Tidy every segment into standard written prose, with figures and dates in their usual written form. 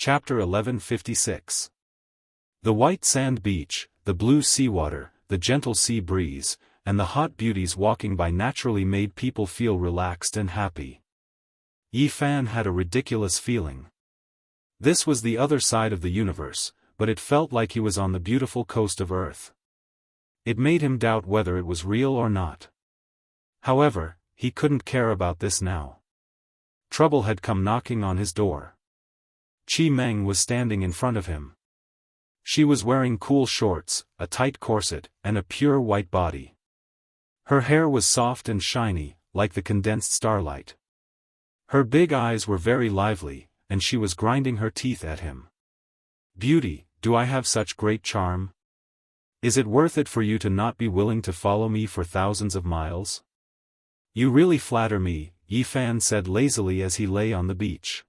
Chapter 1156. The white sand beach, the blue seawater, the gentle sea breeze, and the hot beauties walking by naturally made people feel relaxed and happy. Yi Fan had a ridiculous feeling. This was the other side of the universe, but it felt like he was on the beautiful coast of Earth. It made him doubt whether it was real or not. However, he couldn't care about this now. Trouble had come knocking on his door. Chi Meng was standing in front of him. She was wearing cool shorts, a tight corset, and a pure white body. Her hair was soft and shiny, like the condensed starlight. Her big eyes were very lively, and she was grinding her teeth at him. "Beauty, do I have such great charm? Is it worth it for you to not be willing to follow me for thousands of miles?" "You really flatter me," Yi Fan said lazily as he lay on the beach.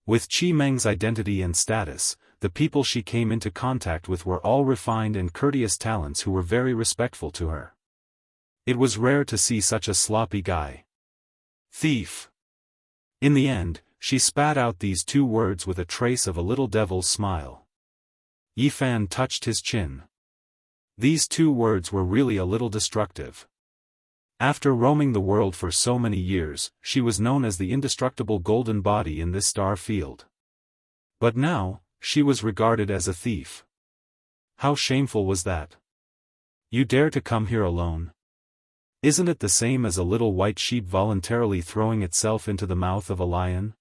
With Chi Meng's identity and status, the people she came into contact with were all refined and courteous talents who were very respectful to her. It was rare to see such a sloppy guy. "Thief." In the end, she spat out these two words with a trace of a little devil's smile. Yi Fan touched his chin. These two words were really a little destructive. After roaming the world for so many years, she was known as the indestructible golden body in this star field. But now, she was regarded as a thief. How shameful was that? "You dare to come here alone? Isn't it the same as a little white sheep voluntarily throwing itself into the mouth of a lion?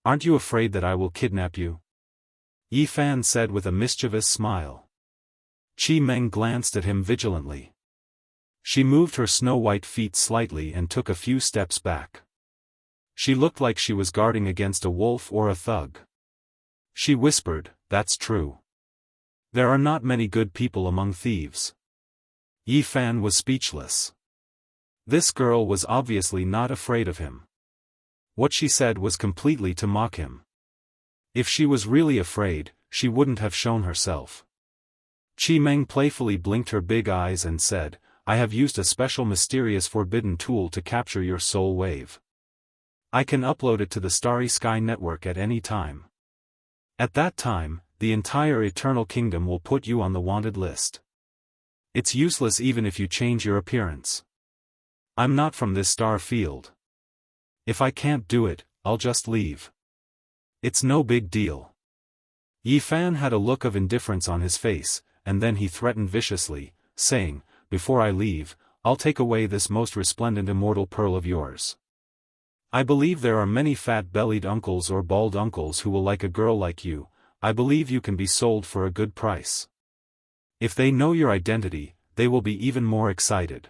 Aren't you afraid that I will kidnap you?" Yi Fan said with a mischievous smile. Chi Meng glanced at him vigilantly. She moved her snow-white feet slightly and took a few steps back. She looked like she was guarding against a wolf or a thug. She whispered, "That's true. There are not many good people among thieves." Yi Fan was speechless. This girl was obviously not afraid of him. What she said was completely to mock him. If she was really afraid, she wouldn't have shown herself. Chi Meng playfully blinked her big eyes and said, "I have used a special mysterious forbidden tool to capture your soul wave. I can upload it to the Starry Sky network at any time. At that time, the entire Eternal Kingdom will put you on the wanted list. It's useless even if you change your appearance. I'm not from this star field. If I can't do it, I'll just leave. It's no big deal." Yi Fan had a look of indifference on his face, and then he threatened viciously, saying, "Before I leave, I'll take away this most resplendent immortal pearl of yours. I believe there are many fat-bellied uncles or bald uncles who will like a girl like you. I believe you can be sold for a good price. If they know your identity, they will be even more excited.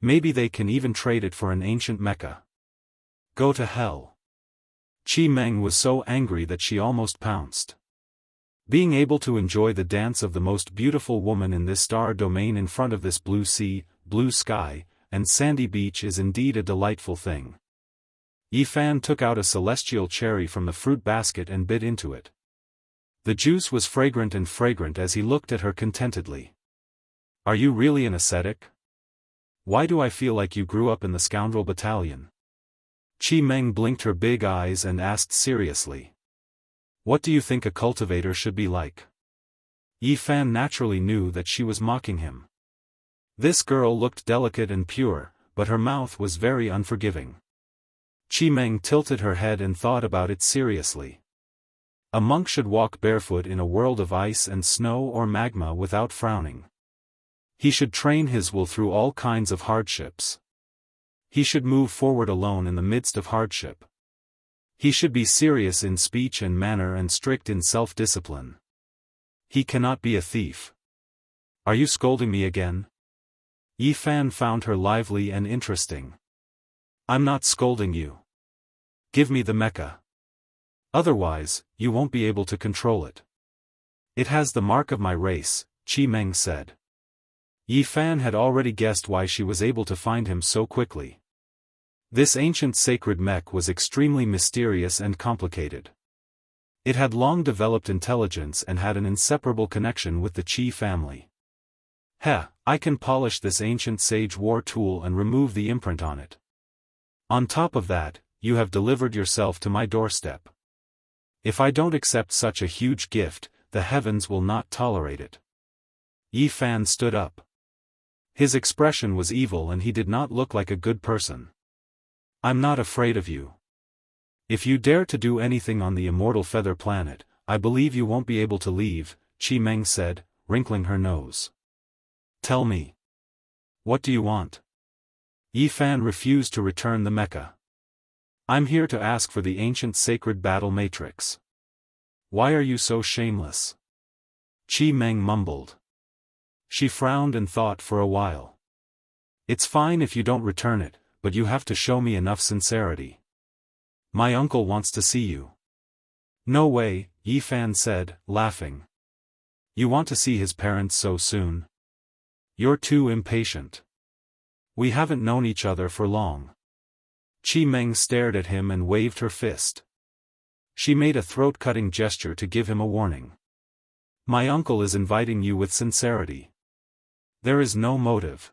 Maybe they can even trade it for an ancient Mecca. Go to hell." Chi Meng was so angry that she almost pounced. Being able to enjoy the dance of the most beautiful woman in this star domain in front of this blue sea, blue sky, and sandy beach is indeed a delightful thing. Yi Fan took out a celestial cherry from the fruit basket and bit into it. The juice was fragrant as he looked at her contentedly. "Are you really an ascetic? Why do I feel like you grew up in the scoundrel battalion?" Chi Meng blinked her big eyes and asked seriously. "What do you think a cultivator should be like?" Yi Fan naturally knew that she was mocking him. This girl looked delicate and pure, but her mouth was very unforgiving. Chi Meng tilted her head and thought about it seriously. A monk should walk barefoot in a world of ice and snow or magma without frowning. He should train his will through all kinds of hardships. He should move forward alone in the midst of hardship. He should be serious in speech and manner and strict in self-discipline. He cannot be a thief. Are you scolding me again? Yi Fan found her lively and interesting. I'm not scolding you. Give me the mecha. Otherwise, you won't be able to control it. It has the mark of my race, Chi Meng said. Yi Fan had already guessed why she was able to find him so quickly. This ancient sacred mech was extremely mysterious and complicated. It had long developed intelligence and had an inseparable connection with the Qi family. I can polish this ancient sage war tool and remove the imprint on it. On top of that, you have delivered yourself to my doorstep. If I don't accept such a huge gift, the heavens will not tolerate it. Yi Fan stood up. His expression was evil and he did not look like a good person. I'm not afraid of you. If you dare to do anything on the Immortal Feather Planet, I believe you won't be able to leave, Qi Meng said, wrinkling her nose. Tell me. What do you want? Yi Fan refused to return the mecha. I'm here to ask for the ancient sacred battle matrix. Why are you so shameless? Qi Meng mumbled. She frowned and thought for a while. It's fine if you don't return it, but you have to show me enough sincerity. My uncle wants to see you. No way, Yi Fan said, laughing. You want to see his parents so soon? You're too impatient. We haven't known each other for long. Qi Meng stared at him and waved her fist. She made a throat-cutting gesture to give him a warning. My uncle is inviting you with sincerity. There is no motive.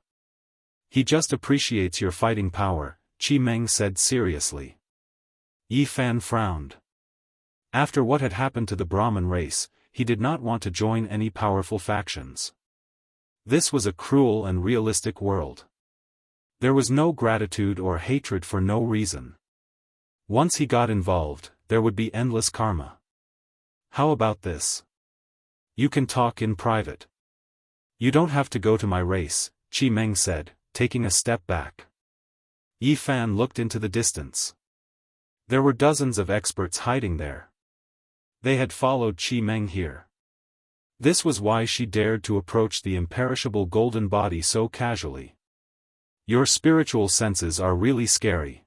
He just appreciates your fighting power, Qi Meng said seriously. Yi Fan frowned. After what had happened to the Brahmin race, he did not want to join any powerful factions. This was a cruel and realistic world. There was no gratitude or hatred for no reason. Once he got involved, there would be endless karma. How about this? You can talk in private. You don't have to go to my race, Qi Meng said, taking a step back. Yi Fan looked into the distance. There were dozens of experts hiding there. They had followed Qi Meng here. This was why she dared to approach the imperishable golden body so casually. Your spiritual senses are really scary.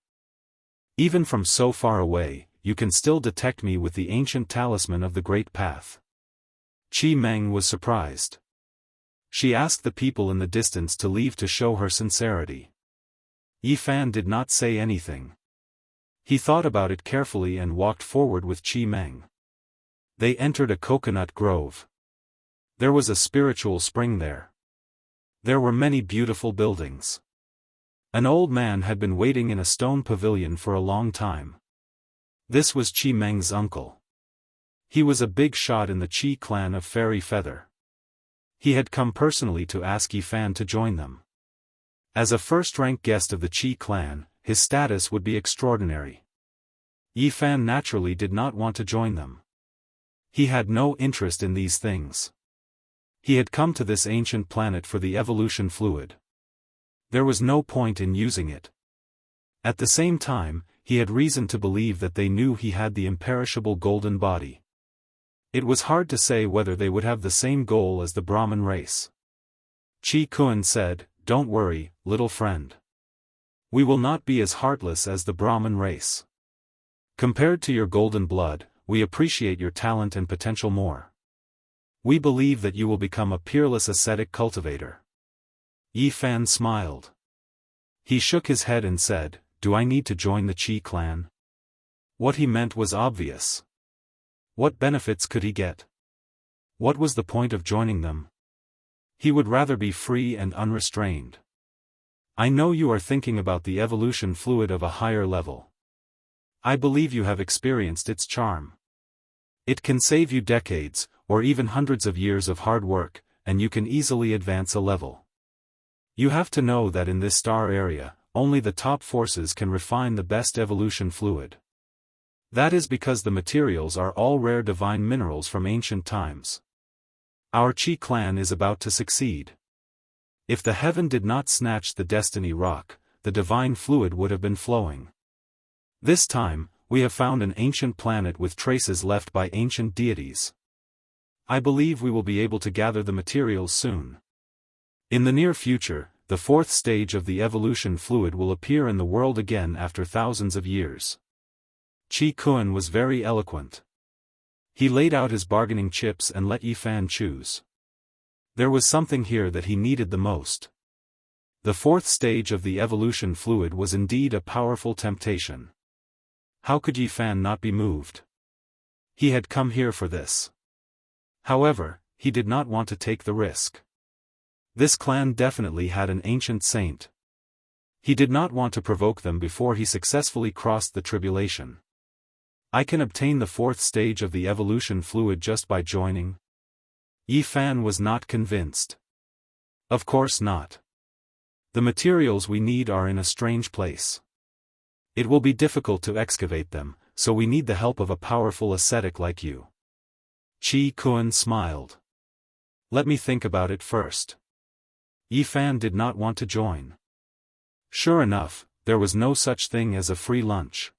Even from so far away, you can still detect me with the ancient talisman of the Great Path. Qi Meng was surprised. She asked the people in the distance to leave to show her sincerity. Yi Fan did not say anything. He thought about it carefully and walked forward with Qi Meng. They entered a coconut grove. There was a spiritual spring there. There were many beautiful buildings. An old man had been waiting in a stone pavilion for a long time. This was Qi Meng's uncle. He was a big shot in the Qi clan of Fairy Feather. He had come personally to ask Yi Fan to join them. As a first-rank guest of the Qi clan, his status would be extraordinary. Yi Fan naturally did not want to join them. He had no interest in these things. He had come to this ancient planet for the evolution fluid. There was no point in using it. At the same time, he had reason to believe that they knew he had the imperishable golden body. It was hard to say whether they would have the same goal as the Brahmin race. Qi Kun said, "Don't worry, little friend. We will not be as heartless as the Brahmin race. Compared to your golden blood, we appreciate your talent and potential more. We believe that you will become a peerless ascetic cultivator." Yi Fan smiled. He shook his head and said, "Do I need to join the Qi clan?" What he meant was obvious. What benefits could he get? What was the point of joining them? He would rather be free and unrestrained. I know you are thinking about the evolution fluid of a higher level. I believe you have experienced its charm. It can save you decades, or even hundreds of years of hard work, and you can easily advance a level. You have to know that in this star area, only the top forces can refine the best evolution fluid. That is because the materials are all rare divine minerals from ancient times. Our Qi clan is about to succeed. If the heaven did not snatch the destiny rock, the divine fluid would have been flowing. This time, we have found an ancient planet with traces left by ancient deities. I believe we will be able to gather the materials soon. In the near future, the fourth stage of the evolution fluid will appear in the world again after thousands of years. Qi Kun was very eloquent. He laid out his bargaining chips and let Yi Fan choose. There was something here that he needed the most. The fourth stage of the evolution fluid was indeed a powerful temptation. How could Yi Fan not be moved? He had come here for this. However, he did not want to take the risk. This clan definitely had an ancient saint. He did not want to provoke them before he successfully crossed the tribulation. I can obtain the fourth stage of the evolution fluid just by joining? Yi Fan was not convinced. Of course not. The materials we need are in a strange place. It will be difficult to excavate them, so we need the help of a powerful ascetic like you. Qi Kun smiled. Let me think about it first. Yi Fan did not want to join. Sure enough, there was no such thing as a free lunch.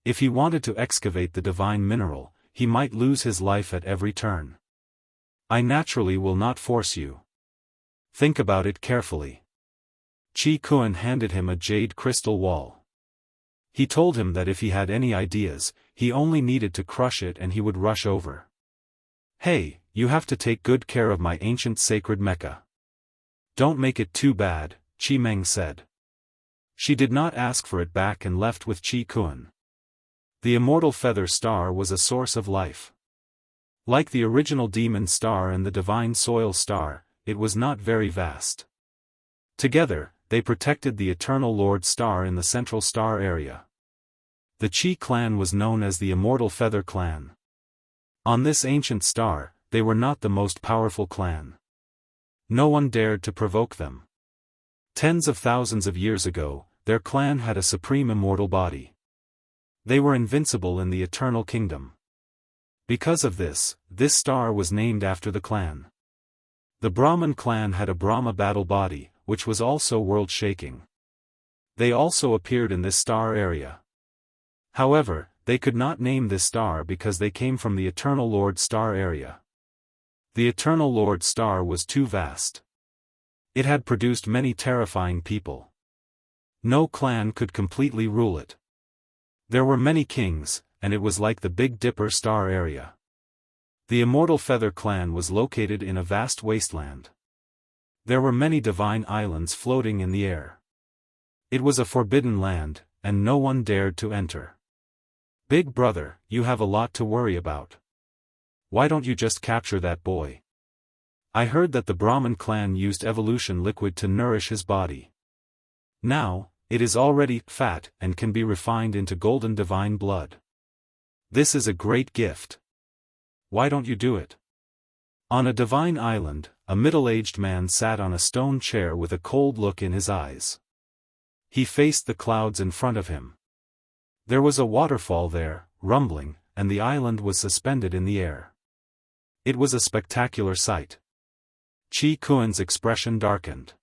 If he wanted to excavate the divine mineral, he might lose his life at every turn. I naturally will not force you. Think about it carefully. Qi Kun handed him a jade crystal wall. He told him that if he had any ideas, he only needed to crush it and he would rush over. Hey, you have to take good care of my ancient sacred Mecca. Don't make it too bad, Qi Meng said. She did not ask for it back and left with Qi Kun. The immortal feather star was a source of life. Like the original demon star and the divine soil star, it was not very vast. Together, they protected the eternal Lord Star in the central star area. The Qi clan was known as the Immortal Feather Clan. On this ancient star, they were not the most powerful clan. No one dared to provoke them. Tens of thousands of years ago, their clan had a supreme immortal body. They were invincible in the eternal kingdom. Because of this star was named after the clan. The Brahman clan had a Brahma battle body, which was also world-shaking. They also appeared in this star area. However, they could not name this star because they came from the Eternal Lord Star area. The Eternal Lord Star was too vast. It had produced many terrifying people. No clan could completely rule it. There were many kings, and it was like the Big Dipper star area. The Immortal Feather Clan was located in a vast wasteland. There were many divine islands floating in the air. It was a forbidden land, and no one dared to enter. Big brother, you have a lot to worry about. Why don't you just capture that boy? I heard that the Brahmin clan used evolution liquid to nourish his body. Now, it is already fat and can be refined into golden divine blood. This is a great gift. Why don't you do it? On a divine island, a middle-aged man sat on a stone chair with a cold look in his eyes. He faced the clouds in front of him. There was a waterfall there, rumbling, and the island was suspended in the air. It was a spectacular sight. Qi Kun's expression darkened.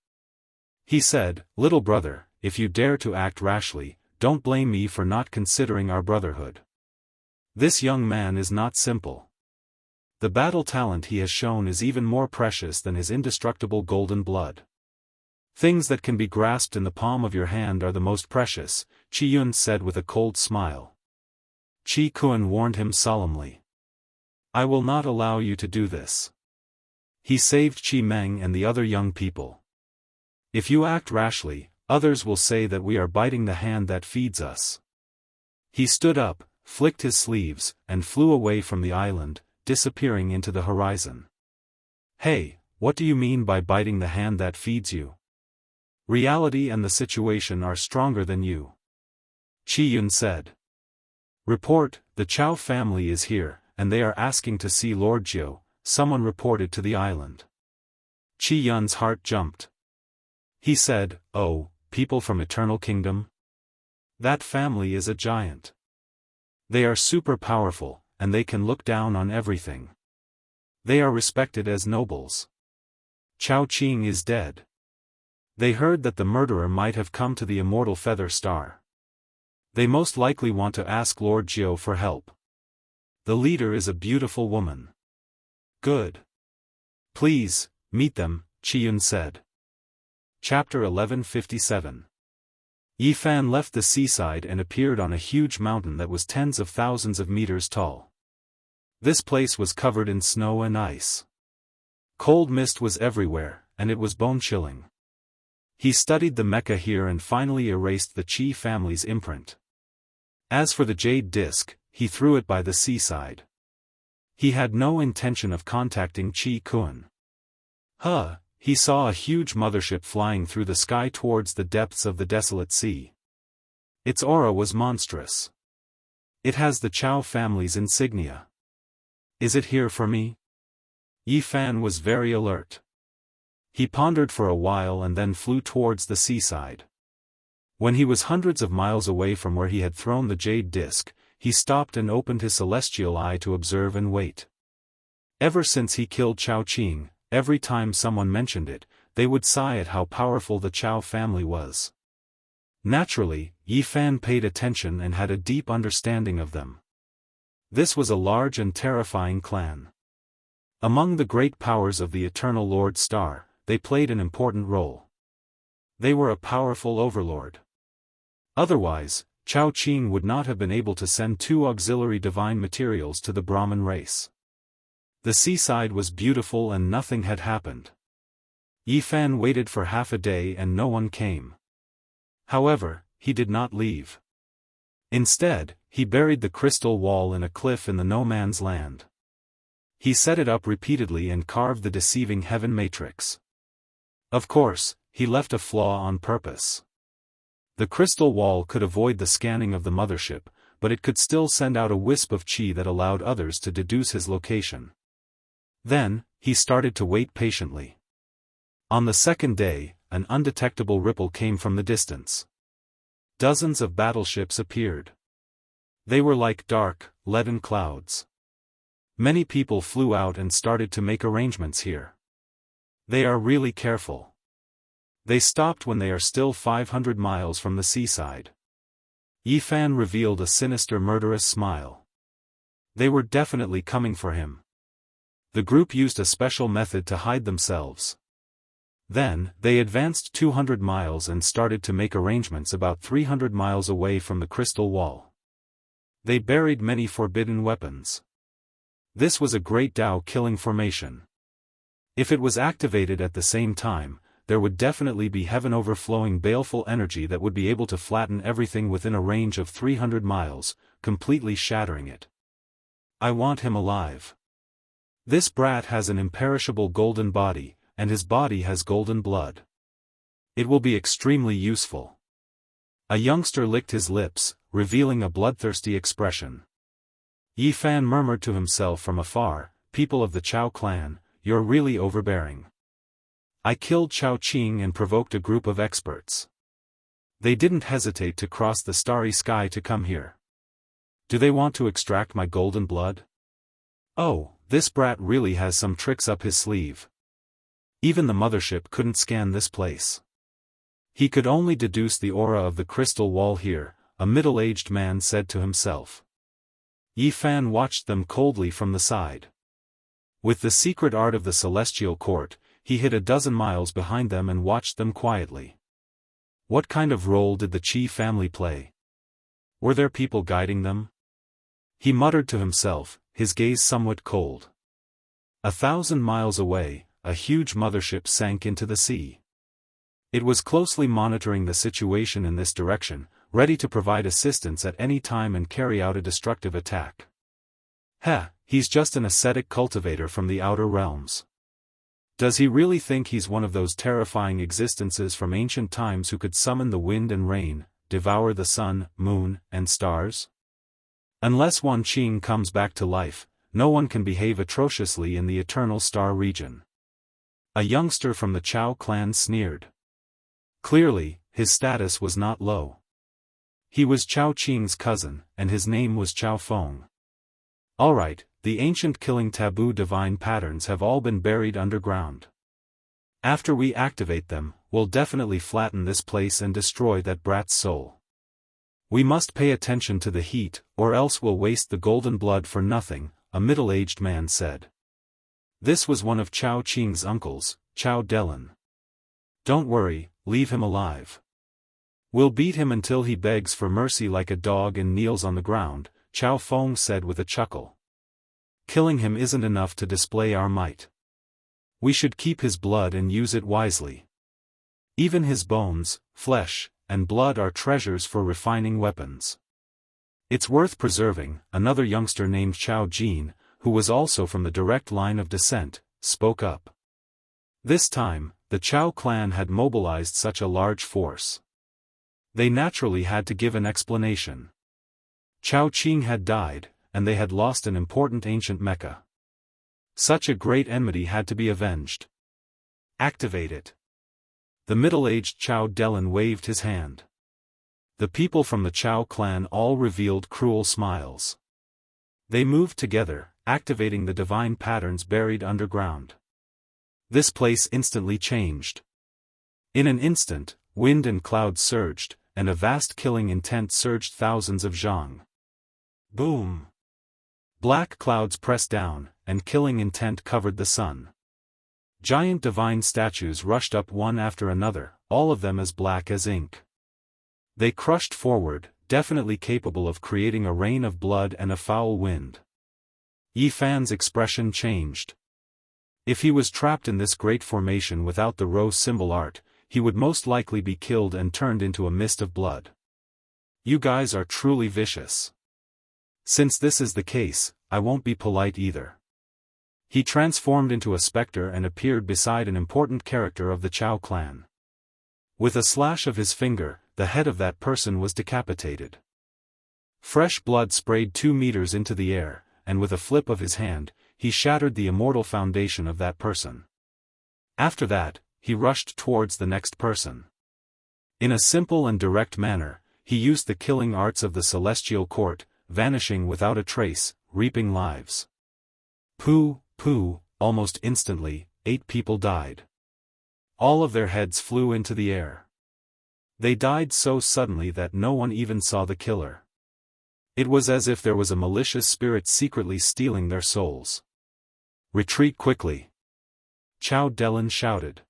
He said, "Little brother, if you dare to act rashly, don't blame me for not considering our brotherhood. This young man is not simple. The battle talent he has shown is even more precious than his indestructible golden blood. Things that can be grasped in the palm of your hand are the most precious," Qi Yun said with a cold smile. Qi Kun warned him solemnly. "I will not allow you to do this." He saved Qi Meng and the other young people. "If you act rashly, others will say that we are biting the hand that feeds us." He stood up, flicked his sleeves, and flew away from the island, disappearing into the horizon. "Hey, what do you mean by biting the hand that feeds you? Reality and the situation are stronger than you," Qi Yun said. "Report, the Chao family is here, and they are asking to see Lord Jiu," someone reported to the island. Qi Yun's heart jumped. He said, "Oh, people from Eternal Kingdom? That family is a giant. They are super powerful, and they can look down on everything. They are respected as nobles. Chao Qing is dead. They heard that the murderer might have come to the Immortal Feather Star. They most likely want to ask Lord Jiu for help. The leader is a beautiful woman." "Good. Please, meet them," Qi Yun said. Chapter 1157. Yi Fan left the seaside and appeared on a huge mountain that was tens of thousands of meters tall. This place was covered in snow and ice. Cold mist was everywhere, and it was bone-chilling. He studied the Mecca here and finally erased the Qi family's imprint. As for the jade disc, he threw it by the seaside. He had no intention of contacting Qi Kun. He saw a huge mothership flying through the sky towards the depths of the desolate sea. Its aura was monstrous. It has the Chao family's insignia. Is it here for me? Yi Fan was very alert. He pondered for a while and then flew towards the seaside. When he was hundreds of miles away from where he had thrown the jade disc, he stopped and opened his celestial eye to observe and wait. Ever since he killed Chao Qing, every time someone mentioned it, they would sigh at how powerful the Chao family was. Naturally, Yi Fan paid attention and had a deep understanding of them. This was a large and terrifying clan. Among the great powers of the Eternal Lord Star, they played an important role. They were a powerful overlord. Otherwise, Chao Qing would not have been able to send 2 auxiliary divine materials to the Brahmin race. The seaside was beautiful and nothing had happened. Yi Fan waited for half a day and no one came. However, he did not leave. Instead, he buried the crystal wall in a cliff in the no man's land. He set it up repeatedly and carved the deceiving heaven matrix. Of course, he left a flaw on purpose. The crystal wall could avoid the scanning of the mothership, but it could still send out a wisp of qi that allowed others to deduce his location. Then, he started to wait patiently. On the second day, an undetectable ripple came from the distance. Dozens of battleships appeared. They were like dark, leaden clouds. Many people flew out and started to make arrangements here. They are really careful. They stopped when they are still 500 miles from the seaside. Yi Fan revealed a sinister murderous smile. They were definitely coming for him. The group used a special method to hide themselves. Then, they advanced 200 miles and started to make arrangements about 300 miles away from the crystal wall. They buried many forbidden weapons. This was a great Dao killing formation. If it was activated at the same time, there would definitely be heaven overflowing baleful energy that would be able to flatten everything within a range of 300 miles, completely shattering it. I want him alive. This brat has an imperishable golden body, and his body has golden blood. It will be extremely useful. A youngster licked his lips, revealing a bloodthirsty expression. Yi Fan murmured to himself from afar, "People of the Chao clan, you're really overbearing. I killed Chao Qing and provoked a group of experts. They didn't hesitate to cross the starry sky to come here. Do they want to extract my golden blood? Oh, this brat really has some tricks up his sleeve. Even the mothership couldn't scan this place." He could only deduce the aura of the crystal wall here, a middle-aged man said to himself. Yi Fan watched them coldly from the side. With the secret art of the celestial court, he hid a dozen miles behind them and watched them quietly. What kind of role did the Qi family play? Were there people guiding them? He muttered to himself, his gaze somewhat cold. 1,000 miles away, a huge mothership sank into the sea. It was closely monitoring the situation in this direction, ready to provide assistance at any time and carry out a destructive attack. He's just an ascetic cultivator from the outer realms. Does he really think he's one of those terrifying existences from ancient times who could summon the wind and rain, devour the sun, moon, and stars? Unless Wan Qing comes back to life, no one can behave atrociously in the Eternal Star region. A youngster from the Chao clan sneered. Clearly, his status was not low. He was Chao Qing's cousin, and his name was Chao Feng. Alright, the ancient killing taboo divine patterns have all been buried underground. After we activate them, we'll definitely flatten this place and destroy that brat's soul. We must pay attention to the heat, or else we'll waste the golden blood for nothing, a middle-aged man said. This was one of Chao Qing's uncles, Chao Delin. Don't worry, leave him alive. We'll beat him until he begs for mercy like a dog and kneels on the ground, Chao Feng said with a chuckle. Killing him isn't enough to display our might. We should keep his blood and use it wisely. Even his bones, flesh, and blood are treasures for refining weapons. It's worth preserving, another youngster named Chao Jin, who was also from the direct line of descent, spoke up. This time, the Chao clan had mobilized such a large force. They naturally had to give an explanation. Chao Qing had died, and they had lost an important ancient Mecca. Such a great enmity had to be avenged. Activate it. The middle-aged Chao Delin waved his hand. The people from the Chao clan all revealed cruel smiles. They moved together, activating the divine patterns buried underground. This place instantly changed. In an instant, wind and clouds surged, and a vast killing intent surged thousands of zhang. Boom! Black clouds pressed down, and killing intent covered the sun. Giant divine statues rushed up one after another, all of them as black as ink. They crushed forward, definitely capable of creating a rain of blood and a foul wind. Yi Fan's expression changed. If he was trapped in this great formation without the rose symbol art, he would most likely be killed and turned into a mist of blood. You guys are truly vicious. Since this is the case, I won't be polite either. He transformed into a specter and appeared beside an important character of the Chao clan. With a slash of his finger, the head of that person was decapitated. Fresh blood sprayed 2 meters into the air, and with a flip of his hand, he shattered the immortal foundation of that person. After that, he rushed towards the next person. In a simple and direct manner, he used the killing arts of the celestial court, vanishing without a trace, reaping lives. Pooh, pooh, almost instantly, 8 people died. All of their heads flew into the air. They died so suddenly that no one even saw the killer. It was as if there was a malicious spirit secretly stealing their souls. Retreat quickly! Chao Delin shouted.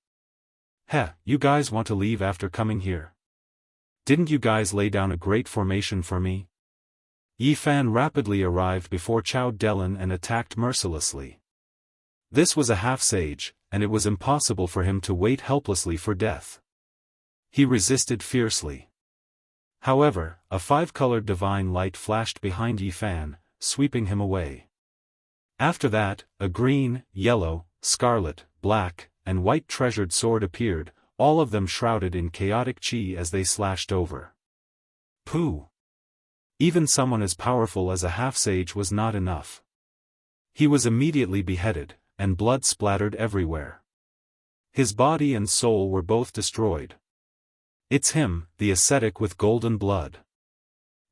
Heh, you guys want to leave after coming here? Didn't you guys lay down a great formation for me? Yi Fan rapidly arrived before Chao Delin and attacked mercilessly. This was a half-sage, and it was impossible for him to wait helplessly for death. He resisted fiercely. However, a 5-colored divine light flashed behind Yi Fan, sweeping him away. After that, a green, yellow, scarlet, black, and white treasured sword appeared, all of them shrouded in chaotic chi as they slashed over. Pooh! Even someone as powerful as a half-sage was not enough. He was immediately beheaded, and blood splattered everywhere. His body and soul were both destroyed. It's him, the ascetic with golden blood.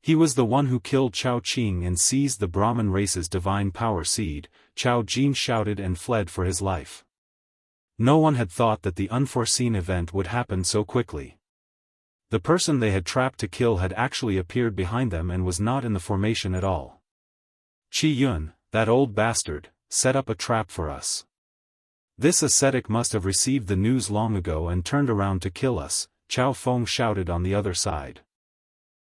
He was the one who killed Chao Qing and seized the Brahmin race's divine power seed. Chao Jin shouted and fled for his life. No one had thought that the unforeseen event would happen so quickly. The person they had trapped to kill had actually appeared behind them and was not in the formation at all. Qi Yun, that old bastard, set up a trap for us. This ascetic must have received the news long ago and turned around to kill us, Chao Feng shouted on the other side.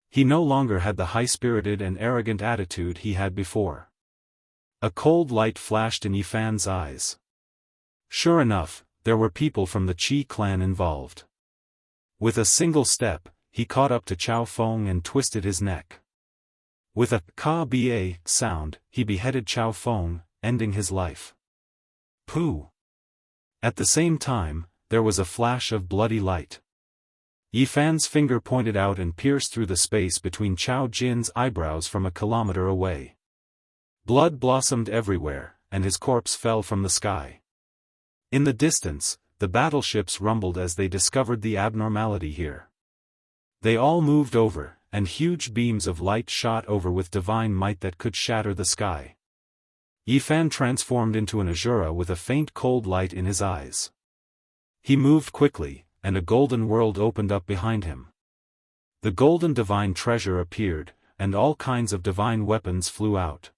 He no longer had the high-spirited and arrogant attitude he had before. A cold light flashed in Yi Fan's eyes. Sure enough, there were people from the Qi clan involved. With a single step, he caught up to Chao Feng and twisted his neck. With a ka-ba sound, he beheaded Chao Feng, ending his life. Pooh! At the same time, there was a flash of bloody light. Yi Fan's finger pointed out and pierced through the space between Chao Jin's eyebrows from a kilometer away. Blood blossomed everywhere, and his corpse fell from the sky. In the distance, the battleships rumbled as they discovered the abnormality here. They all moved over, and huge beams of light shot over with divine might that could shatter the sky. Yi Fan transformed into an Azura with a faint cold light in his eyes. He moved quickly, and a golden world opened up behind him. The golden divine treasure appeared, and all kinds of divine weapons flew out.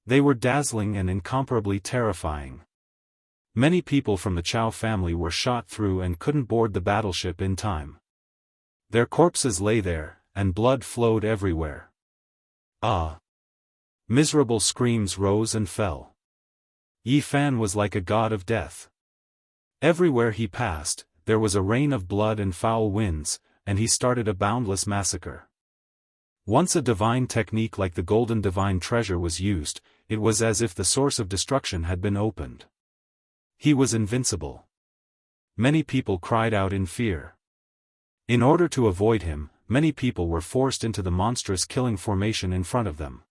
They were dazzling and incomparably terrifying. Many people from the Chao family were shot through and couldn't board the battleship in time. Their corpses lay there, and blood flowed everywhere. Ah! Miserable screams rose and fell. Yi Fan was like a god of death. Everywhere he passed, there was a rain of blood and foul winds, and he started a boundless massacre. Once a divine technique like the golden divine treasure was used, it was as if the source of destruction had been opened. He was invincible. Many people cried out in fear. In order to avoid him, many people were forced into the monstrous killing formation in front of them.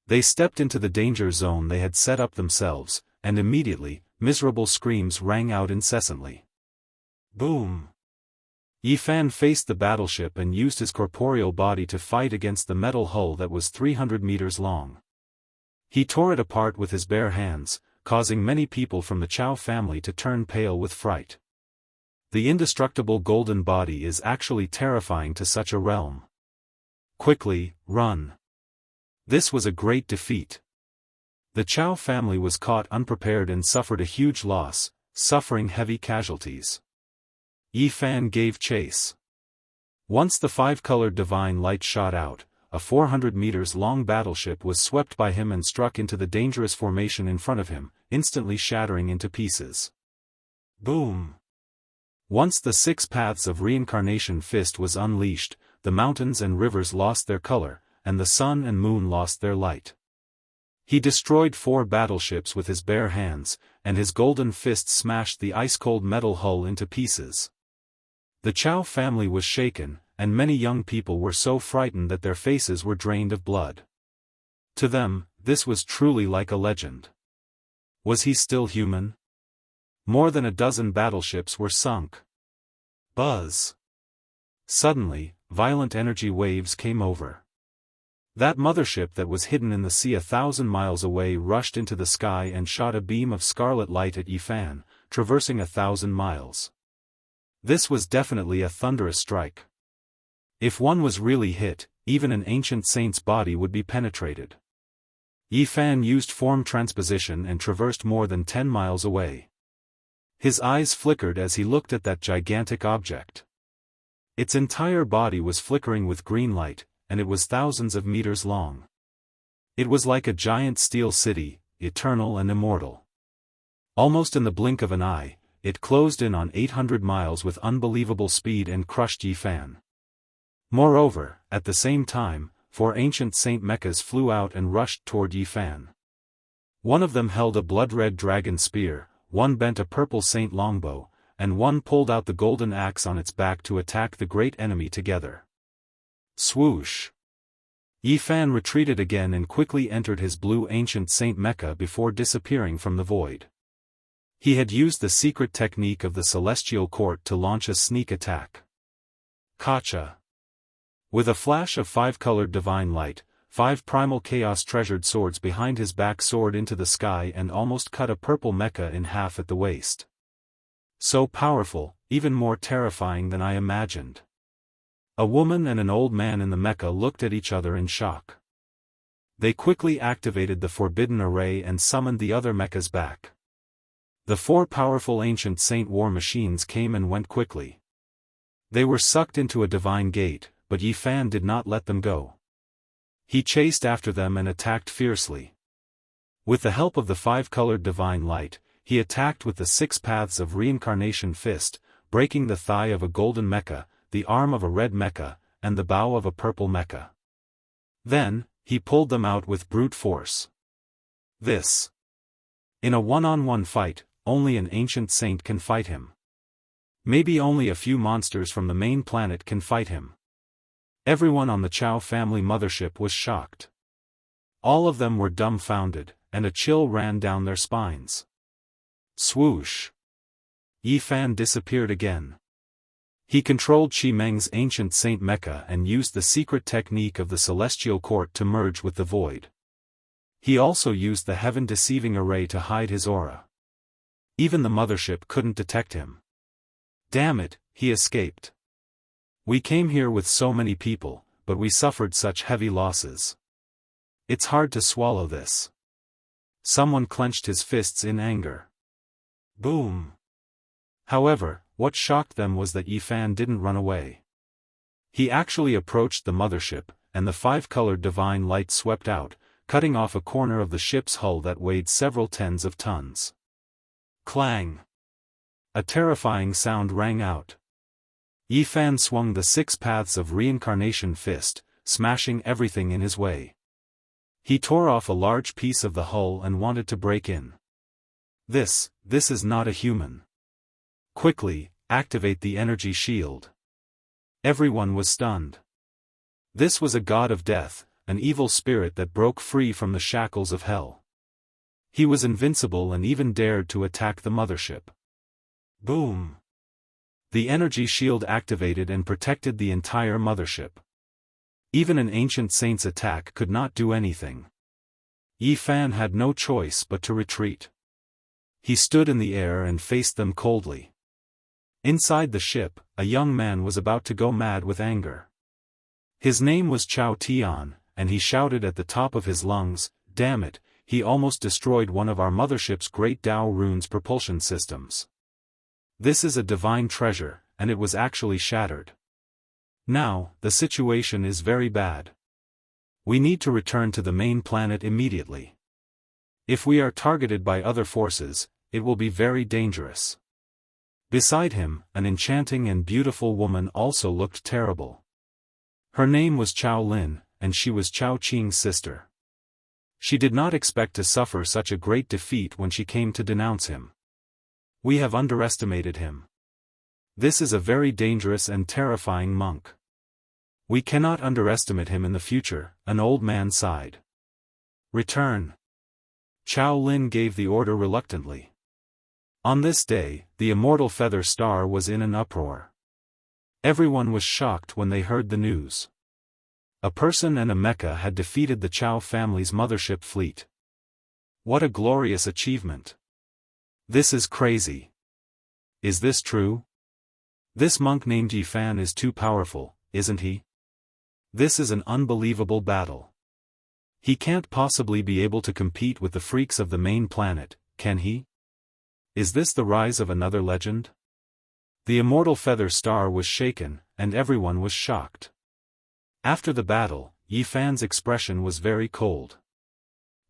They stepped into the danger zone they had set up themselves, and immediately, miserable screams rang out incessantly. Boom! Yifan faced the battleship and used his corporeal body to fight against the metal hull that was 300 meters long. He tore it apart with his bare hands, causing many people from the Chao family to turn pale with fright. The indestructible golden body is actually terrifying to such a realm. Quickly, run! This was a great defeat. The Chao family was caught unprepared and suffered a huge loss, suffering heavy casualties. Yifan gave chase. Once the five-colored divine light shot out, a 400 meters long battleship was swept by him and struck into the dangerous formation in front of him, instantly shattering into pieces. Boom! Once the 6 paths of reincarnation fist was unleashed, the mountains and rivers lost their color, and the sun and moon lost their light. He destroyed 4 battleships with his bare hands, and his golden fist smashed the ice-cold metal hull into pieces. The Chao family was shaken, and many young people were so frightened that their faces were drained of blood. To them, this was truly like a legend. Was he still human? More than a dozen battleships were sunk. Buzz! Suddenly, violent energy waves came over. That mothership that was hidden in the sea 1,000 miles away rushed into the sky and shot a beam of scarlet light at Yifan, traversing 1,000 miles. This was definitely a thunderous strike. If one was really hit, even an ancient saint's body would be penetrated. Yifan used form transposition and traversed more than 10 miles away. His eyes flickered as he looked at that gigantic object. Its entire body was flickering with green light, and it was thousands of meters long. It was like a giant steel city, eternal and immortal. Almost in the blink of an eye, it closed in on 800 miles with unbelievable speed and crushed Yifan. Moreover, at the same time, 4 ancient saint mechas flew out and rushed toward Yifan. One of them held a blood-red dragon spear, one bent a purple saint longbow, and one pulled out the golden axe on its back to attack the great enemy together. Swoosh! Yifan retreated again and quickly entered his blue ancient saint mecha before disappearing from the void. He had used the secret technique of the celestial court to launch a sneak attack. Kacha! With a flash of 5-colored divine light, 5 primal chaos treasured swords behind his back soared into the sky and almost cut a purple mecha in half at the waist. So powerful, even more terrifying than I imagined. A woman and an old man in the mecha looked at each other in shock. They quickly activated the forbidden array and summoned the other mechas back. The 4 powerful ancient saint war machines came and went quickly. They were sucked into a divine gate, but Yifan did not let them go. He chased after them and attacked fiercely. With the help of the 5-colored divine light, he attacked with the 6 paths of reincarnation fist, breaking the thigh of a golden mecha, the arm of a red mecha, and the bow of a purple mecha. Then, he pulled them out with brute force. This. In a one-on-one fight, only an ancient saint can fight him. Maybe only a few monsters from the main planet can fight him. Everyone on the Chao family mothership was shocked. All of them were dumbfounded, and a chill ran down their spines. Swoosh! Yifan disappeared again. He controlled Qi Meng's ancient saint mecha and used the secret technique of the celestial court to merge with the void. He also used the heaven-deceiving array to hide his aura. Even the mothership couldn't detect him. Damn it, he escaped. We came here with so many people, but we suffered such heavy losses. It's hard to swallow this. Someone clenched his fists in anger. Boom! However, what shocked them was that Yifan didn't run away. He actually approached the mothership, and the 5-colored divine light swept out, cutting off a corner of the ship's hull that weighed several tens of tons. Clang! A terrifying sound rang out. Yifan swung the 6 paths of reincarnation fist, smashing everything in his way. He tore off a large piece of the hull and wanted to break in. This is not a human. Quickly, activate the energy shield. Everyone was stunned. This was a god of death, an evil spirit that broke free from the shackles of hell. He was invincible and even dared to attack the mothership. Boom! The energy shield activated and protected the entire mothership. Even an ancient saint's attack could not do anything. Yi Fan had no choice but to retreat. He stood in the air and faced them coldly. Inside the ship, a young man was about to go mad with anger. His name was Chao Tian, and he shouted at the top of his lungs, "Damn it, he almost destroyed one of our mothership's great Dao runes propulsion systems. This is a divine treasure, and it was actually shattered. Now, the situation is very bad. We need to return to the main planet immediately. If we are targeted by other forces, it will be very dangerous." Beside him, an enchanting and beautiful woman also looked terrible. Her name was Chao Lin, and she was Chao Qing's sister. She did not expect to suffer such a great defeat when she came to denounce him. "We have underestimated him. This is a very dangerous and terrifying monk. We cannot underestimate him in the future," an old man sighed. "Return." Chao Lin gave the order reluctantly. On this day, the Immortal Feather Star was in an uproar. Everyone was shocked when they heard the news. A person and a mecha had defeated the Chao family's mothership fleet. What a glorious achievement! This is crazy. Is this true? This monk named Yi Fan is too powerful, isn't he? This is an unbelievable battle. He can't possibly be able to compete with the freaks of the main planet, can he? Is this the rise of another legend? The Immortal Feather Star was shaken, and everyone was shocked. After the battle, Yi Fan's expression was very cold.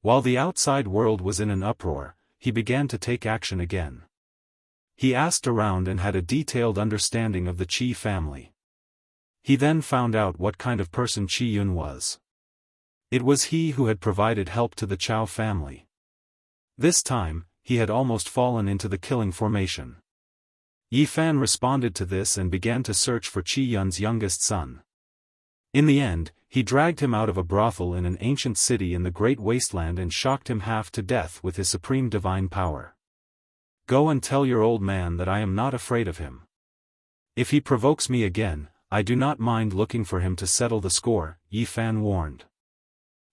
While the outside world was in an uproar, he began to take action again. He asked around and had a detailed understanding of the Qi family. He then found out what kind of person Qi Yun was. It was he who had provided help to the Chao family. This time, he had almost fallen into the killing formation. Yi Fan responded to this and began to search for Qi Yun's youngest son. In the end, he dragged him out of a brothel in an ancient city in the Great Wasteland and shocked him half to death with his supreme divine power. "Go and tell your old man that I am not afraid of him. If he provokes me again, I do not mind looking for him to settle the score," Yi Fan warned.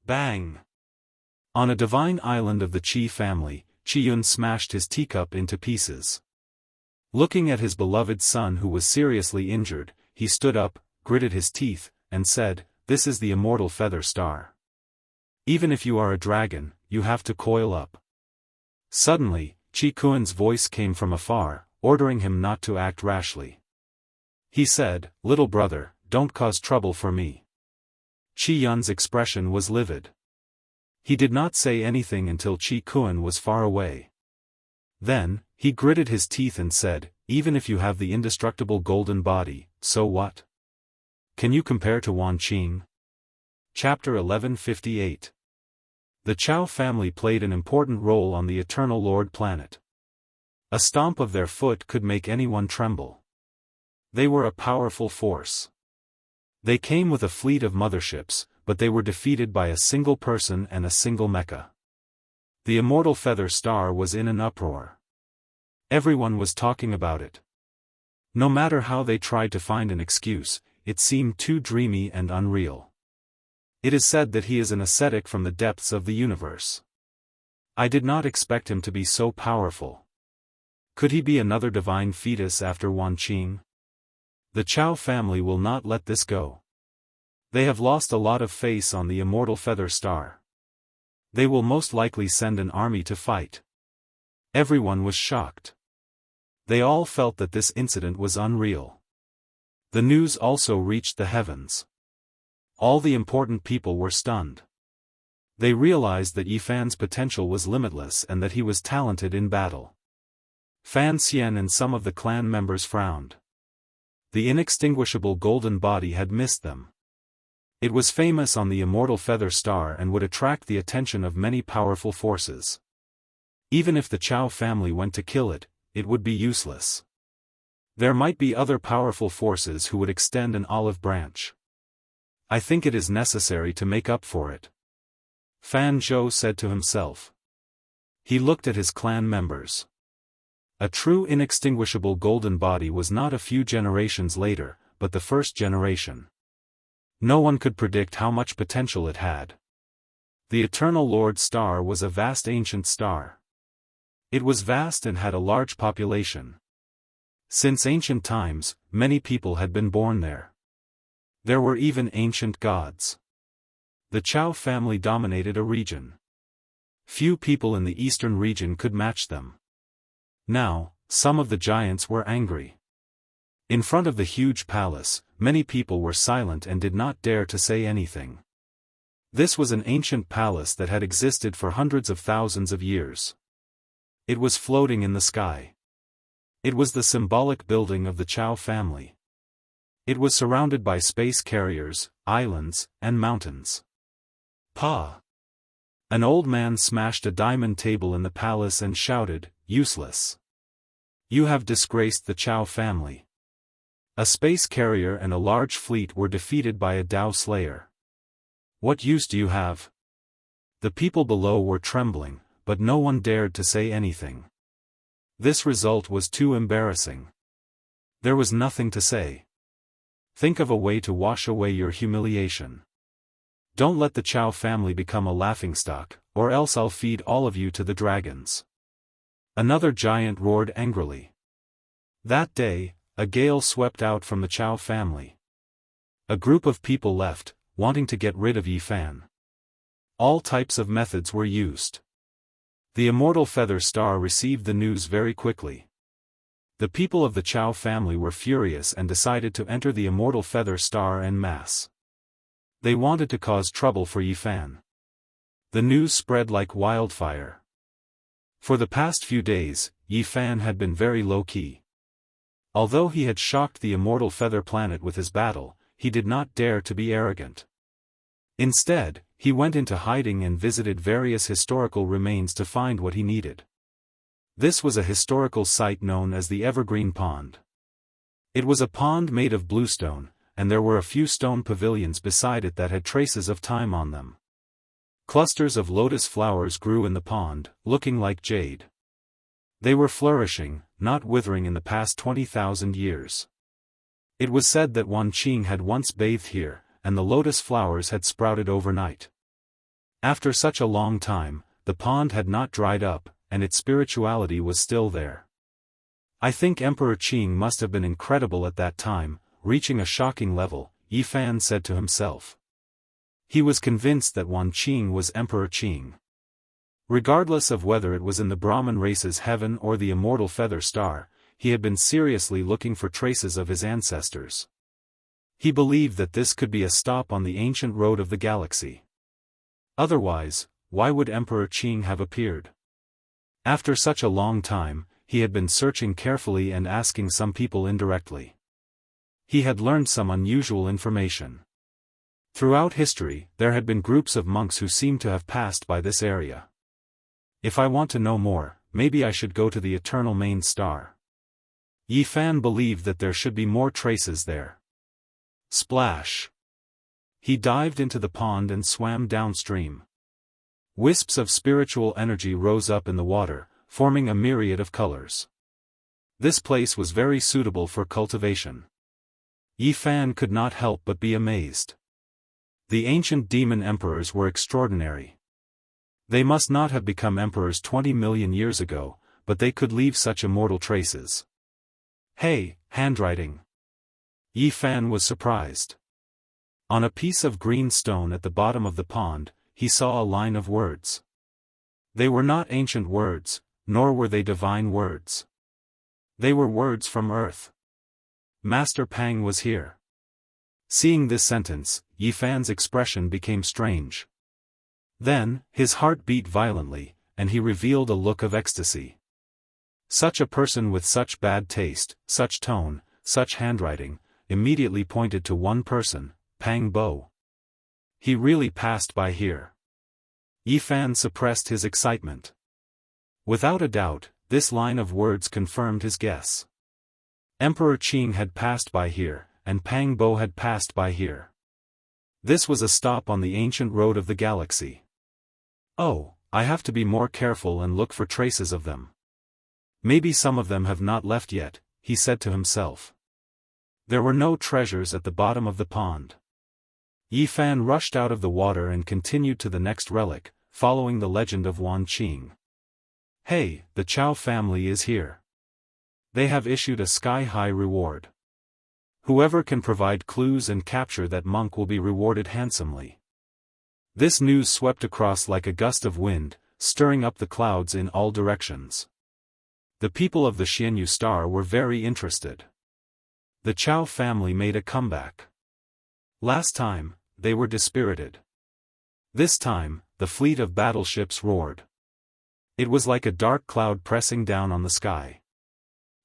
Bang! On a divine island of the Qi family, Qi Yun smashed his teacup into pieces. Looking at his beloved son who was seriously injured, he stood up, gritted his teeth, and said, "This is the Immortal Feather Star. Even if you are a dragon, you have to coil up." Suddenly, Qi Kuan's voice came from afar, ordering him not to act rashly. He said, "Little brother, don't cause trouble for me." Qi Yun's expression was livid. He did not say anything until Qi Kuan was far away. Then, he gritted his teeth and said, "Even if you have the indestructible golden body, so what? Can you compare to Wan Qing?" Chapter 1158. The Chao family played an important role on the Eternal Lord planet. A stomp of their foot could make anyone tremble. They were a powerful force. They came with a fleet of motherships, but they were defeated by a single person and a single mecha. The Immortal Feather Star was in an uproar. Everyone was talking about it. No matter how they tried to find an excuse, it seemed too dreamy and unreal. It is said that he is an ascetic from the depths of the universe. I did not expect him to be so powerful. Could he be another divine fetus after Wan Qing? The Chao family will not let this go. They have lost a lot of faith on the Immortal Feather Star. They will most likely send an army to fight. Everyone was shocked. They all felt that this incident was unreal. The news also reached the heavens. All the important people were stunned. They realized that Yi Fan's potential was limitless and that he was talented in battle. Fan Xian and some of the clan members frowned. The inextinguishable golden body had missed them. It was famous on the Immortal Feather Star and would attract the attention of many powerful forces. Even if the Chao family went to kill it, it would be useless. There might be other powerful forces who would extend an olive branch. I think it is necessary to make up for it, Fan Zhou said to himself. He looked at his clan members. A true inextinguishable golden body was not a few generations later, but the first generation. No one could predict how much potential it had. The Eternal Lord Star was a vast ancient star. It was vast and had a large population. Since ancient times, many people had been born there. There were even ancient gods. The Chao family dominated a region. Few people in the eastern region could match them. Now, some of the giants were angry. In front of the huge palace, many people were silent and did not dare to say anything. This was an ancient palace that had existed for hundreds of thousands of years. It was floating in the sky. It was the symbolic building of the Chao family. It was surrounded by space carriers, islands, and mountains. Pa! An old man smashed a diamond table in the palace and shouted, "Useless! You have disgraced the Chao family." A space carrier and a large fleet were defeated by a Dao slayer. What use do you have? The people below were trembling, but no one dared to say anything. This result was too embarrassing. There was nothing to say. Think of a way to wash away your humiliation. Don't let the Chao family become a laughingstock, or else I'll feed all of you to the dragons. Another giant roared angrily. That day, a gale swept out from the Chao family. A group of people left, wanting to get rid of Yi Fan. All types of methods were used. The Immortal Feather Star received the news very quickly. The people of the Chao family were furious and decided to enter the Immortal Feather Star en masse. They wanted to cause trouble for Yi Fan. The news spread like wildfire. For the past few days, Yi Fan had been very low-key. Although he had shocked the Immortal Feather Planet with his battle, he did not dare to be arrogant. Instead, he went into hiding and visited various historical remains to find what he needed. This was a historical site known as the Evergreen Pond. It was a pond made of bluestone, and there were a few stone pavilions beside it that had traces of time on them. Clusters of lotus flowers grew in the pond, looking like jade. They were flourishing, not withering in the past 20,000 years. It was said that Wan Qing had once bathed here, and the lotus flowers had sprouted overnight. After such a long time, the pond had not dried up, and its spirituality was still there. I think Emperor Qing must have been incredible at that time, reaching a shocking level, Yi Fan said to himself. He was convinced that Wan Qing was Emperor Qing. Regardless of whether it was in the Brahmin race's heaven or the Immortal Feather Star, he had been seriously looking for traces of his ancestors. He believed that this could be a stop on the ancient road of the galaxy. Otherwise, why would Emperor Qing have appeared? After such a long time, he had been searching carefully and asking some people indirectly. He had learned some unusual information. Throughout history, there had been groups of monks who seemed to have passed by this area. If I want to know more, maybe I should go to the Eternal Main Star. Yi Fan believed that there should be more traces there. Splash! He dived into the pond and swam downstream. Wisps of spiritual energy rose up in the water, forming a myriad of colors. This place was very suitable for cultivation. Yi Fan could not help but be amazed. The ancient demon emperors were extraordinary. They must not have become emperors 20 million years ago, but they could leave such immortal traces. Hey, handwriting! Yi Fan was surprised. On a piece of green stone at the bottom of the pond, he saw a line of words. They were not ancient words, nor were they divine words. They were words from Earth. Master Pang was here. Seeing this sentence, Yi Fan's expression became strange. Then, his heart beat violently, and he revealed a look of ecstasy. Such a person with such bad taste, such tone, such handwriting, immediately pointed to one person, Pang Bo. He really passed by here. Yi Fan suppressed his excitement. Without a doubt, this line of words confirmed his guess. Emperor Qing had passed by here, and Pang Bo had passed by here. This was a stop on the ancient road of the galaxy. Oh, I have to be more careful and look for traces of them. Maybe some of them have not left yet, he said to himself. There were no treasures at the bottom of the pond. Yi Fan rushed out of the water and continued to the next relic, following the legend of Wan Qing. Hey, the Chao family is here. They have issued a sky-high reward. Whoever can provide clues and capture that monk will be rewarded handsomely. This news swept across like a gust of wind, stirring up the clouds in all directions. The people of the Jianghu star were very interested. The Chao family made a comeback. Last time, they were dispirited. This time, the fleet of battleships roared. It was like a dark cloud pressing down on the sky.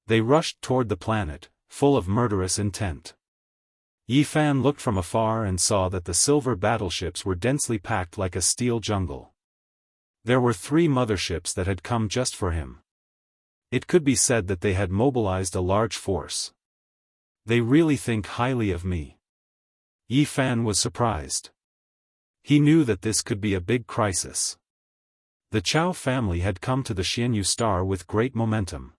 They rushed toward the planet, full of murderous intent. Yi Fan looked from afar and saw that the silver battleships were densely packed like a steel jungle. There were 3 motherships that had come just for him. It could be said that they had mobilized a large force. They really think highly of me. Yi Fan was surprised. He knew that this could be a big crisis. The Chao family had come to the Jianghu star with great momentum.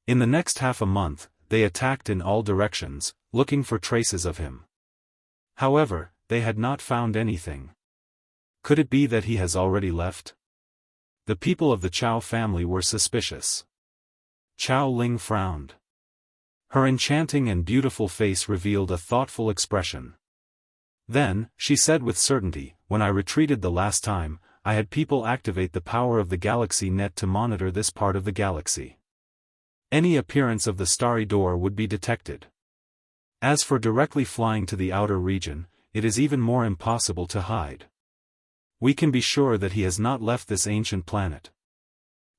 In the next half a month, they attacked in all directions, looking for traces of him. However, they had not found anything. Could it be that he has already left? The people of the Chao family were suspicious. Chao Ling frowned. Her enchanting and beautiful face revealed a thoughtful expression. Then, she said with certainty, when I retreated the last time, I had people activate the power of the galaxy net to monitor this part of the galaxy. Any appearance of the starry door would be detected. As for directly flying to the outer region, it is even more impossible to hide. We can be sure that he has not left this ancient planet.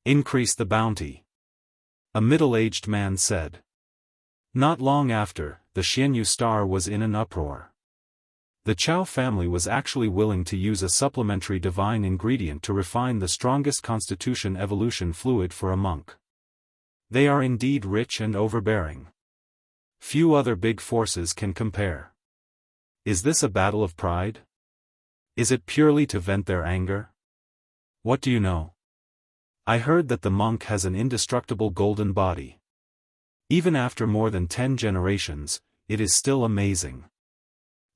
Increase the bounty. A middle-aged man said. Not long after, the Jianghu star was in an uproar. The Chao family was actually willing to use a supplementary divine ingredient to refine the strongest constitution evolution fluid for a monk. They are indeed rich and overbearing. Few other big forces can compare. Is this a battle of pride? Is it purely to vent their anger? What do you know? I heard that the monk has an indestructible golden body. Even after more than 10 generations, it is still amazing.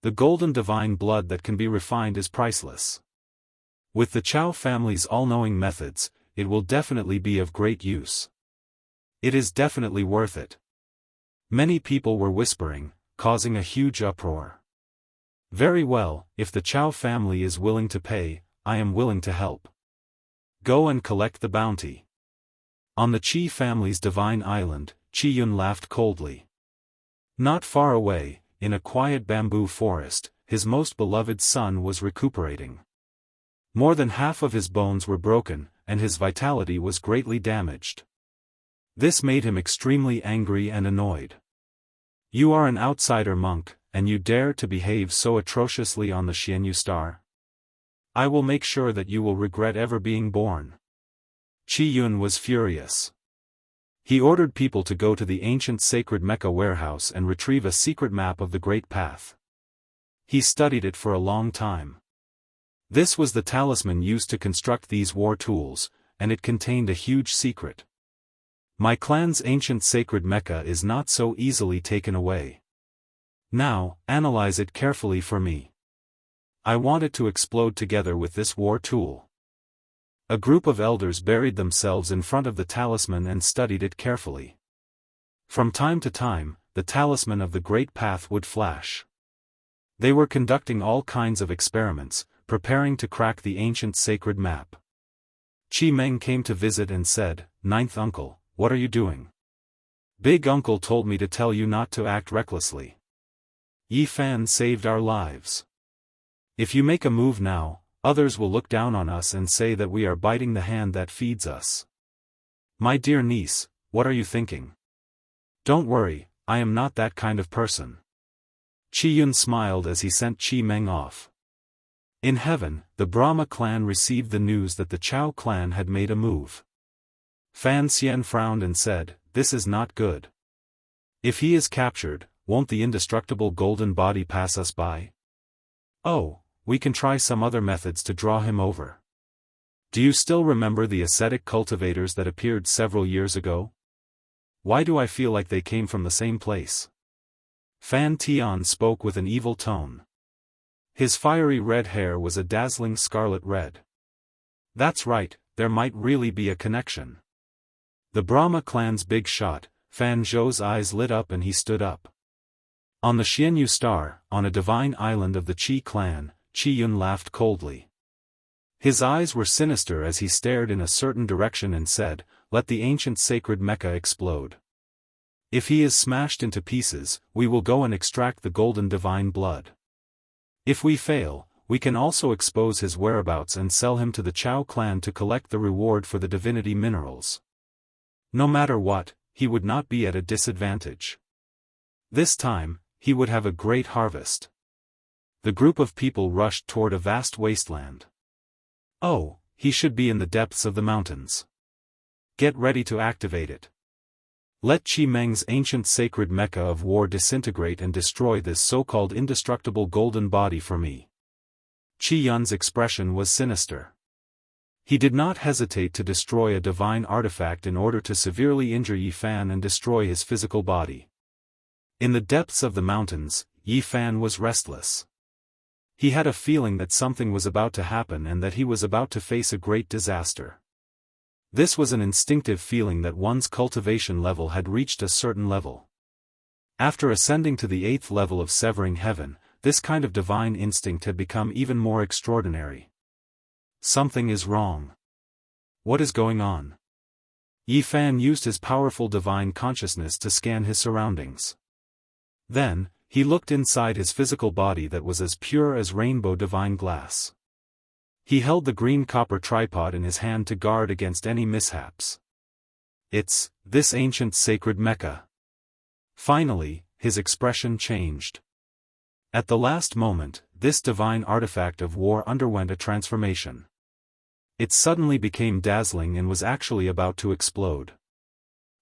The golden divine blood that can be refined is priceless. With the Chao family's all-knowing methods, it will definitely be of great use. It is definitely worth it. Many people were whispering, causing a huge uproar. Very well, if the Chao family is willing to pay, I am willing to help. Go and collect the bounty. On the Qi family's divine island, Qi Yun laughed coldly. Not far away, in a quiet bamboo forest, his most beloved son was recuperating. More than half of his bones were broken, and his vitality was greatly damaged. This made him extremely angry and annoyed. You are an outsider monk, and you dare to behave so atrociously on the Jianghu star? I will make sure that you will regret ever being born. Qi Yun was furious. He ordered people to go to the ancient sacred Mecca warehouse and retrieve a secret map of the Great Path. He studied it for a long time. This was the talisman used to construct these war tools, and it contained a huge secret. My clan's ancient sacred Mecca is not so easily taken away. Now, analyze it carefully for me. I want it to explode together with this war tool. A group of elders buried themselves in front of the talisman and studied it carefully. From time to time, the talisman of the Great Path would flash. They were conducting all kinds of experiments, preparing to crack the ancient sacred map. Qi Meng came to visit and said, "Ninth uncle, what are you doing?" "Big uncle told me to tell you not to act recklessly. Yi Fan saved our lives. If you make a move now, others will look down on us and say that we are biting the hand that feeds us." "My dear niece, what are you thinking?" "Don't worry, I am not that kind of person." Qi Yun smiled as he sent Qi Meng off. In heaven, the Brahma clan received the news that the Chao clan had made a move. Fan Xian frowned and said, "This is not good." If he is captured, won't the indestructible golden body pass us by? Oh, we can try some other methods to draw him over. Do you still remember the ascetic cultivators that appeared several years ago? Why do I feel like they came from the same place? Fan Tian spoke with an evil tone. His fiery red hair was a dazzling scarlet red. That's right, there might really be a connection. The Brahma clan's big shot, Fan Zhou's eyes lit up and he stood up. On the Xianyu star, on a divine island of the Qi clan, Qi Yun laughed coldly. His eyes were sinister as he stared in a certain direction and said, "Let the ancient sacred mecha explode. If he is smashed into pieces, we will go and extract the golden divine blood. If we fail, we can also expose his whereabouts and sell him to the Chao clan to collect the reward for the divinity minerals. No matter what, he would not be at a disadvantage. This time, he would have a great harvest." The group of people rushed toward a vast wasteland. Oh, he should be in the depths of the mountains. Get ready to activate it. Let Qi Meng's ancient sacred mecha of war disintegrate and destroy this so-called indestructible golden body for me. Qi Yun's expression was sinister. He did not hesitate to destroy a divine artifact in order to severely injure Yi Fan and destroy his physical body. In the depths of the mountains, Yi Fan was restless. He had a feeling that something was about to happen and that he was about to face a great disaster. This was an instinctive feeling that one's cultivation level had reached a certain level. After ascending to the 8th level of severing heaven, this kind of divine instinct had become even more extraordinary. Something is wrong. What is going on? Yi Fan used his powerful divine consciousness to scan his surroundings. Then, he looked inside his physical body that was as pure as rainbow divine glass. He held the green copper tripod in his hand to guard against any mishaps. It's this ancient sacred mecha. Finally, his expression changed. At the last moment, this divine artifact of war underwent a transformation. It suddenly became dazzling and was actually about to explode.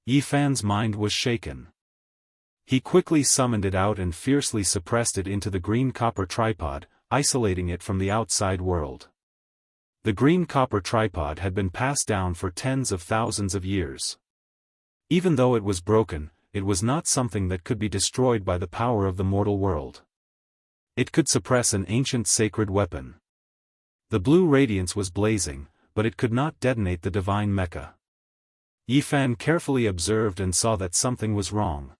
Yi Fan's mind was shaken. He quickly summoned it out and fiercely suppressed it into the green copper tripod, isolating it from the outside world. The green copper tripod had been passed down for tens of thousands of years. Even though it was broken, it was not something that could be destroyed by the power of the mortal world. It could suppress an ancient sacred weapon. The blue radiance was blazing, but it could not detonate the divine mecha. Yi Fan carefully observed and saw that something was wrong.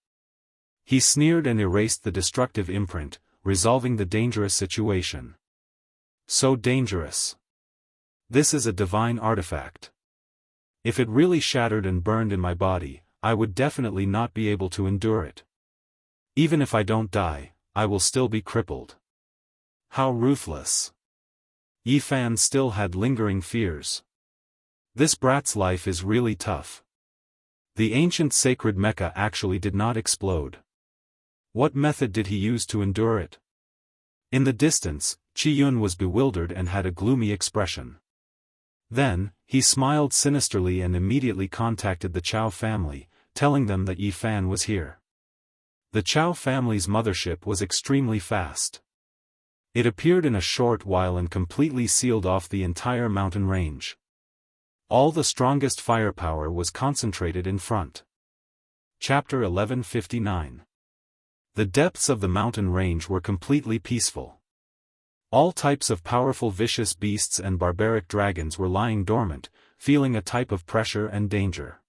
He sneered and erased the destructive imprint, resolving the dangerous situation. So dangerous. This is a divine artifact. If it really shattered and burned in my body, I would definitely not be able to endure it. Even if I don't die, I will still be crippled. How ruthless. Yi Fan still had lingering fears. This brat's life is really tough. The ancient sacred mecha actually did not explode. What method did he use to endure it? In the distance, Qi Yun was bewildered and had a gloomy expression. Then, he smiled sinisterly and immediately contacted the Chao family, telling them that Yi Fan was here. The Chao family's mothership was extremely fast. It appeared in a short while and completely sealed off the entire mountain range. All the strongest firepower was concentrated in front. Chapter 1159. The depths of the mountain range were completely peaceful. All types of powerful vicious beasts and barbaric dragons were lying dormant, feeling a type of pressure and danger.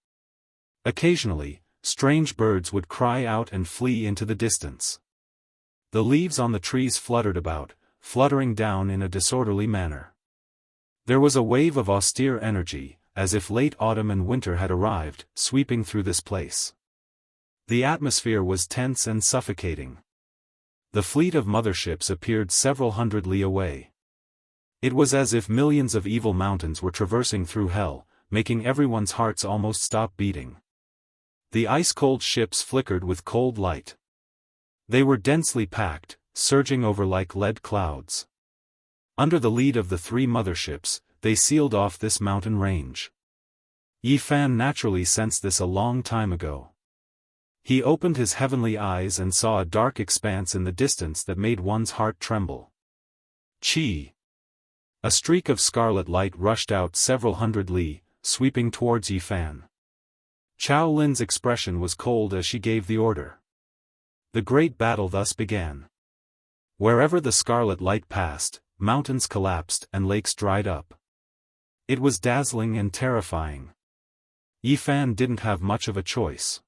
Occasionally, strange birds would cry out and flee into the distance. The leaves on the trees fluttered about, fluttering down in a disorderly manner. There was a wave of austere energy, as if late autumn and winter had arrived, sweeping through this place. The atmosphere was tense and suffocating. The fleet of motherships appeared several hundred li away. It was as if millions of evil mountains were traversing through hell, making everyone's hearts almost stop beating. The ice-cold ships flickered with cold light. They were densely packed, surging over like lead clouds. Under the lead of the 3 motherships, they sealed off this mountain range. Yi Fan naturally sensed this a long time ago. He opened his heavenly eyes and saw a dark expanse in the distance that made one's heart tremble. Chi! A streak of scarlet light rushed out several hundred li, sweeping towards Yifan. Chao Lin's expression was cold as she gave the order. The great battle thus began. Wherever the scarlet light passed, mountains collapsed and lakes dried up. It was dazzling and terrifying. Yifan didn't have much of a choice.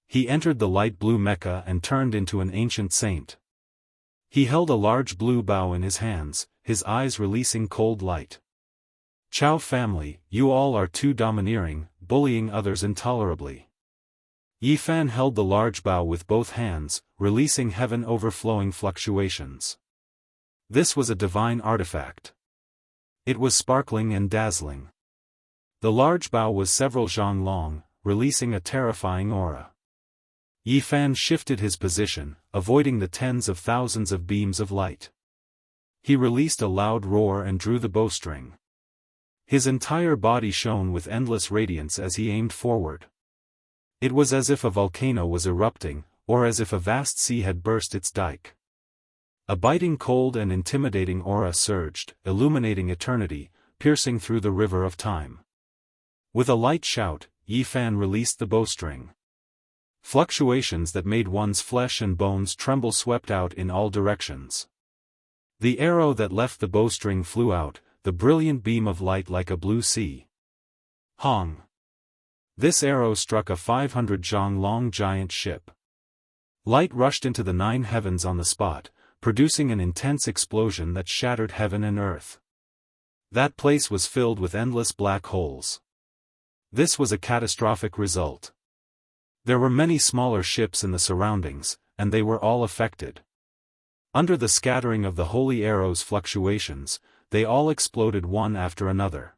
He entered the light blue Mecca and turned into an ancient saint. He held a large blue bow in his hands, his eyes releasing cold light. Chao family, you all are too domineering, bullying others intolerably. Yifan held the large bow with both hands, releasing heaven overflowing fluctuations. This was a divine artifact. It was sparkling and dazzling. The large bow was several zhang long, releasing a terrifying aura. Yifan shifted his position, avoiding the tens of thousands of beams of light. He released a loud roar and drew the bowstring. His entire body shone with endless radiance as he aimed forward. It was as if a volcano was erupting, or as if a vast sea had burst its dike. A biting cold and intimidating aura surged, illuminating eternity, piercing through the river of time. With a light shout, Yifan released the bowstring. Fluctuations that made one's flesh and bones tremble swept out in all directions. The arrow that left the bowstring flew out, the brilliant beam of light like a blue sea. Hong! This arrow struck a 500 zhang long giant ship. Light rushed into the 9 heavens on the spot, producing an intense explosion that shattered heaven and earth. That place was filled with endless black holes. This was a catastrophic result. There were many smaller ships in the surroundings, and they were all affected. Under the scattering of the holy arrow's fluctuations, they all exploded one after another.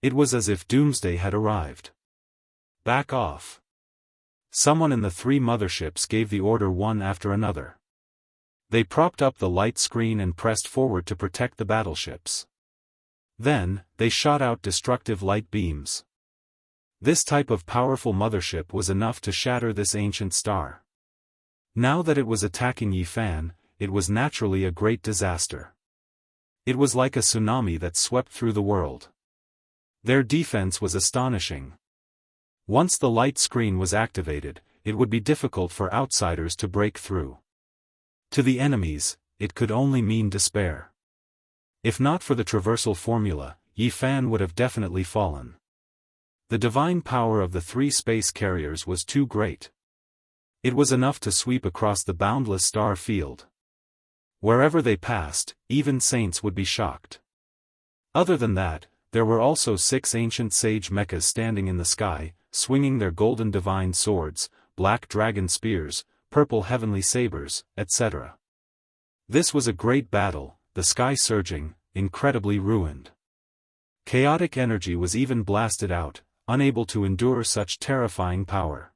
It was as if doomsday had arrived. Back off! Someone in the 3 motherships gave the order one after another. They propped up the light screen and pressed forward to protect the battleships. Then, they shot out destructive light beams. This type of powerful mothership was enough to shatter this ancient star. Now that it was attacking Yifan, it was naturally a great disaster. It was like a tsunami that swept through the world. Their defense was astonishing. Once the light screen was activated, it would be difficult for outsiders to break through. To the enemies, it could only mean despair. If not for the traversal formula, Yifan would have definitely fallen. The divine power of the 3 space carriers was too great. It was enough to sweep across the boundless star field. Wherever they passed, even saints would be shocked. Other than that, there were also 6 ancient sage mechas standing in the sky, swinging their golden divine swords, black dragon spears, purple heavenly sabers, etc. This was a great battle, the sky surging, incredibly ruined. Chaotic energy was even blasted out, unable to endure such terrifying power.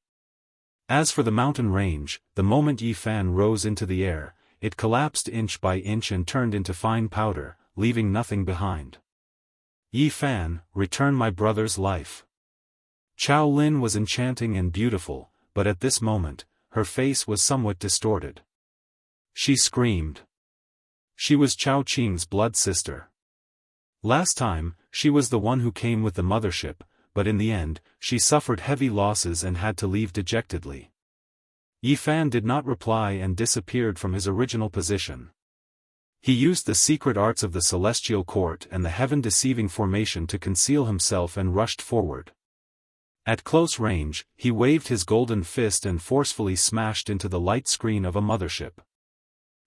As for the mountain range, the moment Yifan rose into the air, it collapsed inch by inch and turned into fine powder, leaving nothing behind. Yifan, return my brother's life. Chao Lin was enchanting and beautiful, but at this moment, her face was somewhat distorted. She screamed. She was Chao Qing's blood sister. Last time, she was the one who came with the mothership, but in the end, she suffered heavy losses and had to leave dejectedly. Yifan did not reply and disappeared from his original position. He used the secret arts of the celestial court and the heaven-deceiving formation to conceal himself and rushed forward. At close range, he waved his golden fist and forcefully smashed into the light screen of a mothership.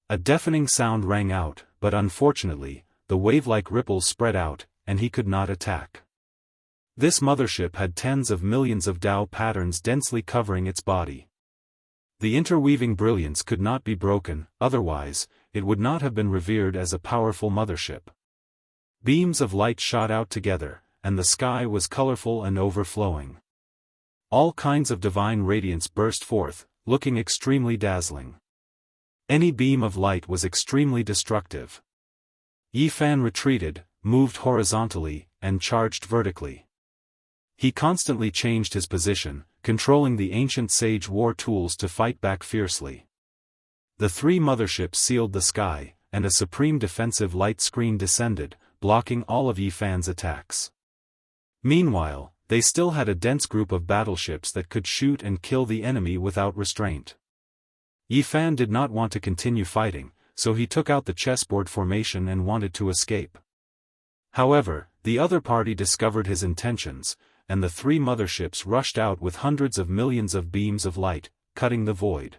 A deafening sound rang out, but unfortunately, the wave-like ripples spread out, and he could not attack. This mothership had tens of millions of Dao patterns densely covering its body. The interweaving brilliance could not be broken, otherwise, it would not have been revered as a powerful mothership. Beams of light shot out together, and the sky was colorful and overflowing. All kinds of divine radiance burst forth, looking extremely dazzling. Any beam of light was extremely destructive. Yifan retreated, moved horizontally, and charged vertically. He constantly changed his position, controlling the ancient sage war tools to fight back fiercely. The three motherships sealed the sky, and a supreme defensive light screen descended, blocking all of Yifan's attacks. Meanwhile, they still had a dense group of battleships that could shoot and kill the enemy without restraint. Yifan did not want to continue fighting, so he took out the chessboard formation and wanted to escape. However, the other party discovered his intentions, and the three motherships rushed out with hundreds of millions of beams of light, cutting the void.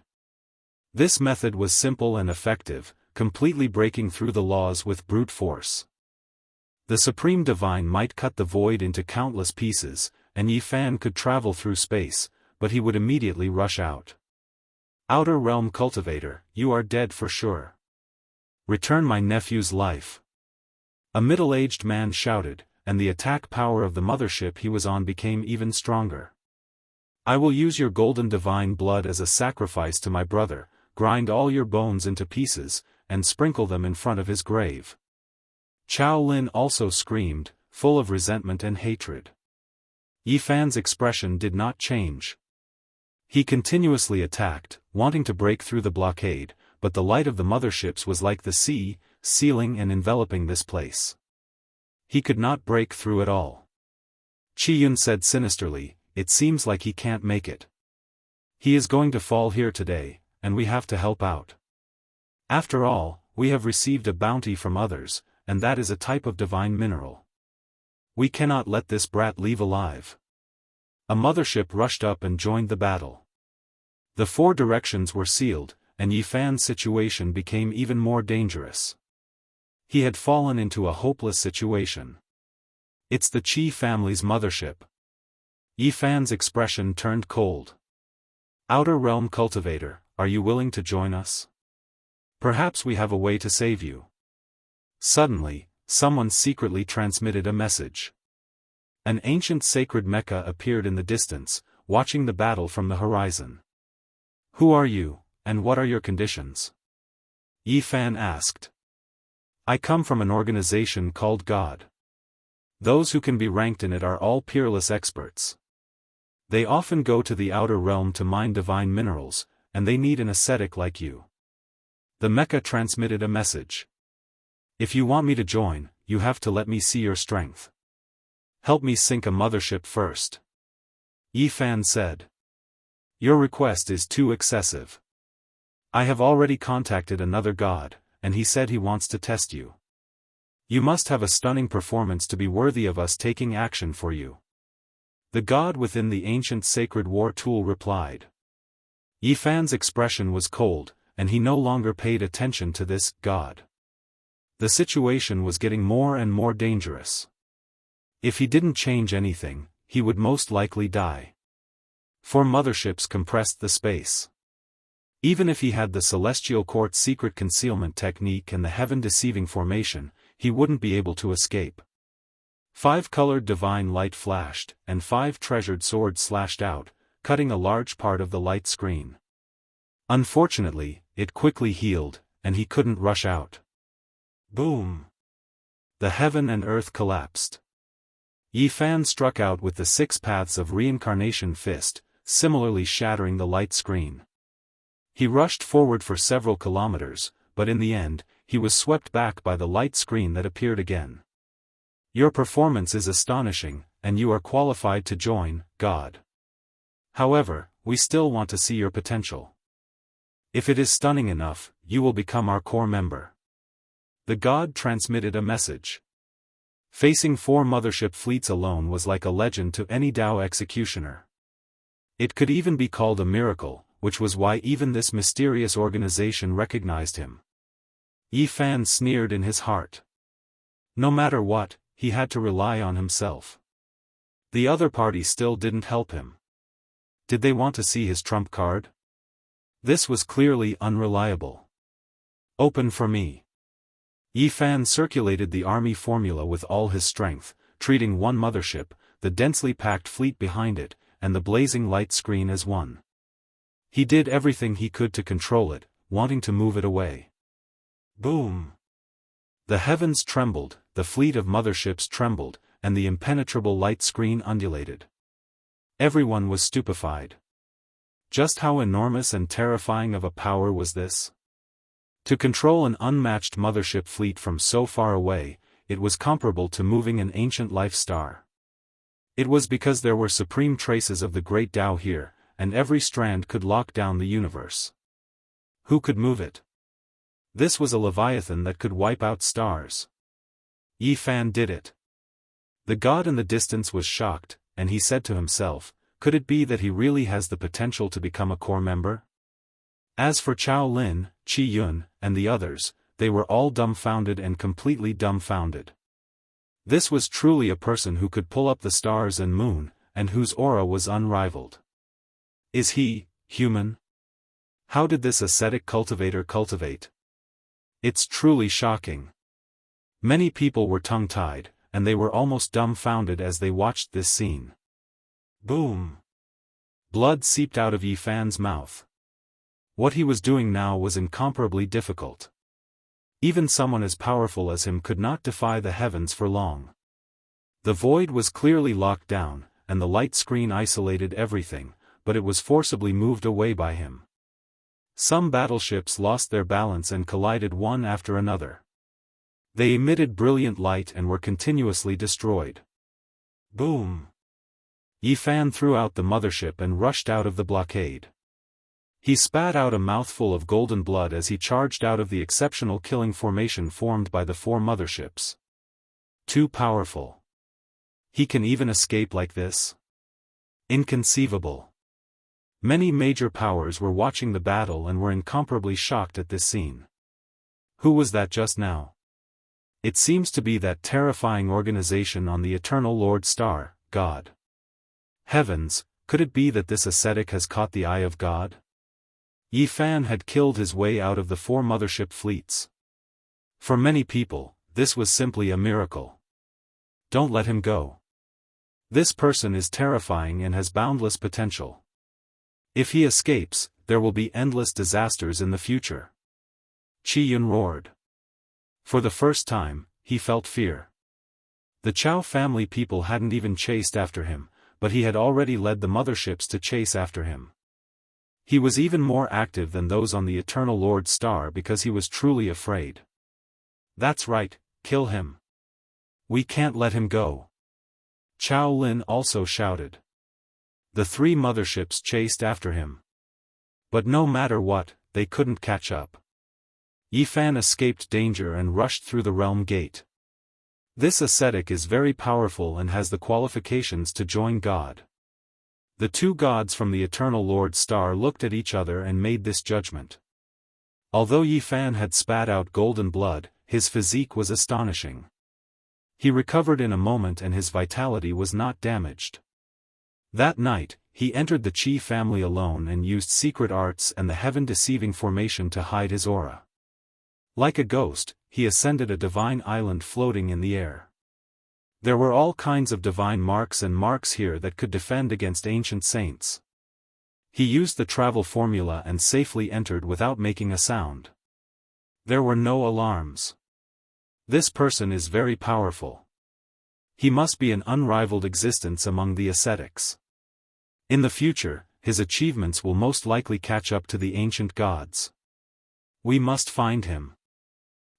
This method was simple and effective, completely breaking through the laws with brute force. The Supreme Divine might cut the void into countless pieces, and Yifan could travel through space, but he would immediately rush out. Outer Realm Cultivator, you are dead for sure. Return my nephew's life. A middle-aged man shouted, and the attack power of the mothership he was on became even stronger. I will use your golden divine blood as a sacrifice to my brother, grind all your bones into pieces, and sprinkle them in front of his grave. Chao Lin also screamed, full of resentment and hatred. Yifan's expression did not change. He continuously attacked, wanting to break through the blockade, but the light of the motherships was like the sea, sealing and enveloping this place. He could not break through at all. Qiyun said sinisterly, it seems like he can't make it. He is going to fall here today, and we have to help out. After all, we have received a bounty from others, and that is a type of divine mineral. We cannot let this brat leave alive. A mothership rushed up and joined the battle. The four directions were sealed, and Yifan's situation became even more dangerous. He had fallen into a hopeless situation. It's the Qi family's mothership. Yifan's expression turned cold. Outer Realm Cultivator, are you willing to join us? Perhaps we have a way to save you. Suddenly, someone secretly transmitted a message. An ancient sacred mecha appeared in the distance, watching the battle from the horizon. Who are you, and what are your conditions? Yifan asked. I come from an organization called God. Those who can be ranked in it are all peerless experts. They often go to the outer realm to mine divine minerals, and they need an ascetic like you. The mecha transmitted a message. If you want me to join, you have to let me see your strength. Help me sink a mothership first. Yifan said. Your request is too excessive. I have already contacted another god, and he said he wants to test you. You must have a stunning performance to be worthy of us taking action for you. The god within the ancient sacred war tool replied. Yifan's expression was cold, and he no longer paid attention to this god. The situation was getting more and more dangerous. If he didn't change anything, he would most likely die. Four motherships compressed the space. Even if he had the Celestial Court's secret concealment technique and the heaven-deceiving formation, he wouldn't be able to escape. 5 colored divine light flashed, and 5 treasured swords slashed out, cutting a large part of the light screen. Unfortunately, it quickly healed, and he couldn't rush out. Boom! The heaven and earth collapsed. Yifan struck out with the 6 paths of reincarnation fist, similarly shattering the light screen. He rushed forward for several kilometers, but in the end, he was swept back by the light screen that appeared again. Your performance is astonishing, and you are qualified to join, God. However, we still want to see your potential. If it is stunning enough, you will become our core member. The god transmitted a message. Facing 4 mothership fleets alone was like a legend to any Dao executioner. It could even be called a miracle, which was why even this mysterious organization recognized him. Yifan sneered in his heart. No matter what, he had to rely on himself. The other party still didn't help him. Did they want to see his trump card? This was clearly unreliable. Open for me. Yifan circulated the army formula with all his strength, treating one mothership, the densely packed fleet behind it, and the blazing light screen as one. He did everything he could to control it, wanting to move it away. Boom! The heavens trembled, the fleet of motherships trembled, and the impenetrable light screen undulated. Everyone was stupefied. Just how enormous and terrifying of a power was this? To control an unmatched mothership fleet from so far away, it was comparable to moving an ancient life star. It was because there were supreme traces of the great Tao here, and every strand could lock down the universe. Who could move it? This was a leviathan that could wipe out stars. Yi Fan did it. The god in the distance was shocked, and he said to himself, could it be that he really has the potential to become a core member? As for Chao Lin, Qi Yun, and the others, they were all dumbfounded and completely dumbfounded. This was truly a person who could pull up the stars and moon, and whose aura was unrivaled. Is he human? How did this ascetic cultivator cultivate? It's truly shocking. Many people were tongue-tied, and they were almost dumbfounded as they watched this scene. Boom! Blood seeped out of Yi Fan's mouth. What he was doing now was incomparably difficult. Even someone as powerful as him could not defy the heavens for long. The void was clearly locked down, and the light screen isolated everything, but it was forcibly moved away by him. Some battleships lost their balance and collided one after another. They emitted brilliant light and were continuously destroyed. Boom! Yi Fan threw out the mothership and rushed out of the blockade. He spat out a mouthful of golden blood as he charged out of the exceptional killing formation formed by the 4 motherships. Too powerful. He can even escape like this? Inconceivable. Many major powers were watching the battle and were incomparably shocked at this scene. Who was that just now? It seems to be that terrifying organization on the Eternal Lord Star, God. Heavens, could it be that this ascetic has caught the eye of God? Yi Fan had killed his way out of the 4 mothership fleets. For many people, this was simply a miracle. Don't let him go. This person is terrifying and has boundless potential. If he escapes, there will be endless disasters in the future. Qi Yun roared. For the first time, he felt fear. The Chao family people hadn't even chased after him, but he had already led the motherships to chase after him. He was even more active than those on the Eternal Lord Star because he was truly afraid. That's right, kill him. We can't let him go. Chao Lin also shouted. The 3 motherships chased after him. But no matter what, they couldn't catch up. Yi Fan escaped danger and rushed through the realm gate. This ascetic is very powerful and has the qualifications to join God. The 2 gods from the Eternal Lord Star looked at each other and made this judgment. Although Yi Fan had spat out golden blood, his physique was astonishing. He recovered in a moment and his vitality was not damaged. That night, he entered the Qi family alone and used secret arts and the heaven-deceiving formation to hide his aura. Like a ghost, he ascended a divine island floating in the air. There were all kinds of divine marks and marks here that could defend against ancient saints. He used the travel formula and safely entered without making a sound. There were no alarms. This person is very powerful. He must be an unrivaled existence among the ascetics. In the future, his achievements will most likely catch up to the ancient gods. We must find him.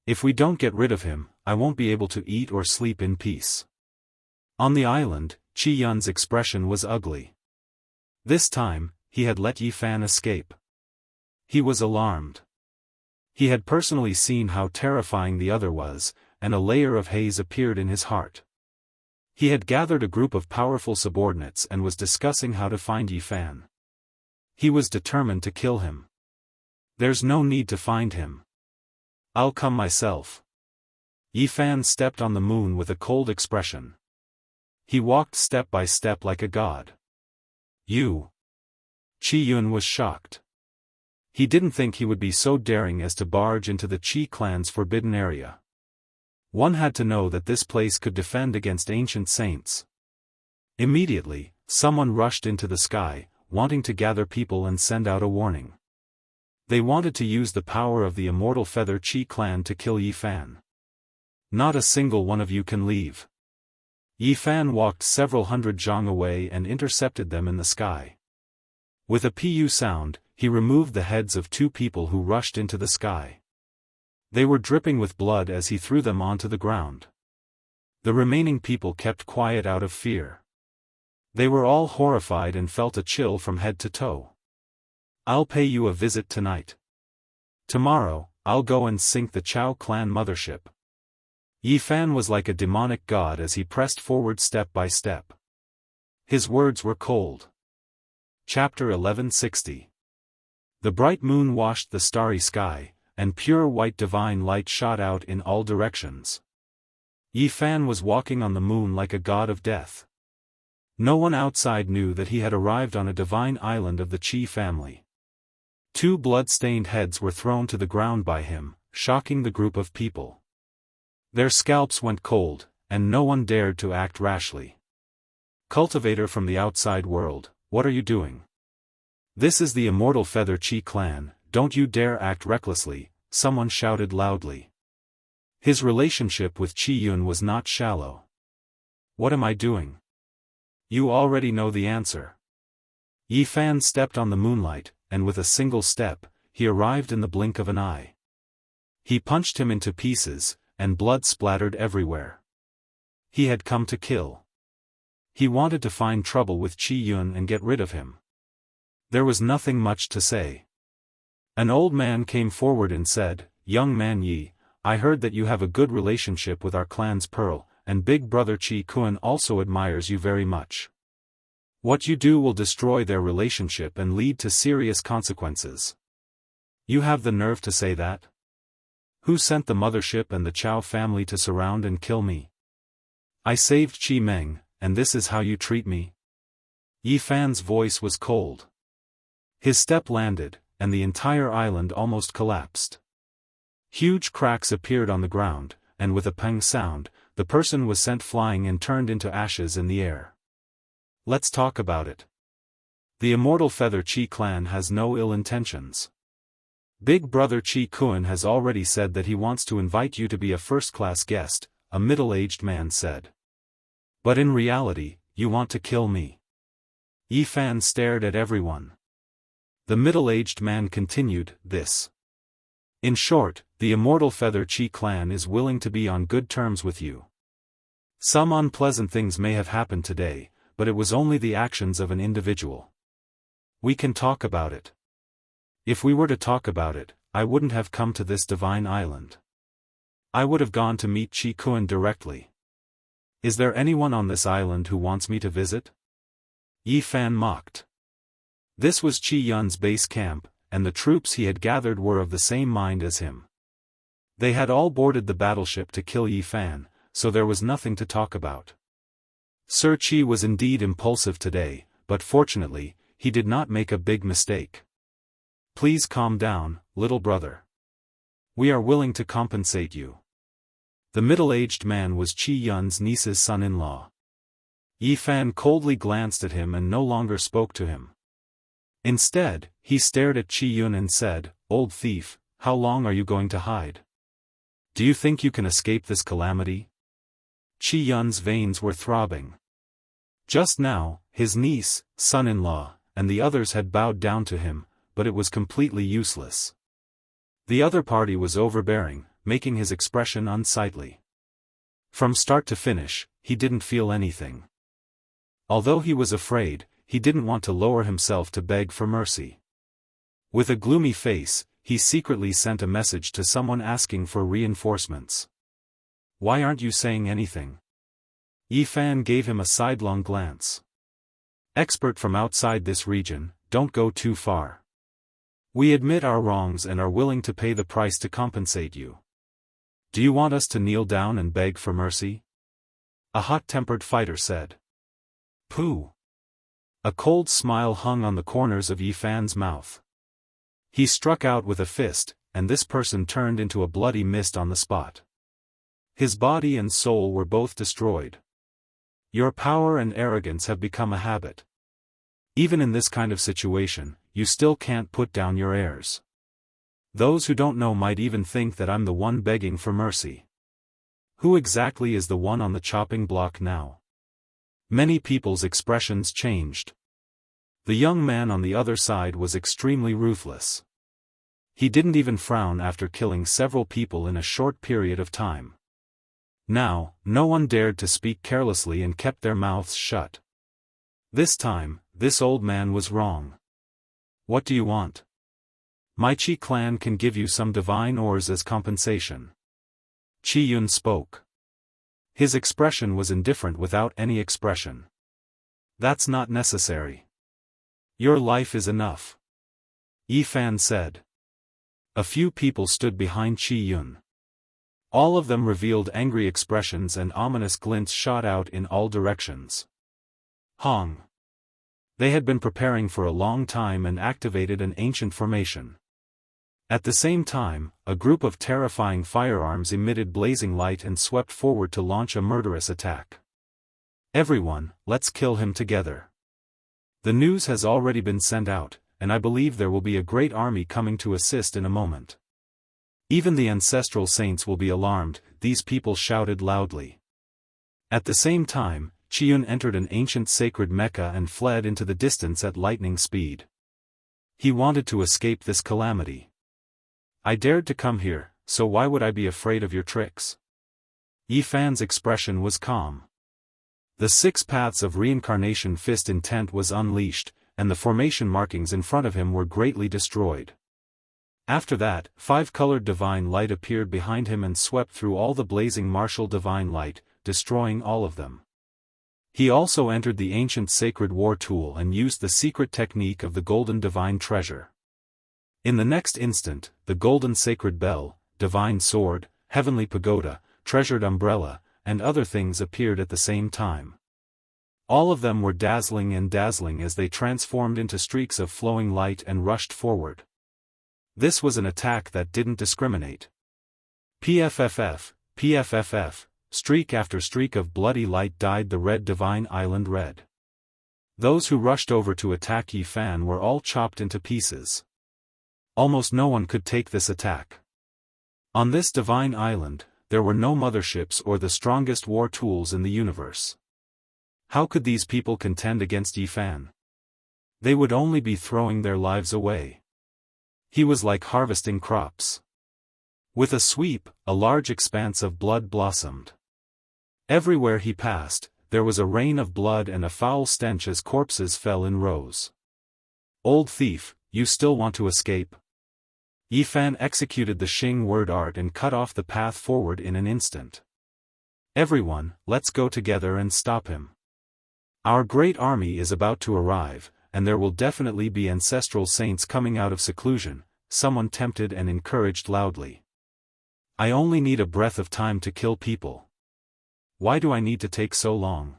If we don't get rid of him, I won't be able to eat or sleep in peace. On the island, Qi Yun's expression was ugly. This time, he had let Yi Fan escape. He was alarmed. He had personally seen how terrifying the other was, and a layer of haze appeared in his heart. He had gathered a group of powerful subordinates and was discussing how to find Yi Fan. He was determined to kill him. There's no need to find him. I'll come myself. Yi Fan stepped on the moon with a cold expression. He walked step by step like a god. You. Qi Yun was shocked. He didn't think he would be so daring as to barge into the Qi clan's forbidden area. One had to know that this place could defend against ancient saints. Immediately, someone rushed into the sky, wanting to gather people and send out a warning. They wanted to use the power of the immortal feather Qi clan to kill Yi Fan. Not a single one of you can leave. Yi Fan walked several hundred zhang away and intercepted them in the sky. With a pu sound, he removed the heads of 2 people who rushed into the sky. They were dripping with blood as he threw them onto the ground. The remaining people kept quiet out of fear. They were all horrified and felt a chill from head to toe. "I'll pay you a visit tonight. Tomorrow, I'll go and sink the Chao clan mothership." Yi Fan was like a demonic god as he pressed forward step by step. His words were cold. Chapter 1160. The bright moon washed the starry sky, and pure white divine light shot out in all directions. Yi Fan was walking on the moon like a god of death. No one outside knew that he had arrived on a divine island of the Qi family. 2 blood-stained heads were thrown to the ground by him, shocking the group of people. Their scalps went cold, and no one dared to act rashly. "Cultivator from the outside world, what are you doing? This is the Immortal Feather Qi clan, don't you dare act recklessly," someone shouted loudly. His relationship with Qi Yun was not shallow. "What am I doing?" "You already know the answer." Yi Fan stepped on the moonlight, and with a single step, he arrived in the blink of an eye. He punched him into pieces, and blood splattered everywhere. He had come to kill. He wanted to find trouble with Qi Yun and get rid of him. There was nothing much to say. An old man came forward and said, "Young man Yi, I heard that you have a good relationship with our clan's pearl, and big brother Qi Kun also admires you very much. What you do will destroy their relationship and lead to serious consequences. You have the nerve to say that? Who sent the mothership and the Chao family to surround and kill me? I saved Qi Meng, and this is how you treat me?" Yi Fan's voice was cold. His step landed, and the entire island almost collapsed. Huge cracks appeared on the ground, and with a pang sound, the person was sent flying and turned into ashes in the air. "Let's talk about it. The Immortal Feather Qi clan has no ill intentions. Big brother Qi Kun has already said that he wants to invite you to be a first-class guest," a middle-aged man said. "But in reality, you want to kill me." Yi Fan stared at everyone. The middle-aged man continued, "This. In short, the Immortal Feather Qi clan is willing to be on good terms with you. Some unpleasant things may have happened today, but it was only the actions of an individual. We can talk about it. If we were to talk about it, I wouldn't have come to this divine island. I would have gone to meet Qi Kun directly. Is there anyone on this island who wants me to visit?" Yi Fan mocked. This was Qi Yun's base camp, and the troops he had gathered were of the same mind as him. They had all boarded the battleship to kill Yi Fan, so there was nothing to talk about. Sir Qi was indeed impulsive today, but fortunately, he did not make a big mistake. "Please calm down, little brother. We are willing to compensate you." The middle-aged man was Qi Yun's niece's son-in-law. Yi Fan coldly glanced at him and no longer spoke to him. Instead, he stared at Qi Yun and said, "Old thief, how long are you going to hide? Do you think you can escape this calamity?" Qi Yun's veins were throbbing. Just now, his niece, son-in-law, and the others had bowed down to him, but it was completely useless. The other party was overbearing, making his expression unsightly. From start to finish, he didn't feel anything. Although he was afraid, he didn't want to lower himself to beg for mercy. With a gloomy face, he secretly sent a message to someone asking for reinforcements. "Why aren't you saying anything?" Yi Fan gave him a sidelong glance. "Expert from outside this region, don't go too far. We admit our wrongs and are willing to pay the price to compensate you. Do you want us to kneel down and beg for mercy?" A hot-tempered fighter said. "Pooh." A cold smile hung on the corners of Yi Fan's mouth. He struck out with a fist, and this person turned into a bloody mist on the spot. His body and soul were both destroyed. Your power and arrogance have become a habit. Even in this kind of situation, you still can't put down your airs. Those who don't know might even think that I'm the one begging for mercy. Who exactly is the one on the chopping block now? Many people's expressions changed. The young man on the other side was extremely ruthless. He didn't even frown after killing several people in a short period of time. Now, no one dared to speak carelessly and kept their mouths shut. This time, this old man was wrong. What do you want? My Qi clan can give you some divine ores as compensation. Qi Yun spoke. His expression was indifferent without any expression. That's not necessary. Your life is enough. Yi Fan said. A few people stood behind Qi Yun. All of them revealed angry expressions and ominous glints shot out in all directions. Hong. They had been preparing for a long time and activated an ancient formation. At the same time, a group of terrifying firearms emitted blazing light and swept forward to launch a murderous attack. Everyone, let's kill him together. The news has already been sent out, and I believe there will be a great army coming to assist in a moment. Even the ancestral saints will be alarmed, these people shouted loudly. At the same time, Qi Yun entered an ancient sacred Mecca and fled into the distance at lightning speed. He wanted to escape this calamity. I dared to come here, so why would I be afraid of your tricks? Yi Fan's expression was calm. The 6 paths of reincarnation fist intent was unleashed, and the formation markings in front of him were greatly destroyed. After that, 5-colored divine light appeared behind him and swept through all the blazing martial divine light, destroying all of them. He also entered the ancient sacred war tool and used the secret technique of the golden divine treasure. In the next instant, the golden sacred bell, divine sword, heavenly pagoda, treasured umbrella, and other things appeared at the same time. All of them were dazzling as they transformed into streaks of flowing light and rushed forward. This was an attack that didn't discriminate. PFFF, PFFF, streak after streak of bloody light dyed the red divine island red. Those who rushed over to attack Yi Fan were all chopped into pieces. Almost no one could take this attack. On this divine island, there were no motherships or the strongest war tools in the universe. How could these people contend against Yi Fan? They would only be throwing their lives away. He was like harvesting crops. With a sweep, a large expanse of blood blossomed. Everywhere he passed, there was a rain of blood and a foul stench as corpses fell in rows. Old thief, you still want to escape? Yi Fan executed the Xing word art and cut off the path forward in an instant. Everyone, let's go together and stop him. Our great army is about to arrive, and there will definitely be ancestral saints coming out of seclusion, someone tempted and encouraged loudly. I only need a breath of time to kill people. Why do I need to take so long?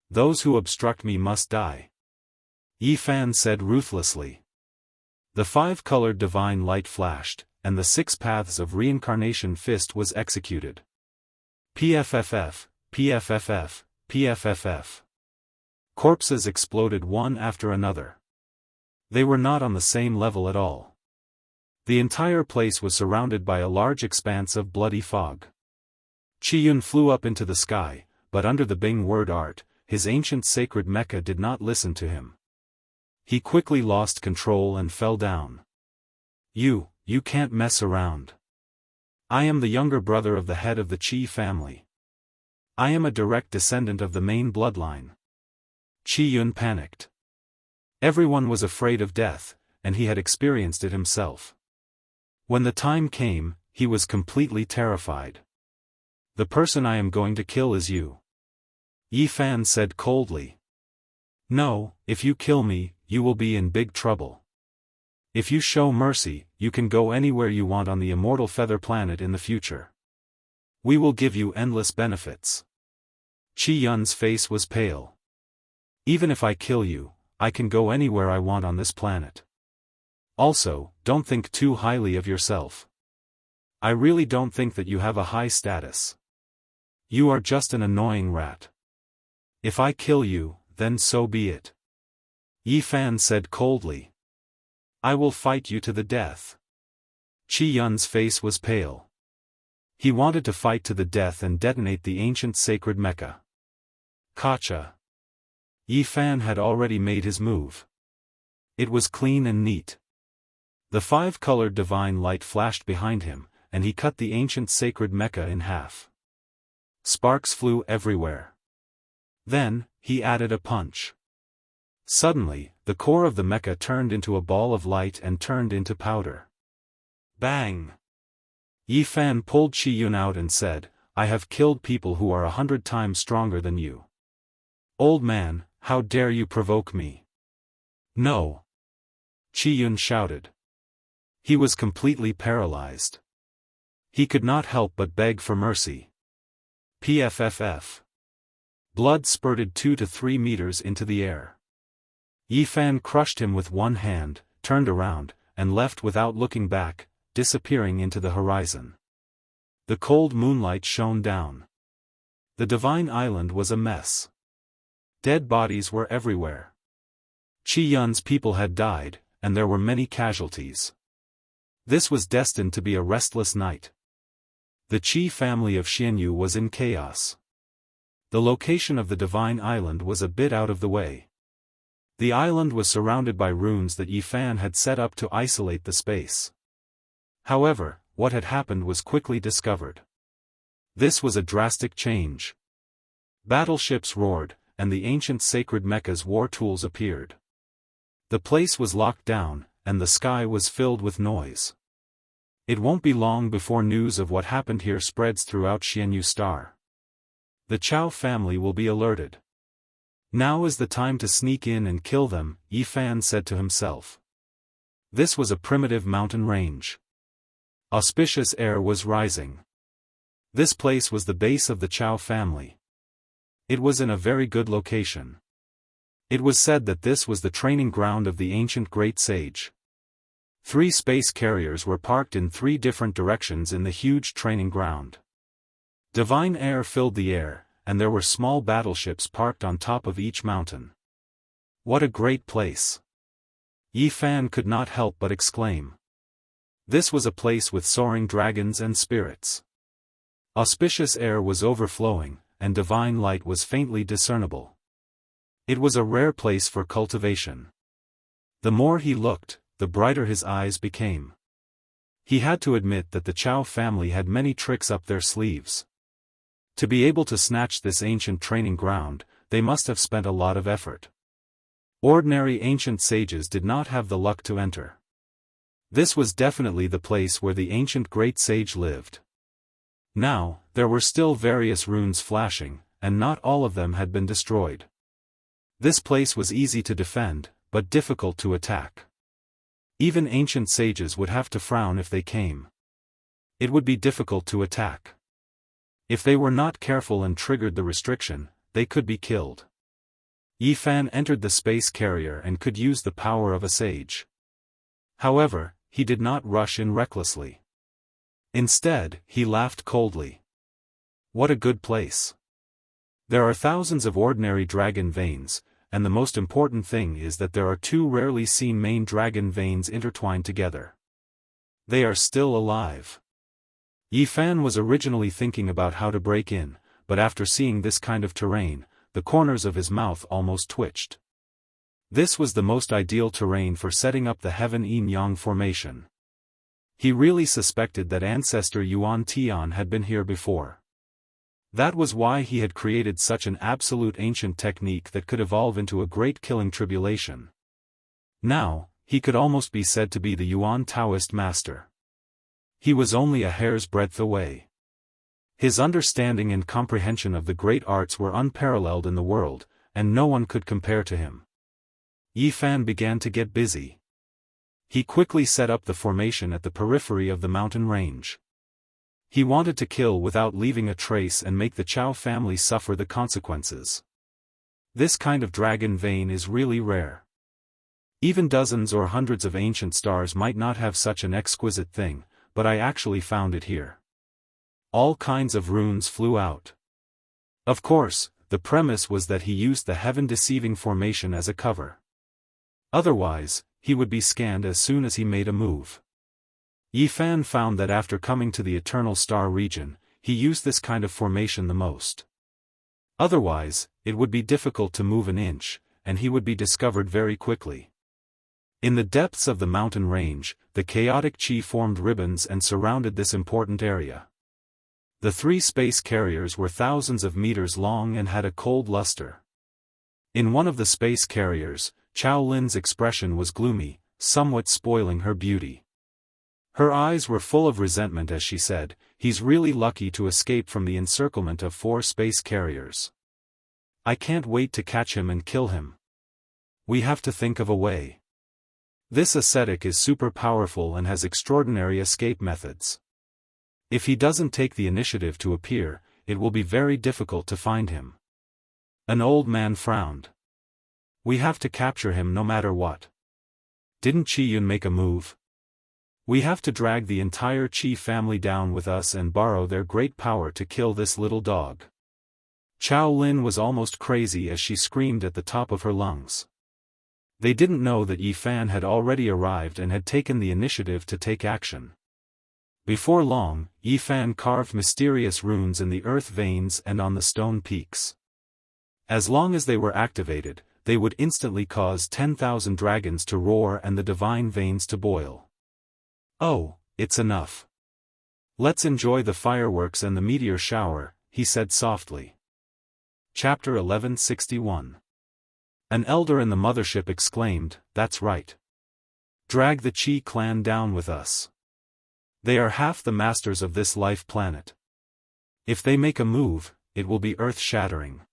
Those who obstruct me must die. Yi Fan said ruthlessly. The 5-colored divine light flashed, and the 6 paths of reincarnation fist was executed. PFFF, PFFF, PFFF. Corpses exploded one after another. They were not on the same level at all. The entire place was surrounded by a large expanse of bloody fog. Qi Yun flew up into the sky, but under the Bing word art, his ancient sacred Mecca did not listen to him. He quickly lost control and fell down. You can't mess around. I am the younger brother of the head of the Qi family. I am a direct descendant of the main bloodline. Qi Yun panicked. Everyone was afraid of death, and he had experienced it himself. When the time came, he was completely terrified. The person I am going to kill is you. Yi Fan said coldly. No, if you kill me, you will be in big trouble. If you show mercy, you can go anywhere you want on the immortal feather planet in the future. We will give you endless benefits. Qi Yun's face was pale. Even if I kill you, I can go anywhere I want on this planet. Also, don't think too highly of yourself. I really don't think that you have a high status. You are just an annoying rat. If I kill you, then so be it. Yi Fan said coldly. I will fight you to the death. Qi Yun's face was pale. He wanted to fight to the death and detonate the ancient sacred Mecca. Kacha. Yi Fan had already made his move. It was clean and neat. The five-colored divine light flashed behind him, and he cut the ancient sacred mecha in half. Sparks flew everywhere. Then, he added a punch. Suddenly, the core of the mecha turned into a ball of light and turned into powder. Bang! Yi Fan pulled Qi Yun out and said, "I have killed people who are 100 times stronger than you. Old man, how dare you provoke me?" "No!" Qi Yun shouted. He was completely paralyzed. He could not help but beg for mercy. Pfff. Blood spurted 2 to 3 meters into the air. Yi Fan crushed him with one hand, turned around, and left without looking back, disappearing into the horizon. The cold moonlight shone down. The divine island was a mess. Dead bodies were everywhere. Qi Yun's people had died, and there were many casualties. This was destined to be a restless night. The Qi family of Xianyu was in chaos. The location of the divine island was a bit out of the way. The island was surrounded by runes that Yi Fan had set up to isolate the space. However, what had happened was quickly discovered. This was a drastic change. Battleships roared, and the ancient sacred mecha's war tools appeared. The place was locked down, and the sky was filled with noise. It won't be long before news of what happened here spreads throughout Xianyu Star. The Chao family will be alerted. Now is the time to sneak in and kill them, Yi Fan said to himself. This was a primitive mountain range. Auspicious air was rising. This place was the base of the Chao family. It was in a very good location. It was said that this was the training ground of the ancient great sage. 3 space carriers were parked in 3 different directions in the huge training ground. Divine air filled the air, and there were small battleships parked on top of each mountain. What a great place! Yi Fan could not help but exclaim. This was a place with soaring dragons and spirits. Auspicious air was overflowing, and divine light was faintly discernible. It was a rare place for cultivation. The more he looked, the brighter his eyes became. He had to admit that the Chao family had many tricks up their sleeves. To be able to snatch this ancient training ground, they must have spent a lot of effort. Ordinary ancient sages did not have the luck to enter. This was definitely the place where the ancient great sage lived. Now, there were still various runes flashing, and not all of them had been destroyed. This place was easy to defend, but difficult to attack. Even ancient sages would have to frown if they came. It would be difficult to attack. If they were not careful and triggered the restriction, they could be killed. Yi Fan entered the space carrier and could use the power of a sage. However, he did not rush in recklessly. Instead, he laughed coldly. What a good place. There are thousands of ordinary dragon veins, and the most important thing is that there are 2 rarely seen main dragon veins intertwined together. They are still alive. Yi Fan was originally thinking about how to break in, but after seeing this kind of terrain, the corners of his mouth almost twitched. This was the most ideal terrain for setting up the Heaven Yin-Yang formation. He really suspected that ancestor Yuan Tian had been here before. That was why he had created such an absolute ancient technique that could evolve into a great killing tribulation. Now, he could almost be said to be the Yuan Taoist master. He was only a hair's breadth away. His understanding and comprehension of the great arts were unparalleled in the world, and no one could compare to him. Yi Fan began to get busy. He quickly set up the formation at the periphery of the mountain range. He wanted to kill without leaving a trace and make the Chao family suffer the consequences. This kind of dragon vein is really rare. Even dozens or hundreds of ancient stars might not have such an exquisite thing, but I actually found it here. All kinds of runes flew out. Of course, the premise was that he used the heaven-deceiving formation as a cover. Otherwise, he would be scanned as soon as he made a move. Yi Fan found that after coming to the Eternal Star region, he used this kind of formation the most. Otherwise, it would be difficult to move an inch, and he would be discovered very quickly. In the depths of the mountain range, the chaotic chi formed ribbons and surrounded this important area. The 3 space carriers were thousands of meters long and had a cold luster. In one of the space carriers, Chao Lin's expression was gloomy, somewhat spoiling her beauty. Her eyes were full of resentment as she said, "He's really lucky to escape from the encirclement of 4 space carriers. I can't wait to catch him and kill him. We have to think of a way. This ascetic is super powerful and has extraordinary escape methods. If he doesn't take the initiative to appear, it will be very difficult to find him." An old man frowned. "We have to capture him no matter what. Didn't Qi Yun make a move? We have to drag the entire Qi family down with us and borrow their great power to kill this little dog." Chao Lin was almost crazy as she screamed at the top of her lungs. They didn't know that Yi Fan had already arrived and had taken the initiative to take action. Before long, Yi Fan carved mysterious runes in the earth veins and on the stone peaks. As long as they were activated, they would instantly cause 10,000 dragons to roar and the divine veins to boil. "Oh, it's enough. Let's enjoy the fireworks and the meteor shower," he said softly. Chapter 1161. An elder in the mothership exclaimed, "That's right. Drag the Qi clan down with us. They are half the masters of this life planet. If they make a move, it will be earth-shattering.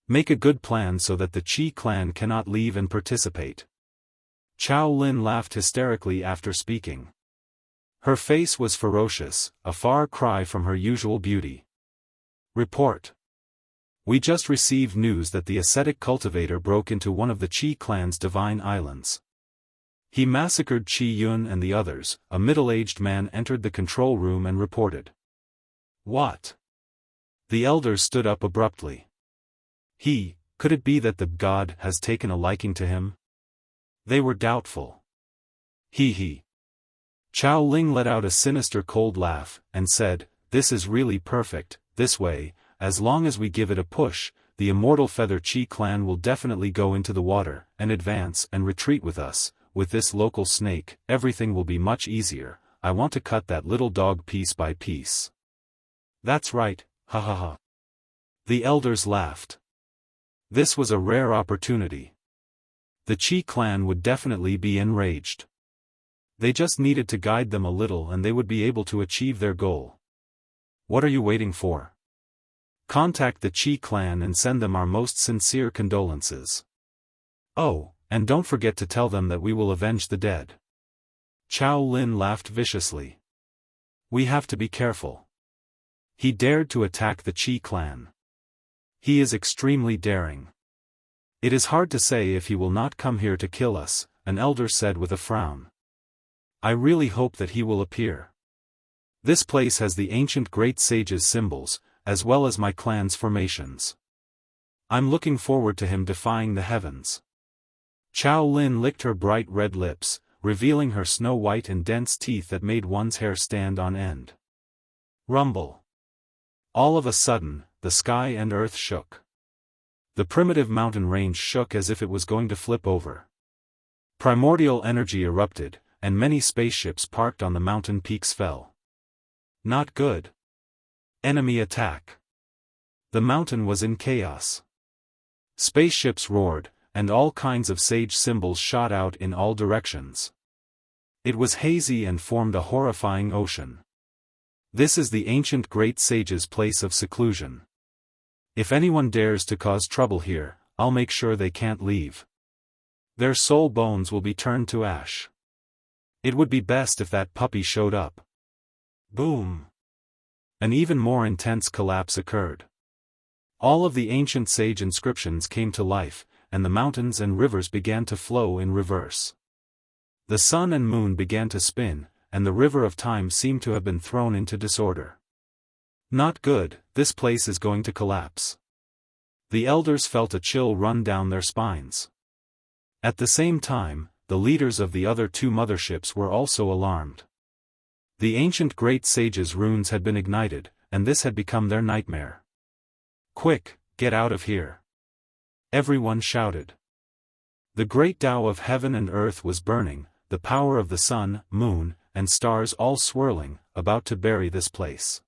Make a good plan so that the Qi clan cannot leave and participate." Chao Lin laughed hysterically after speaking. Her face was ferocious, a far cry from her usual beauty. "Report. We just received news that the ascetic cultivator broke into one of the Qi clan's divine islands. He massacred Qi Yun and the others." A middle-aged man entered the control room and reported. "What?" The elders stood up abruptly. Could it be that the god has taken a liking to him?" They were doubtful. He. Chao Ling let out a sinister cold laugh, and said, "This is really perfect. This way, as long as we give it a push, the Immortal Feather Qi clan will definitely go into the water, and advance and retreat with us. With this local snake, everything will be much easier. I want to cut that little dog piece by piece." "That's right, ha ha ha." The elders laughed. This was a rare opportunity. The Qi clan would definitely be enraged. They just needed to guide them a little and they would be able to achieve their goal. "What are you waiting for? Contact the Qi clan and send them our most sincere condolences. Oh, and don't forget to tell them that we will avenge the dead." Chao Lin laughed viciously. "We have to be careful. He dared to attack the Qi clan. He is extremely daring. It is hard to say if he will not come here to kill us," an elder said with a frown. "I really hope that he will appear. This place has the ancient great sage's symbols, as well as my clan's formations. I'm looking forward to him defying the heavens." Chao Lin licked her bright red lips, revealing her snow-white and dense teeth that made one's hair stand on end. Rumble. All of a sudden, the sky and earth shook. The primitive mountain range shook as if it was going to flip over. Primordial energy erupted, and many spaceships parked on the mountain peaks fell. Not good. Enemy attack. The mountain was in chaos. Spaceships roared, and all kinds of sage symbols shot out in all directions. It was hazy and formed a horrifying ocean. This is the ancient great sage's place of seclusion. If anyone dares to cause trouble here, I'll make sure they can't leave. Their soul bones will be turned to ash. It would be best if that puppy showed up. Boom! An even more intense collapse occurred. All of the ancient sage inscriptions came to life, and the mountains and rivers began to flow in reverse. The sun and moon began to spin, and the river of time seemed to have been thrown into disorder. Not good, this place is going to collapse. The elders felt a chill run down their spines. At the same time, the leaders of the other two motherships were also alarmed. The ancient great sage's runes had been ignited, and this had become their nightmare. Quick, get out of here!" Everyone shouted. The great Tao of heaven and earth was burning, the power of the sun, moon, and stars all swirling, about to bury this place.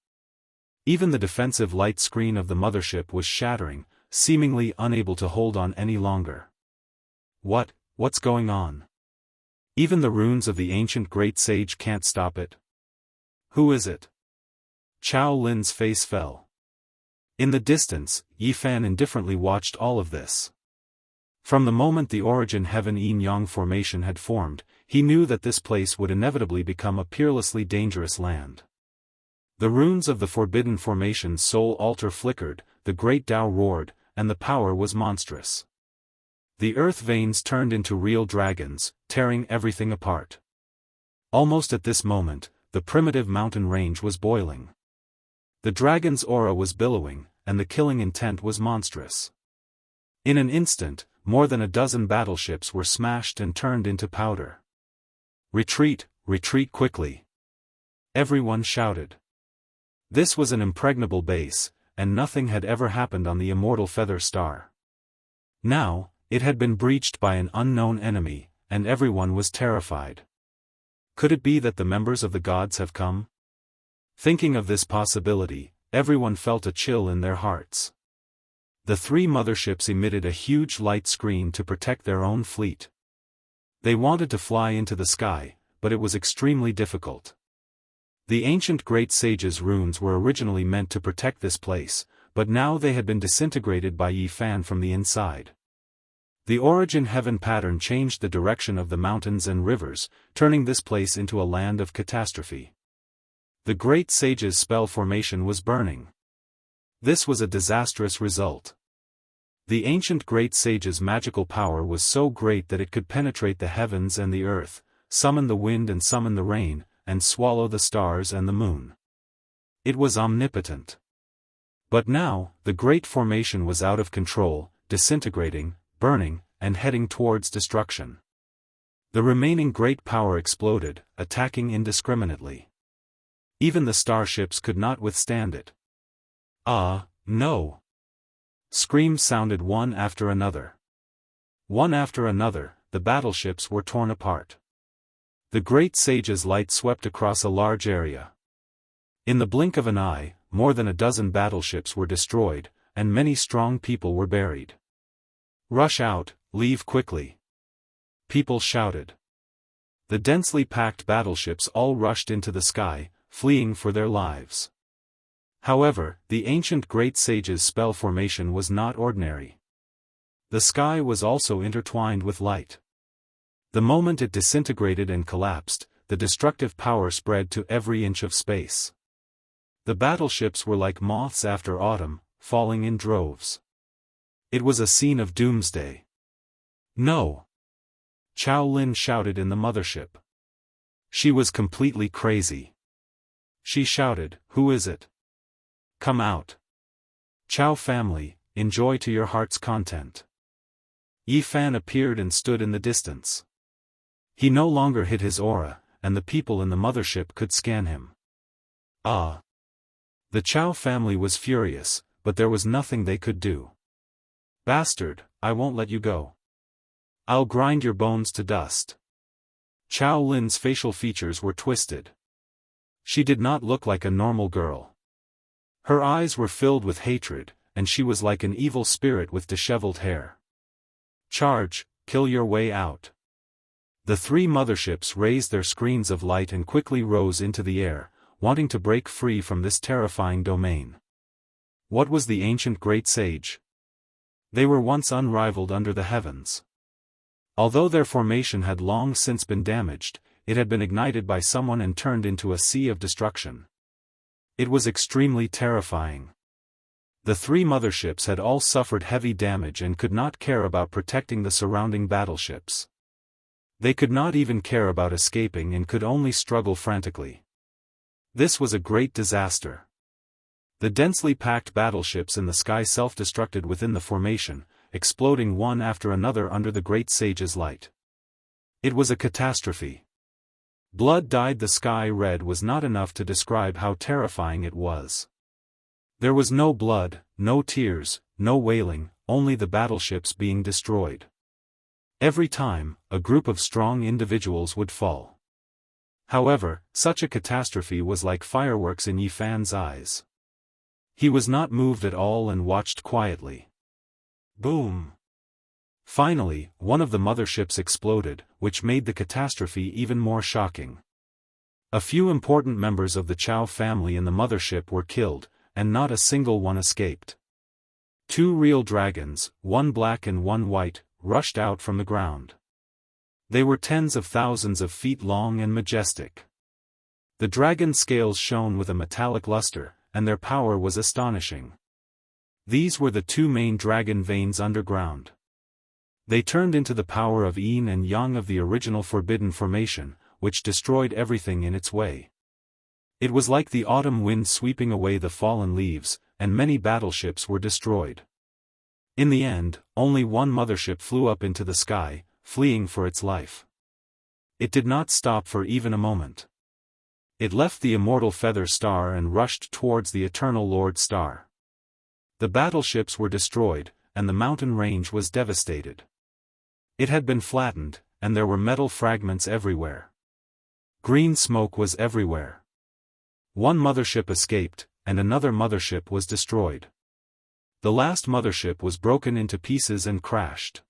Even the defensive light screen of the mothership was shattering, seemingly unable to hold on any longer. What's going on? Even the runes of the ancient great sage can't stop it. Who is it? Chao Lin's face fell. In the distance, Yi Fan indifferently watched all of this. From the moment the origin heaven yin-yang formation had formed, he knew that this place would inevitably become a peerlessly dangerous land. The runes of the forbidden formation's soul altar flickered, the great Tao roared, and the power was monstrous. The earth veins turned into real dragons, tearing everything apart. Almost at this moment, the primitive mountain range was boiling. The dragon's aura was billowing, and the killing intent was monstrous. In an instant, more than a dozen battleships were smashed and turned into powder. "Retreat, retreat quickly!" Everyone shouted. This was an impregnable base, and nothing had ever happened on the immortal feather star. Now, it had been breached by an unknown enemy, and everyone was terrified. Could it be that the members of the gods have come? Thinking of this possibility, everyone felt a chill in their hearts. The three motherships emitted a huge light screen to protect their own fleet. They wanted to fly into the sky, but it was extremely difficult. The ancient great sage's runes were originally meant to protect this place, but now they had been disintegrated by Yi Fan from the inside. The origin heaven pattern changed the direction of the mountains and rivers, turning this place into a land of catastrophe. The great sage's spell formation was burning. This was a disastrous result. The ancient great sage's magical power was so great that it could penetrate the heavens and the earth, summon the wind and summon the rain, and swallow the stars and the moon. It was omnipotent. But now, the great formation was out of control, disintegrating, burning, and heading towards destruction. The remaining great power exploded, attacking indiscriminately. Even the starships could not withstand it. "Ah, no!" Screams sounded one after another. One after another, the battleships were torn apart. The great sage's light swept across a large area. In the blink of an eye, more than a dozen battleships were destroyed, and many strong people were buried. "Rush out, leave quickly!" People shouted. The densely packed battleships all rushed into the sky, fleeing for their lives. However, the ancient great sage's spell formation was not ordinary. The sky was also intertwined with light. The moment it disintegrated and collapsed, the destructive power spread to every inch of space. The battleships were like moths after autumn, falling in droves. It was a scene of doomsday. "No!" Chao Lin shouted in the mothership. She was completely crazy. She shouted, "Who is it? Come out. Chao family, enjoy to your heart's content." Yi Fan appeared and stood in the distance. He no longer hid his aura, and the people in the mothership could scan him. Ah! The Chao family was furious, but there was nothing they could do. "Bastard, I won't let you go. I'll grind your bones to dust." Chao Lin's facial features were twisted. She did not look like a normal girl. Her eyes were filled with hatred, and she was like an evil spirit with disheveled hair. "Charge, kill your way out." The three motherships raised their screens of light and quickly rose into the air, wanting to break free from this terrifying domain. What was the ancient great sage? They were once unrivaled under the heavens. Although their formation had long since been damaged, it had been ignited by someone and turned into a sea of destruction. It was extremely terrifying. The three motherships had all suffered heavy damage and could not care about protecting the surrounding battleships. They could not even care about escaping and could only struggle frantically. This was a great disaster. The densely packed battleships in the sky self-destructed within the formation, exploding one after another under the great sage's light. It was a catastrophe. Blood dyed the sky red was not enough to describe how terrifying it was. There was no blood, no tears, no wailing, only the battleships being destroyed. Every time, a group of strong individuals would fall. However, such a catastrophe was like fireworks in Yi Fan's eyes. He was not moved at all and watched quietly. Boom! Finally, one of the motherships exploded, which made the catastrophe even more shocking. A few important members of the Chao family in the mothership were killed, and not a single one escaped. 2 real dragons, one black and one white, rushed out from the ground. They were tens of thousands of feet long and majestic. The dragon scales shone with a metallic luster, and their power was astonishing. These were the 2 main dragon veins underground. They turned into the power of yin and yang of the original forbidden formation, which destroyed everything in its way. It was like the autumn wind sweeping away the fallen leaves, and many battleships were destroyed. In the end, only one mothership flew up into the sky, fleeing for its life. It did not stop for even a moment. It left the immortal feather star and rushed towards the eternal Lord Star. The battleships were destroyed, and the mountain range was devastated. It had been flattened, and there were metal fragments everywhere. Green smoke was everywhere. One mothership escaped, and another mothership was destroyed. The last mothership was broken into pieces and crashed.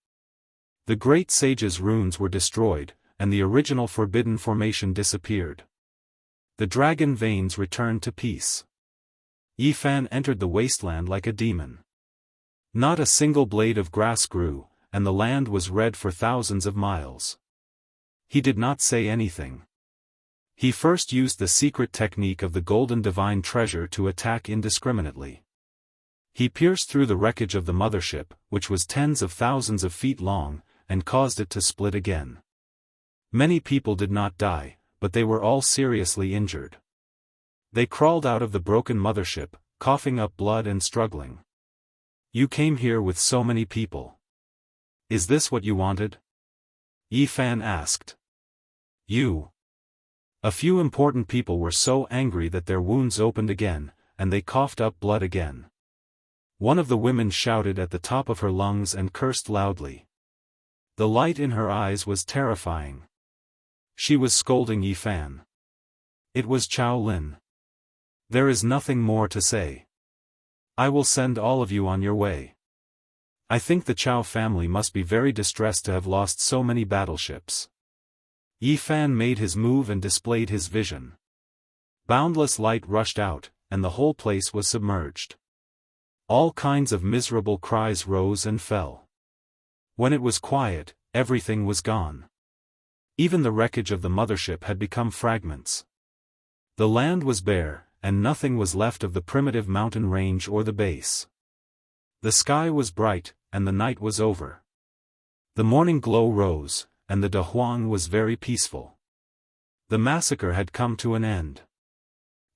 The great sage's runes were destroyed, and the original forbidden formation disappeared. The dragon veins returned to peace. Yi Fan entered the wasteland like a demon. Not a single blade of grass grew, and the land was red for thousands of miles. He did not say anything. He first used the secret technique of the golden divine treasure to attack indiscriminately. He pierced through the wreckage of the mothership, which was tens of thousands of feet long, and caused it to split again. Many people did not die, but they were all seriously injured. They crawled out of the broken mothership, coughing up blood and struggling. You came here with so many people. Is this what you wanted? Yi Fan asked. You. A few important people were so angry that their wounds opened again, and they coughed up blood again. One of the women shouted at the top of her lungs and cursed loudly. The light in her eyes was terrifying. She was scolding Yi Fan. It was Chao Lin. There is nothing more to say. I will send all of you on your way. I think the Chao family must be very distressed to have lost so many battleships. Yi Fan made his move and displayed his vision. Boundless light rushed out, and the whole place was submerged. All kinds of miserable cries rose and fell. When it was quiet, everything was gone. Even the wreckage of the mothership had become fragments. The land was bare, and nothing was left of the primitive mountain range or the base. The sky was bright, and the night was over. The morning glow rose, and the Dahuang was very peaceful. The massacre had come to an end.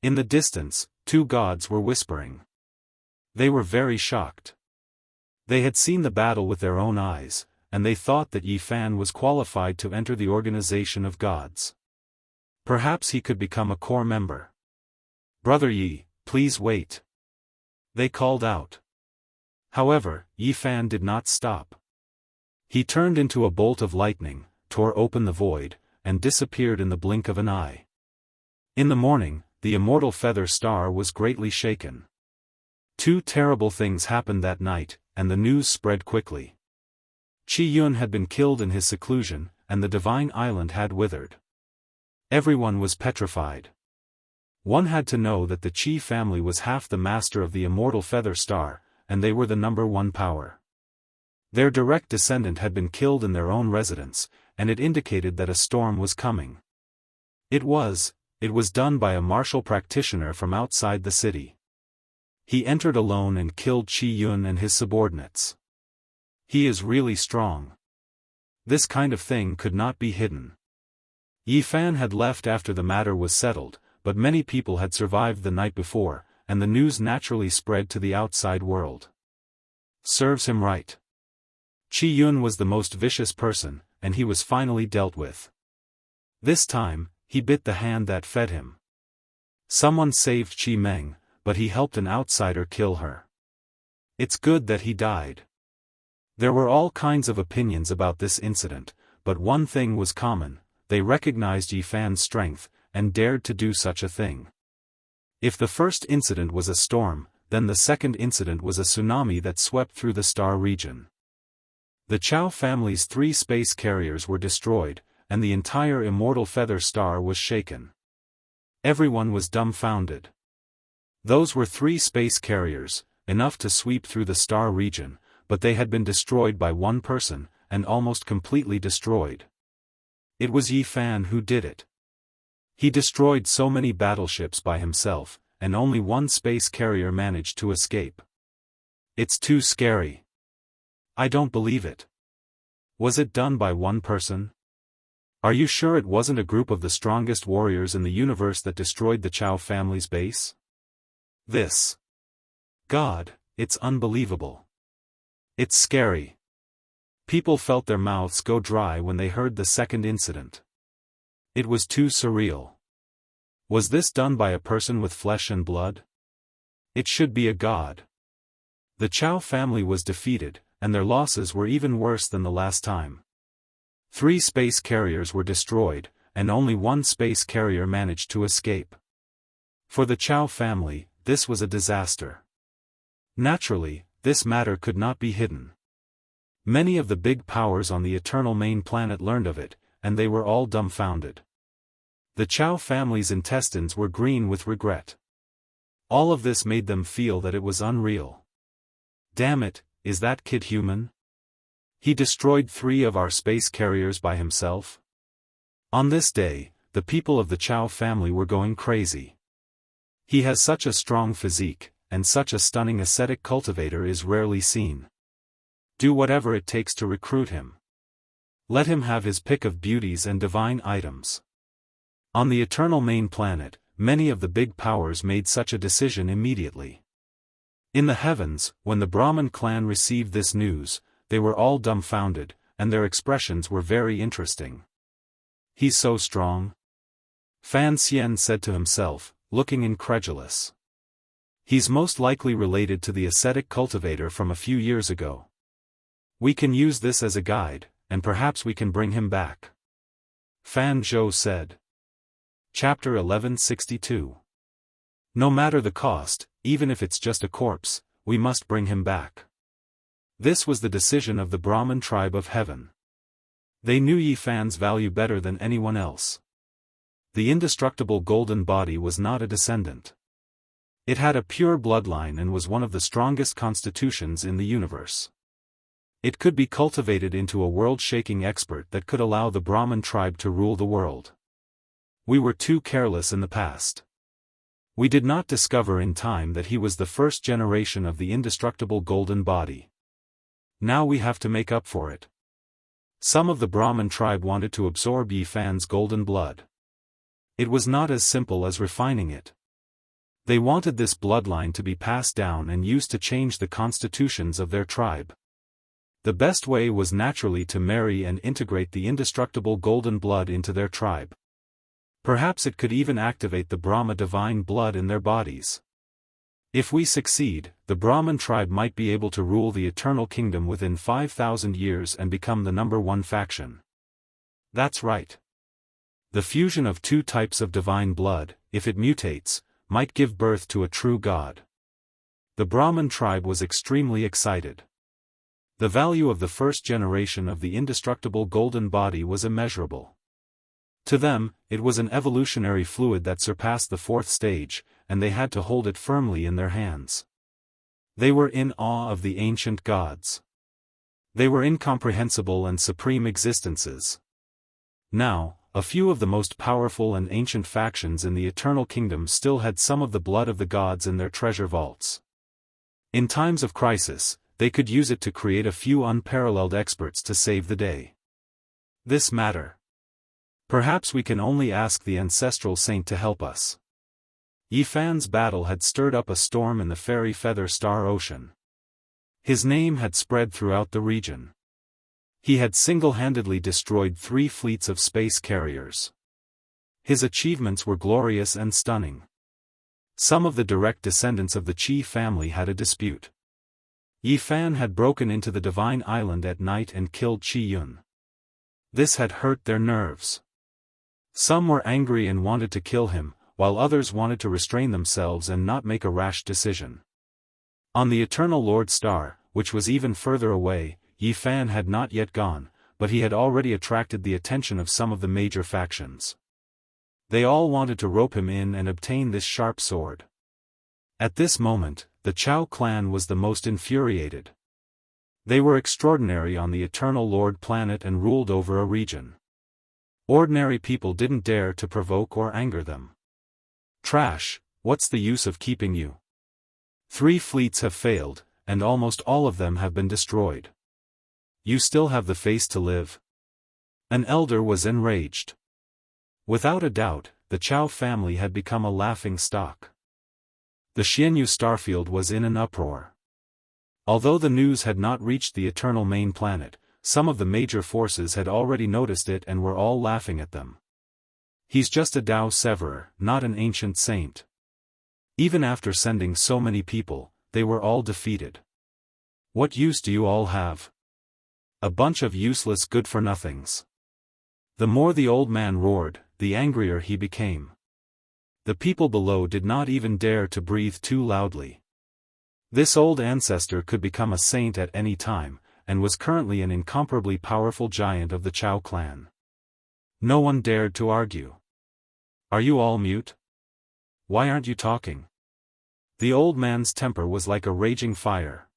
In the distance, 2 gods were whispering. They were very shocked. They had seen the battle with their own eyes, and they thought that Yi Fan was qualified to enter the organization of gods. Perhaps he could become a core member. Brother Yi, please wait. They called out. However, Yi Fan did not stop. He turned into a bolt of lightning, tore open the void, and disappeared in the blink of an eye. In the morning, the immortal feather star was greatly shaken. 2 terrible things happened that night, and the news spread quickly. Qi Yun had been killed in his seclusion, and the divine island had withered. Everyone was petrified. One had to know that the Qi family was half the master of the immortal feather star, and they were the number 1 power. Their direct descendant had been killed in their own residence, and it indicated that a storm was coming. It was done by a martial practitioner from outside the city. He entered alone and killed Qi Yun and his subordinates. He is really strong. This kind of thing could not be hidden. Yi Fan had left after the matter was settled, but many people had survived the night before, and the news naturally spread to the outside world. Serves him right. Qi Yun was the most vicious person, and he was finally dealt with. This time, he bit the hand that fed him. Someone saved Qi Meng, but he helped an outsider kill her. It's good that he died. There were all kinds of opinions about this incident, but one thing was common: they recognized Yi Fan's strength, and dared to do such a thing. If the first incident was a storm, then the second incident was a tsunami that swept through the star region. The Chao family's 3 space carriers were destroyed, and the entire immortal feather star was shaken. Everyone was dumbfounded. Those were 3 space carriers, enough to sweep through the star region, but they had been destroyed by one person, and almost completely destroyed. It was Yi Fan who did it. He destroyed so many battleships by himself, and only one space carrier managed to escape. It's too scary. I don't believe it. Was it done by one person? Are you sure it wasn't a group of the strongest warriors in the universe that destroyed the Chao family's base? This. God, it's unbelievable. It's scary. People felt their mouths go dry when they heard the second incident. It was too surreal. Was this done by a person with flesh and blood? It should be a god. The Chao family was defeated, and their losses were even worse than the last time. 3 space carriers were destroyed, and only one space carrier managed to escape. For the Chao family, this was a disaster. Naturally, this matter could not be hidden. Many of the big powers on the eternal main planet learned of it, and they were all dumbfounded. The Chao family's intestines were green with regret. All of this made them feel that it was unreal. Damn it, is that kid human? He destroyed 3 of our space carriers by himself? On this day, the people of the Chao family were going crazy. He has such a strong physique, and such a stunning ascetic cultivator is rarely seen. Do whatever it takes to recruit him. Let him have his pick of beauties and divine items. On the eternal main planet, many of the big powers made such a decision immediately. In the heavens, when the Brahmin clan received this news, they were all dumbfounded, and their expressions were very interesting. He's so strong? Fan Xian said to himself, looking incredulous. He's most likely related to the ascetic cultivator from a few years ago. We can use this as a guide, and perhaps we can bring him back. Fan Zhou said. Chapter 1162. No matter the cost, even if it's just a corpse, we must bring him back. This was the decision of the Brahmin tribe of heaven. They knew Yi Fan's value better than anyone else. The indestructible golden body was not a descendant. It had a pure bloodline and was one of the strongest constitutions in the universe. It could be cultivated into a world-shaking expert that could allow the Brahmin tribe to rule the world. We were too careless in the past. We did not discover in time that he was the first generation of the indestructible golden body. Now we have to make up for it. Some of the Brahmin tribe wanted to absorb Yi Fan's golden blood. It was not as simple as refining it. They wanted this bloodline to be passed down and used to change the constitutions of their tribe. The best way was naturally to marry and integrate the indestructible golden blood into their tribe. Perhaps it could even activate the Brahma divine blood in their bodies. If we succeed, the Brahmin tribe might be able to rule the eternal kingdom within 5,000 years and become the #1 faction. That's right. The fusion of 2 types of divine blood, if it mutates, might give birth to a true god. The Brahmin tribe was extremely excited. The value of the first generation of the indestructible golden body was immeasurable. To them, it was an evolutionary fluid that surpassed the 4th stage, and they had to hold it firmly in their hands. They were in awe of the ancient gods. They were incomprehensible and supreme existences. Now, a few of the most powerful and ancient factions in the Eternal Kingdom still had some of the blood of the gods in their treasure vaults. In times of crisis, they could use it to create a few unparalleled experts to save the day. This matter. Perhaps we can only ask the ancestral saint to help us. Yi Fan's battle had stirred up a storm in the fairy feather star ocean. His name had spread throughout the region. He had single-handedly destroyed 3 fleets of space carriers. His achievements were glorious and stunning. Some of the direct descendants of the Qi family had a dispute. Yi Fan had broken into the Divine Island at night and killed Qi Yun. This had hurt their nerves. Some were angry and wanted to kill him, while others wanted to restrain themselves and not make a rash decision. On the Eternal Lord Star, which was even further away, Yi Fan had not yet gone, but he had already attracted the attention of some of the major factions. They all wanted to rope him in and obtain this sharp sword. At this moment, the Chao clan was the most infuriated. They were extraordinary on the Eternal Lord planet and ruled over a region. Ordinary people didn't dare to provoke or anger them. Trash, what's the use of keeping you? 3 fleets have failed, and almost all of them have been destroyed. You still have the face to live? An elder was enraged. Without a doubt, the Chao family had become a laughing stock. The Xianyu starfield was in an uproar. Although the news had not reached the Eternal Main Planet, some of the major forces had already noticed it and were all laughing at them. He's just a Dao Severer, not an ancient saint. Even after sending so many people, they were all defeated. What use do you all have? A bunch of useless good-for-nothings. The more the old man roared, the angrier he became. The people below did not even dare to breathe too loudly. This old ancestor could become a saint at any time, and was currently an incomparably powerful giant of the Chao clan. No one dared to argue. Are you all mute? Why aren't you talking? The old man's temper was like a raging fire.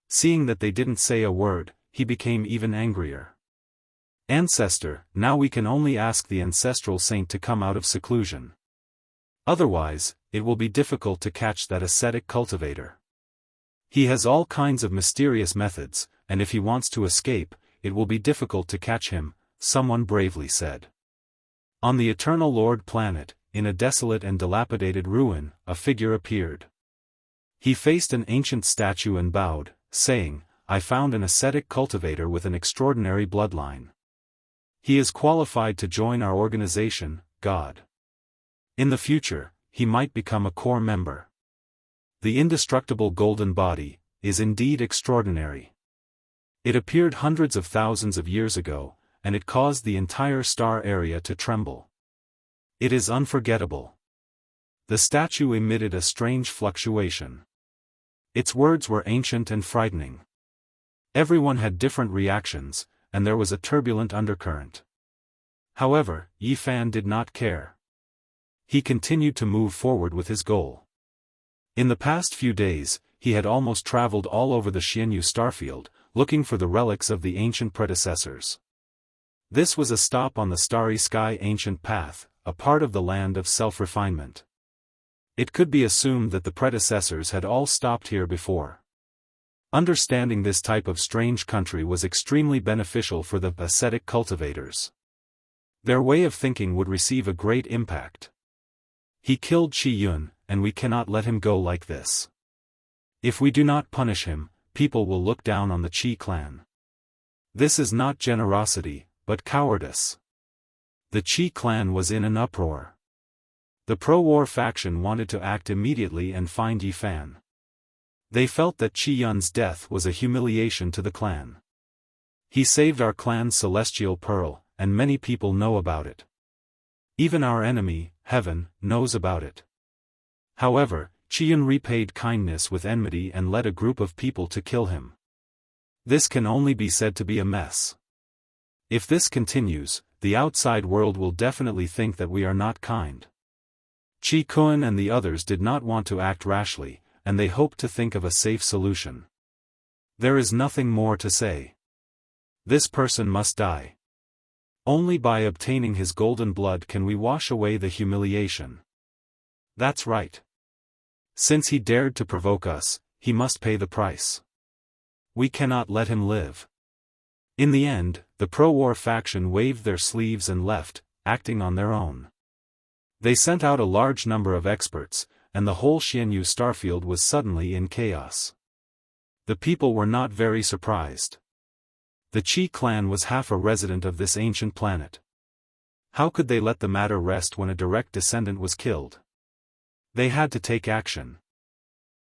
Seeing that they didn't say a word, he became even angrier. Ancestor, now we can only ask the ancestral saint to come out of seclusion. Otherwise, it will be difficult to catch that ascetic cultivator. He has all kinds of mysterious methods, and if he wants to escape, it will be difficult to catch him, someone bravely said. On the Eternal Lord planet, in a desolate and dilapidated ruin, a figure appeared. He faced an ancient statue and bowed, saying, I found an ascetic cultivator with an extraordinary bloodline. He is qualified to join our organization, God. In the future, he might become a core member. The indestructible golden body is indeed extraordinary. It appeared hundreds of thousands of years ago, and it caused the entire star area to tremble. It is unforgettable. The statue emitted a strange fluctuation. Its words were ancient and frightening. Everyone had different reactions, and there was a turbulent undercurrent. However, Yi Fan did not care. He continued to move forward with his goal. In the past few days, he had almost traveled all over the Xianyu starfield, looking for the relics of the ancient predecessors. This was a stop on the Starry Sky Ancient Path, a part of the land of self-refinement. It could be assumed that the predecessors had all stopped here before. Understanding this type of strange country was extremely beneficial for the ascetic cultivators. Their way of thinking would receive a great impact. He killed Qi Yun, and we cannot let him go like this. If we do not punish him, people will look down on the Qi clan. This is not generosity, but cowardice. The Qi clan was in an uproar. The pro-war faction wanted to act immediately and find Yi Fan. They felt that Qi Yun's death was a humiliation to the clan. He saved our clan's celestial pearl, and many people know about it. Even our enemy, Heaven, knows about it. However, Qi Yun repaid kindness with enmity and led a group of people to kill him. This can only be said to be a mess. If this continues, the outside world will definitely think that we are not kind. Qi Kun and the others did not want to act rashly, and they hoped to think of a safe solution. There is nothing more to say. This person must die. Only by obtaining his golden blood can we wash away the humiliation. That's right. Since he dared to provoke us, he must pay the price. We cannot let him live. In the end, the pro-war faction waved their sleeves and left, acting on their own. They sent out a large number of experts, and the whole Xianyu starfield was suddenly in chaos. The people were not very surprised. The Qi clan was half a resident of this ancient planet. How could they let the matter rest when a direct descendant was killed? They had to take action.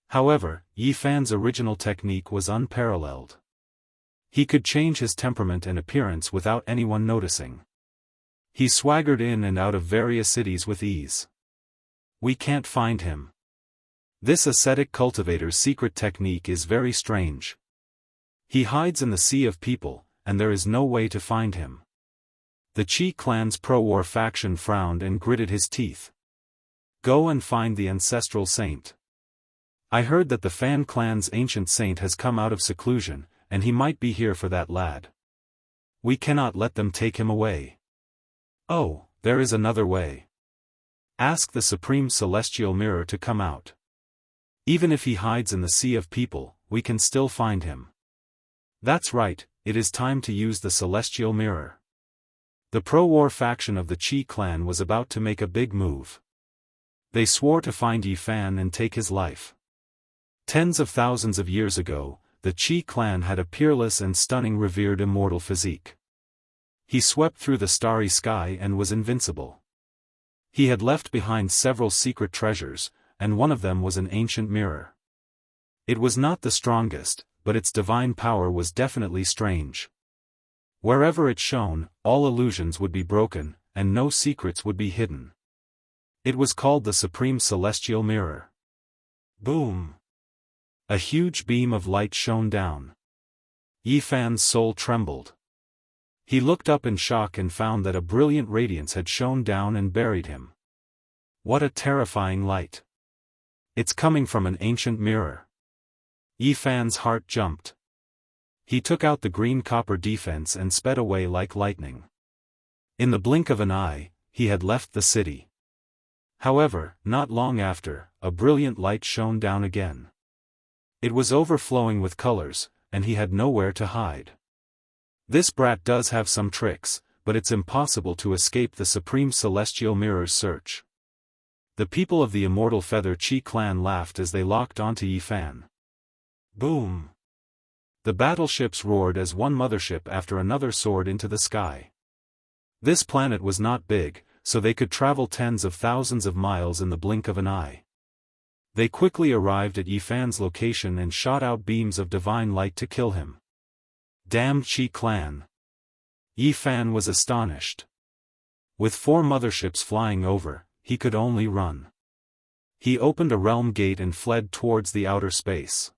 However, Yi Fan's original technique was unparalleled. He could change his temperament and appearance without anyone noticing. He swaggered in and out of various cities with ease. We can't find him. This ascetic cultivator's secret technique is very strange. He hides in the sea of people, and there is no way to find him. The Qi clan's pro-war faction frowned and gritted his teeth. Go and find the ancestral saint. I heard that the Fan clan's ancient saint has come out of seclusion, and he might be here for that lad. We cannot let them take him away. Oh, there is another way. Ask the Supreme Celestial Mirror to come out. Even if he hides in the sea of people, we can still find him. That's right, it is time to use the Celestial Mirror. The pro-war faction of the Qi clan was about to make a big move. They swore to find Yi Fan and take his life. Tens of thousands of years ago, the Qi clan had a peerless and stunning revered immortal physique. He swept through the starry sky and was invincible. He had left behind several secret treasures, and one of them was an ancient mirror. It was not the strongest, but its divine power was definitely strange. Wherever it shone, all illusions would be broken, and no secrets would be hidden. It was called the Supreme Celestial Mirror. Boom! A huge beam of light shone down. Yi Fan's soul trembled. He looked up in shock and found that a brilliant radiance had shone down and buried him. What a terrifying light! It's coming from an ancient mirror. Yi Fan's heart jumped. He took out the green copper defense and sped away like lightning. In the blink of an eye, he had left the city. However, not long after, a brilliant light shone down again. It was overflowing with colors, and he had nowhere to hide. This brat does have some tricks, but it's impossible to escape the Supreme Celestial Mirror's search. The people of the Immortal Feather Qi clan laughed as they locked onto Yi Fan. Boom! The battleships roared as one mothership after another soared into the sky. This planet was not big, so they could travel tens of thousands of miles in the blink of an eye. They quickly arrived at Yi Fan's location and shot out beams of divine light to kill him. Damned Qi clan! Yi Fan was astonished. With 4 motherships flying over, he could only run. He opened a realm gate and fled towards the outer space.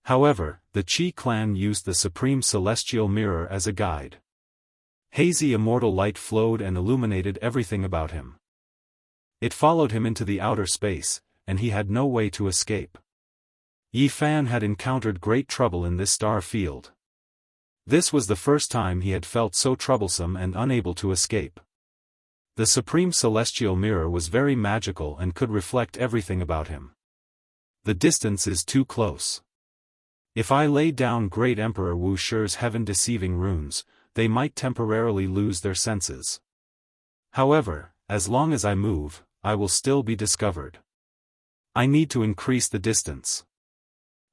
However, the Qi clan used the Supreme Celestial Mirror as a guide. Hazy immortal light flowed and illuminated everything about him. It followed him into the outer space, and he had no way to escape. Yi Fan had encountered great trouble in this star field. This was the first time he had felt so troublesome and unable to escape. The Supreme Celestial Mirror was very magical and could reflect everything about him. The distance is too close. If I lay down Great Emperor Wu Shi's heaven-deceiving runes, they might temporarily lose their senses. However, as long as I move, I will still be discovered. I need to increase the distance.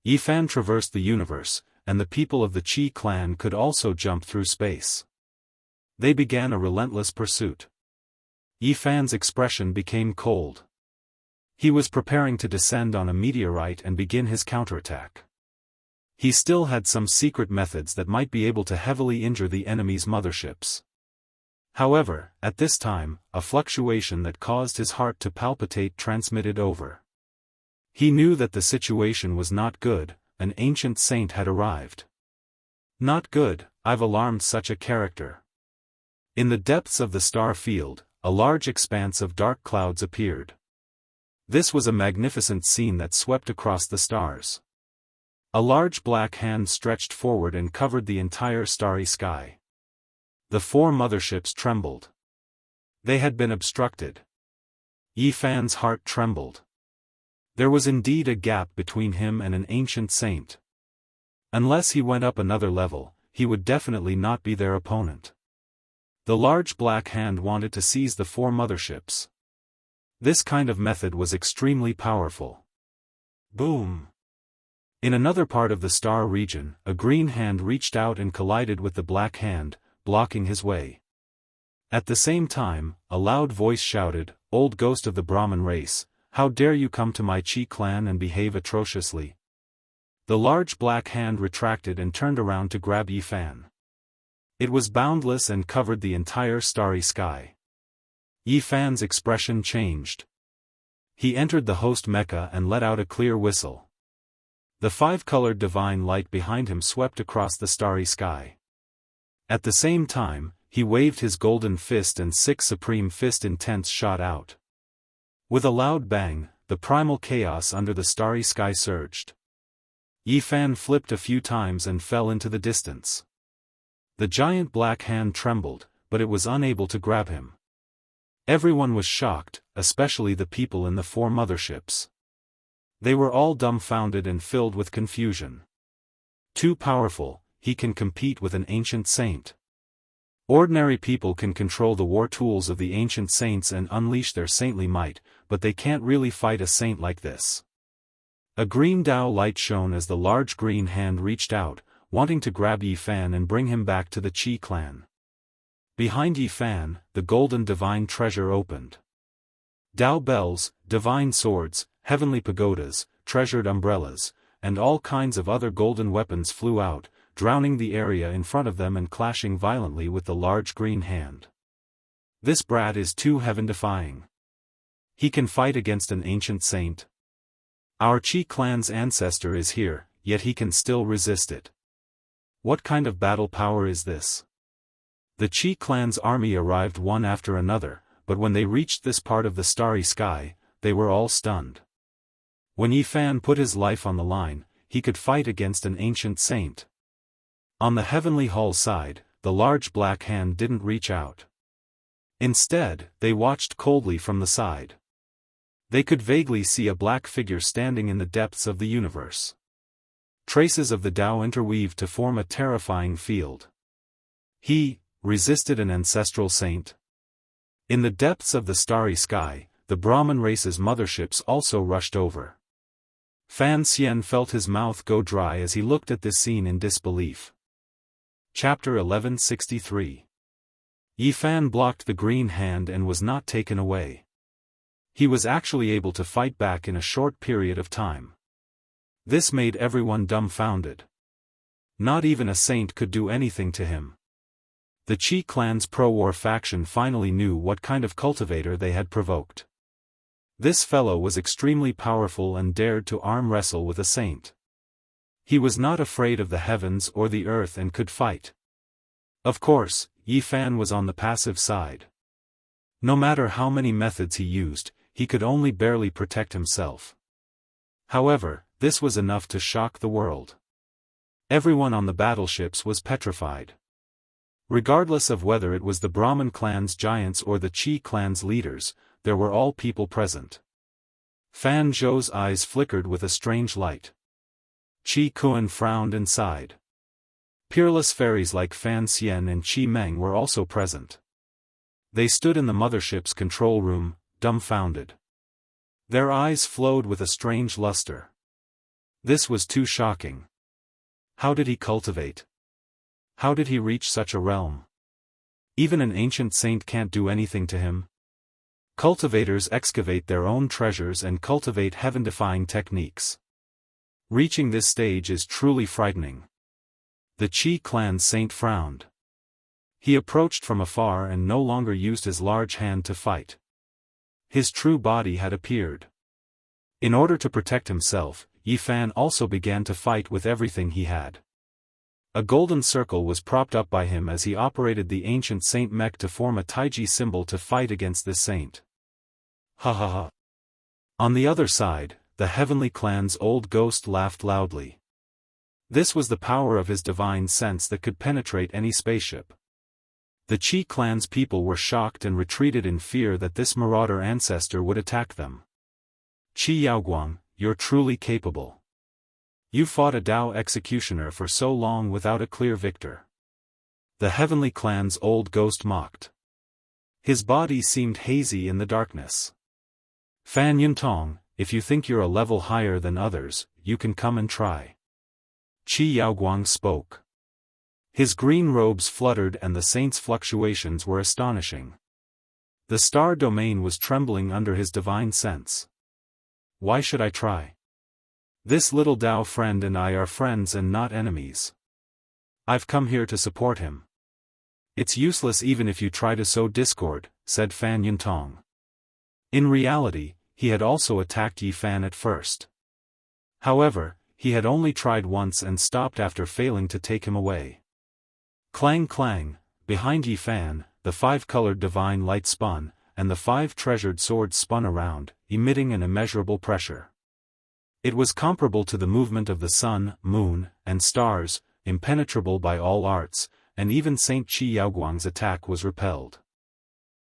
Yi Fan traversed the universe, and the people of the Qi clan could also jump through space. They began a relentless pursuit. Yi Fan's expression became cold. He was preparing to descend on a meteorite and begin his counterattack. He still had some secret methods that might be able to heavily injure the enemy's motherships. However, at this time, a fluctuation that caused his heart to palpitate transmitted over. He knew that the situation was not good. An ancient saint had arrived. Not good, I've alarmed such a character. In the depths of the star field, a large expanse of dark clouds appeared. This was a magnificent scene that swept across the stars. A large black hand stretched forward and covered the entire starry sky. The 4 motherships trembled. They had been obstructed. Yi Fan's heart trembled. There was indeed a gap between him and an ancient saint. Unless he went up another level, he would definitely not be their opponent. The large black hand wanted to seize the 4 motherships. This kind of method was extremely powerful. Boom! In another part of the star region, a green hand reached out and collided with the black hand, blocking his way. At the same time, a loud voice shouted, "Old ghost of the Brahmin race, How dare you come to my Qi clan and behave atrociously? The large black hand retracted and turned around to grab Yi Fan. It was boundless and covered the entire starry sky. Yi Fan's expression changed. He entered the host Mecca and let out a clear whistle. The five-colored divine light behind him swept across the starry sky. At the same time, he waved his golden fist and six supreme fist intents shot out. With a loud bang, the primal chaos under the starry sky surged. Yi Fan flipped a few times and fell into the distance. The giant black hand trembled, but it was unable to grab him. Everyone was shocked, especially the people in the four motherships. They were all dumbfounded and filled with confusion. Too powerful, he can compete with an ancient saint. Ordinary people can control the war tools of the ancient saints and unleash their saintly might, but they can't really fight a saint like this. A green Dao light shone as the large green hand reached out, wanting to grab Yi Fan and bring him back to the Qi clan. Behind Yi Fan, the golden divine treasure opened. Dao bells, divine swords, heavenly pagodas, treasured umbrellas, and all kinds of other golden weapons flew out, drowning the area in front of them and clashing violently with the large green hand. This brat is too heaven-defying. He can fight against an ancient saint. Our Qi clan's ancestor is here, yet he can still resist it. What kind of battle power is this? The Qi clan's army arrived one after another, but when they reached this part of the starry sky, they were all stunned. When Yi Fan put his life on the line, he could fight against an ancient saint. On the heavenly hall side, the large black hand didn't reach out. Instead, they watched coldly from the side. They could vaguely see a black figure standing in the depths of the universe. Traces of the Tao interweaved to form a terrifying field. He resisted an ancestral saint. In the depths of the starry sky, the Brahmin race's motherships also rushed over. Fan Xian felt his mouth go dry as he looked at this scene in disbelief. Chapter 1163. Yi Fan blocked the green hand and was not taken away. He was actually able to fight back in a short period of time. This made everyone dumbfounded. Not even a saint could do anything to him. The Qi clan's pro-war faction finally knew what kind of cultivator they had provoked. This fellow was extremely powerful and dared to arm wrestle with a saint. He was not afraid of the heavens or the earth and could fight. Of course, Yi Fan was on the passive side. No matter how many methods he used, he could only barely protect himself. However, this was enough to shock the world. Everyone on the battleships was petrified. Regardless of whether it was the Brahmin clan's giants or the Qi clan's leaders, there were all people present. Fan Zhou's eyes flickered with a strange light. Qi Kuan frowned and sighed. Peerless fairies like Fan Xian and Qi Meng were also present. They stood in the mothership's control room, dumbfounded. Their eyes flowed with a strange luster. This was too shocking. How did he cultivate? How did he reach such a realm? Even an ancient saint can't do anything to him. Cultivators excavate their own treasures and cultivate heaven-defying techniques. Reaching this stage is truly frightening. The Qi clan saint frowned. He approached from afar and no longer used his large hand to fight. His true body had appeared. In order to protect himself, Yi Fan also began to fight with everything he had. A golden circle was propped up by him as he operated the ancient Saint Mech to form a Taiji symbol to fight against this saint. Ha ha ha. On the other side, the heavenly clan's old ghost laughed loudly. This was the power of his divine sense that could penetrate any spaceship. The Qi clan's people were shocked and retreated in fear that this marauder ancestor would attack them. Qi Yaoguang, you're truly capable. You fought a Dao executioner for so long without a clear victor. The heavenly clan's old ghost mocked. His body seemed hazy in the darkness. Fan Yuntong, if you think you're a level higher than others, you can come and try. Qi Yaoguang spoke. His green robes fluttered and the saint's fluctuations were astonishing. The star domain was trembling under his divine sense. why should I try? This little Dao friend and I are friends and not enemies. I've come here to support him. It's useless even if you try to sow discord, said Fan Yuntong. In reality, he had also attacked Yi Fan at first. However, he had only tried once and stopped after failing to take him away. Clang clang, behind Yi Fan, the 5-colored divine light spun, and the 5 treasured swords spun around, emitting an immeasurable pressure. It was comparable to the movement of the sun, moon, and stars, impenetrable by all arts, and even Saint Qi Yaoguang's attack was repelled.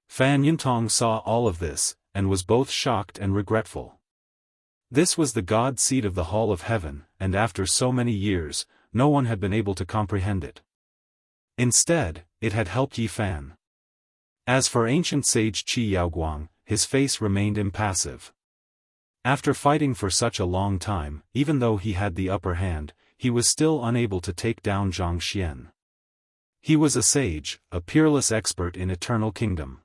Fan Yuntong saw all of this, and was both shocked and regretful. This was the god seed of the Hall of Heaven, and after so many years, no one had been able to comprehend it. Instead, it had helped Yi Fan. As for ancient sage Qi Yaoguang, his face remained impassive. After fighting for such a long time, even though he had the upper hand, he was still unable to take down Zhang Xian. He was a sage, a peerless expert in eternal kingdom.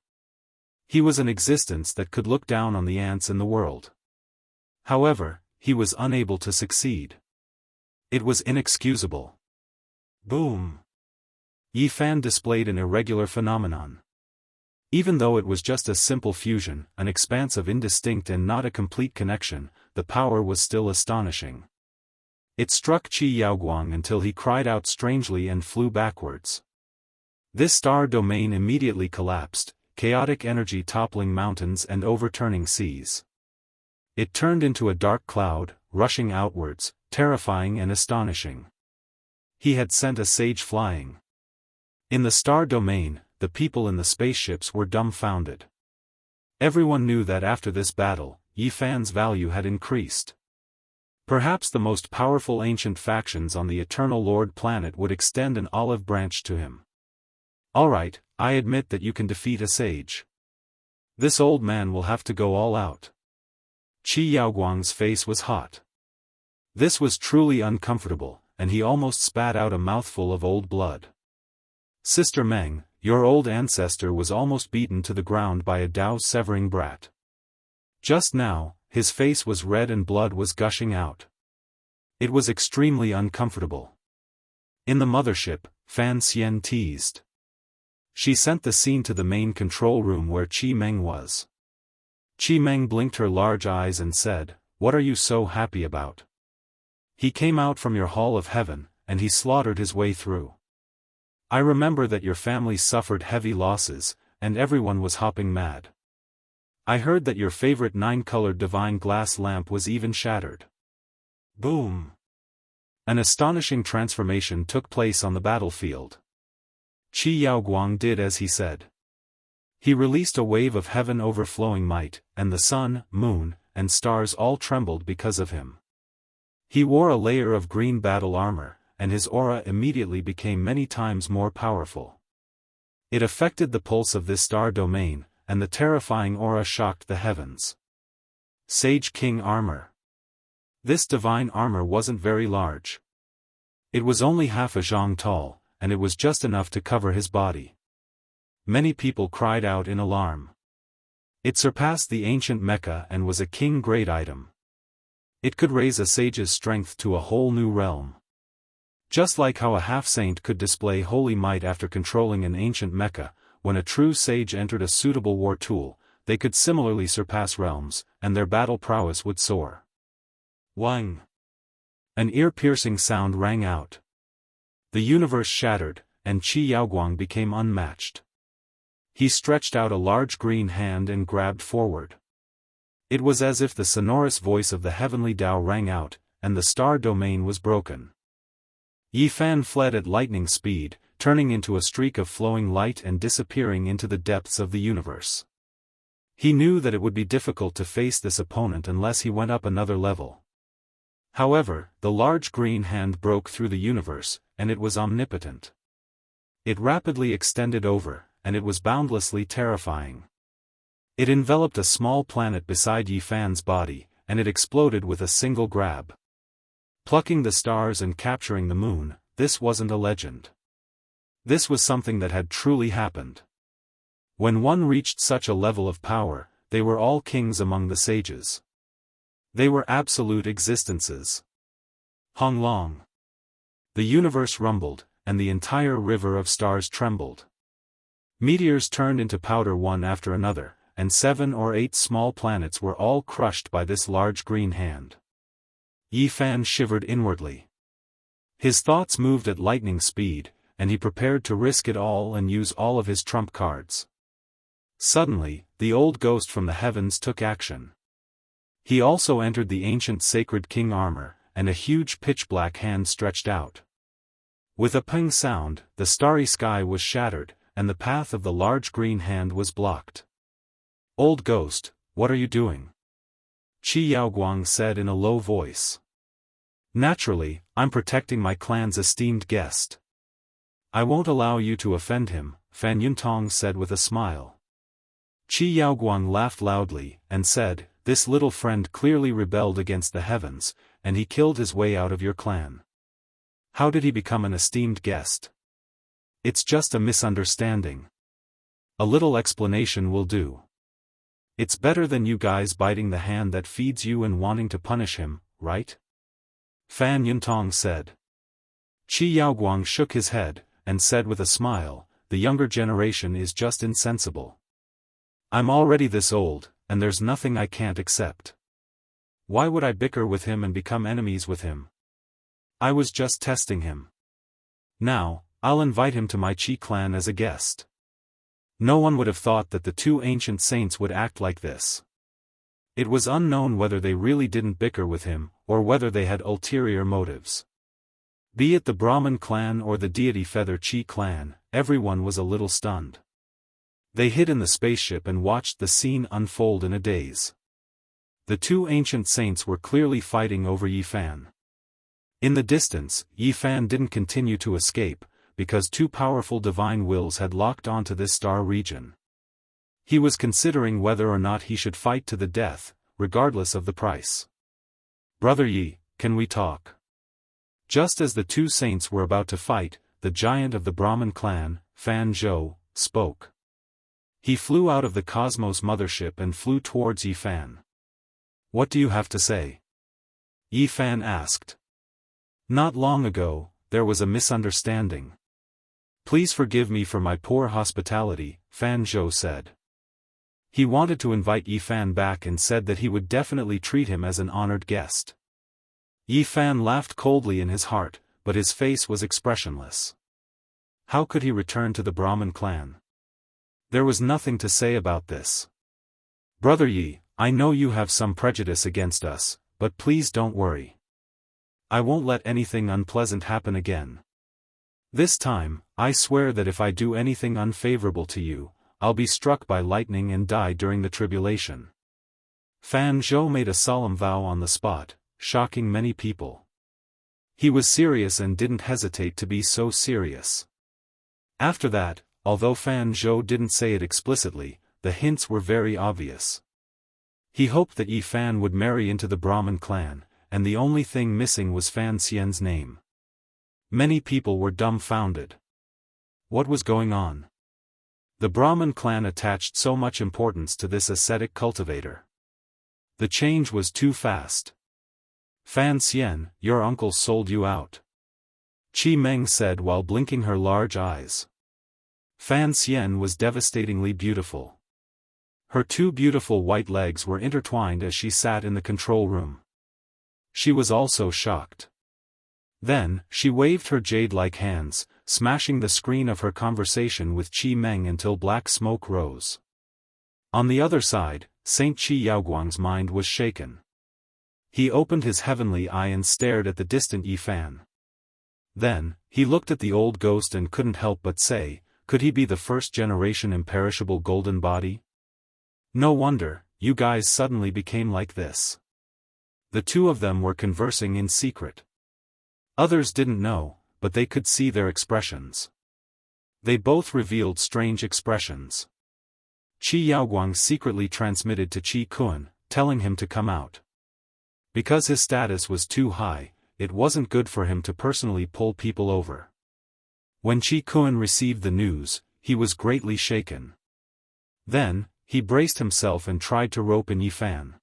He was an existence that could look down on the ants in the world. However, he was unable to succeed. It was inexcusable. Boom! Yi Fan displayed an irregular phenomenon. Even though it was just a simple fusion, an expanse of indistinct and not a complete connection, the power was still astonishing. It struck Qi Yaoguang until he cried out strangely and flew backwards. This star domain immediately collapsed, chaotic energy toppling mountains and overturning seas. It turned into a dark cloud, rushing outwards, terrifying and astonishing. He had sent a sage flying. In the star domain, the people in the spaceships were dumbfounded. Everyone knew that after this battle, Yi Fan's value had increased. Perhaps the most powerful ancient factions on the Eternal Lord planet would extend an olive branch to him. Alright, I admit that you can defeat a sage. This old man will have to go all out. Qi Yaoguang's face was hot. This was truly uncomfortable, and he almost spat out a mouthful of old blood. Sister Meng, your old ancestor was almost beaten to the ground by a Dao-severing brat. Just now, his face was red and blood was gushing out. It was extremely uncomfortable. In the mothership, Fan Xian teased. She sent the scene to the main control room where Qi Meng was. Qi Meng blinked her large eyes and said, "What are you so happy about? He came out from your Hall of Heaven, and he slaughtered his way through. I remember that your family suffered heavy losses, and everyone was hopping mad. I heard that your favorite 9-colored divine glass lamp was even shattered." Boom! An astonishing transformation took place on the battlefield. Qi Yaoguang did as he said. He released a wave of heaven overflowing might, and the sun, moon, and stars all trembled because of him. He wore a layer of green battle armor, and his aura immediately became many times more powerful. It affected the pulse of this star domain, and the terrifying aura shocked the heavens. Sage King Armor. This divine armor wasn't very large. It was only half a zhang tall, and it was just enough to cover his body. Many people cried out in alarm. It surpassed the ancient mecha and was a king-grade item. It could raise a sage's strength to a whole new realm. Just like how a half-saint could display holy might after controlling an ancient mecha, when a true sage entered a suitable war tool, they could similarly surpass realms, and their battle prowess would soar. Wang! An ear-piercing sound rang out. The universe shattered, and Qi Yaoguang became unmatched. He stretched out a large green hand and grabbed forward. It was as if the sonorous voice of the heavenly Dao rang out, and the star domain was broken. Yi Fan fled at lightning speed, turning into a streak of flowing light and disappearing into the depths of the universe. He knew that it would be difficult to face this opponent unless he went up another level. However, the large green hand broke through the universe, and it was omnipotent. It rapidly extended over, and it was boundlessly terrifying. It enveloped a small planet beside Yi Fan's body, and it exploded with a single grab. Plucking the stars and capturing the moon, this wasn't a legend. This was something that had truly happened. When one reached such a level of power, they were all kings among the sages. They were absolute existences. Hong Long. The universe rumbled, and the entire river of stars trembled. Meteors turned into powder one after another, and 7 or 8 small planets were all crushed by this large green hand. Yi Fan shivered inwardly. His thoughts moved at lightning speed, and he prepared to risk it all and use all of his trump cards. Suddenly, the old ghost from the heavens took action. He also entered the ancient sacred king armor, and a huge pitch-black hand stretched out. With a ping sound, the starry sky was shattered, and the path of the large green hand was blocked. "Old ghost, what are you doing?" Qi Yaoguang said in a low voice. "Naturally, I'm protecting my clan's esteemed guest." "I won't allow you to offend him," Fan Yuntong said with a smile. Qi Yaoguang laughed loudly, and said, "This little friend clearly rebelled against the heavens, and he killed his way out of your clan. How did he become an esteemed guest?" "It's just a misunderstanding. A little explanation will do. It's better than you guys biting the hand that feeds you and wanting to punish him, right?" Fan Yuntong said. Qi Yaoguang shook his head, and said with a smile, "The younger generation is just insensible. I'm already this old, and there's nothing I can't accept. Why would I bicker with him and become enemies with him? I was just testing him. Now, I'll invite him to my Qi clan as a guest." No one would have thought that the two ancient saints would act like this. It was unknown whether they really didn't bicker with him, or whether they had ulterior motives. Be it the Brahmin clan or the deity feather Qi clan, everyone was a little stunned. They hid in the spaceship and watched the scene unfold in a daze. The two ancient saints were clearly fighting over Yi Fan. In the distance, Yi Fan didn't continue to escape, because two powerful divine wills had locked onto this star region. He was considering whether or not he should fight to the death, regardless of the price. "Brother Yi, can we talk?" Just as the two saints were about to fight, the giant of the Brahmin clan, Fan Zhou, spoke. He flew out of the Cosmos mothership and flew towards Yi Fan. "What do you have to say?" Yi Fan asked. "Not long ago, there was a misunderstanding. Please forgive me for my poor hospitality," Fan Zhou said. He wanted to invite Yi Fan back and said that he would definitely treat him as an honored guest. Yi Fan laughed coldly in his heart, but his face was expressionless. How could he return to the Brahmin clan? There was nothing to say about this. "Brother Yi, I know you have some prejudice against us, but please don't worry. I won't let anything unpleasant happen again. This time, I swear that if I do anything unfavorable to you, I'll be struck by lightning and die during the tribulation." Fan Zhou made a solemn vow on the spot, shocking many people. He was serious and didn't hesitate to be so serious. After that, although Fan Zhou didn't say it explicitly, the hints were very obvious. He hoped that Yi Fan would marry into the Brahmin clan, and the only thing missing was Fan Xian's name. Many people were dumbfounded. What was going on? The Brahmin clan attached so much importance to this ascetic cultivator. The change was too fast. "Fan Xian, your uncle sold you out," Qi Meng said while blinking her large eyes. Fan Xian was devastatingly beautiful. Her two beautiful white legs were intertwined as she sat in the control room. She was also shocked. Then, she waved her jade-like hands, smashing the screen of her conversation with Qi Meng until black smoke rose. On the other side, Saint Qi Yaoguang's mind was shaken. He opened his heavenly eye and stared at the distant Yi Fan. Then, he looked at the old ghost and couldn't help but say, could he be the first-generation imperishable golden body? No wonder, you guys suddenly became like this. The two of them were conversing in secret. Others didn't know, but they could see their expressions. They both revealed strange expressions. Qi Yaoguang secretly transmitted to Qi Kun, telling him to come out. Because his status was too high, it wasn't good for him to personally pull people over. When Qi Kun received the news, he was greatly shaken. Then, he braced himself and tried to rope in Yi Fan.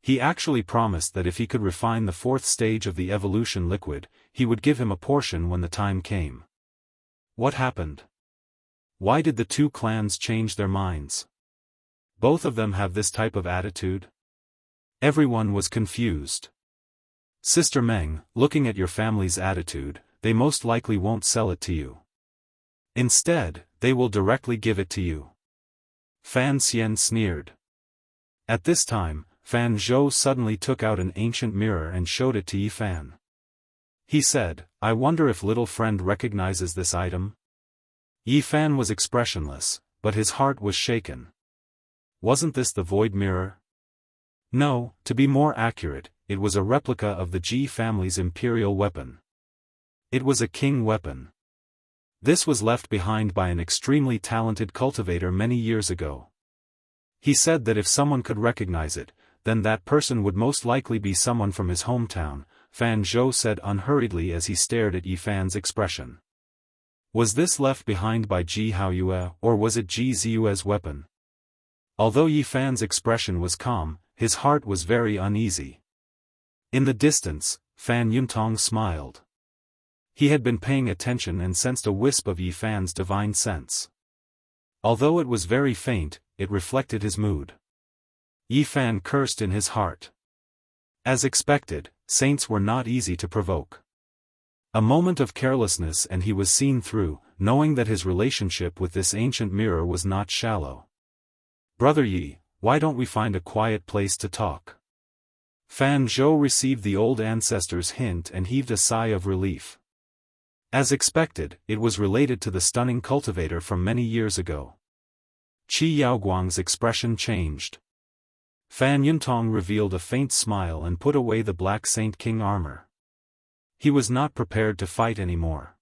He actually promised that if he could refine the fourth stage of the evolution liquid, he would give him a portion when the time came. What happened? Why did the two clans change their minds? Both of them have this type of attitude? Everyone was confused. Sister Meng, looking at your family's attitude, they most likely won't sell it to you. Instead, they will directly give it to you. Fan Xian sneered. At this time, Fan Zhou suddenly took out an ancient mirror and showed it to Yi Fan. He said, I wonder if little friend recognizes this item? Yi Fan was expressionless, but his heart was shaken. Wasn't this the void mirror? No, to be more accurate, it was a replica of the Ji family's imperial weapon. It was a king weapon. This was left behind by an extremely talented cultivator many years ago. He said that if someone could recognize it, then that person would most likely be someone from his hometown, Fan Zhou said unhurriedly as he stared at Yi Fan's expression. Was this left behind by Ji Haoyue, or was it Ji Ziyue's weapon? Although Yi Fan's expression was calm, his heart was very uneasy. In the distance, Fan Yuntong smiled. He had been paying attention and sensed a wisp of Yi Fan's divine sense. Although it was very faint, it reflected his mood. Yi Fan cursed in his heart. As expected, saints were not easy to provoke. A moment of carelessness and he was seen through, knowing that his relationship with this ancient mirror was not shallow. Brother Yi, why don't we find a quiet place to talk? Fan Zhou received the old ancestor's hint and heaved a sigh of relief. As expected, it was related to the stunning cultivator from many years ago. Qi Yaoguang's expression changed. Fan Yuntong revealed a faint smile and put away the Black Saint King armor. He was not prepared to fight anymore.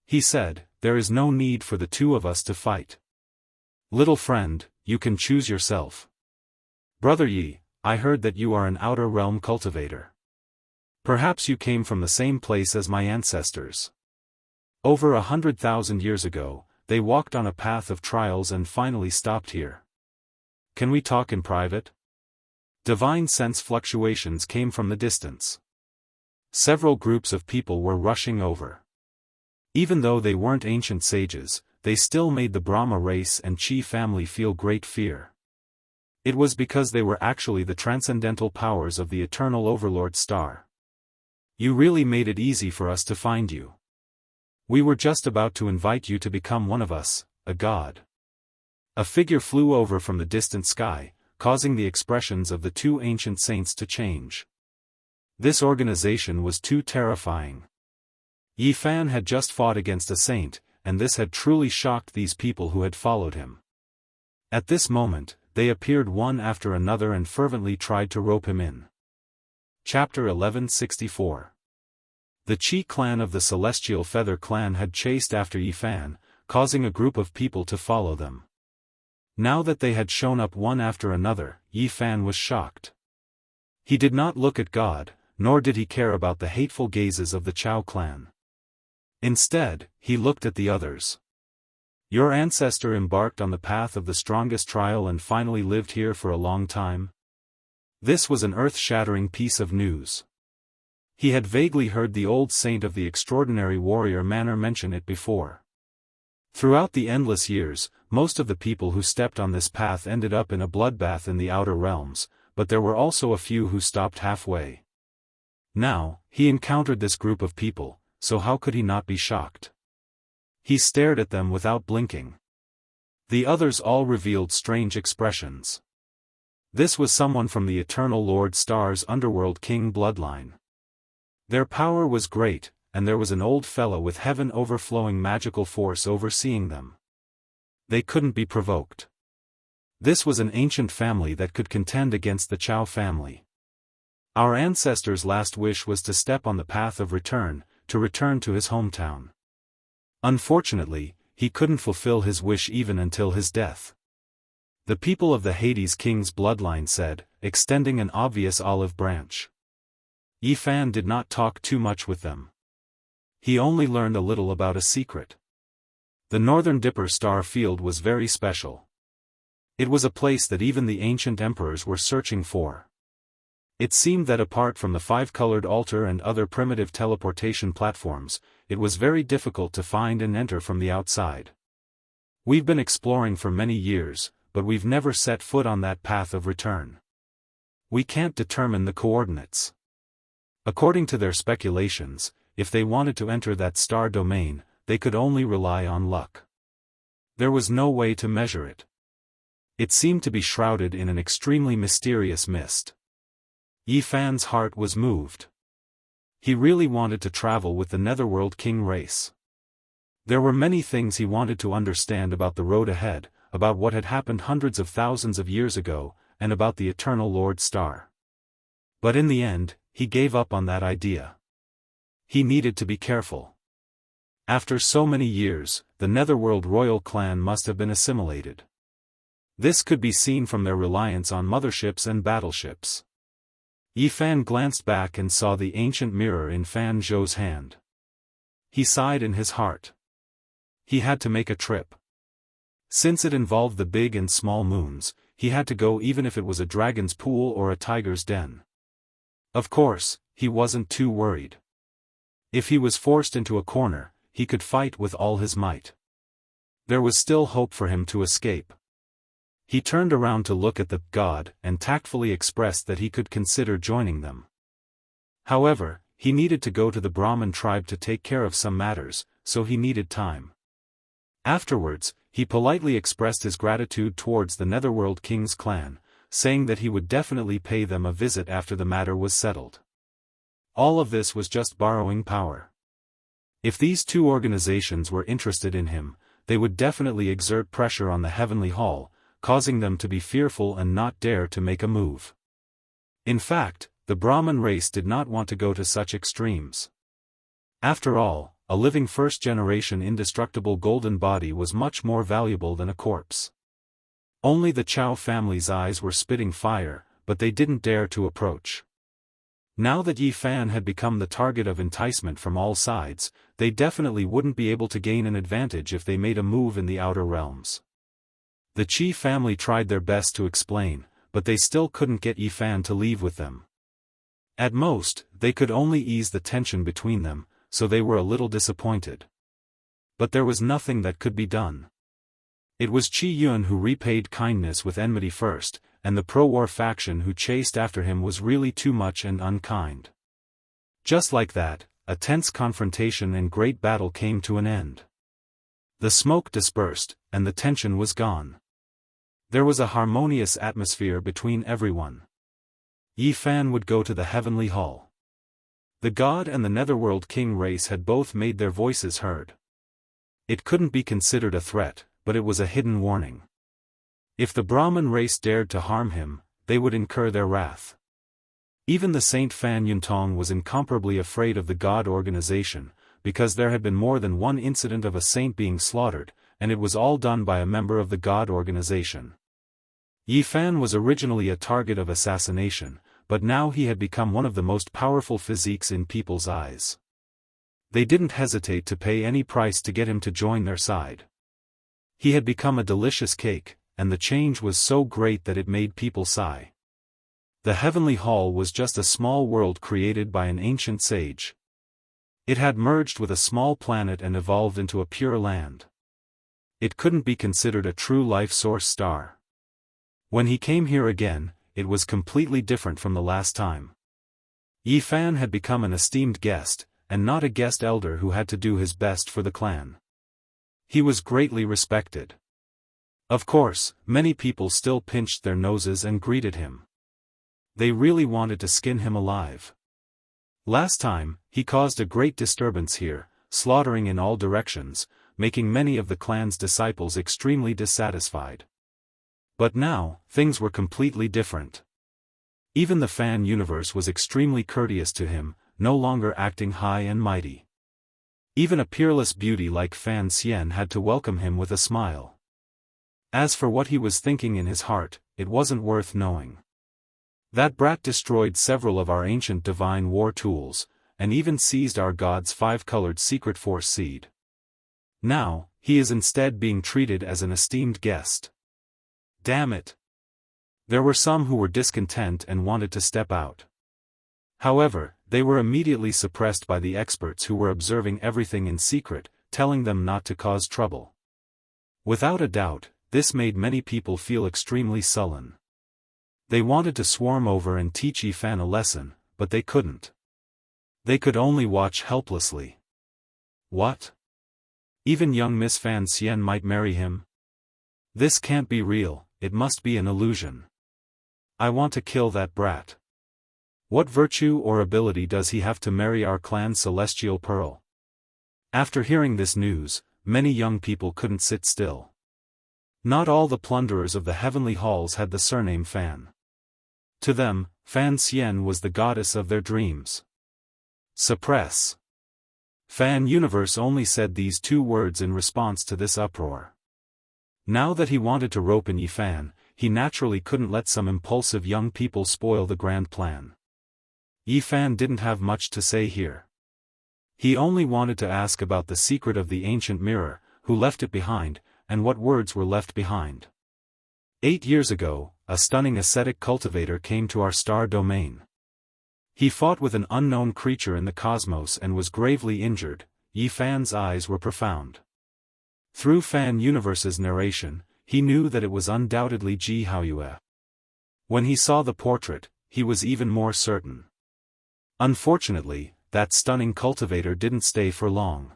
He said, there is no need for the two of us to fight. Little friend, you can choose yourself. Brother Yi, I heard that you are an outer realm cultivator. Perhaps you came from the same place as my ancestors. Over 100,000 years ago, they walked on a path of trials and finally stopped here. Can we talk in private? Divine sense fluctuations came from the distance. Several groups of people were rushing over. Even though they weren't ancient sages, they still made the Brahma race and Qi family feel great fear. It was because they were actually the transcendental powers of the eternal overlord star. You really made it easy for us to find you. We were just about to invite you to become one of us, a god. A figure flew over from the distant sky, causing the expressions of the two ancient saints to change. This organization was too terrifying. Yi Fan had just fought against a saint, and this had truly shocked these people who had followed him. At this moment, they appeared one after another and fervently tried to rope him in. Chapter 1164. The Qi clan of the Celestial Feather clan had chased after Yi Fan, causing a group of people to follow them. Now that they had shown up one after another, Yi Fan was shocked. He did not look at God, nor did he care about the hateful gazes of the Chao clan. Instead, he looked at the others. Your ancestor embarked on the path of the strongest trial and finally lived here for a long time? This was an earth-shattering piece of news. He had vaguely heard the old saint of the extraordinary warrior manner mention it before. Throughout the endless years, most of the people who stepped on this path ended up in a bloodbath in the outer realms, but there were also a few who stopped halfway. Now, he encountered this group of people, so how could he not be shocked? He stared at them without blinking. The others all revealed strange expressions. This was someone from the Eternal Lord Star's Underworld King bloodline. Their power was great, and there was an old fellow with heaven overflowing magical force overseeing them. They couldn't be provoked. This was an ancient family that could contend against the Chao family. Our ancestor's last wish was to step on the path of return, to return to his hometown. Unfortunately, he couldn't fulfill his wish even until his death. The people of the Hades King's bloodline said, extending an obvious olive branch. Yi Fan did not talk too much with them. He only learned a little about a secret. The Northern Dipper star field was very special. It was a place that even the ancient emperors were searching for. It seemed that apart from the five-colored altar and other primitive teleportation platforms, it was very difficult to find and enter from the outside. We've been exploring for many years, but we've never set foot on that path of return. We can't determine the coordinates. According to their speculations, if they wanted to enter that star domain, they could only rely on luck. There was no way to measure it. It seemed to be shrouded in an extremely mysterious mist. Yifan's heart was moved. He really wanted to travel with the Netherworld King race. There were many things he wanted to understand about the road ahead, about what had happened hundreds of thousands of years ago, and about the Eternal Lord Star. But in the end, he gave up on that idea. He needed to be careful. After so many years, the Netherworld royal clan must have been assimilated. This could be seen from their reliance on motherships and battleships. Yifan glanced back and saw the ancient mirror in Fan Zhou's hand. He sighed in his heart. He had to make a trip. Since it involved the big and small moons, he had to go even if it was a dragon's pool or a tiger's den. Of course, he wasn't too worried. If he was forced into a corner, he could fight with all his might. There was still hope for him to escape. He turned around to look at the god and tactfully expressed that he could consider joining them. However, he needed to go to the Brahmin tribe to take care of some matters, so he needed time. Afterwards, he politely expressed his gratitude towards the Netherworld King's clan, saying that he would definitely pay them a visit after the matter was settled. All of this was just borrowing power. If these two organizations were interested in him, they would definitely exert pressure on the Heavenly Hall, causing them to be fearful and not dare to make a move. In fact, the Brahmin race did not want to go to such extremes. After all, a living first-generation indestructible golden body was much more valuable than a corpse. Only the Chao family's eyes were spitting fire, but they didn't dare to approach. Now that Yifan had become the target of enticement from all sides, they definitely wouldn't be able to gain an advantage if they made a move in the outer realms. The Qi family tried their best to explain, but they still couldn't get Yifan to leave with them. At most, they could only ease the tension between them, so they were a little disappointed. But there was nothing that could be done. It was Qi Yun who repaid kindness with enmity first, and the pro-war faction who chased after him was really too much and unkind. Just like that, a tense confrontation and great battle came to an end. The smoke dispersed, and the tension was gone. There was a harmonious atmosphere between everyone. Yifan would go to the Heavenly Hall. The god and the Netherworld King race had both made their voices heard. It couldn't be considered a threat, but it was a hidden warning. If the Brahmin race dared to harm him, they would incur their wrath. Even the Saint Fan Yuntong was incomparably afraid of the god organization, because there had been more than one incident of a saint being slaughtered, and it was all done by a member of the god organization. Yifan was originally a target of assassination, but now he had become one of the most powerful physiques in people's eyes. They didn't hesitate to pay any price to get him to join their side. He had become a delicious cake, and the change was so great that it made people sigh. The Heavenly Hall was just a small world created by an ancient sage. It had merged with a small planet and evolved into a pure land. It couldn't be considered a true life source star. When he came here again, it was completely different from the last time. Yifan had become an esteemed guest, and not a guest elder who had to do his best for the clan. He was greatly respected. Of course, many people still pinched their noses and greeted him. They really wanted to skin him alive. Last time, he caused a great disturbance here, slaughtering in all directions, making many of the clan's disciples extremely dissatisfied. But now, things were completely different. Even the fan universe was extremely courteous to him, no longer acting high and mighty. Even a peerless beauty like Fan Xian had to welcome him with a smile. As for what he was thinking in his heart, it wasn't worth knowing. That brat destroyed several of our ancient divine war tools, and even seized our god's five-colored secret force seed. Now, he is instead being treated as an esteemed guest. Damn it! There were some who were discontent and wanted to step out. However, they were immediately suppressed by the experts who were observing everything in secret, telling them not to cause trouble. Without a doubt, this made many people feel extremely sullen. They wanted to swarm over and teach Yifan a lesson, but they couldn't. They could only watch helplessly. What? Even young Miss Fan Xian might marry him? This can't be real, it must be an illusion. I want to kill that brat. What virtue or ability does he have to marry our clan's celestial pearl? After hearing this news, many young people couldn't sit still. Not all the plunderers of the heavenly halls had the surname Fan. To them, Fan Xian was the goddess of their dreams. Suppress. Fan Universe only said these two words in response to this uproar. Now that he wanted to rope in Yifan, he naturally couldn't let some impulsive young people spoil the grand plan. Yifan didn't have much to say here. He only wanted to ask about the secret of the ancient mirror, who left it behind, and what words were left behind. 8 years ago, a stunning ascetic cultivator came to our star domain. He fought with an unknown creature in the cosmos and was gravely injured. Yifan's eyes were profound. Through Fan Universe's narration, he knew that it was undoubtedly Jianghu. When he saw the portrait, he was even more certain. Unfortunately, that stunning cultivator didn't stay for long.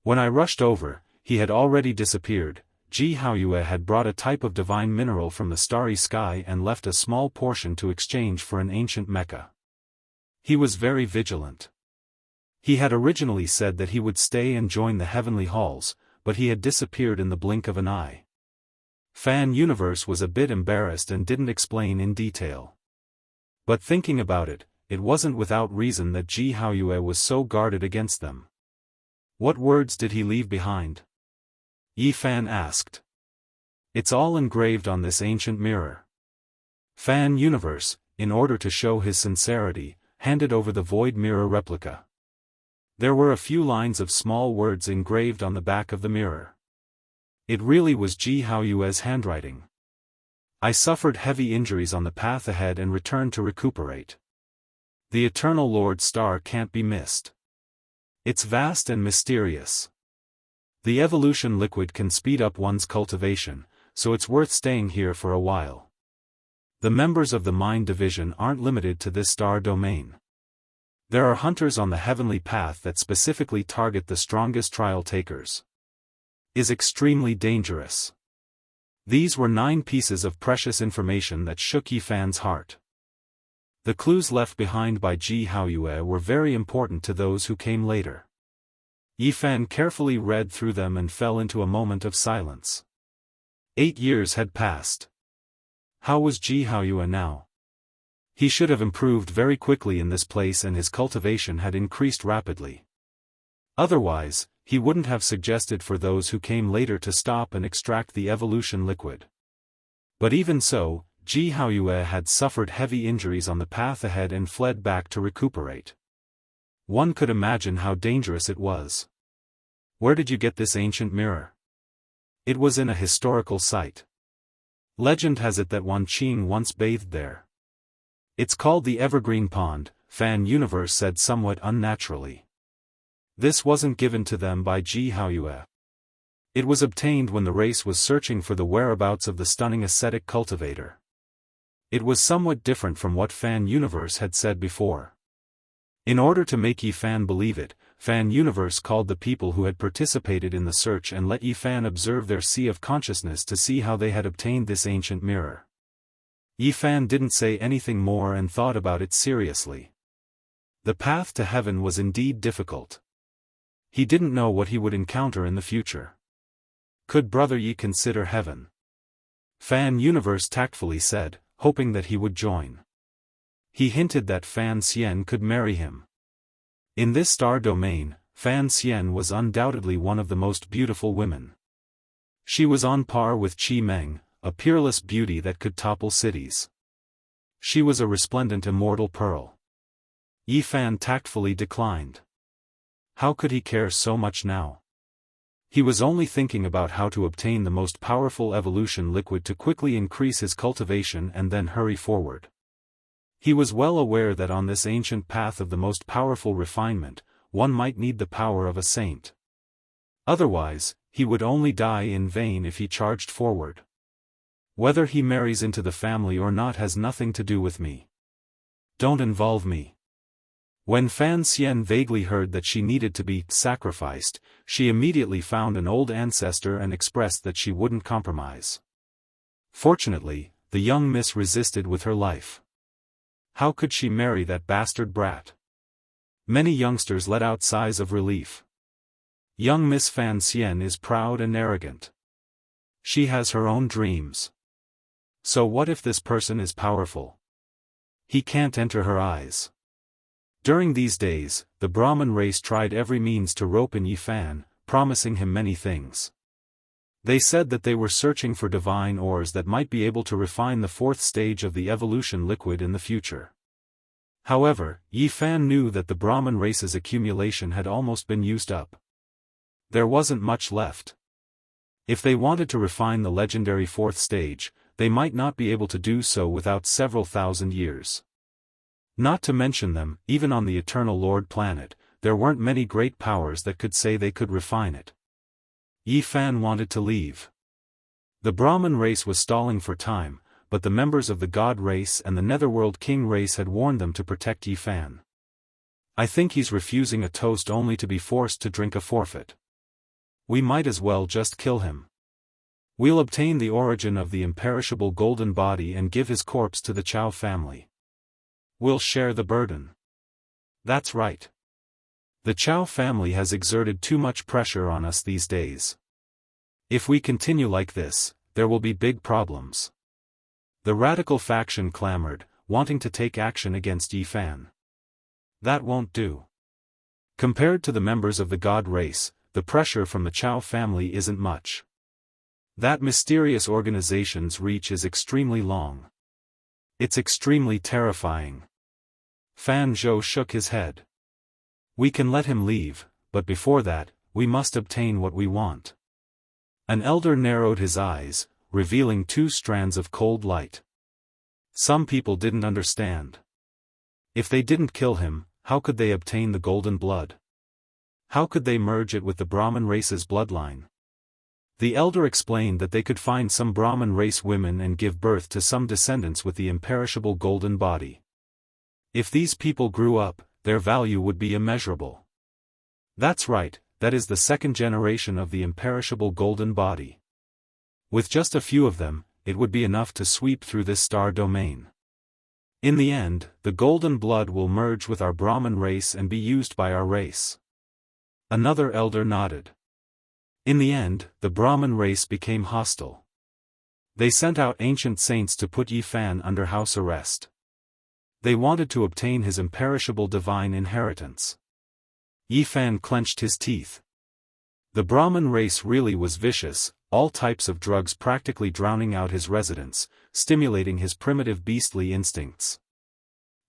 When I rushed over, he had already disappeared. Jianghu had brought a type of divine mineral from the starry sky and left a small portion to exchange for an ancient mecha. He was very vigilant. He had originally said that he would stay and join the heavenly halls, but he had disappeared in the blink of an eye. Fan Universe was a bit embarrassed and didn't explain in detail. But thinking about it, it wasn't without reason that Jianghu was so guarded against them. What words did he leave behind? Yifan asked. It's all engraved on this ancient mirror. Fan Universe, in order to show his sincerity, handed over the void mirror replica. There were a few lines of small words engraved on the back of the mirror. It really was Jianghu's handwriting. I suffered heavy injuries on the path ahead and returned to recuperate. The Eternal Lord Star can't be missed. It's vast and mysterious. The evolution liquid can speed up one's cultivation, so it's worth staying here for a while. The members of the Mind Division aren't limited to this star domain. There are hunters on the heavenly path that specifically target the strongest trial takers. Is extremely dangerous. These were 9 pieces of precious information that shook Yifan's heart. The clues left behind by Jianghu were very important to those who came later. Yifan carefully read through them and fell into a moment of silence. 8 years had passed. How was Jianghu now? He should have improved very quickly in this place and his cultivation had increased rapidly. Otherwise, he wouldn't have suggested for those who came later to stop and extract the evolution liquid. But even so, Jianghu had suffered heavy injuries on the path ahead and fled back to recuperate. One could imagine how dangerous it was. Where did you get this ancient mirror? It was in a historical site. Legend has it that Wan Qing once bathed there. It's called the Evergreen Pond, Fan Universe said somewhat unnaturally. This wasn't given to them by Jianghu. It was obtained when the race was searching for the whereabouts of the stunning ascetic cultivator. It was somewhat different from what Fan Universe had said before. In order to make Yifan believe it, Fan Universe called the people who had participated in the search and let Yifan observe their sea of consciousness to see how they had obtained this ancient mirror. Yifan didn't say anything more and thought about it seriously. The path to heaven was indeed difficult. He didn't know what he would encounter in the future. Could Brother Yi consider heaven? Fan Universe tactfully said, hoping that he would join. He hinted that Fan Xian could marry him. In this star domain, Fan Xian was undoubtedly one of the most beautiful women. She was on par with Qi Meng, a peerless beauty that could topple cities. She was a resplendent immortal pearl. Yifan tactfully declined. How could he care so much now? He was only thinking about how to obtain the most powerful evolution liquid to quickly increase his cultivation and then hurry forward. He was well aware that on this ancient path of the most powerful refinement, one might need the power of a saint. Otherwise, he would only die in vain if he charged forward. Whether he marries into the family or not has nothing to do with me. Don't involve me. When Fan Xian vaguely heard that she needed to be sacrificed, she immediately found an old ancestor and expressed that she wouldn't compromise. Fortunately, the young miss resisted with her life. How could she marry that bastard brat? Many youngsters let out sighs of relief. Young Miss Fan Xian is proud and arrogant. She has her own dreams. So what if this person is powerful? He can't enter her eyes. During these days, the Brahmin race tried every means to rope in Yi Fan, promising him many things. They said that they were searching for divine ores that might be able to refine the fourth stage of the evolution liquid in the future. However, Yi Fan knew that the Brahmin race's accumulation had almost been used up. There wasn't much left. If they wanted to refine the legendary fourth stage, they might not be able to do so without several thousand years. Not to mention them, even on the Eternal Lord planet, there weren't many great powers that could say they could refine it. Yi Fan wanted to leave. The Brahmin race was stalling for time, but the members of the God race and the Netherworld King race had warned them to protect Yi Fan. I think he's refusing a toast only to be forced to drink a forfeit. We might as well just kill him. We'll obtain the origin of the imperishable golden body and give his corpse to the Chow family. We'll share the burden. That's right. The Chow family has exerted too much pressure on us these days. If we continue like this, there will be big problems. The radical faction clamored, wanting to take action against Yi Fan. That won't do. Compared to the members of the God race, the pressure from the Chow family isn't much. That mysterious organization's reach is extremely long. It's extremely terrifying. Fan Zhou shook his head. We can let him leave, but before that, we must obtain what we want. An elder narrowed his eyes, revealing two strands of cold light. Some people didn't understand. If they didn't kill him, how could they obtain the golden blood? How could they merge it with the Brahmin race's bloodline? The elder explained that they could find some Brahmin race women and give birth to some descendants with the imperishable golden body. If these people grew up, their value would be immeasurable. That's right, that is the second generation of the imperishable golden body. With just a few of them, it would be enough to sweep through this star domain. In the end, the golden blood will merge with our Brahmin race and be used by our race. Another elder nodded. In the end, the Brahmin race became hostile. They sent out ancient saints to put Yi Fan under house arrest. They wanted to obtain his imperishable divine inheritance. Yi Fan clenched his teeth. The Brahmin race really was vicious, all types of drugs practically drowning out his residents, stimulating his primitive beastly instincts.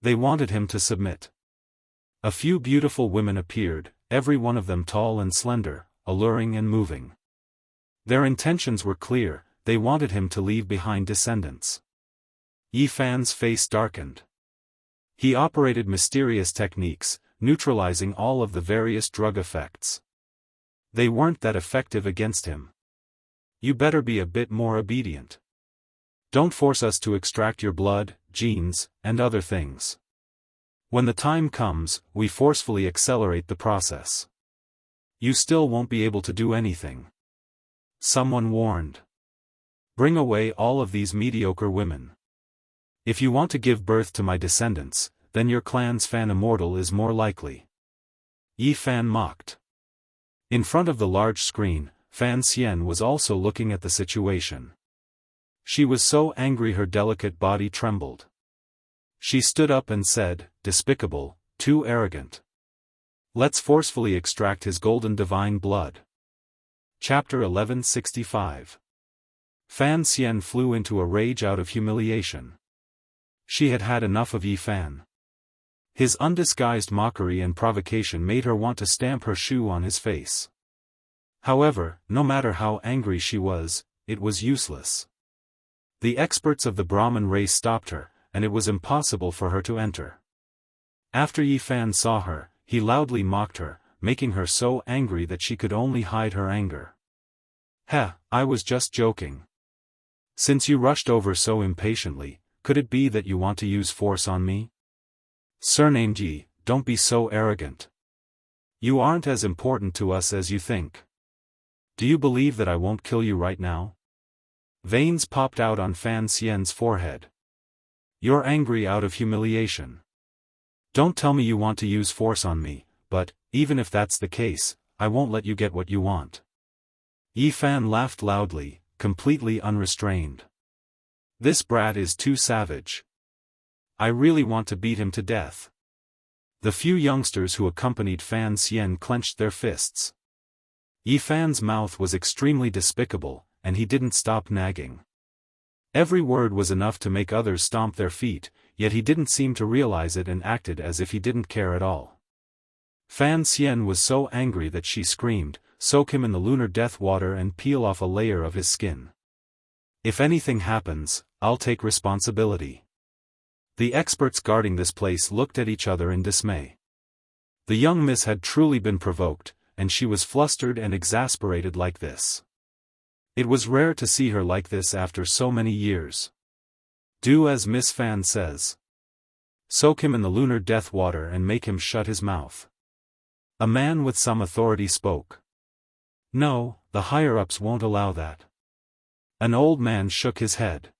They wanted him to submit. A few beautiful women appeared, every one of them tall and slender, alluring and moving. Their intentions were clear, they wanted him to leave behind descendants. Yi Fan's face darkened. He operated mysterious techniques, neutralizing all of the various drug effects. They weren't that effective against him. You better be a bit more obedient. Don't force us to extract your blood, genes, and other things. When the time comes, we forcefully accelerate the process. You still won't be able to do anything. Someone warned. Bring away all of these mediocre women. If you want to give birth to my descendants, then your clan's Fan Immortal is more likely. Yi Fan mocked. In front of the large screen, Fan Xian was also looking at the situation. She was so angry her delicate body trembled. She stood up and said, "Despicable, too arrogant. Let's forcefully extract his golden divine blood." Chapter 1165. Fan Xian flew into a rage out of humiliation. She had had enough of Yi Fan. His undisguised mockery and provocation made her want to stamp her shoe on his face. However, no matter how angry she was, it was useless. The experts of the Brahmin race stopped her, and it was impossible for her to enter. After Yi Fan saw her, he loudly mocked her, making her so angry that she could only hide her anger. "Heh, I was just joking. Since you rushed over so impatiently, could it be that you want to use force on me? Surnamed Yi, don't be so arrogant. You aren't as important to us as you think. Do you believe that I won't kill you right now?" Veins popped out on Fan Xian's forehead. "You're angry out of humiliation. Don't tell me you want to use force on me, but, even if that's the case, I won't let you get what you want." Yi Fan laughed loudly, completely unrestrained. "This brat is too savage. I really want to beat him to death." The few youngsters who accompanied Fan Xian clenched their fists. Yi Fan's mouth was extremely despicable, and he didn't stop nagging. Every word was enough to make others stomp their feet, yet he didn't seem to realize it and acted as if he didn't care at all. Fan Xian was so angry that she screamed, "Soak him in the lunar death water and peel off a layer of his skin. If anything happens, I'll take responsibility." The experts guarding this place looked at each other in dismay. The young miss had truly been provoked, and she was flustered and exasperated like this. It was rare to see her like this after so many years. "Do as Miss Fan says. Soak him in the lunar death water and make him shut his mouth." A man with some authority spoke. "No, the higher-ups won't allow that." An old man shook his head.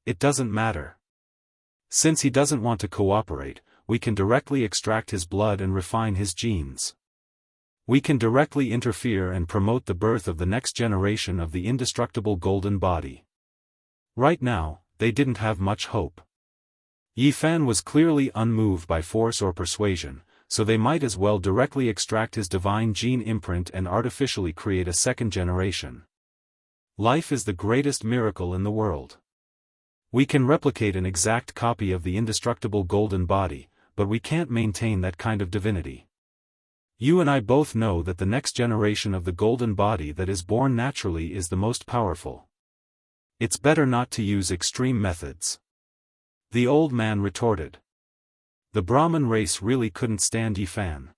"It doesn't matter. Since he doesn't want to cooperate, we can directly extract his blood and refine his genes. We can directly interfere and promote the birth of the next generation of the indestructible golden body." Right now, they didn't have much hope. Yi Fan was clearly unmoved by force or persuasion, so they might as well directly extract his divine gene imprint and artificially create a second generation. Life is the greatest miracle in the world. We can replicate an exact copy of the indestructible golden body, but we can't maintain that kind of divinity. You and I both know that the next generation of the golden body that is born naturally is the most powerful. It's better not to use extreme methods." The old man retorted. The Brahmin race really couldn't stand Yi Fan.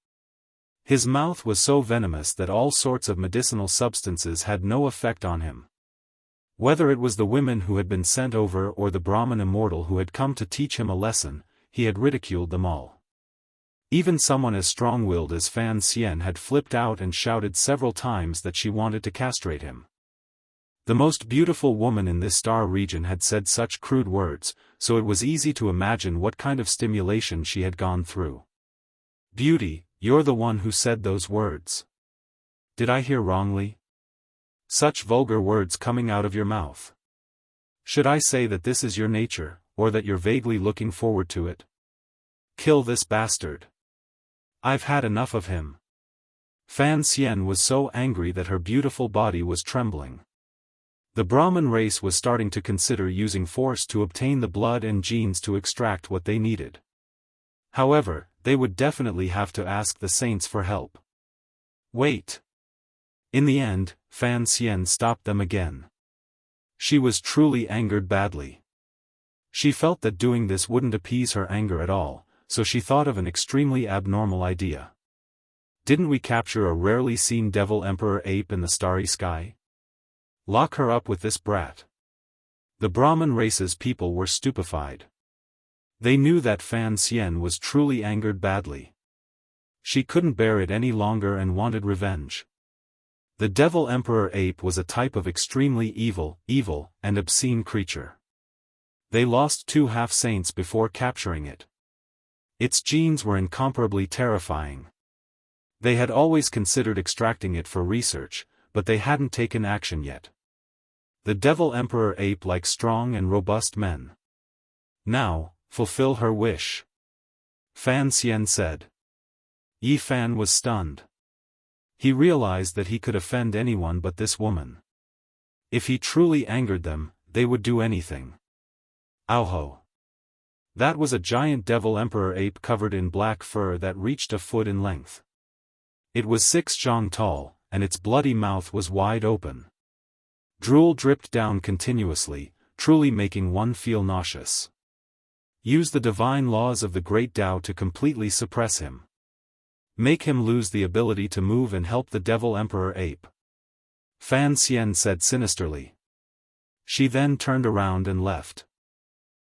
His mouth was so venomous that all sorts of medicinal substances had no effect on him. Whether it was the women who had been sent over or the Brahmin immortal who had come to teach him a lesson, he had ridiculed them all. Even someone as strong-willed as Fan Xian had flipped out and shouted several times that she wanted to castrate him. The most beautiful woman in this star region had said such crude words, so it was easy to imagine what kind of stimulation she had gone through. "Beauty, you're the one who said those words. Did I hear wrongly? Such vulgar words coming out of your mouth. Should I say that this is your nature, or that you're vaguely looking forward to it? Kill this bastard. I've had enough of him." Fan Xian was so angry that her beautiful body was trembling. The Brahmin race was starting to consider using force to obtain the blood and genes to extract what they needed. However, they would definitely have to ask the saints for help. Wait. In the end, Fan Xian stopped them again. She was truly angered badly. She felt that doing this wouldn't appease her anger at all, so she thought of an extremely abnormal idea. Didn't we capture a rarely seen devil emperor ape in the starry sky? Lock her up with this brat. The Brahmin race's people were stupefied. They knew that Fan Xian was truly angered badly. She couldn't bear it any longer and wanted revenge. The devil emperor ape was a type of extremely evil, and obscene creature. They lost 2 half-saints before capturing it. Its genes were incomparably terrifying. They had always considered extracting it for research, but they hadn't taken action yet. The devil emperor ape liked strong and robust men. "Now, fulfill her wish," Fan Xian said. Yi Fan was stunned. He realized that he could offend anyone but this woman. If he truly angered them, they would do anything. Oho! That was a giant devil emperor ape covered in black fur that reached a foot in length. It was 6 zhang tall, and its bloody mouth was wide open. Drool dripped down continuously, truly making one feel nauseous. Use the divine laws of the great Tao to completely suppress him. Make him lose the ability to move and help the Devil Emperor Ape. Fan Xian said sinisterly. She then turned around and left.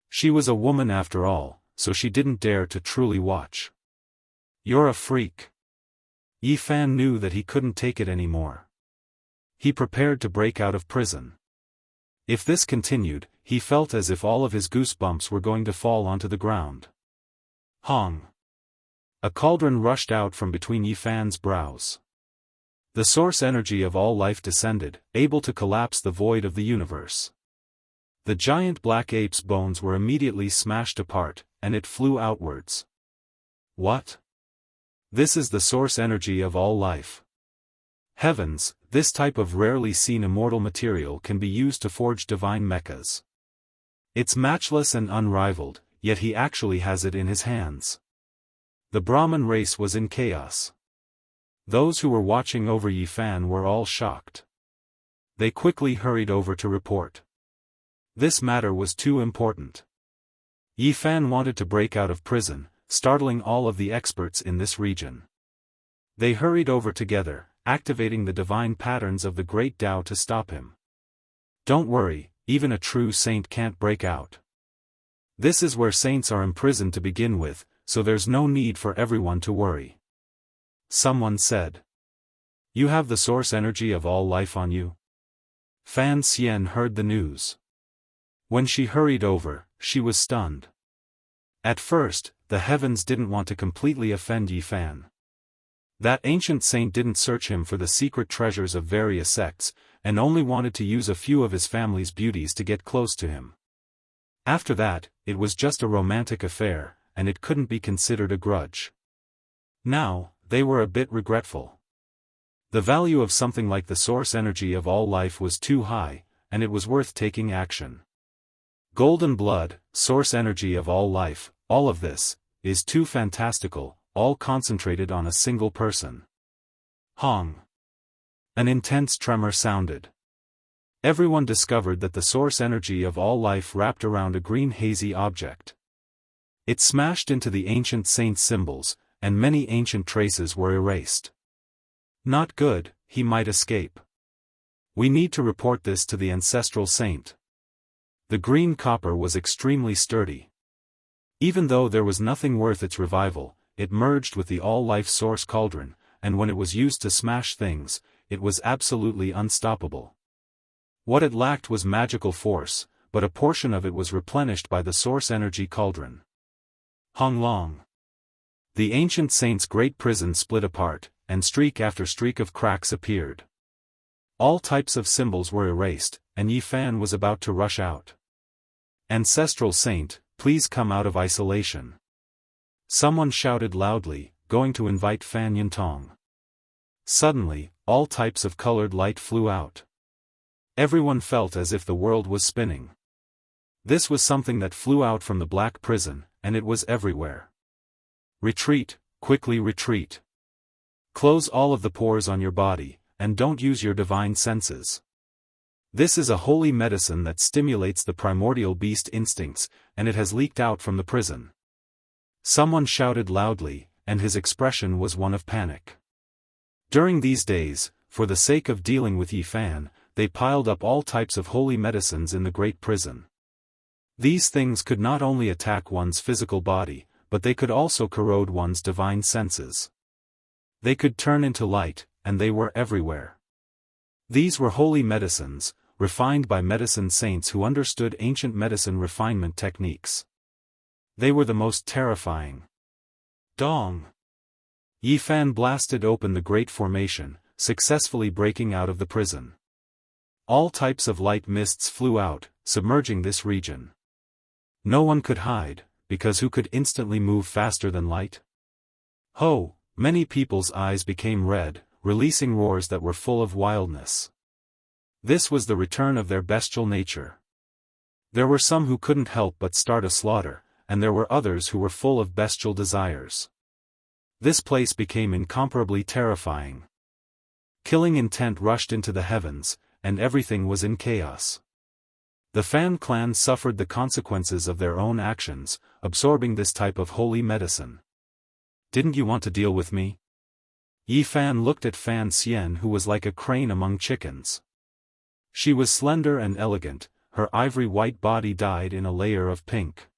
She was a woman after all, so she didn't dare to truly watch. You're a freak. Yi Fan knew that he couldn't take it anymore. He prepared to break out of prison. If this continued, he felt as if all of his goosebumps were going to fall onto the ground. Hong! A cauldron rushed out from between Yi Fan's brows. The source energy of all life descended, able to collapse the void of the universe. The giant black ape's bones were immediately smashed apart, and it flew outwards. What? This is the source energy of all life. Heavens, this type of rarely seen immortal material can be used to forge divine mechas. It's matchless and unrivaled, yet he actually has it in his hands. The Brahmin race was in chaos. Those who were watching over Yi Fan were all shocked. They quickly hurried over to report. This matter was too important. Yi Fan wanted to break out of prison, startling all of the experts in this region. They hurried over together, activating the divine patterns of the great Tao to stop him. Don't worry, even a true saint can't break out. This is where saints are imprisoned to begin with, so there's no need for everyone to worry. Someone said. You have the source energy of all life on you? Fan Xian heard the news. When she hurried over, she was stunned. At first, the heavens didn't want to completely offend Yi Fan. That ancient saint didn't search him for the secret treasures of various sects, and only wanted to use a few of his family's beauties to get close to him. After that, it was just a romantic affair, and it couldn't be considered a grudge. Now, they were a bit regretful. The value of something like the source energy of all life was too high, and it was worth taking action. Golden blood, source energy of all life, all of this, is too fantastical, all concentrated on a single person. Hong! An intense tremor sounded. Everyone discovered that the source energy of all life wrapped around a green hazy object. It smashed into the ancient saint's symbols, and many ancient traces were erased. Not good, he might escape. We need to report this to the ancestral saint. The green copper was extremely sturdy. Even though there was nothing worth its revival, it merged with the all-life source cauldron, and when it was used to smash things, it was absolutely unstoppable. What it lacked was magical force, but a portion of it was replenished by the source energy cauldron. Hong Long. The ancient saint's great prison split apart, and streak after streak of cracks appeared. All types of symbols were erased, and Yi Fan was about to rush out. Ancestral Saint, please come out of isolation. Someone shouted loudly, going to invite Fan Yuntong. Suddenly, all types of colored light flew out. Everyone felt as if the world was spinning. This was something that flew out from the black prison, and it was everywhere. Retreat, quickly retreat. Close all of the pores on your body, and don't use your divine senses. This is a holy medicine that stimulates the primordial beast instincts, and it has leaked out from the prison. Someone shouted loudly, and his expression was one of panic. During these days, for the sake of dealing with Yi Fan, they piled up all types of holy medicines in the great prison. These things could not only attack one's physical body, but they could also corrode one's divine senses. They could turn into light, and they were everywhere. These were holy medicines, refined by medicine saints who understood ancient medicine refinement techniques. They were the most terrifying. Dong! Yi Fan blasted open the great formation, successfully breaking out of the prison. All types of light mists flew out, submerging this region. No one could hide, because who could instantly move faster than light? Ho! Many people's eyes became red, releasing roars that were full of wildness. This was the return of their bestial nature. There were some who couldn't help but start a slaughter, and there were others who were full of bestial desires. This place became incomparably terrifying. Killing intent rushed into the heavens, and everything was in chaos. The Fan clan suffered the consequences of their own actions, absorbing this type of holy medicine. Didn't you want to deal with me? Yi Fan looked at Fan Xian, who was like a crane among chickens. She was slender and elegant, her ivory white body dyed in a layer of pink.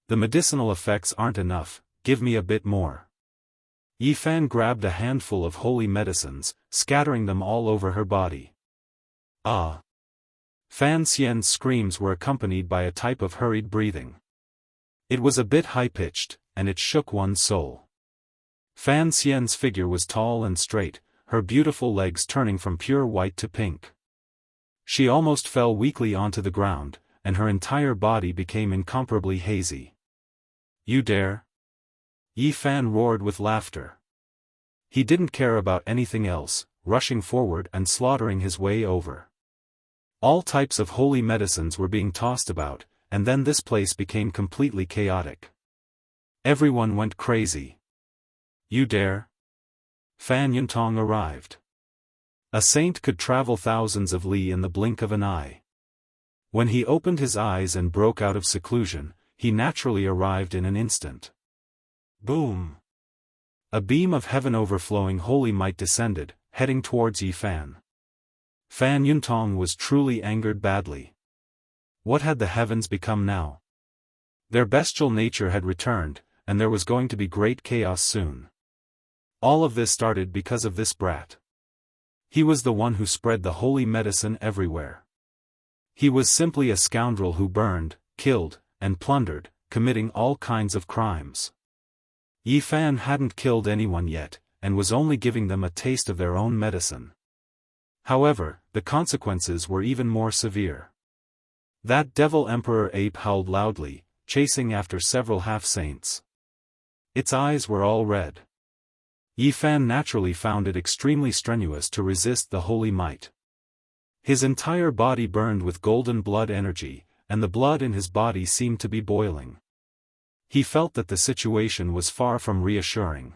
The medicinal effects aren't enough, give me a bit more. Yi Fan grabbed a handful of holy medicines, scattering them all over her body. Ah! Fan Xian's screams were accompanied by a type of hurried breathing. It was a bit high-pitched, and it shook one's soul. Fan Xian's figure was tall and straight, her beautiful legs turning from pure white to pink. She almost fell weakly onto the ground, and her entire body became incomparably hazy. You dare? Yi Fan roared with laughter. He didn't care about anything else, rushing forward and slaughtering his way over. All types of holy medicines were being tossed about, and then this place became completely chaotic. Everyone went crazy. You dare? Fan Yuntong arrived. A saint could travel thousands of li in the blink of an eye. When he opened his eyes and broke out of seclusion, he naturally arrived in an instant. Boom! A beam of heaven overflowing holy might descended, heading towards Yi Fan. Fan Yuntong was truly angered badly. What had the heavens become now? Their bestial nature had returned, and there was going to be great chaos soon. All of this started because of this brat. He was the one who spread the holy medicine everywhere. He was simply a scoundrel who burned, killed, and plundered, committing all kinds of crimes. Yi Fan hadn't killed anyone yet, and was only giving them a taste of their own medicine. However, the consequences were even more severe. That devil emperor ape howled loudly, chasing after several half-saints. Its eyes were all red. Yi Fan naturally found it extremely strenuous to resist the holy might. His entire body burned with golden blood energy, and the blood in his body seemed to be boiling. He felt that the situation was far from reassuring.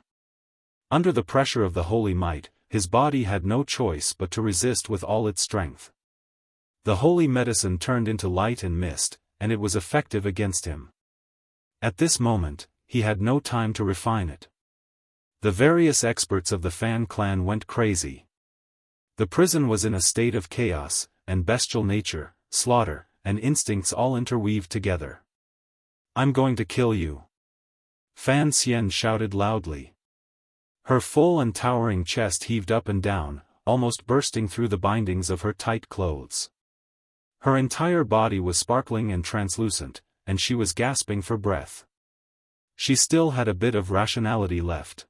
Under the pressure of the holy might, his body had no choice but to resist with all its strength. The holy medicine turned into light and mist, and it was effective against him. At this moment, he had no time to refine it. The various experts of the Fan clan went crazy. The prison was in a state of chaos, and bestial nature, slaughter, and instincts all interweaved together. I'm going to kill you. Fan Xian shouted loudly. Her full and towering chest heaved up and down, almost bursting through the bindings of her tight clothes. Her entire body was sparkling and translucent, and she was gasping for breath. She still had a bit of rationality left.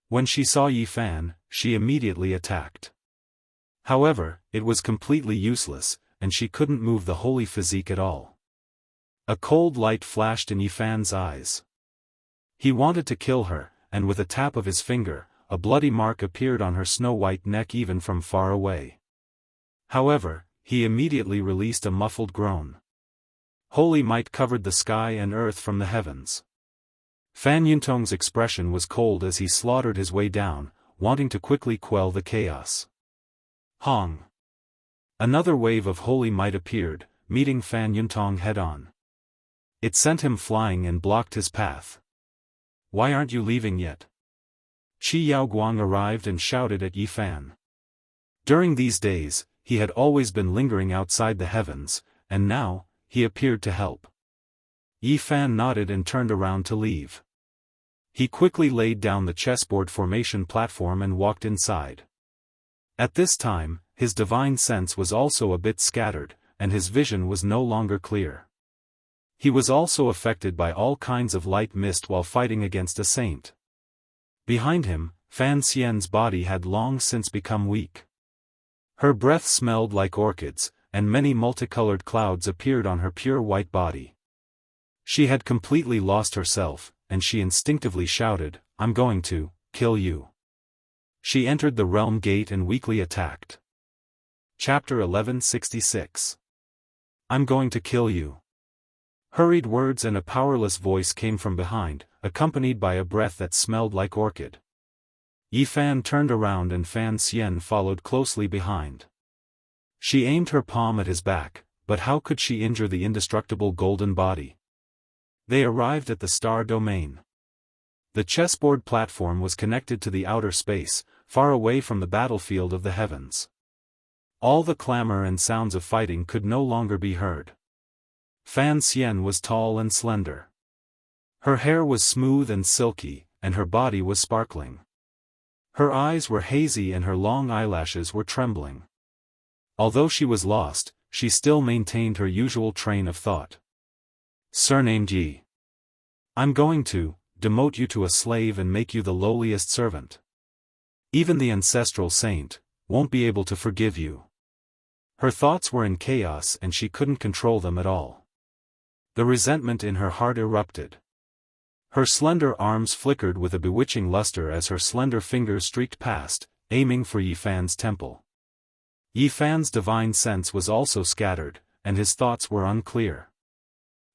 When she saw Yi Fan, she immediately attacked. However, it was completely useless, and she couldn't move the holy physique at all. A cold light flashed in Yi Fan's eyes. He wanted to kill her, and with a tap of his finger, a bloody mark appeared on her snow-white neck even from far away. However, he immediately released a muffled groan. Holy might covered the sky and earth from the heavens. Fan Yuntong's expression was cold as he slaughtered his way down, wanting to quickly quell the chaos. Hong! Another wave of holy might appeared, meeting Fan Yuntong head-on. It sent him flying and blocked his path. Why aren't you leaving yet? Qi Yaoguang arrived and shouted at Yi Fan. During these days, he had always been lingering outside the heavens, and now, he appeared to help. Yi Fan nodded and turned around to leave. He quickly laid down the chessboard formation platform and walked inside. At this time, his divine sense was also a bit scattered, and his vision was no longer clear. He was also affected by all kinds of light mist while fighting against a saint. Behind him, Fan Xian's body had long since become weak. Her breath smelled like orchids, and many multicolored clouds appeared on her pure white body. She had completely lost herself, and she instinctively shouted, "I'm going to kill you." She entered the realm gate and weakly attacked. Chapter 1166. I'm going to kill you. Hurried words and a powerless voice came from behind, accompanied by a breath that smelled like orchid. Fan turned around and Fan Xian followed closely behind. She aimed her palm at his back, but how could she injure the indestructible golden body? They arrived at the star domain. The chessboard platform was connected to the outer space, far away from the battlefield of the heavens. All the clamor and sounds of fighting could no longer be heard. Fan Xian was tall and slender. Her hair was smooth and silky, and her body was sparkling. Her eyes were hazy and her long eyelashes were trembling. Although she was lost, she still maintained her usual train of thought. Surnamed Yi. I'm going to demote you to a slave and make you the lowliest servant. Even the ancestral saint won't be able to forgive you. Her thoughts were in chaos and she couldn't control them at all. The resentment in her heart erupted. Her slender arms flickered with a bewitching luster as her slender fingers streaked past, aiming for Yi Fan's temple. Yi Fan's divine sense was also scattered, and his thoughts were unclear.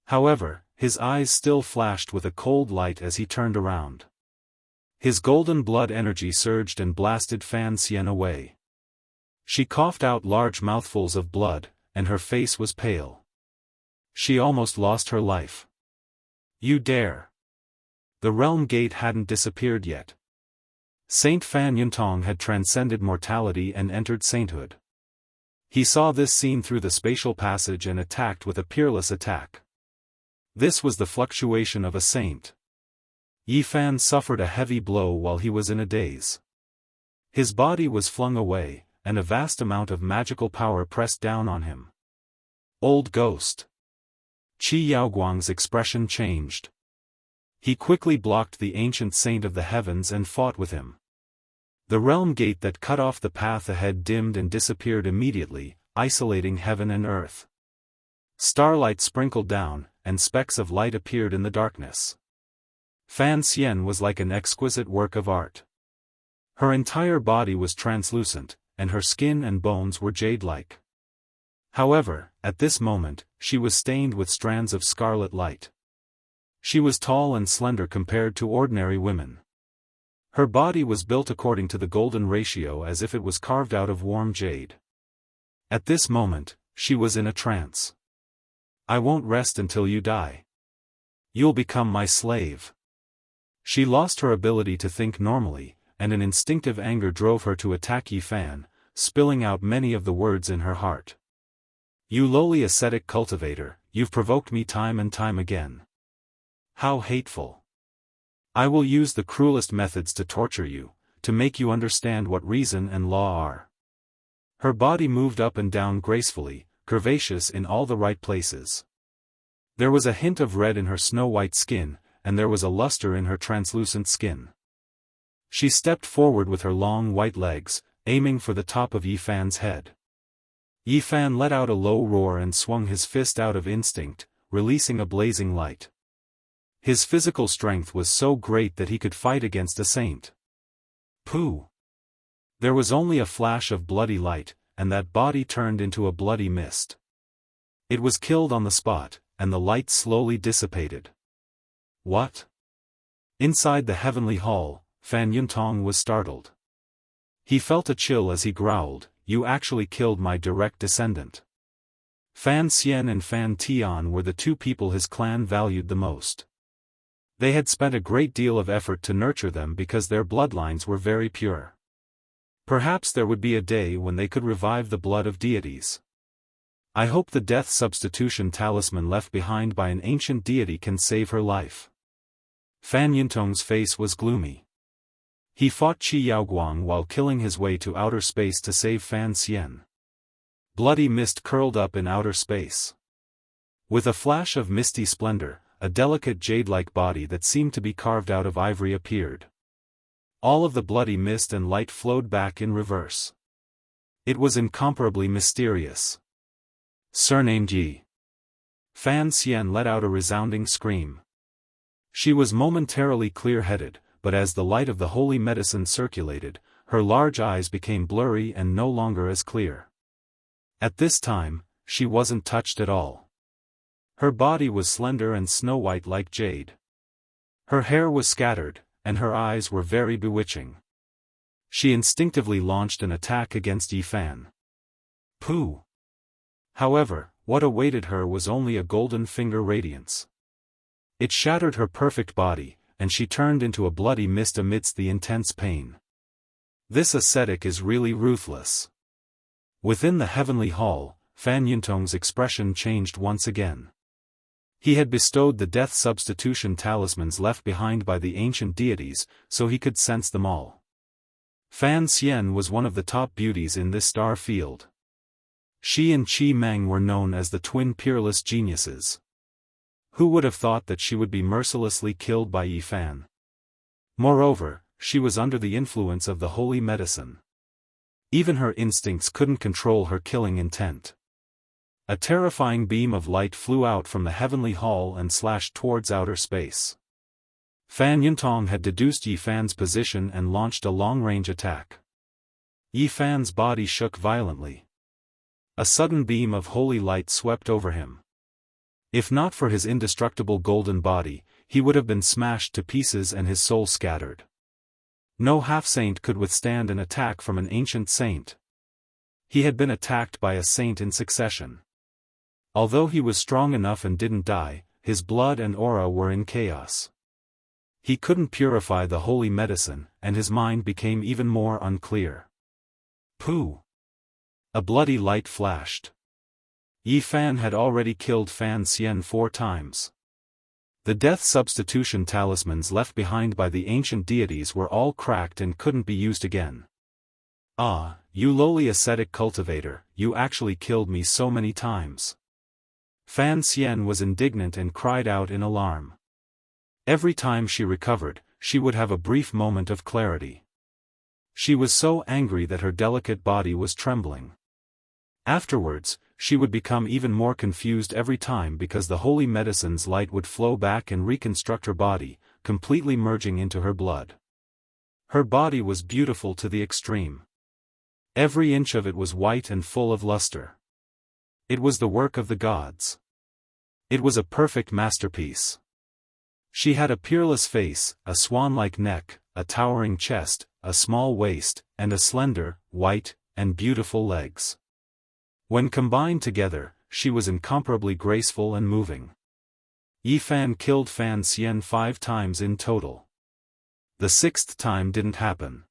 However, his eyes still flashed with a cold light as he turned around. His golden blood energy surged and blasted Fan Xian away. She coughed out large mouthfuls of blood, and her face was pale. She almost lost her life. You dare! The realm gate hadn't disappeared yet. Saint Fan Yuntong had transcended mortality and entered sainthood. He saw this scene through the spatial passage and attacked with a peerless attack. This was the fluctuation of a saint. Yi Fan suffered a heavy blow while he was in a daze. His body was flung away, and a vast amount of magical power pressed down on him. Old ghost. Qi Yaoguang's expression changed. He quickly blocked the ancient saint of the heavens and fought with him. The realm gate that cut off the path ahead dimmed and disappeared immediately, isolating heaven and earth. Starlight sprinkled down, and specks of light appeared in the darkness. Fan Xian was like an exquisite work of art. Her entire body was translucent, and her skin and bones were jade-like. However, at this moment, she was stained with strands of scarlet light. She was tall and slender compared to ordinary women. Her body was built according to the golden ratio as if it was carved out of warm jade. At this moment, she was in a trance. I won't rest until you die. You'll become my slave. She lost her ability to think normally, and an instinctive anger drove her to attack Yi Fan, spilling out many of the words in her heart. You lowly ascetic cultivator, you've provoked me time and time again. How hateful. I will use the cruelest methods to torture you, to make you understand what reason and law are. Her body moved up and down gracefully, curvaceous in all the right places. There was a hint of red in her snow-white skin, and there was a luster in her translucent skin. She stepped forward with her long white legs, aiming for the top of Yi Fan's head. Yi Fan let out a low roar and swung his fist out of instinct, releasing a blazing light. His physical strength was so great that he could fight against a saint. Pooh! There was only a flash of bloody light, and that body turned into a bloody mist. It was killed on the spot, and the light slowly dissipated. What? Inside the heavenly hall, Fan Yuntong was startled. He felt a chill as he growled, You actually killed my direct descendant. Fan Xian and Fan Tian were the two people his clan valued the most. They had spent a great deal of effort to nurture them because their bloodlines were very pure. Perhaps there would be a day when they could revive the blood of deities. I hope the death substitution talisman left behind by an ancient deity can save her life. Fan Yuntong's face was gloomy. He fought Qi Yaoguang while killing his way to outer space to save Fan Xian. Bloody mist curled up in outer space. With a flash of misty splendor, a delicate jade-like body that seemed to be carved out of ivory appeared. All of the bloody mist and light flowed back in reverse. It was incomparably mysterious. Surnamed Yi. Fan Xian let out a resounding scream. She was momentarily clear-headed, but as the light of the holy medicine circulated, her large eyes became blurry and no longer as clear. At this time, she wasn't touched at all. Her body was slender and snow-white like jade. Her hair was scattered, and her eyes were very bewitching. She instinctively launched an attack against Yi Fan. Pooh! However, what awaited her was only a golden finger radiance. It shattered her perfect body, and she turned into a bloody mist amidst the intense pain. This ascetic is really ruthless. Within the heavenly hall, Fan Yuntong's expression changed once again. He had bestowed the death substitution talismans left behind by the ancient deities, so he could sense them all. Fan Xian was one of the top beauties in this star field. She and Qi Meng were known as the twin peerless geniuses. Who would have thought that she would be mercilessly killed by Yi Fan? Moreover, she was under the influence of the holy medicine. Even her instincts couldn't control her killing intent. A terrifying beam of light flew out from the heavenly hall and slashed towards outer space. Fan Yuntong had deduced Yi Fan's position and launched a long-range attack. Yi Fan's body shook violently. A sudden beam of holy light swept over him. If not for his indestructible golden body, he would have been smashed to pieces and his soul scattered. No half-saint could withstand an attack from an ancient saint. He had been attacked by a saint in succession. Although he was strong enough and didn't die, his blood and aura were in chaos. He couldn't purify the holy medicine, and his mind became even more unclear. Pooh! A bloody light flashed. Yi Fan had already killed Fan Xian 4 times. The death substitution talismans left behind by the ancient deities were all cracked and couldn't be used again. Ah, you lowly ascetic cultivator, you actually killed me so many times. Fan Xian was indignant and cried out in alarm. Every time she recovered, she would have a brief moment of clarity. She was so angry that her delicate body was trembling. Afterwards, she would become even more confused every time because the holy medicine's light would flow back and reconstruct her body, completely merging into her blood. Her body was beautiful to the extreme. Every inch of it was white and full of luster. It was the work of the gods. It was a perfect masterpiece. She had a peerless face, a swan-like neck, a towering chest, a small waist, and a slender, white, and beautiful legs. When combined together, she was incomparably graceful and moving. Yi Fan killed Fan Xian 5 times in total. The 6th time didn't happen.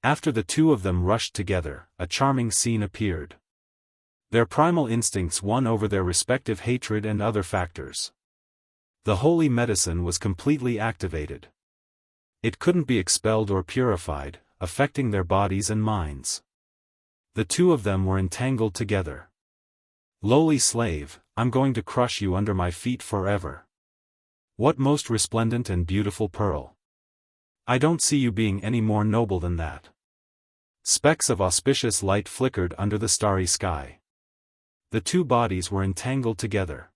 After the two of them rushed together, a charming scene appeared. Their primal instincts won over their respective hatred and other factors. The holy medicine was completely activated. It couldn't be expelled or purified, affecting their bodies and minds. The two of them were entangled together. Lowly slave, I'm going to crush you under my feet forever. What most resplendent and beautiful pearl. I don't see you being any more noble than that. Specks of auspicious light flickered under the starry sky. The two bodies were entangled together.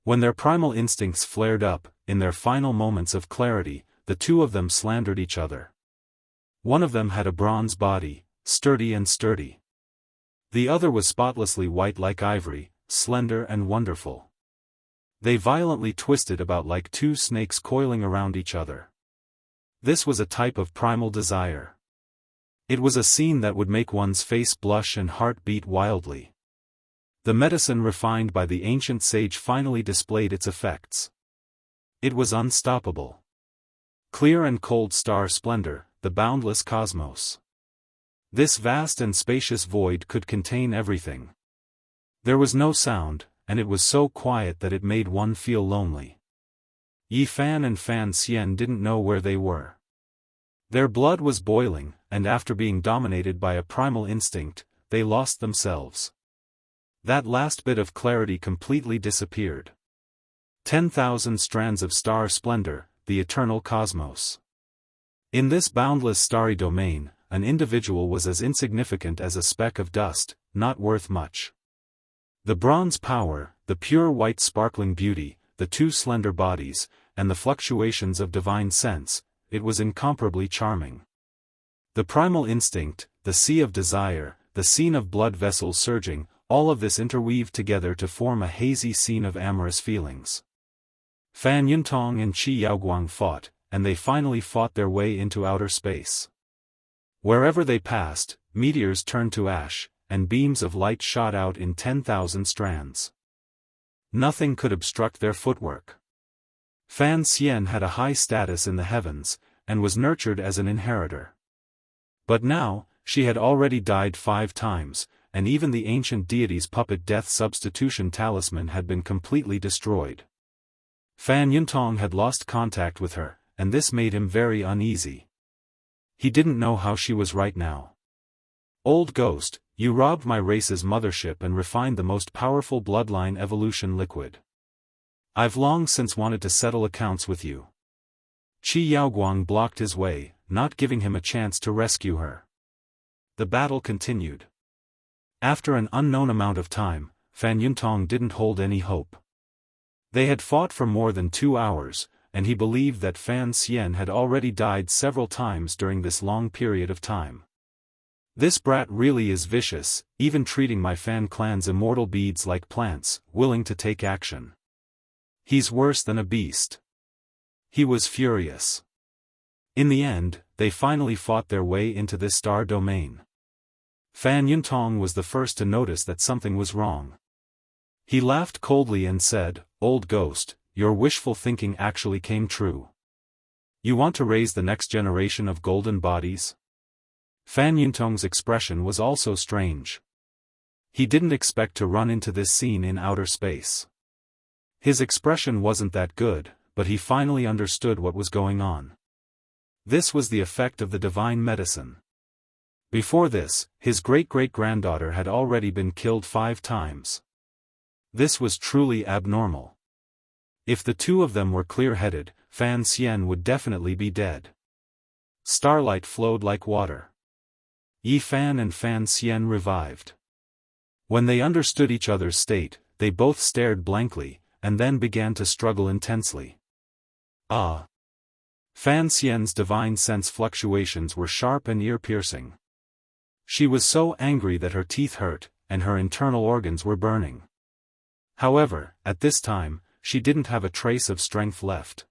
When their primal instincts flared up, in their final moments of clarity, the two of them slandered each other. One of them had a bronze body, sturdy. The other was spotlessly white like ivory, slender and wonderful. They violently twisted about like two snakes coiling around each other. This was a type of primal desire. It was a scene that would make one's face blush and heart beat wildly. The medicine refined by the ancient sage finally displayed its effects. It was unstoppable. Clear and cold star splendor, the boundless cosmos. This vast and spacious void could contain everything. There was no sound, and it was so quiet that it made one feel lonely. Yi Fan and Fan Xian didn't know where they were. Their blood was boiling, and after being dominated by a primal instinct, they lost themselves. That last bit of clarity completely disappeared. 10,000 strands of star splendor, the eternal cosmos. In this boundless starry domain, an individual was as insignificant as a speck of dust, not worth much. The bronze power, the pure white sparkling beauty, the two slender bodies, and the fluctuations of divine sense, it was incomparably charming. The primal instinct, the sea of desire, the scene of blood vessels surging, all of this interweaved together to form a hazy scene of amorous feelings. Fan Yuntong and Qi Yaoguang fought, and they finally fought their way into outer space. Wherever they passed, meteors turned to ash, and beams of light shot out in 10,000 strands. Nothing could obstruct their footwork. Fan Xian had a high status in the heavens, and was nurtured as an inheritor. But now, she had already died 5 times, and even the ancient deity's puppet death substitution talisman had been completely destroyed. Fan Yuntong had lost contact with her, and this made him very uneasy. He didn't know how she was right now. Old ghost, you robbed my race's mothership and refined the most powerful bloodline evolution liquid. I've long since wanted to settle accounts with you. Qi Yaoguang blocked his way, not giving him a chance to rescue her. The battle continued. After an unknown amount of time, Fan Yuntong didn't hold any hope. They had fought for more than 2 hours, and he believed that Fan Xian had already died several times during this long period of time. This brat really is vicious, even treating my Fan clan's immortal beads like plants, willing to take action. He's worse than a beast. He was furious. In the end, they finally fought their way into this star domain. Fan Yuntong was the first to notice that something was wrong. He laughed coldly and said, "Old ghost, your wishful thinking actually came true. You want to raise the next generation of golden bodies?" Fan Yuntong's expression was also strange. He didn't expect to run into this scene in outer space. His expression wasn't that good, but he finally understood what was going on. This was the effect of the divine medicine. Before this, his great-great-granddaughter had already been killed 5 times. This was truly abnormal. If the 2 of them were clear-headed, Fan Xian would definitely be dead. Starlight flowed like water. Yi Fan and Fan Xian revived. When they understood each other's state, they both stared blankly, and then began to struggle intensely. Ah! Fan Xian's divine sense fluctuations were sharp and ear-piercing. She was so angry that her teeth hurt, and her internal organs were burning. However, at this time, she didn't have a trace of strength left.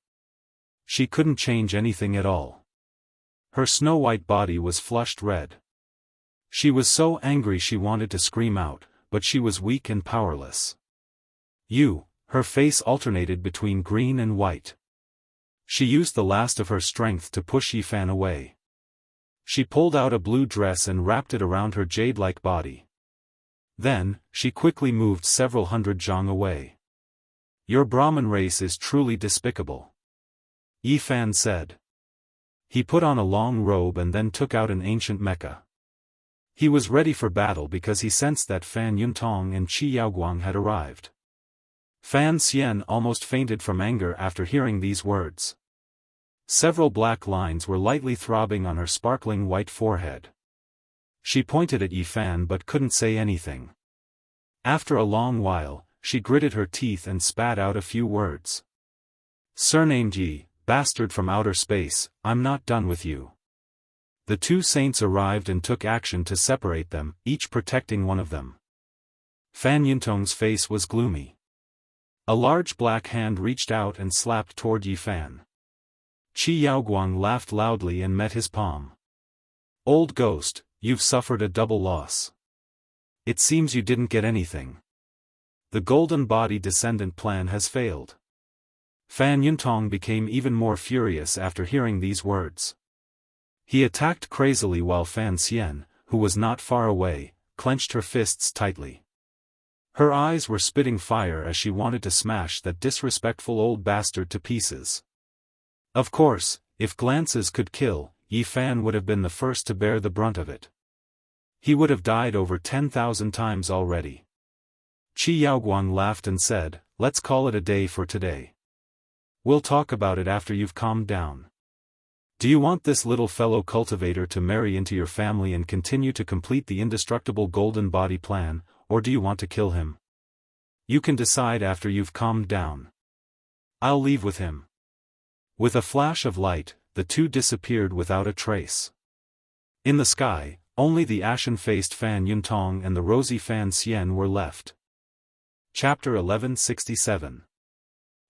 She couldn't change anything at all. Her snow-white body was flushed red. She was so angry she wanted to scream out, but she was weak and powerless. Her face alternated between green and white. She used the last of her strength to push Yi Fan away. She pulled out a blue dress and wrapped it around her jade-like body. Then, she quickly moved several hundred zhang away. Your Brahmin race is truly despicable, Yi Fan said. He put on a long robe and then took out an ancient mecha. He was ready for battle because he sensed that Fan Yuntong and Qi Yaoguang had arrived. Fan Xian almost fainted from anger after hearing these words. Several black lines were lightly throbbing on her sparkling white forehead. She pointed at Yi Fan but couldn't say anything. After a long while, she gritted her teeth and spat out a few words. Surnamed Yi, bastard from outer space, I'm not done with you. The 2 saints arrived and took action to separate them, each protecting one of them. Fan Yuntong's face was gloomy. A large black hand reached out and slapped toward Yi Fan. Qi Yaoguang laughed loudly and met his palm. Old ghost, you've suffered a double loss. It seems you didn't get anything. The golden body descendant plan has failed. Fan Yuntong became even more furious after hearing these words. He attacked crazily while Fan Xian, who was not far away, clenched her fists tightly. Her eyes were spitting fire as she wanted to smash that disrespectful old bastard to pieces. Of course, if glances could kill, Yi Fan would have been the first to bear the brunt of it. He would have died over 10,000 times already. Qi Yaoguang laughed and said, "Let's call it a day for today. We'll talk about it after you've calmed down. Do you want this little fellow cultivator to marry into your family and continue to complete the indestructible golden body plan, or do you want to kill him? You can decide after you've calmed down. I'll leave with him." With a flash of light, the 2 disappeared without a trace. In the sky, only the ashen-faced Fan Yuntong and the rosy Fan Xian were left. Chapter 1167.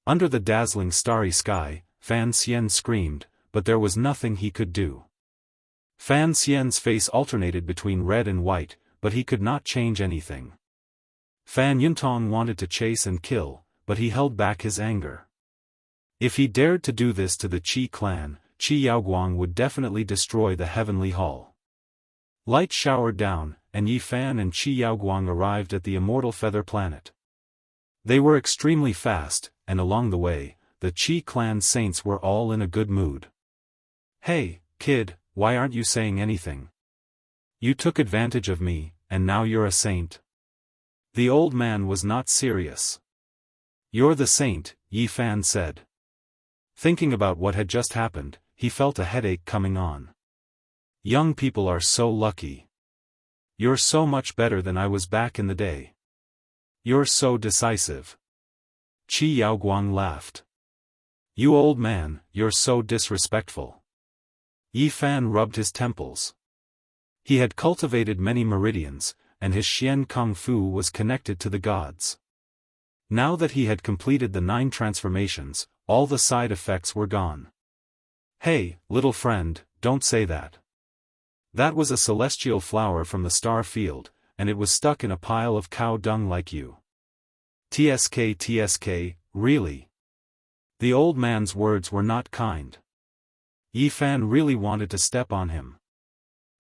Under the dazzling starry sky, Fan Xian screamed, but there was nothing he could do. Fan Xian's face alternated between red and white, but he could not change anything. Fan Yuntong wanted to chase and kill, but he held back his anger. If he dared to do this to the Qi clan, Qi Yaoguang would definitely destroy the heavenly hall. Light showered down, and Yi Fan and Qi Yaoguang arrived at the immortal feather planet. They were extremely fast, and along the way, the Qi clan saints were all in a good mood. "Hey, kid, why aren't you saying anything? You took advantage of me, and now you're a saint." The old man was not serious. "You're the saint," Yi Fan said. Thinking about what had just happened, he felt a headache coming on. Young people are so lucky. You're so much better than I was back in the day. You're so decisive. Qi Yaoguang laughed. "You old man, you're so disrespectful." Yi Fan rubbed his temples. He had cultivated many meridians, and his Xian Kung Fu was connected to the gods. Now that he had completed the 9 transformations, all the side effects were gone. "Hey, little friend, don't say that. That was a celestial flower from the star field, and it was stuck in a pile of cow dung like you." TSK, really? The old man's words were not kind. Yi Fan really wanted to step on him.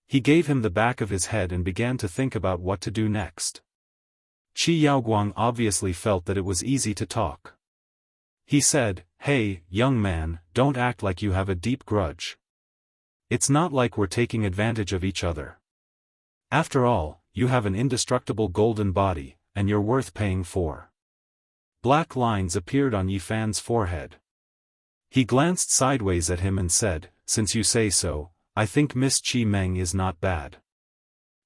He gave him the back of his head and began to think about what to do next. Qi Yaoguang obviously felt that it was easy to talk. He said, "Hey, young man, don't act like you have a deep grudge. It's not like we're taking advantage of each other. After all, you have an indestructible golden body, and you're worth paying for." Black lines appeared on Yi Fan's forehead. He glanced sideways at him and said, "Since you say so, I think Miss Qi Meng is not bad."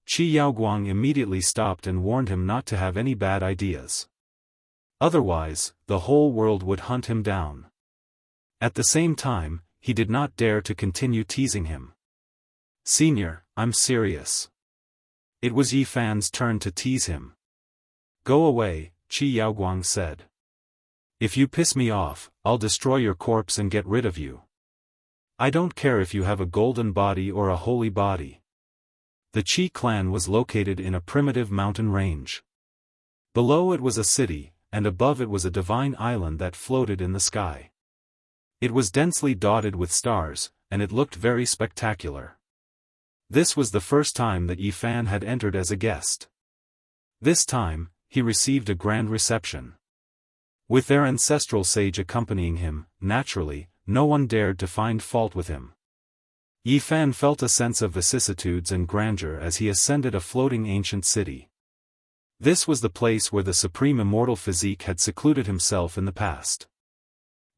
Qi Yaoguang immediately stopped and warned him not to have any bad ideas. Otherwise, the whole world would hunt him down. At the same time, he did not dare to continue teasing him. "Senior, I'm serious." It was Yi Fan's turn to tease him. "Go away," Qi Yaoguang said. "If you piss me off, I'll destroy your corpse and get rid of you. I don't care if you have a golden body or a holy body." The Qi clan was located in a primitive mountain range. Below it was a city, and above it was a divine island that floated in the sky. It was densely dotted with stars, and it looked very spectacular. This was the first time that Yi Fan had entered as a guest. This time, he received a grand reception. With their ancestral sage accompanying him, naturally, no one dared to find fault with him. Yi Fan felt a sense of vicissitudes and grandeur as he ascended a floating ancient city. This was the place where the supreme immortal physique had secluded himself in the past.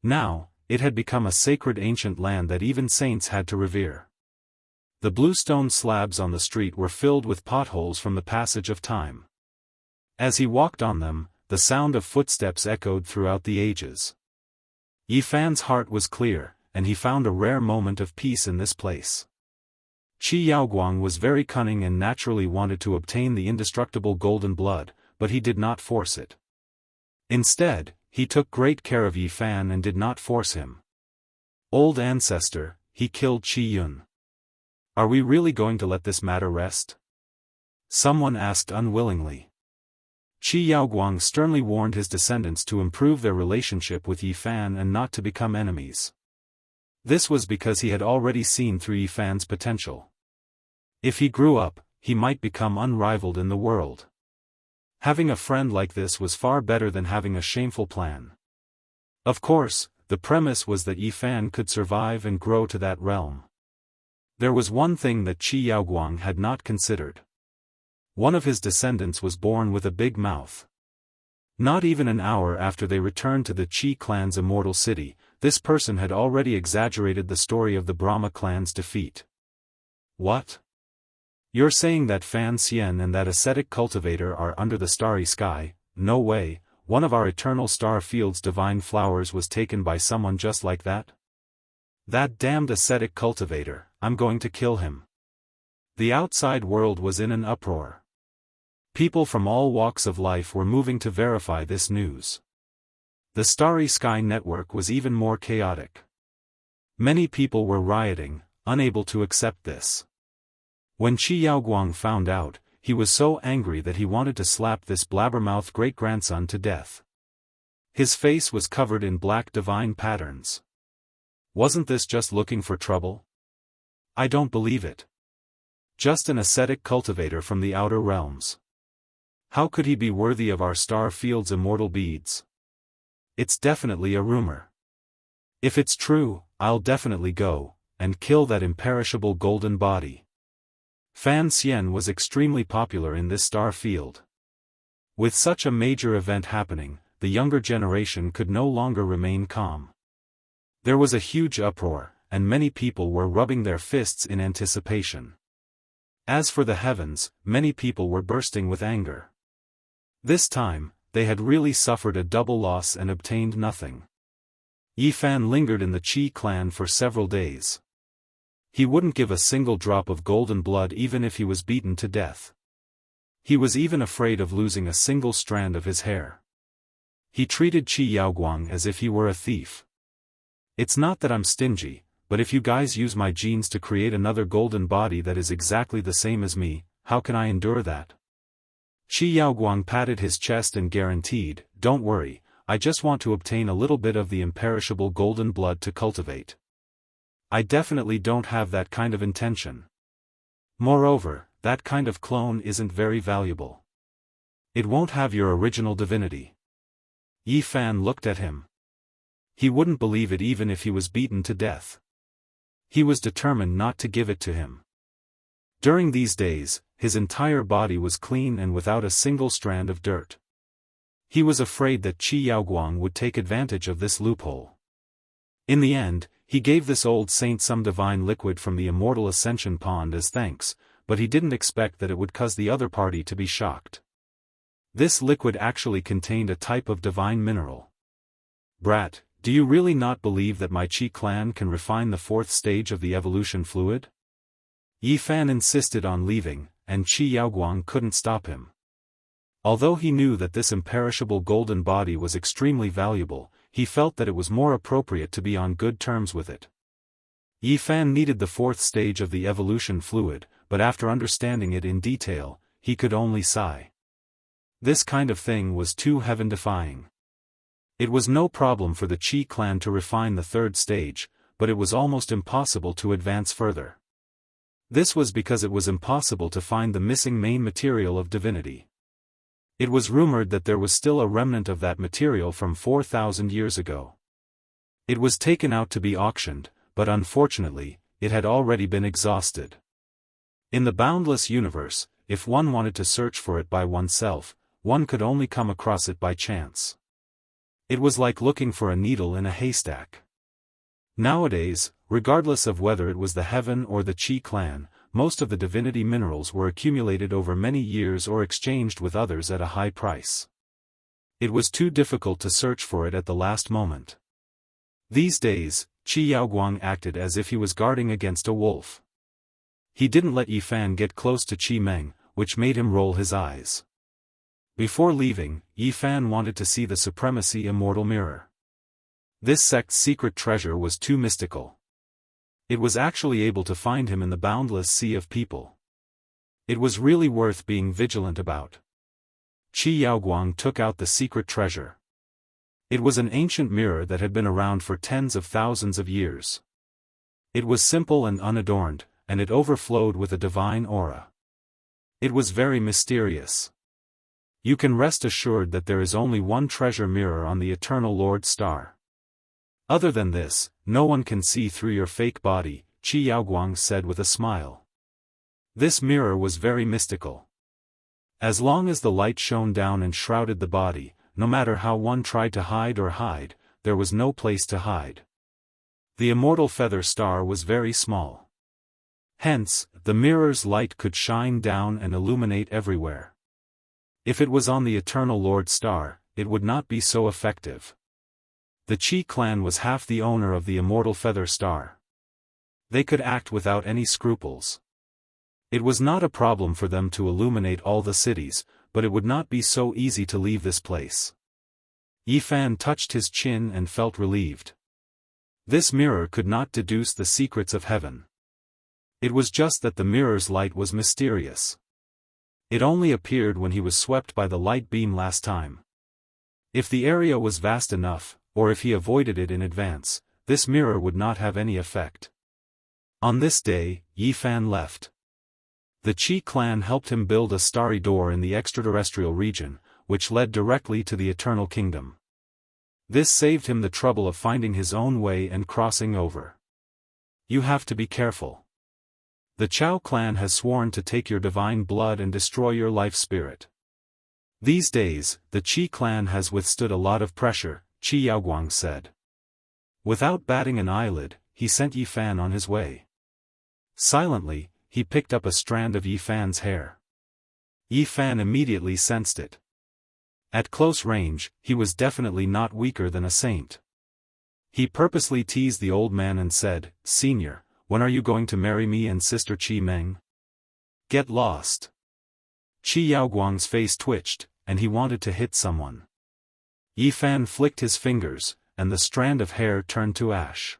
Now, it had become a sacred ancient land that even saints had to revere. The blue stone slabs on the street were filled with potholes from the passage of time. As he walked on them, the sound of footsteps echoed throughout the ages. Yi Fan's heart was clear, and he found a rare moment of peace in this place. Qi Yaoguang was very cunning and naturally wanted to obtain the indestructible golden blood, but he did not force it. Instead, he took great care of Yi Fan and did not force him. "Old ancestor," he killed Qi Yun. "Are we really going to let this matter rest?" someone asked unwillingly. Qi Yaoguang sternly warned his descendants to improve their relationship with Yi Fan and not to become enemies. This was because he had already seen through Yi Fan's potential. If he grew up, he might become unrivaled in the world. Having a friend like this was far better than having a shameful plan. Of course, the premise was that Yi Fan could survive and grow to that realm. There was one thing that Qi Yaoguang had not considered. One of his descendants was born with a big mouth. Not even an hour after they returned to the Qi clan's immortal city, this person had already exaggerated the story of the Brahma clan's defeat. "What? You're saying that Fan Xian and that ascetic cultivator are under the starry sky? No way, one of our eternal star field's divine flowers was taken by someone just like that? That damned ascetic cultivator, I'm going to kill him." The outside world was in an uproar. People from all walks of life were moving to verify this news. The Starry Sky network was even more chaotic. Many people were rioting, unable to accept this. When Qi Yaoguang found out, he was so angry that he wanted to slap this blabbermouth great-grandson to death. His face was covered in black divine patterns. Wasn't this just looking for trouble? I don't believe it. Just an ascetic cultivator from the outer realms. How could he be worthy of our star field's immortal beads? It's definitely a rumor. If it's true, I'll definitely go, and kill that imperishable golden body. Fan Xian was extremely popular in this star field. With such a major event happening, the younger generation could no longer remain calm. There was a huge uproar, and many people were rubbing their fists in anticipation. As for the heavens, many people were bursting with anger. This time, they had really suffered a double loss and obtained nothing. Yi Fan lingered in the Qi clan for several days. He wouldn't give a single drop of golden blood even if he was beaten to death. He was even afraid of losing a single strand of his hair. He treated Qi Yaoguang as if he were a thief. It's not that I'm stingy, but if you guys use my genes to create another golden body that is exactly the same as me, how can I endure that? Qi Yaoguang patted his chest and guaranteed, don't worry, I just want to obtain a little bit of the imperishable golden blood to cultivate. I definitely don't have that kind of intention. Moreover, that kind of clone isn't very valuable. It won't have your original divinity. Yi Fan looked at him. He wouldn't believe it even if he was beaten to death. He was determined not to give it to him. During these days, his entire body was clean and without a single strand of dirt. He was afraid that Qi Yaoguang would take advantage of this loophole. In the end, he gave this old saint some divine liquid from the Immortal Ascension Pond as thanks, but he didn't expect that it would cause the other party to be shocked. This liquid actually contained a type of divine mineral. Brat, do you really not believe that my Qi clan can refine the fourth stage of the evolution fluid? Yi Fan insisted on leaving, and Qi Yaoguang couldn't stop him. Although he knew that this imperishable golden body was extremely valuable, he felt that it was more appropriate to be on good terms with it. Yi Fan needed the fourth stage of the evolution fluid, but after understanding it in detail, he could only sigh. This kind of thing was too heaven-defying. It was no problem for the Qi clan to refine the third stage, but it was almost impossible to advance further. This was because it was impossible to find the missing main material of divinity. It was rumored that there was still a remnant of that material from 4,000 years ago. It was taken out to be auctioned, but unfortunately, it had already been exhausted. In the boundless universe, if one wanted to search for it by oneself, one could only come across it by chance. It was like looking for a needle in a haystack. Nowadays, regardless of whether it was the Heaven or the Qi clan, most of the divinity minerals were accumulated over many years or exchanged with others at a high price. It was too difficult to search for it at the last moment. These days, Qi Yaoguang acted as if he was guarding against a wolf. He didn't let Yi Fan get close to Qi Meng, which made him roll his eyes. Before leaving, Yi Fan wanted to see the Supremacy Immortal Mirror. This sect's secret treasure was too mystical. It was actually able to find him in the boundless sea of people. It was really worth being vigilant about. Qi Yaoguang took out the secret treasure. It was an ancient mirror that had been around for tens of thousands of years. It was simple and unadorned, and it overflowed with a divine aura. It was very mysterious. You can rest assured that there is only one treasure mirror on the Eternal Lord Star. Other than this, no one can see through your fake body, Qi Yaoguang said with a smile. This mirror was very mystical. As long as the light shone down and shrouded the body, no matter how one tried to hide, there was no place to hide. The immortal feather star was very small. Hence, the mirror's light could shine down and illuminate everywhere. If it was on the Eternal Lord Star, it would not be so effective. The Qi clan was half the owner of the immortal feather star. They could act without any scruples. It was not a problem for them to illuminate all the cities, but it would not be so easy to leave this place. Yi Fan touched his chin and felt relieved. This mirror could not deduce the secrets of heaven. It was just that the mirror's light was mysterious. It only appeared when he was swept by the light beam last time. If the area was vast enough, or if he avoided it in advance, this mirror would not have any effect. On this day, Yi Fan left. The Qi clan helped him build a starry door in the extraterrestrial region, which led directly to the Eternal Kingdom. This saved him the trouble of finding his own way and crossing over. You have to be careful. The Chao clan has sworn to take your divine blood and destroy your life spirit. These days, the Qi clan has withstood a lot of pressure, Qi Yaoguang said. Without batting an eyelid, he sent Yi Fan on his way. Silently, he picked up a strand of Yi Fan's hair. Yi Fan immediately sensed it. At close range, he was definitely not weaker than a saint. He purposely teased the old man and said, "Senior, when are you going to marry me and Sister Qi Meng? Get lost." Qi Yaoguang's face twitched, and he wanted to hit someone. Yi Fan flicked his fingers, and the strand of hair turned to ash.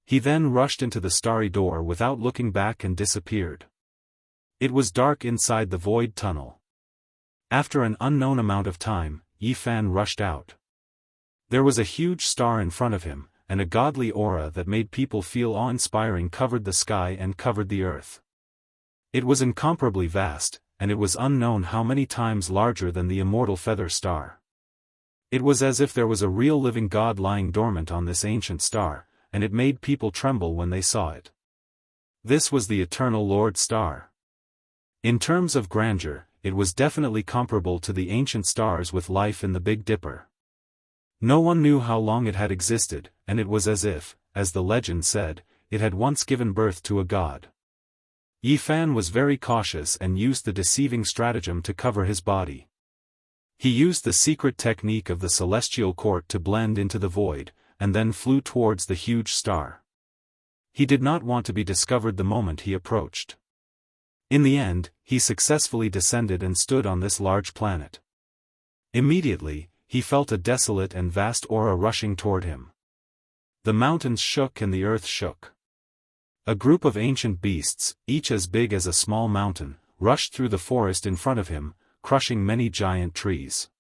He then rushed into the starry door without looking back and disappeared. It was dark inside the void tunnel. After an unknown amount of time, Yi Fan rushed out. There was a huge star in front of him, and a godly aura that made people feel awe-inspiring covered the sky and covered the earth. It was incomparably vast, and it was unknown how many times larger than the immortal feather star. It was as if there was a real living god lying dormant on this ancient star, and it made people tremble when they saw it. This was the Eternal Lord Star. In terms of grandeur, it was definitely comparable to the ancient stars with life in the Big Dipper. No one knew how long it had existed, and it was as if, as the legend said, it had once given birth to a god. Yi Fan was very cautious and used the deceiving stratagem to cover his body. He used the secret technique of the celestial court to blend into the void, and then flew towards the huge star. He did not want to be discovered the moment he approached. In the end, he successfully descended and stood on this large planet. Immediately, he felt a desolate and vast aura rushing toward him. The mountains shook and the earth shook. A group of ancient beasts, each as big as a small mountain, rushed through the forest in front of him, crushing many giant trees.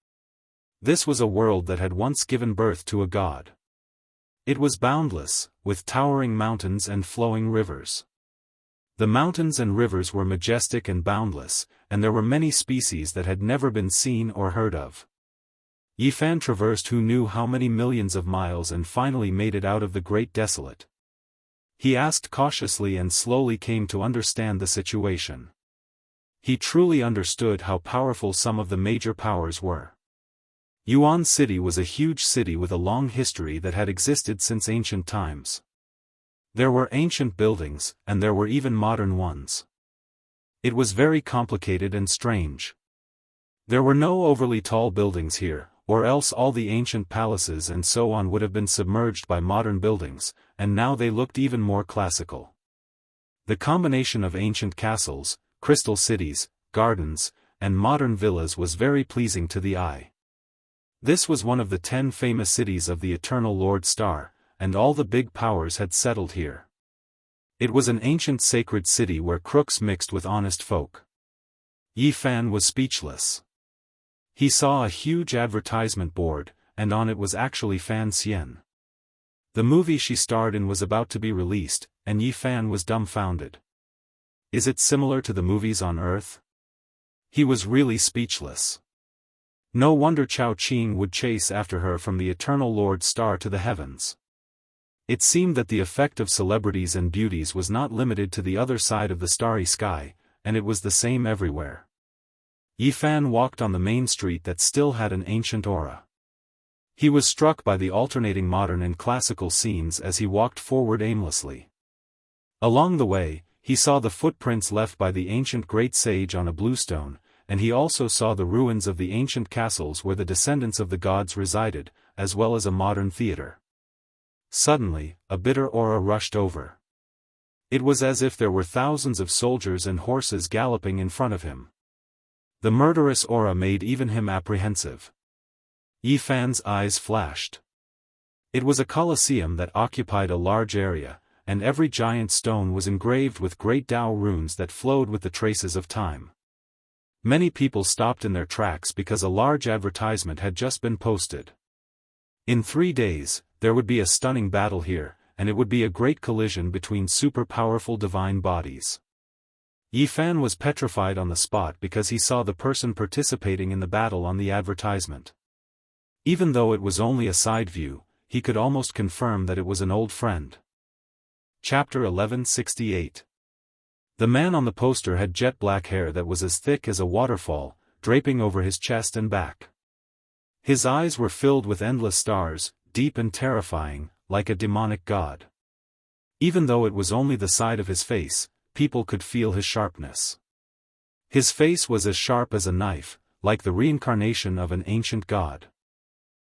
This was a world that had once given birth to a god. It was boundless, with towering mountains and flowing rivers. The mountains and rivers were majestic and boundless, and there were many species that had never been seen or heard of. Yi Fan traversed who knew how many millions of miles and finally made it out of the Great Desolate. He asked cautiously and slowly came to understand the situation. He truly understood how powerful some of the major powers were. Yuan City was a huge city with a long history that had existed since ancient times. There were ancient buildings, and there were even modern ones. It was very complicated and strange. There were no overly tall buildings here, or else all the ancient palaces and so on would have been submerged by modern buildings, and now they looked even more classical. The combination of ancient castles, crystal cities, gardens, and modern villas was very pleasing to the eye. This was one of the 10 famous cities of the Eternal Lord Star, and all the big powers had settled here. It was an ancient sacred city where crooks mixed with honest folk. Yi Fan was speechless. He saw a huge advertisement board, and on it was actually Fan Xian. The movie she starred in was about to be released, and Yi Fan was dumbfounded. Is it similar to the movies on Earth? He was really speechless. No wonder Chao Qing would chase after her from the Eternal Lord Star to the heavens. It seemed that the effect of celebrities and beauties was not limited to the other side of the starry sky, and it was the same everywhere. Yi Fan walked on the main street that still had an ancient aura. He was struck by the alternating modern and classical scenes as he walked forward aimlessly. Along the way, he saw the footprints left by the ancient great sage on a bluestone, and he also saw the ruins of the ancient castles where the descendants of the gods resided, as well as a modern theater. Suddenly, a bitter aura rushed over. It was as if there were thousands of soldiers and horses galloping in front of him. The murderous aura made even him apprehensive. Yi Fan's eyes flashed. It was a colosseum that occupied a large area, and every giant stone was engraved with great Dao runes that flowed with the traces of time. Many people stopped in their tracks because a large advertisement had just been posted. In 3 days, there would be a stunning battle here, and it would be a great collision between super-powerful divine bodies. Yi Fan was petrified on the spot because he saw the person participating in the battle on the advertisement. Even though it was only a side view, he could almost confirm that it was an old friend. Chapter 1168. The man on the poster had jet black hair that was as thick as a waterfall, draping over his chest and back. His eyes were filled with endless stars, deep and terrifying, like a demonic god. Even though it was only the side of his face, people could feel his sharpness. His face was as sharp as a knife, like the reincarnation of an ancient god.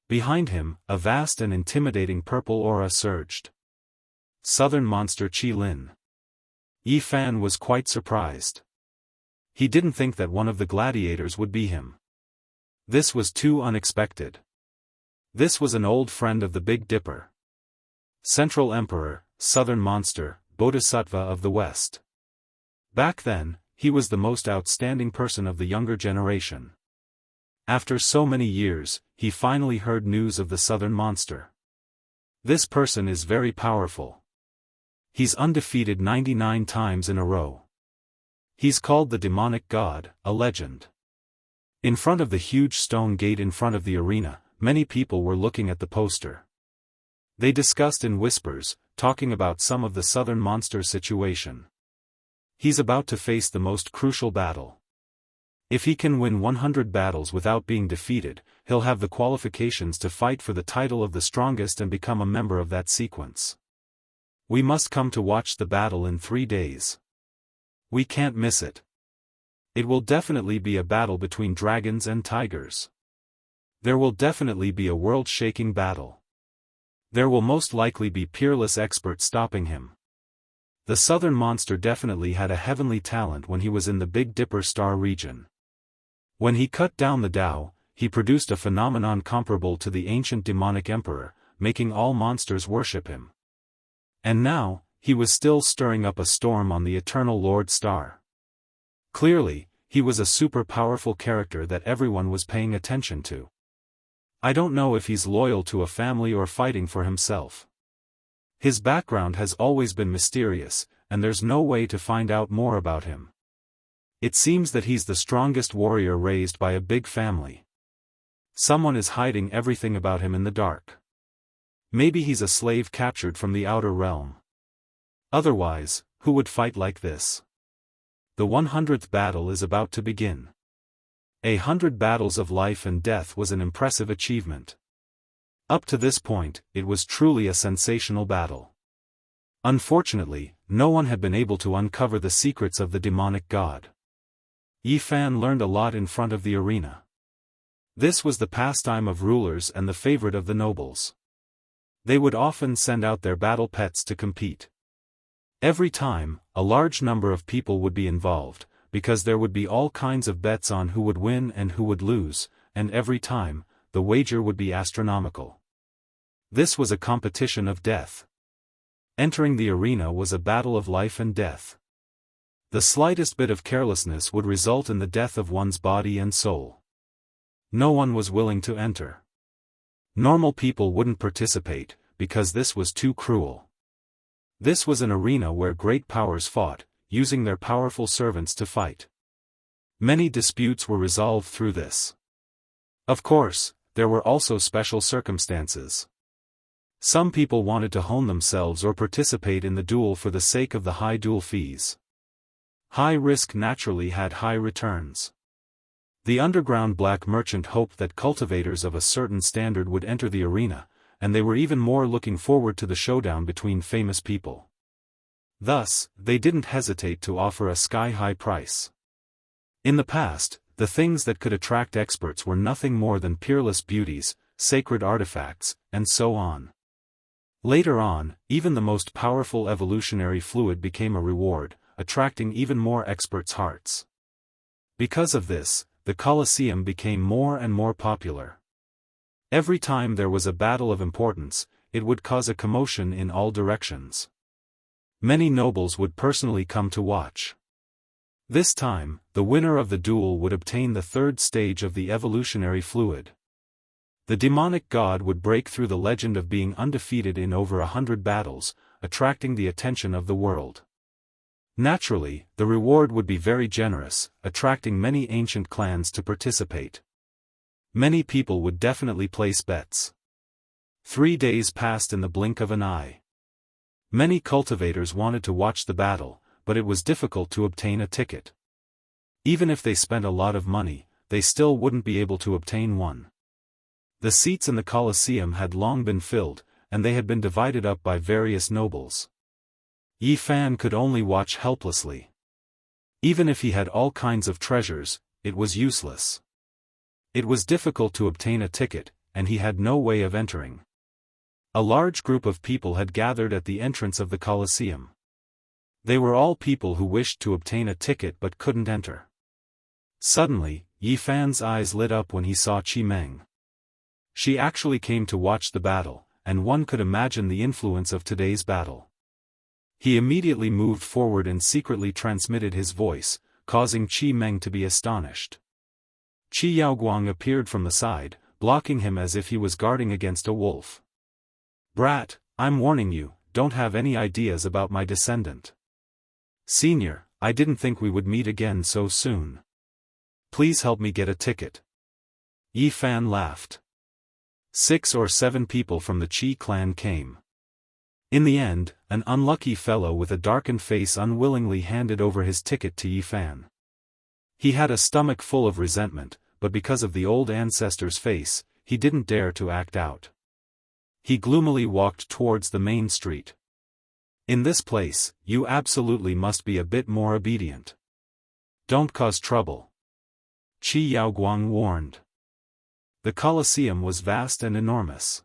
Behind him, a vast and intimidating purple aura surged. Southern monster Qi Lin. Yi Fan was quite surprised. He didn't think that one of the gladiators would be him. This was too unexpected. This was an old friend of the Big Dipper. Central Emperor, Southern Monster, Bodhisattva of the West. Back then, he was the most outstanding person of the younger generation. After so many years, he finally heard news of the Southern Monster. This person is very powerful. He's undefeated 99 times in a row. He's called the demonic god, a legend. In front of the huge stone gate in front of the arena, many people were looking at the poster. They discussed in whispers, talking about some of the Southern Monster's situation. He's about to face the most crucial battle. If he can win 100 battles without being defeated, he'll have the qualifications to fight for the title of the strongest and become a member of that sequence. We must come to watch the battle in 3 days. We can't miss it. It will definitely be a battle between dragons and tigers. There will definitely be a world-shaking battle. There will most likely be peerless experts stopping him. The Southern Monster definitely had a heavenly talent when he was in the Big Dipper star region. When he cut down the Tao, he produced a phenomenon comparable to the ancient demonic emperor, making all monsters worship him. And now, he was still stirring up a storm on the Eternal Lord Star. Clearly, he was a super powerful character that everyone was paying attention to. I don't know if he's loyal to a family or fighting for himself. His background has always been mysterious, and there's no way to find out more about him. It seems that he's the strongest warrior raised by a big family. Someone is hiding everything about him in the dark. Maybe he's a slave captured from the outer realm. Otherwise, who would fight like this? The 100th battle is about to begin. 100 battles of life and death was an impressive achievement. Up to this point, it was truly a sensational battle. Unfortunately, no one had been able to uncover the secrets of the demonic god. Yi Fan learned a lot in front of the arena. This was the pastime of rulers and the favorite of the nobles. They would often send out their battle pets to compete. Every time, a large number of people would be involved, because there would be all kinds of bets on who would win and who would lose, and every time, the wager would be astronomical. This was a competition of death. Entering the arena was a battle of life and death. The slightest bit of carelessness would result in the death of one's body and soul. No one was willing to enter. Normal people wouldn't participate, because this was too cruel. This was an arena where great powers fought, using their powerful servants to fight. Many disputes were resolved through this. Of course, there were also special circumstances. Some people wanted to hone themselves or participate in the duel for the sake of the high duel fees. High risk naturally had high returns. The underground black merchant hoped that cultivators of a certain standard would enter the arena, and they were even more looking forward to the showdown between famous people. Thus, they didn't hesitate to offer a sky-high price. In the past, the things that could attract experts were nothing more than peerless beauties, sacred artifacts, and so on. Later on, even the most powerful evolutionary fluid became a reward, attracting even more experts' hearts. Because of this, the Colosseum became more and more popular. Every time there was a battle of importance, it would cause a commotion in all directions. Many nobles would personally come to watch. This time, the winner of the duel would obtain the third stage of the evolutionary fluid. The demonic god would break through the legend of being undefeated in over 100 battles, attracting the attention of the world. Naturally, the reward would be very generous, attracting many ancient clans to participate. Many people would definitely place bets. 3 days passed in the blink of an eye. Many cultivators wanted to watch the battle, but it was difficult to obtain a ticket. Even if they spent a lot of money, they still wouldn't be able to obtain one. The seats in the Colosseum had long been filled, and they had been divided up by various nobles. Yi Fan could only watch helplessly. Even if he had all kinds of treasures, it was useless. It was difficult to obtain a ticket, and he had no way of entering. A large group of people had gathered at the entrance of the Colosseum. They were all people who wished to obtain a ticket but couldn't enter. Suddenly, Yi Fan's eyes lit up when he saw Qi Meng. She actually came to watch the battle, and one could imagine the influence of today's battle. He immediately moved forward and secretly transmitted his voice, causing Qi Meng to be astonished. Qi Yaoguang appeared from the side, blocking him as if he was guarding against a wolf. "Brat, I'm warning you, don't have any ideas about my descendant. Senior, I didn't think we would meet again so soon. Please help me get a ticket." Yi Fan laughed. 6 or 7 people from the Qi clan came. In the end, an unlucky fellow with a darkened face unwillingly handed over his ticket to Yi Fan. He had a stomach full of resentment, but because of the old ancestor's face, he didn't dare to act out. He gloomily walked towards the main street. "In this place, you absolutely must be a bit more obedient. Don't cause trouble," Qi Yaoguang warned. The Colosseum was vast and enormous.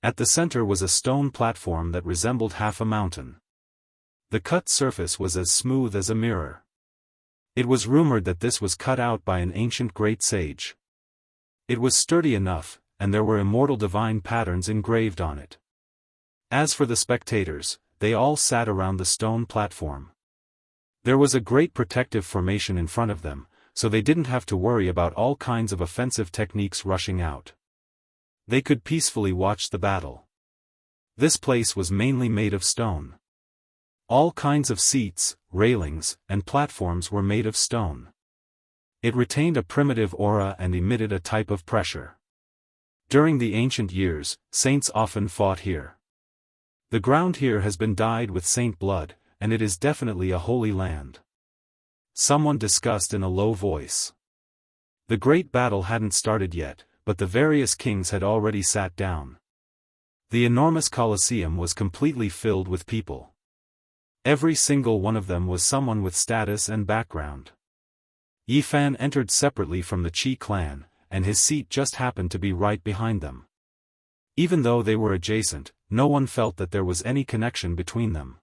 At the center was a stone platform that resembled half a mountain. The cut surface was as smooth as a mirror. It was rumored that this was cut out by an ancient great sage. It was sturdy enough, and there were immortal divine patterns engraved on it. As for the spectators, they all sat around the stone platform. There was a great protective formation in front of them, so they didn't have to worry about all kinds of offensive techniques rushing out. They could peacefully watch the battle. This place was mainly made of stone. All kinds of seats, railings, and platforms were made of stone. It retained a primitive aura and emitted a type of pressure. During the ancient years, saints often fought here. The ground here has been dyed with saint blood, and it is definitely a holy land. Someone discussed in a low voice. The great battle hadn't started yet, but the various kings had already sat down. The enormous Colosseum was completely filled with people. Every single one of them was someone with status and background. Yi Fan entered separately from the Qi clan, and his seat just happened to be right behind them. Even though they were adjacent, no one felt that there was any connection between them.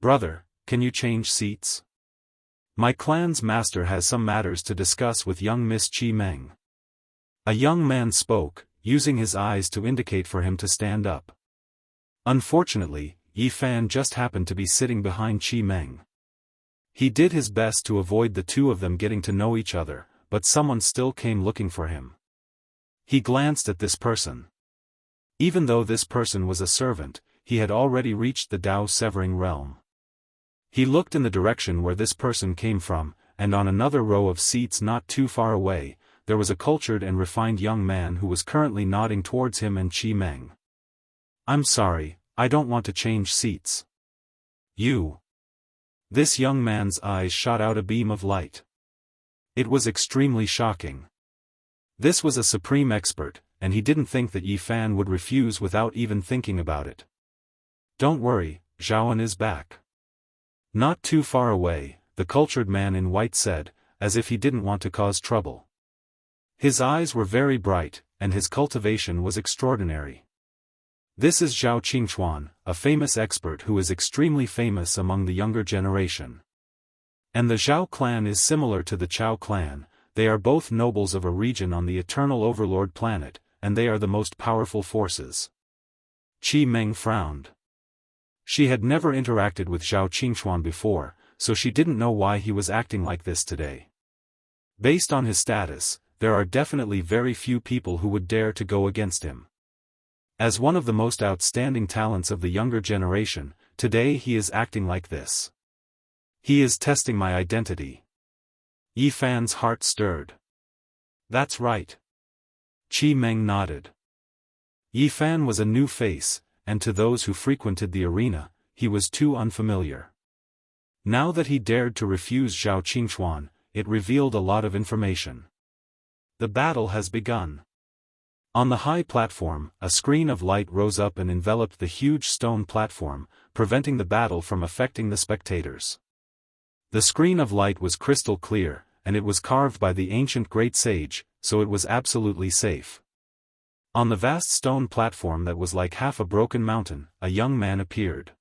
"Brother, can you change seats? My clan's master has some matters to discuss with young Miss Qi Meng." A young man spoke, using his eyes to indicate for him to stand up. Unfortunately, Yi Fan just happened to be sitting behind Qi Meng. He did his best to avoid the two of them getting to know each other, but someone still came looking for him. He glanced at this person. Even though this person was a servant, he had already reached the Dao severing realm. He looked in the direction where this person came from, and on another row of seats not too far away, there was a cultured and refined young man who was currently nodding towards him and Qi Meng. "I'm sorry, I don't want to change seats." "You?" This young man's eyes shot out a beam of light. It was extremely shocking. This was a supreme expert, and he didn't think that Yi Fan would refuse without even thinking about it. "Don't worry, Zhaoan is back." Not too far away, the cultured man in white said, as if he didn't want to cause trouble. His eyes were very bright, and his cultivation was extraordinary. "This is Zhao Qingchuan, a famous expert who is extremely famous among the younger generation. And the Zhao clan is similar to the Chao clan. They are both nobles of a region on the Eternal Overlord planet, and they are the most powerful forces." Qi Meng frowned. She had never interacted with Zhao Qingxuan before, so she didn't know why he was acting like this today. Based on his status, there are definitely very few people who would dare to go against him. As one of the most outstanding talents of the younger generation, today he is acting like this. He is testing my identity. Yi Fan's heart stirred. That's right. Qi Meng nodded. Yi Fan was a new face, and to those who frequented the arena, he was too unfamiliar. Now that he dared to refuse Zhao Qingxuan, it revealed a lot of information. The battle has begun. On the high platform, a screen of light rose up and enveloped the huge stone platform, preventing the battle from affecting the spectators. The screen of light was crystal clear, and it was carved by the ancient great sage, so it was absolutely safe. On the vast stone platform that was like half a broken mountain, a young man appeared.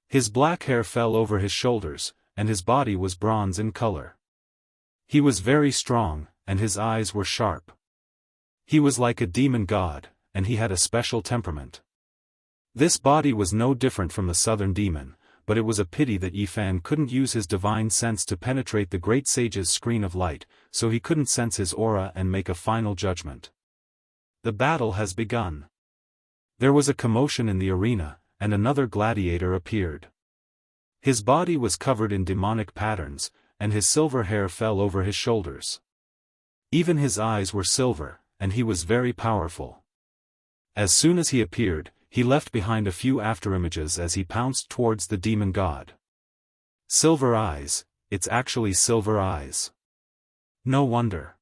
His black hair fell over his shoulders, and his body was bronze in color. He was very strong, and his eyes were sharp. He was like a demon god, and he had a special temperament. This body was no different from the southern demon, but it was a pity that Yi Fan couldn't use his divine sense to penetrate the great sage's screen of light, so he couldn't sense his aura and make a final judgment. The battle has begun. There was a commotion in the arena, and another gladiator appeared. His body was covered in demonic patterns, and his silver hair fell over his shoulders. Even his eyes were silver, and he was very powerful. As soon as he appeared, he left behind a few afterimages as he pounced towards the demon god. Silver eyes, it's actually silver eyes. No wonder.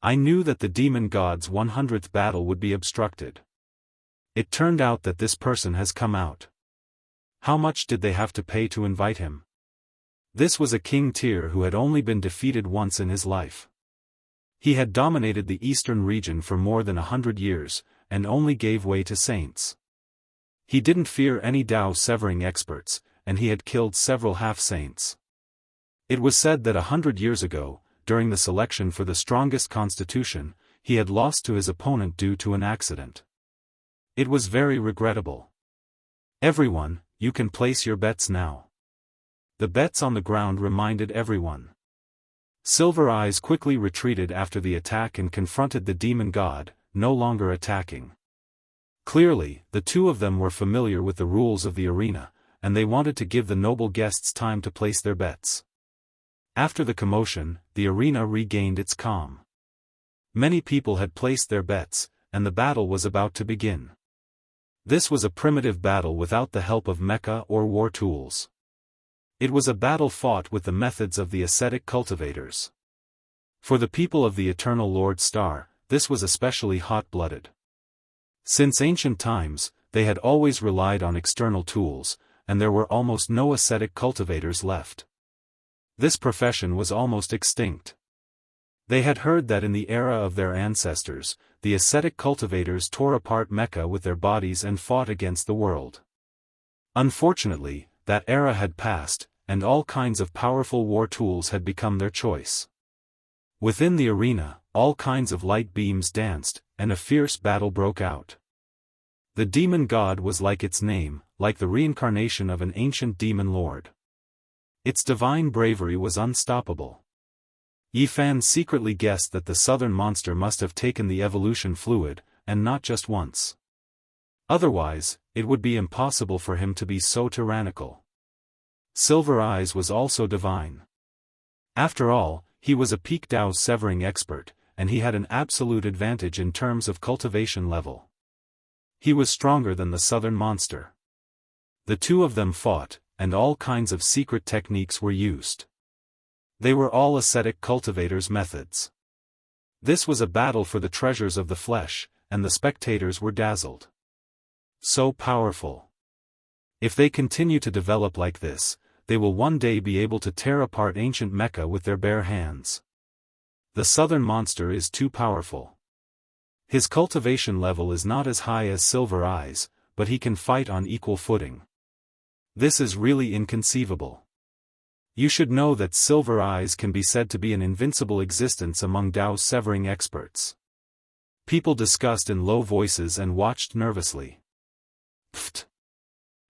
I knew that the demon god's 100th battle would be obstructed. It turned out that this person has come out. How much did they have to pay to invite him? This was a king tier who had only been defeated once in his life. He had dominated the eastern region for more than 100 years, and only gave way to saints. He didn't fear any Dao severing experts, and he had killed several half-saints. It was said that 100 years ago, during the selection for the strongest constitution, he had lost to his opponent due to an accident. It was very regrettable. Everyone, you can place your bets now. The bets on the ground reminded everyone. Silver Eyes quickly retreated after the attack and confronted the demon god, no longer attacking. Clearly, the two of them were familiar with the rules of the arena, and they wanted to give the noble guests time to place their bets. After the commotion, the arena regained its calm. Many people had placed their bets, and the battle was about to begin. This was a primitive battle without the help of mecha or war tools. It was a battle fought with the methods of the ascetic cultivators. For the people of the Eternal Lord Star, this was especially hot-blooded. Since ancient times, they had always relied on external tools, and there were almost no ascetic cultivators left. This profession was almost extinct. They had heard that in the era of their ancestors, the ascetic cultivators tore apart mecha with their bodies and fought against the world. Unfortunately, that era had passed, and all kinds of powerful war tools had become their choice. Within the arena, all kinds of light beams danced, and a fierce battle broke out. The demon god was like its name, like the reincarnation of an ancient demon lord. Its divine bravery was unstoppable. Yi Fan secretly guessed that the southern monster must have taken the evolution fluid, and not just once. Otherwise, it would be impossible for him to be so tyrannical. Silver Eyes was also divine. After all, he was a peak Dao severing expert, and he had an absolute advantage in terms of cultivation level. He was stronger than the southern monster. The two of them fought, and all kinds of secret techniques were used. They were all ascetic cultivators' methods. This was a battle for the treasures of the flesh, and the spectators were dazzled. So powerful. If they continue to develop like this, they will one day be able to tear apart ancient mecha with their bare hands. The southern monster is too powerful. His cultivation level is not as high as Silver Eyes, but he can fight on equal footing. This is really inconceivable. You should know that Silver Eyes can be said to be an invincible existence among Dao severing experts. People discussed in low voices and watched nervously. Pfft!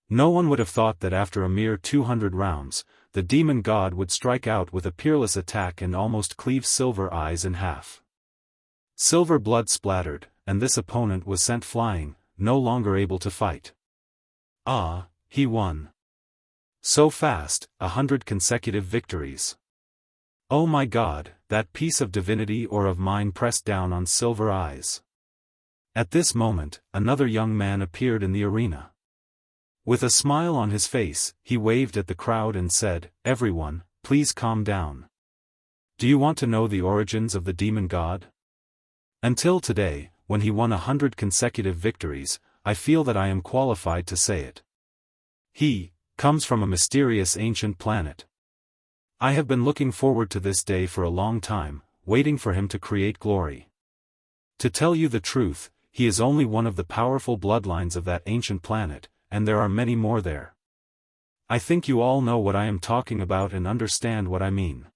No one would have thought that after a mere 200 rounds, the demon god would strike out with a peerless attack and almost cleave Silver Eyes in half. Silver blood splattered, and this opponent was sent flying, no longer able to fight. Ah, he won. So fast, 100 consecutive victories. Oh my God, that piece of divinity or of mine pressed down on Silver Eyes. At this moment, another young man appeared in the arena. With a smile on his face, he waved at the crowd and said, "Everyone, please calm down. Do you want to know the origins of the demon god? Until today, when he won 100 consecutive victories, I feel that I am qualified to say it. He comes from a mysterious ancient planet. I have been looking forward to this day for a long time, waiting for him to create glory. To tell you the truth, he is only one of the powerful bloodlines of that ancient planet, and there are many more there. I think you all know what I am talking about and understand what I mean.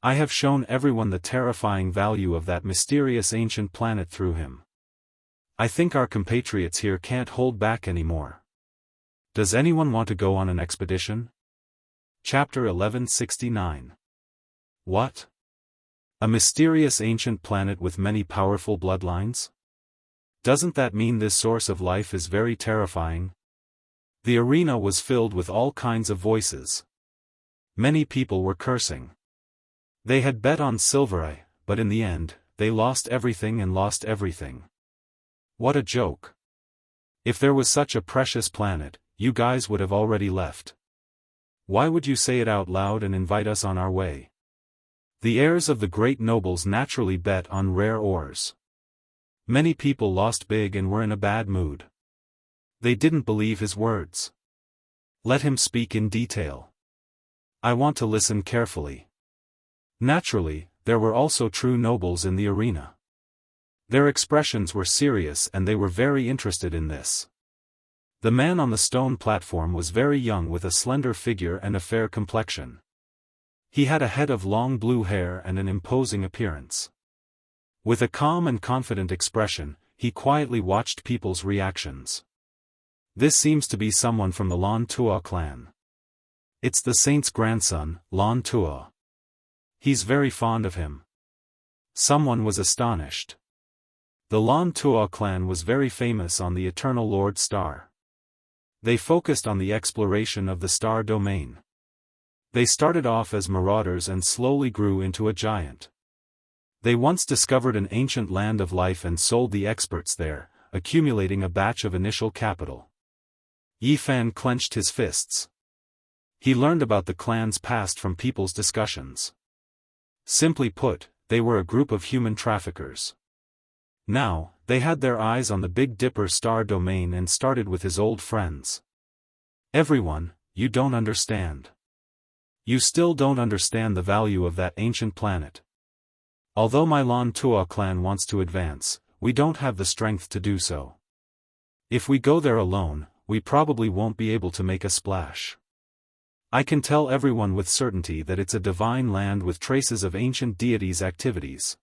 I have shown everyone the terrifying value of that mysterious ancient planet through him. I think our compatriots here can't hold back anymore. Does anyone want to go on an expedition?" Chapter 1169. What? A mysterious ancient planet with many powerful bloodlines? Doesn't that mean this source of life is very terrifying? The arena was filled with all kinds of voices. Many people were cursing. They had bet on Silver Eye, but in the end, they lost everything and lost everything. What a joke. If there was such a precious planet, you guys would have already left. Why would you say it out loud and invite us on our way? The heirs of the great nobles naturally bet on rare ores. Many people lost big and were in a bad mood. They didn't believe his words. Let him speak in detail. I want to listen carefully. Naturally, there were also true nobles in the arena. Their expressions were serious and they were very interested in this. The man on the stone platform was very young with a slender figure and a fair complexion. He had a head of long blue hair and an imposing appearance. With a calm and confident expression, he quietly watched people's reactions. This seems to be someone from the Lan Tua clan. It's the saint's grandson, Lan Tua. He's very fond of him. Someone was astonished. The Lan Tua clan was very famous on the Eternal Lord Star. They focused on the exploration of the star domain. They started off as marauders and slowly grew into a giant. They once discovered an ancient land of life and sold the experts there, accumulating a batch of initial capital. Yi Fan clenched his fists. He learned about the clan's past from people's discussions. Simply put, they were a group of human traffickers. Now, they had their eyes on the Big Dipper star domain and started with his old friends. Everyone, you don't understand. You still don't understand the value of that ancient planet. Although my Lan Tua clan wants to advance, we don't have the strength to do so. If we go there alone, we probably won't be able to make a splash. I can tell everyone with certainty that it's a divine land with traces of ancient deities' activities.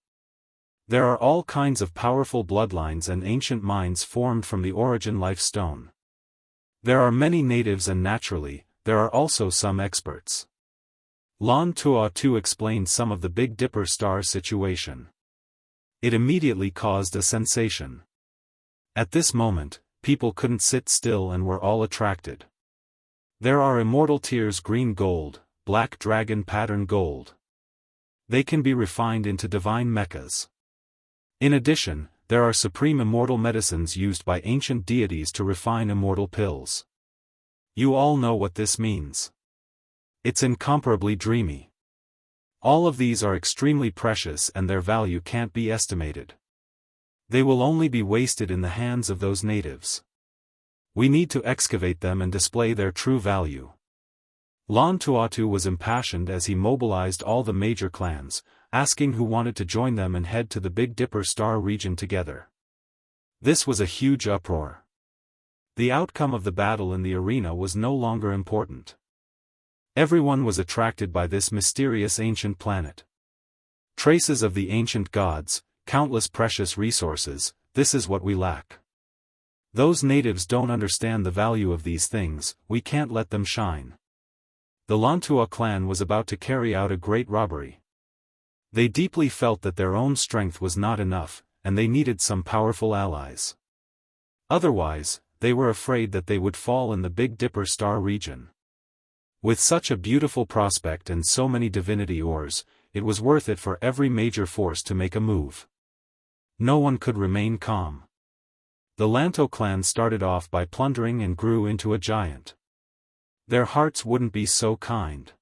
There are all kinds of powerful bloodlines and ancient minds formed from the origin life stone. There are many natives and naturally, there are also some experts. Lan Tua too explained some of the Big Dipper star situation. It immediately caused a sensation. At this moment, people couldn't sit still and were all attracted. There are immortal tears green gold, black dragon pattern gold. They can be refined into divine mechas. In addition, there are supreme immortal medicines used by ancient deities to refine immortal pills. You all know what this means. It's incomparably dreamy. All of these are extremely precious and their value can't be estimated. They will only be wasted in the hands of those natives. We need to excavate them and display their true value. Lan Tuatu was impassioned as he mobilized all the major clans, asking who wanted to join them and head to the Big Dipper star region together. This was a huge uproar. The outcome of the battle in the arena was no longer important. Everyone was attracted by this mysterious ancient planet. Traces of the ancient gods, countless precious resources, this is what we lack. Those natives don't understand the value of these things, we can't let them shine. The Lantua clan was about to carry out a great robbery. They deeply felt that their own strength was not enough, and they needed some powerful allies. Otherwise, they were afraid that they would fall in the Big Dipper star region. With such a beautiful prospect and so many divinity ores, it was worth it for every major force to make a move. No one could remain calm. The Lanto clan started off by plundering and grew into a giant. Their hearts wouldn't be so kind.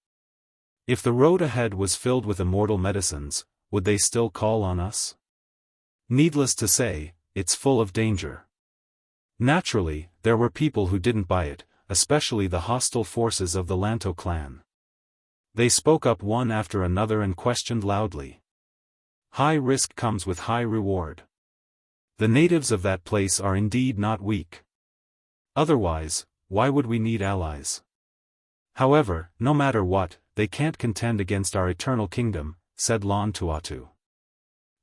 If the road ahead was filled with immortal medicines, would they still call on us? Needless to say, it's full of danger. Naturally, there were people who didn't buy it, especially the hostile forces of the Lanto clan. They spoke up one after another and questioned loudly. High risk comes with high reward. The natives of that place are indeed not weak. Otherwise, why would we need allies? However, no matter what, they can't contend against our eternal kingdom, said Lan Tuatu.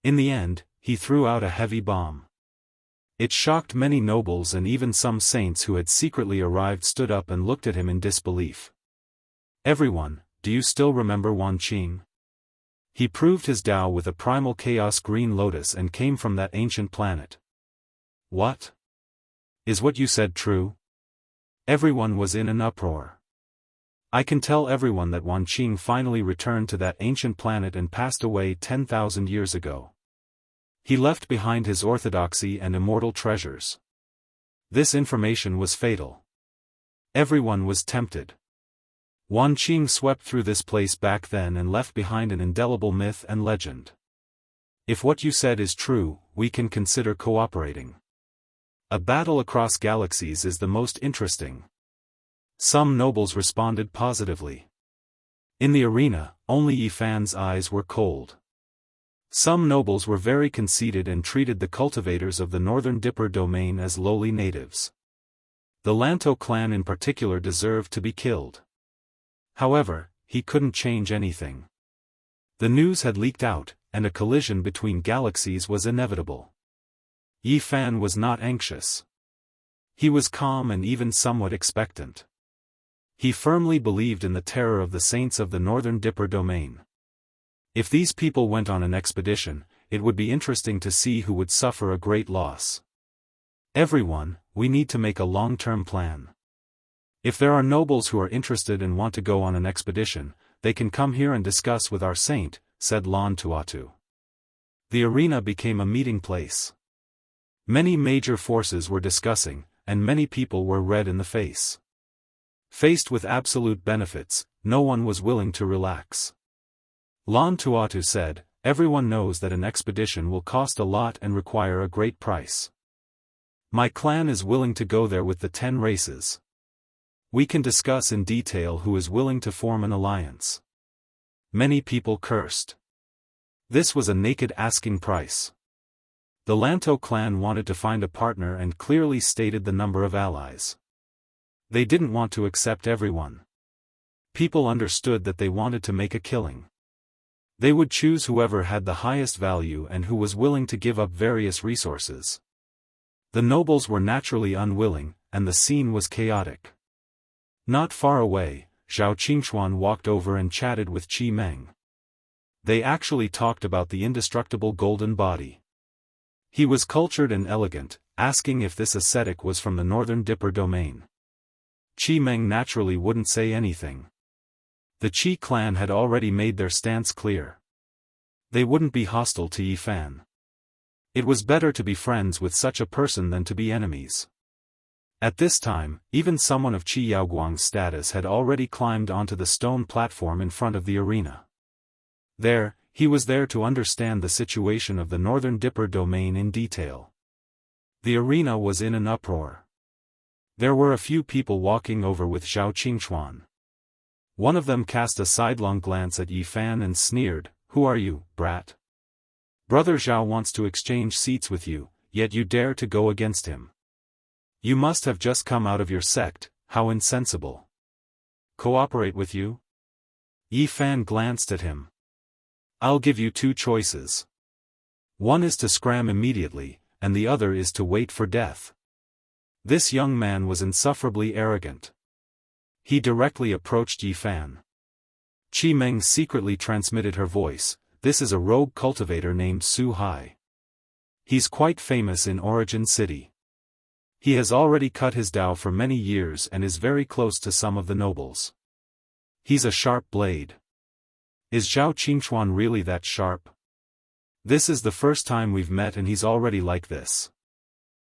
In the end, he threw out a heavy bomb. It shocked many nobles, and even some saints who had secretly arrived stood up and looked at him in disbelief. Everyone, do you still remember Wan Qing? He proved his Tao with a primal chaos green lotus and came from that ancient planet. What? Is what you said true? Everyone was in an uproar. I can tell everyone that Wan Qing finally returned to that ancient planet and passed away 10,000 years ago. He left behind his orthodoxy and immortal treasures. This information was fatal. Everyone was tempted. Wan Qing swept through this place back then and left behind an indelible myth and legend. If what you said is true, we can consider cooperating. A battle across galaxies is the most interesting. Some nobles responded positively. In the arena, only Yifan's eyes were cold. Some nobles were very conceited and treated the cultivators of the Northern Dipper domain as lowly natives. The Lanto clan in particular deserved to be killed. However, he couldn't change anything. The news had leaked out, and a collision between galaxies was inevitable. Yifan was not anxious. He was calm and even somewhat expectant. He firmly believed in the terror of the saints of the Northern Dipper domain. If these people went on an expedition, it would be interesting to see who would suffer a great loss. Everyone, we need to make a long-term plan. If there are nobles who are interested and want to go on an expedition, they can come here and discuss with our saint, said Lan Tuatu. The arena became a meeting place. Many major forces were discussing, and many people were red in the face. Faced with absolute benefits, no one was willing to relax. Lan Tuatu said, everyone knows that an expedition will cost a lot and require a great price. My clan is willing to go there with the 10 races. We can discuss in detail who is willing to form an alliance. Many people cursed. This was a naked asking price. The Lanto clan wanted to find a partner and clearly stated the number of allies. They didn't want to accept everyone. People understood that they wanted to make a killing. They would choose whoever had the highest value and who was willing to give up various resources. The nobles were naturally unwilling, and the scene was chaotic. Not far away, Zhao Qingchuan walked over and chatted with Qi Meng. They actually talked about the indestructible golden body. He was cultured and elegant, asking if this ascetic was from the Northern Dipper domain. Qi Meng naturally wouldn't say anything. The Qi clan had already made their stance clear. They wouldn't be hostile to Yifan. It was better to be friends with such a person than to be enemies. At this time, even someone of Qi Yaoguang's status had already climbed onto the stone platform in front of the arena. There, he was there to understand the situation of the Northern Dipper domain in detail. The arena was in an uproar. There were a few people walking over with Zhao Qingchuan. One of them cast a sidelong glance at Yifan and sneered, "Who are you, brat? Brother Zhao wants to exchange seats with you, yet you dare to go against him. You must have just come out of your sect, how insensible. Cooperate with you?" Yifan glanced at him. "I'll give you 2 choices. One is to scram immediately, and the other is to wait for death." This young man was insufferably arrogant. He directly approached Yi Fan. Qi Meng secretly transmitted her voice, "This is a rogue cultivator named Su Hai. He's quite famous in Origin City. He has already cut his Dao for many years and is very close to some of the nobles. He's a sharp blade. Is Zhao Qingchuan really that sharp? This is the first time we've met and he's already like this.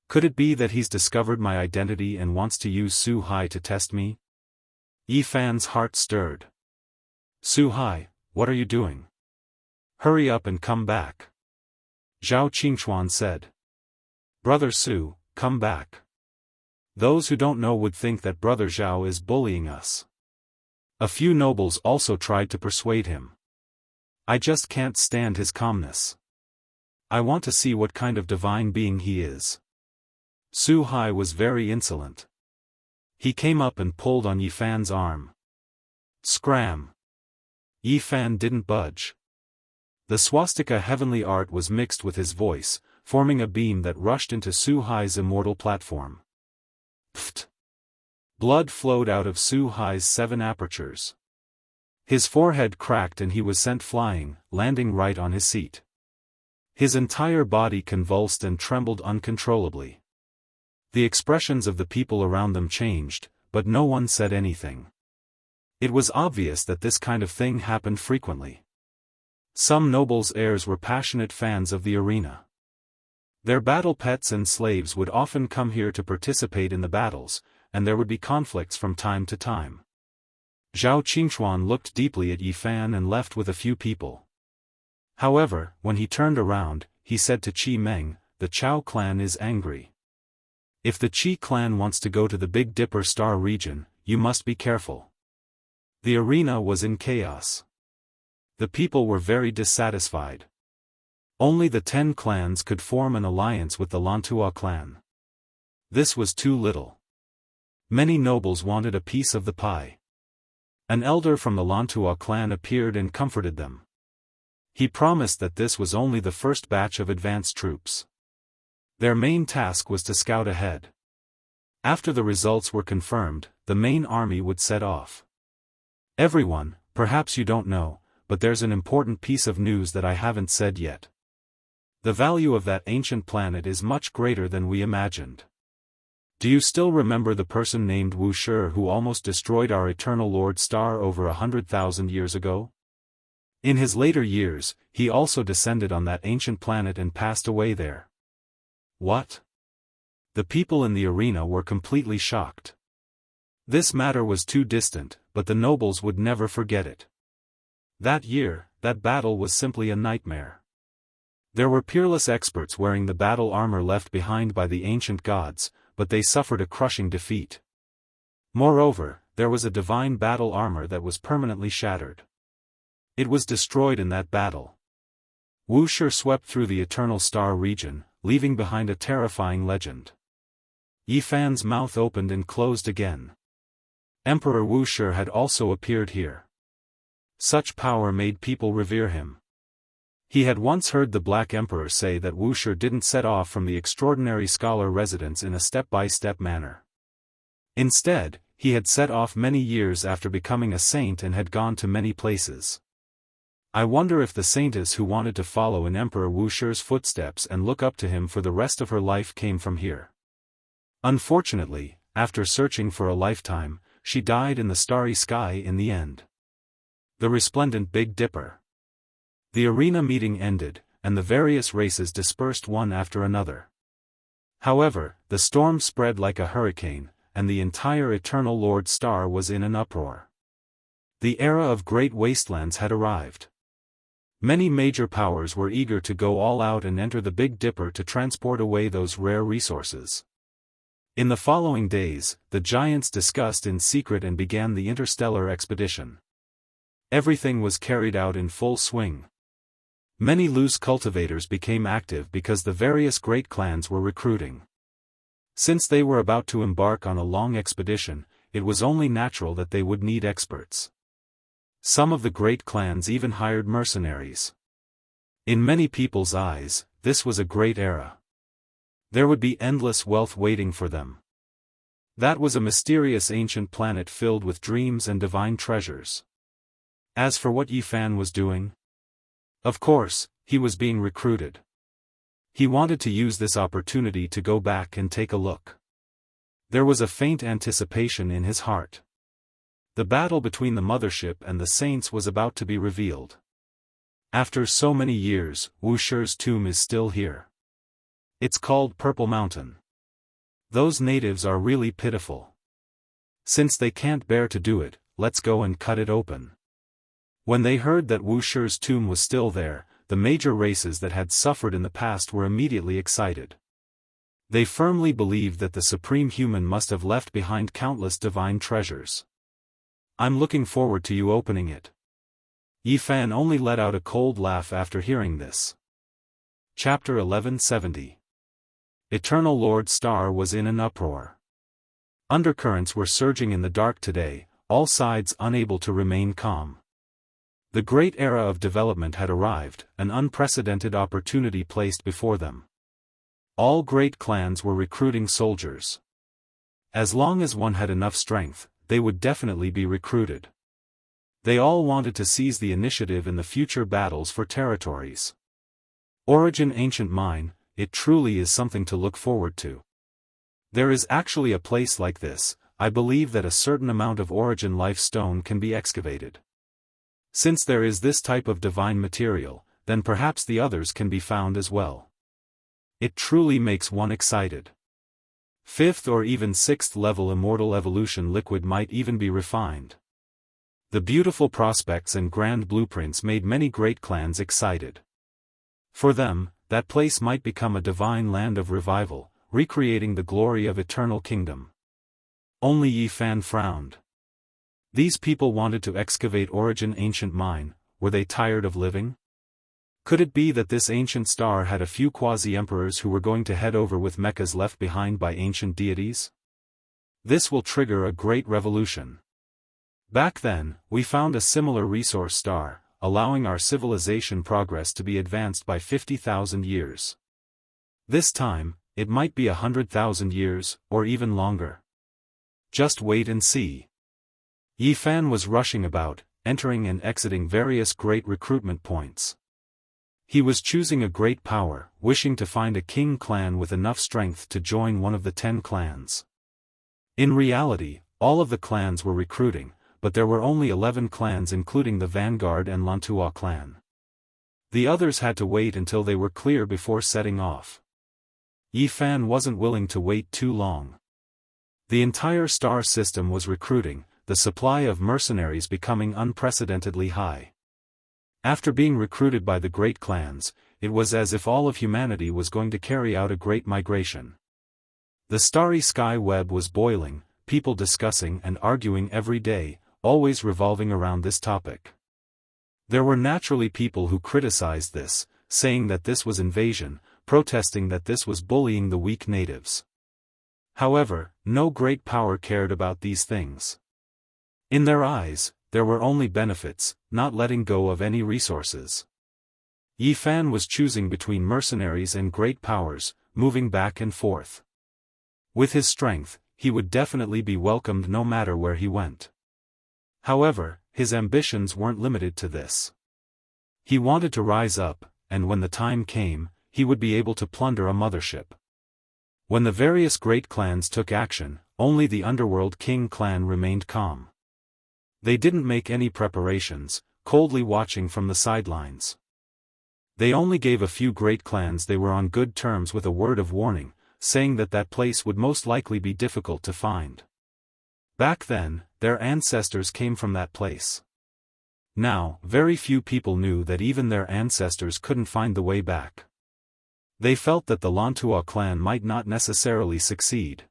Could it be that he's discovered my identity and wants to use Su Hai to test me?" Yi Fan's heart stirred. "Su Hai, what are you doing? Hurry up and come back," Zhao Qingchuan said. "Brother Su, come back. Those who don't know would think that Brother Zhao is bullying us." A few nobles also tried to persuade him. "I just can't stand his calmness. I want to see what kind of divine being he is." Su Hai was very insolent. He came up and pulled on Yi Fan's arm. Scram! Yi Fan didn't budge. The swastika heavenly art was mixed with his voice, forming a beam that rushed into Su Hai's immortal platform. Pfft! Blood flowed out of Su Hai's 7 apertures. His forehead cracked and he was sent flying, landing right on his seat. His entire body convulsed and trembled uncontrollably. The expressions of the people around them changed, but no one said anything. It was obvious that this kind of thing happened frequently. Some nobles' heirs were passionate fans of the arena. Their battle pets and slaves would often come here to participate in the battles, and there would be conflicts from time to time. Zhao Qingchuan looked deeply at Yi Fan and left with a few people. However, when he turned around, he said to Qi Meng, "The Chao clan is angry. If the Qi clan wants to go to the Big Dipper Star region, you must be careful." The arena was in chaos. The people were very dissatisfied. Only the 10 clans could form an alliance with the Lantua clan. This was too little. Many nobles wanted a piece of the pie. An elder from the Lantua clan appeared and comforted them. He promised that this was only the first batch of advanced troops. Their main task was to scout ahead. After the results were confirmed, the main army would set off. "Everyone, perhaps you don't know, but there's an important piece of news that I haven't said yet. The value of that ancient planet is much greater than we imagined. Do you still remember the person named Wuxia who almost destroyed our eternal Lord Star over 100,000 years ago? In his later years, he also descended on that ancient planet and passed away there." What? The people in the arena were completely shocked. This matter was too distant, but the nobles would never forget it. That year, that battle was simply a nightmare. There were peerless experts wearing the battle armor left behind by the ancient gods, but they suffered a crushing defeat. Moreover, there was a divine battle armor that was permanently shattered. It was destroyed in that battle. Wuxia swept through the Eternal Star region, leaving behind a terrifying legend. Yi Fan's mouth opened and closed again. Emperor Wuxia had also appeared here. Such power made people revere him. He had once heard the Black Emperor say that Wuxia didn't set off from the extraordinary scholar residence in a step-by-step manner. Instead, he had set off many years after becoming a saint and had gone to many places. I wonder if the saintess who wanted to follow in Emperor Wuxia's footsteps and look up to him for the rest of her life came from here. Unfortunately, after searching for a lifetime, she died in the starry sky in the end. The resplendent Big Dipper. The arena meeting ended, and the various races dispersed one after another. However, the storm spread like a hurricane, and the entire Eternal Lord Star was in an uproar. The era of great wastelands had arrived. Many major powers were eager to go all out and enter the Big Dipper to transport away those rare resources. In the following days, the giants discussed in secret and began the interstellar expedition. Everything was carried out in full swing. Many loose cultivators became active because the various great clans were recruiting. Since they were about to embark on a long expedition, it was only natural that they would need experts. Some of the great clans even hired mercenaries. In many people's eyes, this was a great era. There would be endless wealth waiting for them. That was a mysterious ancient planet filled with dreams and divine treasures. As for what Yi Fan was doing? Of course, he was being recruited. He wanted to use this opportunity to go back and take a look. There was a faint anticipation in his heart. The battle between the mothership and the saints was about to be revealed. After so many years, Wuxia's tomb is still here. It's called Purple Mountain. Those natives are really pitiful. Since they can't bear to do it, let's go and cut it open. When they heard that Wuxia's tomb was still there, the major races that had suffered in the past were immediately excited. They firmly believed that the supreme human must have left behind countless divine treasures. I'm looking forward to you opening it. Yi Fan only let out a cold laugh after hearing this. Chapter 1170. Eternal Lord Star was in an uproar. Undercurrents were surging in the dark today, all sides unable to remain calm. The great era of development had arrived, an unprecedented opportunity placed before them. All great clans were recruiting soldiers. As long as one had enough strength, they would definitely be recruited. They all wanted to seize the initiative in the future battles for territories. Origin Ancient Mine, it truly is something to look forward to. There is actually a place like this. I believe that a certain amount of Origin Life Stone can be excavated. Since there is this type of divine material, then perhaps the others can be found as well. It truly makes one excited. 5th or even 6th level immortal evolution liquid might even be refined. The beautiful prospects and grand blueprints made many great clans excited. For them, that place might become a divine land of revival, recreating the glory of eternal kingdom. Only Yi Fan frowned. These people wanted to excavate Origin Ancient Mine. Were they tired of living? Could it be that this ancient star had a few quasi-emperors who were going to head over with mechas left behind by ancient deities? This will trigger a great revolution. Back then, we found a similar resource star, allowing our civilization progress to be advanced by 50,000 years. This time, it might be 100,000 years, or even longer. Just wait and see. Yi Fan was rushing about, entering and exiting various great recruitment points. He was choosing a great power, wishing to find a king clan with enough strength to join one of the 10 clans. In reality, all of the clans were recruiting, but there were only 11 clans including the Vanguard and Lantua clan. The others had to wait until they were clear before setting off. Yi Fan wasn't willing to wait too long. The entire star system was recruiting, the supply of mercenaries becoming unprecedentedly high. After being recruited by the great clans, it was as if all of humanity was going to carry out a great migration. The starry sky web was boiling, people discussing and arguing every day, always revolving around this topic. There were naturally people who criticized this, saying that this was invasion, protesting that this was bullying the weak natives. However, no great power cared about these things. In their eyes, there were only benefits, not letting go of any resources. Yi Fan was choosing between mercenaries and great powers, moving back and forth. With his strength, he would definitely be welcomed no matter where he went. However, his ambitions weren't limited to this. He wanted to rise up, and when the time came, he would be able to plunder a mothership. When the various great clans took action, only the Underworld King clan remained calm. They didn't make any preparations, coldly watching from the sidelines. They only gave a few great clans they were on good terms with a word of warning, saying that that place would most likely be difficult to find. Back then, their ancestors came from that place. Now, very few people knew that even their ancestors couldn't find the way back. They felt that the Lantua clan might not necessarily succeed.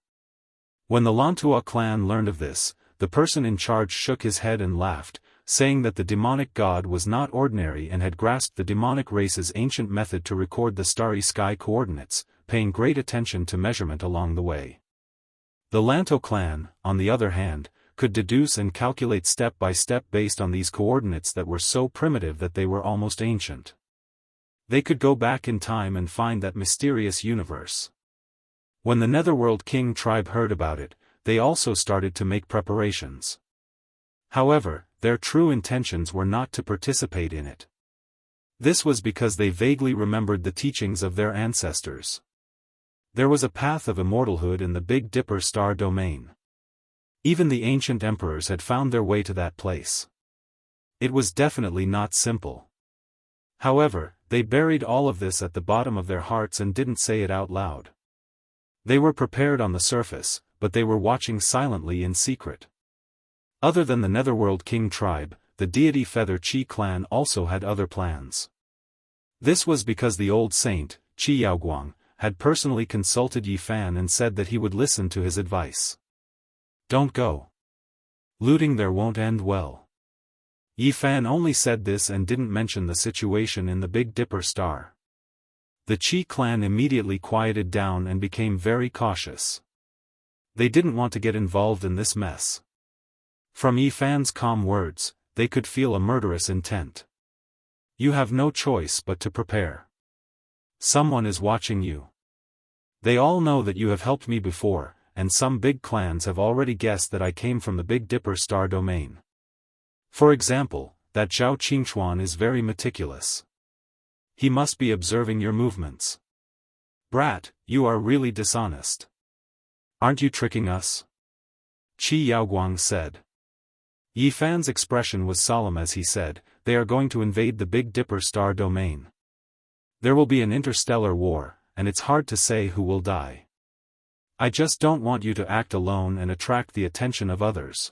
When the Lantua clan learned of this, the person in charge shook his head and laughed, saying that the demonic god was not ordinary and had grasped the demonic race's ancient method to record the starry sky coordinates, paying great attention to measurement along the way. The Lanto clan, on the other hand, could deduce and calculate step by step based on these coordinates that were so primitive that they were almost ancient. They could go back in time and find that mysterious universe. When the Netherworld King tribe heard about it, they also started to make preparations. However, their true intentions were not to participate in it. This was because they vaguely remembered the teachings of their ancestors. There was a path of immortalhood in the Big Dipper star domain. Even the ancient emperors had found their way to that place. It was definitely not simple. However, they buried all of this at the bottom of their hearts and didn't say it out loud. They were prepared on the surface, but they were watching silently in secret. Other than the Netherworld King tribe, the deity Feather Chi clan also had other plans. This was because the old saint, Qi Yaoguang, had personally consulted Yi Fan and said that he would listen to his advice. Don't go. Looting there won't end well. Yi Fan only said this and didn't mention the situation in the Big Dipper star. The Qi clan immediately quieted down and became very cautious. They didn't want to get involved in this mess. From Yi Fan's calm words, they could feel a murderous intent. You have no choice but to prepare. Someone is watching you. They all know that you have helped me before, and some big clans have already guessed that I came from the Big Dipper star domain. For example, that Zhao Qingchuan is very meticulous. He must be observing your movements. Brat, you are really dishonest. Aren't you tricking us? Qi Yaoguang said. Yi Fan's expression was solemn as he said, they are going to invade the Big Dipper star domain. There will be an interstellar war, and it's hard to say who will die. I just don't want you to act alone and attract the attention of others.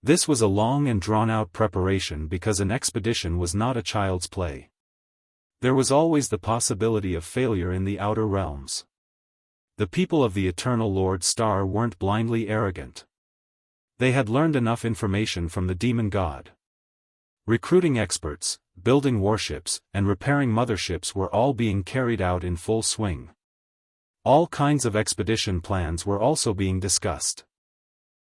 This was a long and drawn-out preparation because an expedition was not a child's play. There was always the possibility of failure in the outer realms. The people of the Eternal Lord Star weren't blindly arrogant. They had learned enough information from the demon god. Recruiting experts, building warships, and repairing motherships were all being carried out in full swing. All kinds of expedition plans were also being discussed.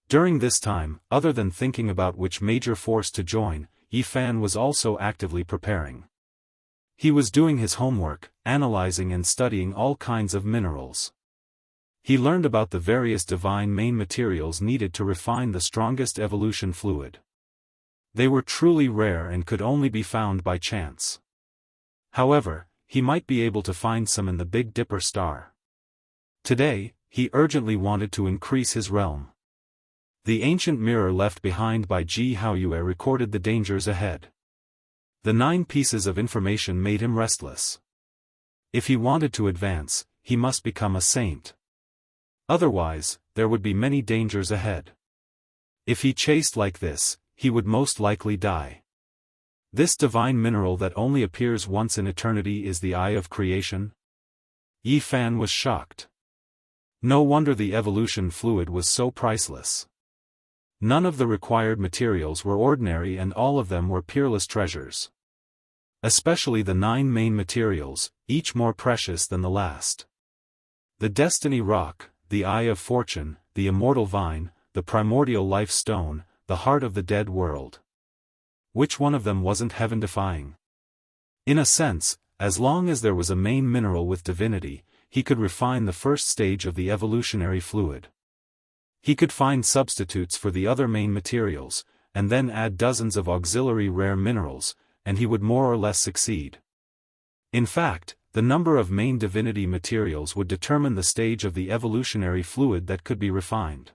During this time, other than thinking about which major force to join, Yi Fan was also actively preparing. He was doing his homework, analyzing and studying all kinds of minerals. He learned about the various divine main materials needed to refine the strongest evolution fluid. They were truly rare and could only be found by chance. However, he might be able to find some in the Big Dipper star. Today, he urgently wanted to increase his realm. The ancient mirror left behind by Ji Haoyue recorded the dangers ahead. The 9 pieces of information made him restless. If he wanted to advance, he must become a saint. Otherwise, there would be many dangers ahead. If he chased like this, he would most likely die. This divine mineral that only appears once in eternity is the Eye of Creation? Yi Fan was shocked. No wonder the evolution fluid was so priceless. None of the required materials were ordinary and all of them were peerless treasures. Especially the 9 main materials, each more precious than the last. The Destiny Rock, the Eye of Fortune, the Immortal Vine, the Primordial Life Stone, the Heart of the Dead World. Which one of them wasn't heaven-defying? In a sense, as long as there was a main mineral with divinity, he could refine the first stage of the evolutionary fluid. He could find substitutes for the other main materials, and then add dozens of auxiliary rare minerals, and he would more or less succeed. In fact, the number of main divinity materials would determine the stage of the evolutionary fluid that could be refined.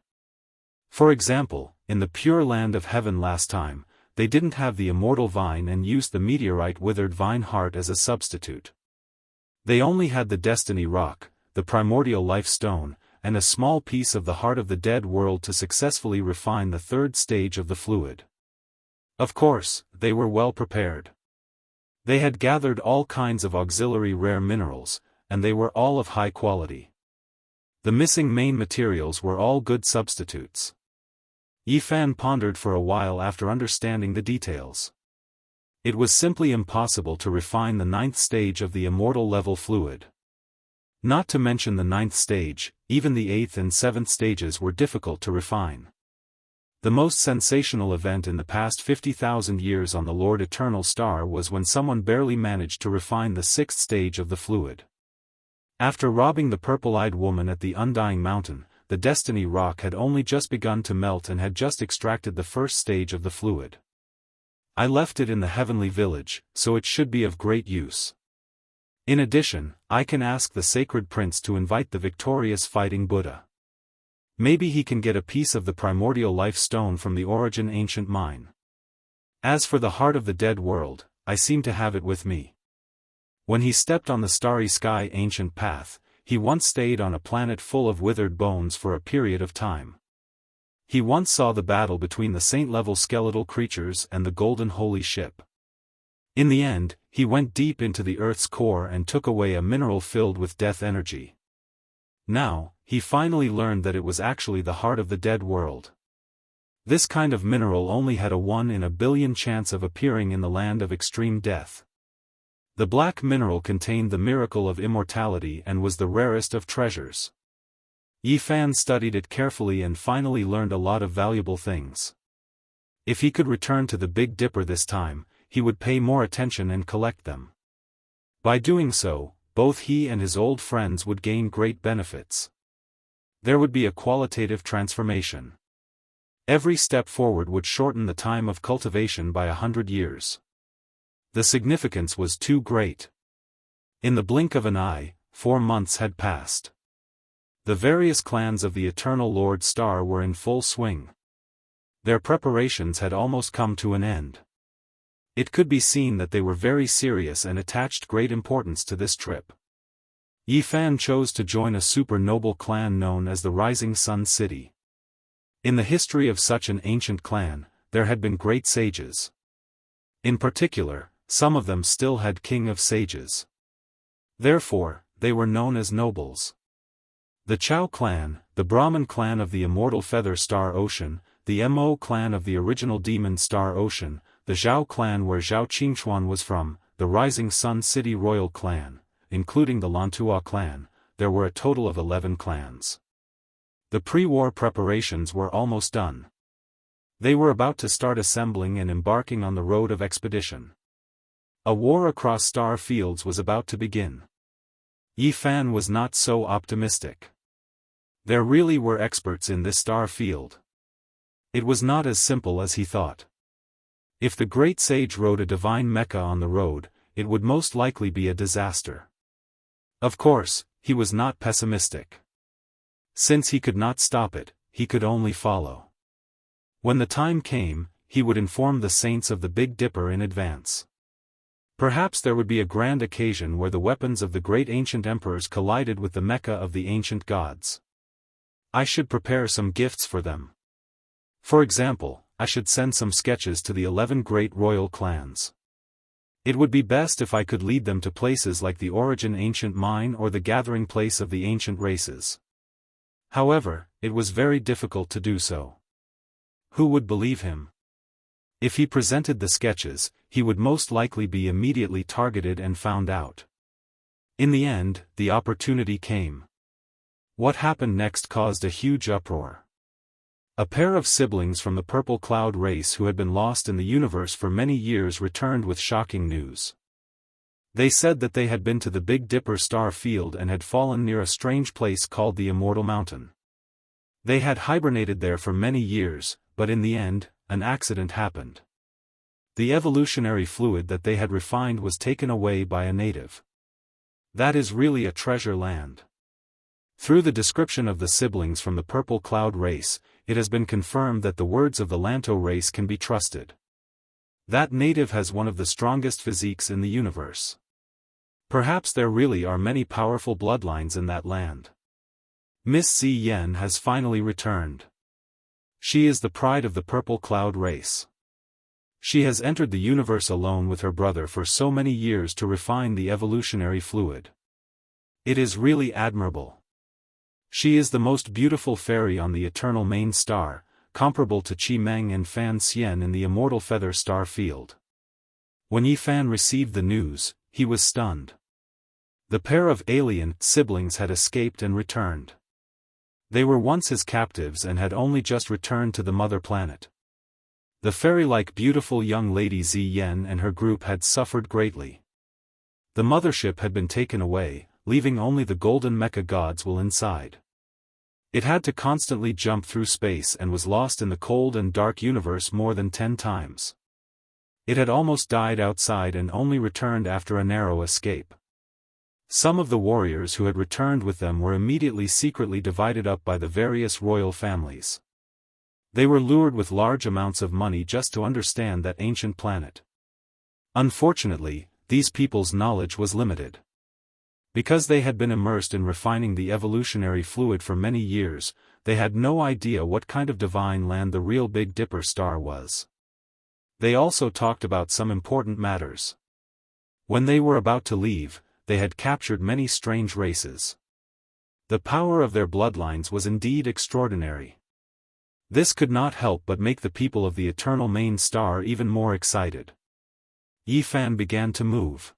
For example, in the Pure Land of Heaven last time, they didn't have the Immortal Vine and used the meteorite withered vine heart as a substitute. They only had the Destiny Rock, the Primordial Life Stone, and a small piece of the Heart of the Dead World to successfully refine the third stage of the fluid. Of course, they were well prepared. They had gathered all kinds of auxiliary rare minerals, and they were all of high quality. The missing main materials were all good substitutes. Yi Fan pondered for a while after understanding the details. It was simply impossible to refine the 9th stage of the immortal level fluid. Not to mention the 9th stage, even the 8th and 7th stages were difficult to refine. The most sensational event in the past 50,000 years on the Lord Eternal Star was when someone barely managed to refine the 6th stage of the fluid. After robbing the purple-eyed woman at the Undying Mountain, the destiny rock had only just begun to melt and had just extracted the first stage of the fluid. I left it in the heavenly village, so it should be of great use. In addition, I can ask the sacred prince to invite the victorious fighting Buddha. Maybe he can get a piece of the primordial life stone from the origin ancient mine. As for the heart of the dead world, I seem to have it with me. When he stepped on the starry sky ancient path, he once stayed on a planet full of withered bones for a period of time. He once saw the battle between the saint-level skeletal creatures and the golden holy ship. In the end, he went deep into the Earth's core and took away a mineral filled with death energy. Now, he finally learned that it was actually the heart of the dead world. This kind of mineral only had a 1 in a billion chance of appearing in the land of extreme death. The black mineral contained the miracle of immortality and was the rarest of treasures. Yi Fan studied it carefully and finally learned a lot of valuable things. If he could return to the Big Dipper this time, he would pay more attention and collect them. By doing so, both he and his old friends would gain great benefits. There would be a qualitative transformation. Every step forward would shorten the time of cultivation by 100 years. The significance was too great. In the blink of an eye, 4 months had passed. The various clans of the Eternal Lord Star were in full swing. Their preparations had almost come to an end. It could be seen that they were very serious and attached great importance to this trip. Yi Fan chose to join a super noble clan known as the Rising Sun City. In the history of such an ancient clan, there had been great sages. In particular, some of them still had king of sages. Therefore, they were known as nobles. The Chao clan, the Brahmin clan of the Immortal Feather Star Ocean, the Mo clan of the original Demon Star Ocean, the Zhao clan where Zhao Qingchuan was from, the Rising Sun City Royal clan, including the Lantua clan, there were a total of 11 clans. The pre-war preparations were almost done. They were about to start assembling and embarking on the road of expedition. A war across star fields was about to begin. Yi Fan was not so optimistic. There really were experts in this star field. It was not as simple as he thought. If the great sage rode a divine mecha on the road, it would most likely be a disaster. Of course, he was not pessimistic. Since he could not stop it, he could only follow. When the time came, he would inform the saints of the Big Dipper in advance. Perhaps there would be a grand occasion where the weapons of the great ancient emperors collided with the mecha of the ancient gods. I should prepare some gifts for them. For example, I should send some sketches to the 11 great royal clans. It would be best if I could lead them to places like the origin ancient mine or the gathering place of the ancient races. However, it was very difficult to do so. Who would believe him? If he presented the sketches, he would most likely be immediately targeted and found out. In the end, the opportunity came. What happened next caused a huge uproar. A pair of siblings from the Purple Cloud race who had been lost in the universe for many years returned with shocking news. They said that they had been to the Big Dipper star field and had fallen near a strange place called the Immortal Mountain. They had hibernated there for many years, but in the end, an accident happened. The evolutionary fluid that they had refined was taken away by a native. That is really a treasure land. Through the description of the siblings from the Purple Cloud race, it has been confirmed that the words of the Lanto race can be trusted. That native has one of the strongest physiques in the universe. Perhaps there really are many powerful bloodlines in that land. Miss Ziyan has finally returned. She is the pride of the Purple Cloud race. She has entered the universe alone with her brother for so many years to refine the evolutionary fluid. It is really admirable. She is the most beautiful fairy on the eternal main star, comparable to Qi Meng and Fan Xian in the Immortal Feather Star field. When Yi Fan received the news, he was stunned. The pair of alien siblings had escaped and returned. They were once his captives and had only just returned to the mother planet. The fairy-like beautiful young lady Ziyan and her group had suffered greatly. The mothership had been taken away, leaving only the golden mecha gods will inside. It had to constantly jump through space and was lost in the cold and dark universe more than 10 times. It had almost died outside and only returned after a narrow escape. Some of the warriors who had returned with them were immediately secretly divided up by the various royal families. They were lured with large amounts of money just to understand that ancient planet. Unfortunately, these people's knowledge was limited. Because they had been immersed in refining the evolutionary fluid for many years, they had no idea what kind of divine land the real Big Dipper star was. They also talked about some important matters. When they were about to leave, they had captured many strange races. The power of their bloodlines was indeed extraordinary. This could not help but make the people of the eternal main star even more excited. Yi Fan began to move.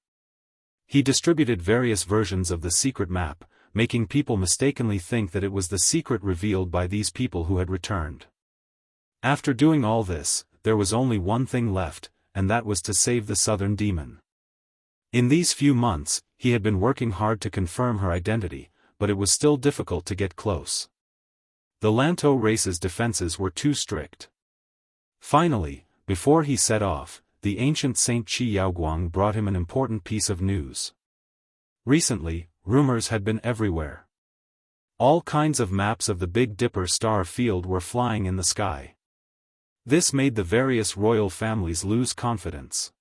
He distributed various versions of the secret map, making people mistakenly think that it was the secret revealed by these people who had returned. After doing all this, there was only one thing left, and that was to save the southern demon. In these few months, he had been working hard to confirm her identity, but it was still difficult to get close. The Lanto race's defenses were too strict. Finally, before he set off, the ancient Saint Qi Yaoguang brought him an important piece of news. Recently, rumors had been everywhere. All kinds of maps of the Big Dipper star field were flying in the sky. This made the various royal families lose confidence.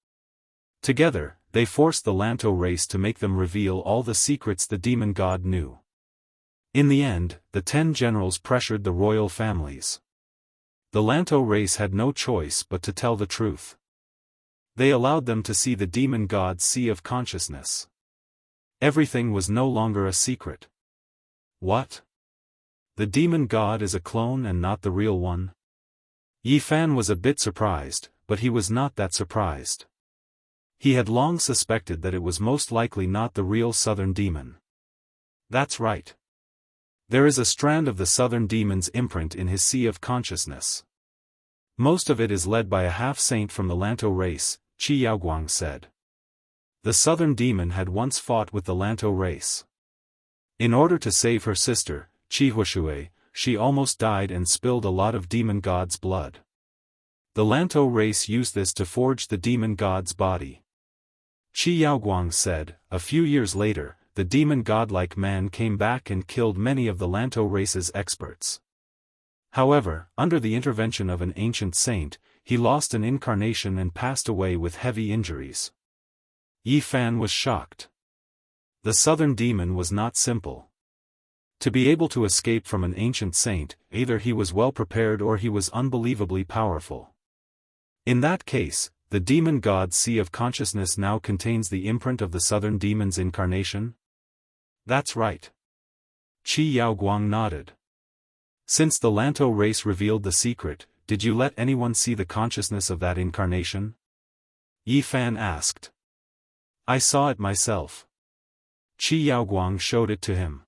Together, they forced the Lanto race to make them reveal all the secrets the demon god knew. In the end, the 10 generals pressured the royal families. The Lanto race had no choice but to tell the truth. They allowed them to see the demon god's sea of consciousness. Everything was no longer a secret. What? The demon god is a clone and not the real one? Yi Fan was a bit surprised, but he was not that surprised. He had long suspected that it was most likely not the real southern demon. That's right. There is a strand of the southern demon's imprint in his sea of consciousness. Most of it is led by a half-saint from the Lanto race, Qi Yaoguang said. The southern demon had once fought with the Lanto race. In order to save her sister, Qi Huishui, she almost died and spilled a lot of demon god's blood. The Lanto race used this to forge the demon god's body. Qi Yaoguang said, a few years later, the demon god-like man came back and killed many of the Lanto race's experts. However, under the intervention of an ancient saint, he lost an incarnation and passed away with heavy injuries. Yi Fan was shocked. The southern demon was not simple. To be able to escape from an ancient saint, either he was well prepared or he was unbelievably powerful. In that case, the demon god's sea of consciousness now contains the imprint of the southern demon's incarnation? That's right. Qi Yaoguang nodded. Since the Lanto race revealed the secret, did you let anyone see the consciousness of that incarnation? Yi Fan asked. I saw it myself. Qi Yaoguang showed it to him.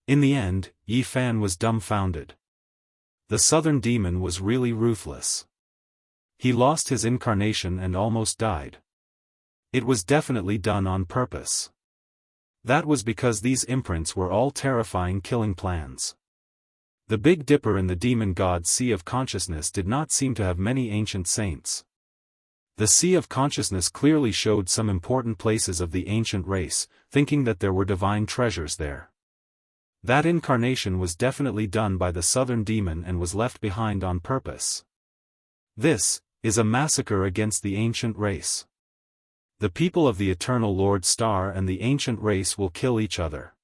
In the end, Yi Fan was dumbfounded. The southern demon was really ruthless. He lost his incarnation and almost died. It was definitely done on purpose. That was because these imprints were all terrifying killing plans. The Big Dipper in the demon god's sea of consciousness did not seem to have many ancient saints. The sea of consciousness clearly showed some important places of the ancient race, thinking that there were divine treasures there. That incarnation was definitely done by the southern demon and was left behind on purpose. This is a massacre against the ancient race. The people of the Eternal Lord Star and the ancient race will kill each other.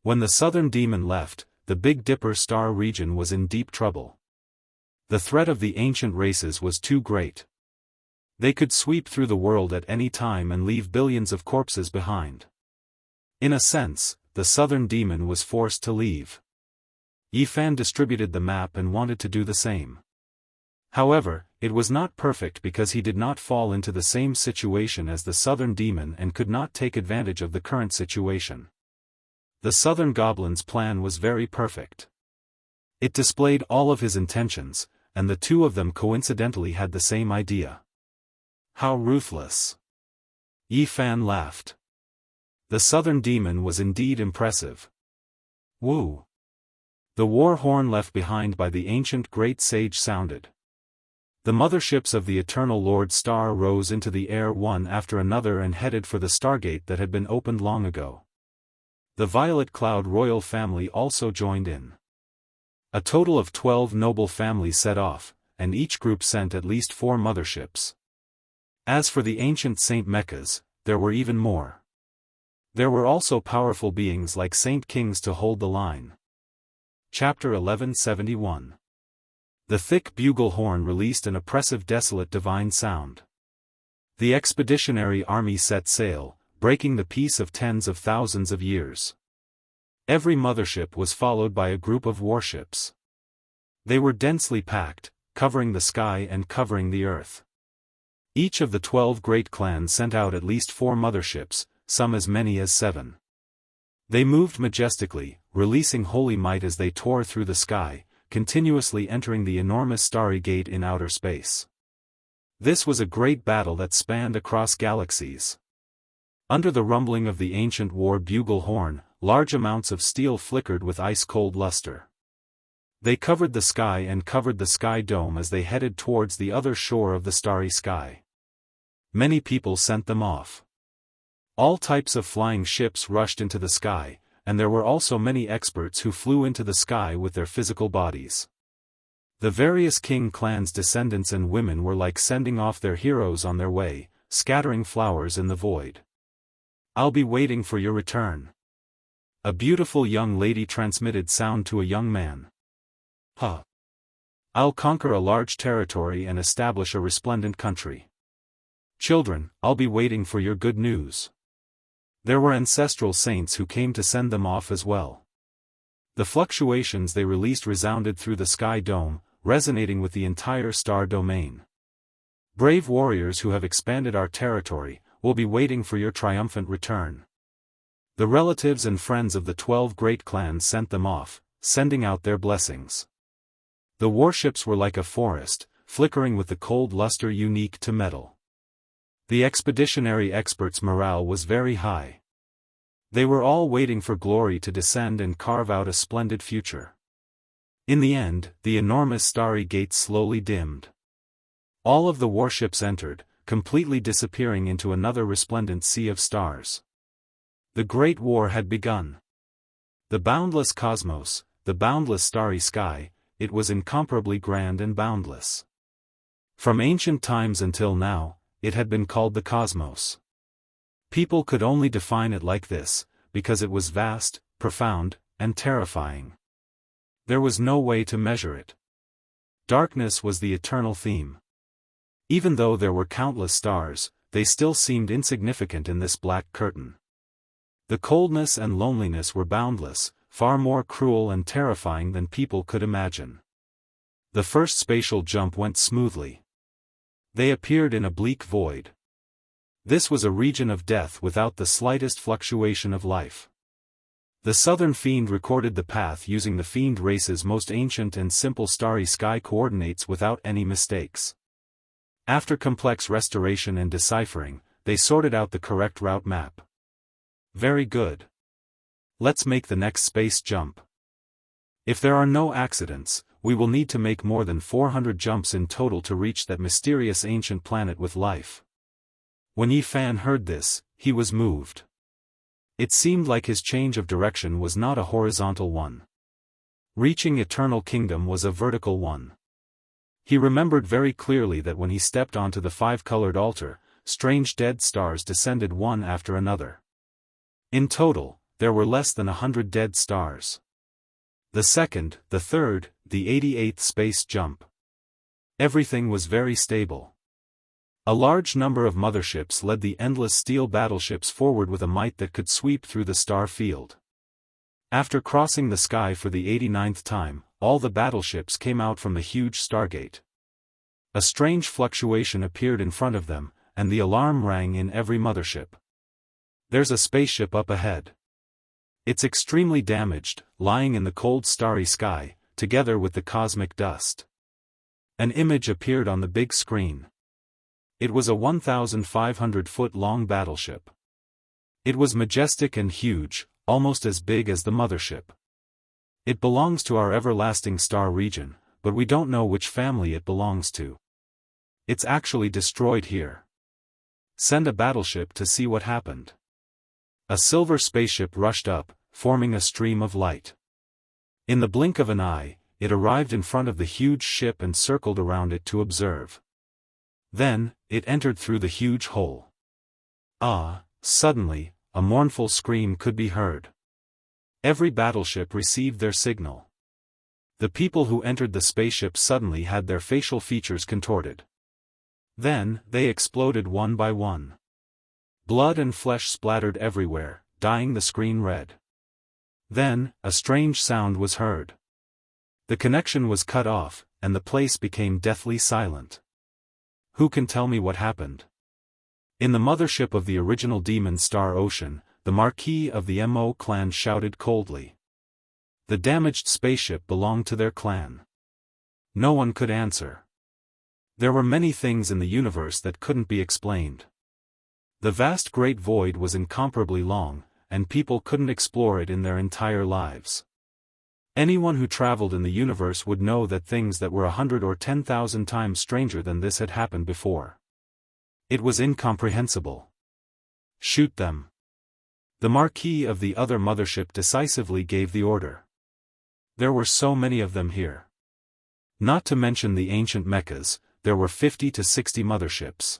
When the southern demon left, the Big Dipper star region was in deep trouble. The threat of the ancient races was too great. They could sweep through the world at any time and leave billions of corpses behind. In a sense, the southern demon was forced to leave. Yi Fan distributed the map and wanted to do the same. However, it was not perfect because he did not fall into the same situation as the southern demon and could not take advantage of the current situation. The southern goblin's plan was very perfect. It displayed all of his intentions, and the two of them coincidentally had the same idea. How ruthless! Yi Fan laughed. The southern demon was indeed impressive. Woo! The war horn left behind by the ancient great sage sounded. The motherships of the Eternal Lord Star rose into the air one after another and headed for the stargate that had been opened long ago. The Violet Cloud royal family also joined in. A total of 12 noble families set off, and each group sent at least 4 motherships. As for the ancient Saint Mechas, there were even more. There were also powerful beings like Saint Kings to hold the line. Chapter 1171. The thick bugle horn released an oppressive desolate divine sound. The expeditionary army set sail, breaking the peace of tens of thousands of years. Every mothership was followed by a group of warships. They were densely packed, covering the sky and covering the earth. Each of the 12 great clans sent out at least 4 motherships, some as many as 7. They moved majestically, releasing holy might as they tore through the sky, continuously entering the enormous starry gate in outer space. This was a great battle that spanned across galaxies. Under the rumbling of the ancient war bugle horn, large amounts of steel flickered with ice-cold luster. They covered the sky and covered the sky dome as they headed towards the other shore of the starry sky. Many people sent them off. All types of flying ships rushed into the sky, and there were also many experts who flew into the sky with their physical bodies. The various king clans' descendants and women were like sending off their heroes on their way, scattering flowers in the void. "I'll be waiting for your return." A beautiful young lady transmitted sound to a young man. "Huh. I'll conquer a large territory and establish a resplendent country." "Children, I'll be waiting for your good news." There were ancestral saints who came to send them off as well. The fluctuations they released resounded through the sky dome, resonating with the entire star domain. "Brave warriors who have expanded our territory, will be waiting for your triumphant return." The relatives and friends of the 12 great clans sent them off, sending out their blessings. The warships were like a forest, flickering with the cold luster unique to metal. The expeditionary experts' morale was very high. They were all waiting for glory to descend and carve out a splendid future. In the end, the enormous starry gate slowly dimmed. All of the warships entered, completely disappearing into another resplendent sea of stars. The Great War had begun. The boundless cosmos, the boundless starry sky, it was incomparably grand and boundless. From ancient times until now, it had been called the cosmos. People could only define it like this, because it was vast, profound, and terrifying. There was no way to measure it. Darkness was the eternal theme. Even though there were countless stars, they still seemed insignificant in this black curtain. The coldness and loneliness were boundless, far more cruel and terrifying than people could imagine. The first spatial jump went smoothly. They appeared in a bleak void. This was a region of death without the slightest fluctuation of life. The Southern Fiend recorded the path using the Fiend race's most ancient and simple starry sky coordinates without any mistakes. After complex restoration and deciphering, they sorted out the correct route map. Very good. Let's make the next space jump. If there are no accidents, we will need to make more than 400 jumps in total to reach that mysterious ancient planet with life. When Yi Fan heard this, he was moved. It seemed like his change of direction was not a horizontal one. Reaching Eternal Kingdom was a vertical one. He remembered very clearly that when he stepped onto the 5-colored altar, strange dead stars descended one after another. In total, there were less than 100 dead stars. The second, the third, the 88th space jump. Everything was very stable. A large number of motherships led the endless steel battleships forward with a might that could sweep through the star field. After crossing the sky for the 89th time, all the battleships came out from the huge stargate. A strange fluctuation appeared in front of them, and the alarm rang in every mothership. "There's a spaceship up ahead. It's extremely damaged, lying in the cold starry sky, together with the cosmic dust." An image appeared on the big screen. It was a 1,500-foot-long battleship. It was majestic and huge, almost as big as the mothership. It belongs to our everlasting star region, but we don't know which family it belongs to. It's actually destroyed here. Send a battleship to see what happened. A silver spaceship rushed up, forming a stream of light. In the blink of an eye, it arrived in front of the huge ship and circled around it to observe. Then, it entered through the huge hole. Suddenly, a mournful scream could be heard. Every battleship received their signal. The people who entered the spaceship suddenly had their facial features contorted. Then, they exploded one by one. Blood and flesh splattered everywhere, dyeing the screen red. Then, a strange sound was heard. The connection was cut off, and the place became deathly silent. Who can tell me what happened? In the mothership of the original Demon Star Ocean, the Marquis of the Mo clan shouted coldly. The damaged spaceship belonged to their clan. No one could answer. There were many things in the universe that couldn't be explained. The vast great void was incomparably long, and people couldn't explore it in their entire lives. Anyone who traveled in the universe would know that things that were 100 or 10,000 times stranger than this had happened before. It was incomprehensible. Shoot them. The Marquis of the other mothership decisively gave the order. There were so many of them here. Not to mention the ancient mechas, there were 50 to 60 motherships.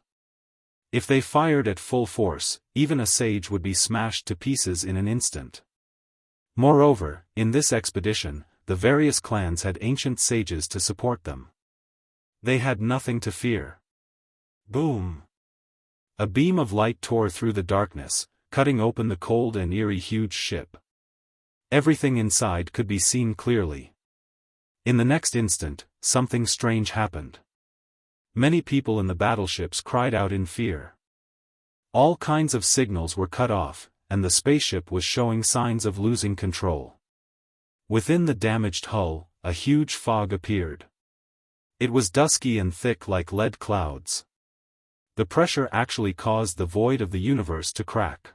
If they fired at full force, even a sage would be smashed to pieces in an instant. Moreover, in this expedition, the various clans had ancient sages to support them. They had nothing to fear. Boom! A beam of light tore through the darkness, cutting open the cold and eerie huge ship. Everything inside could be seen clearly. In the next instant, something strange happened. Many people in the battleships cried out in fear. All kinds of signals were cut off, and the spaceship was showing signs of losing control. Within the damaged hull, a huge fog appeared. It was dusky and thick like lead clouds. The pressure actually caused the void of the universe to crack.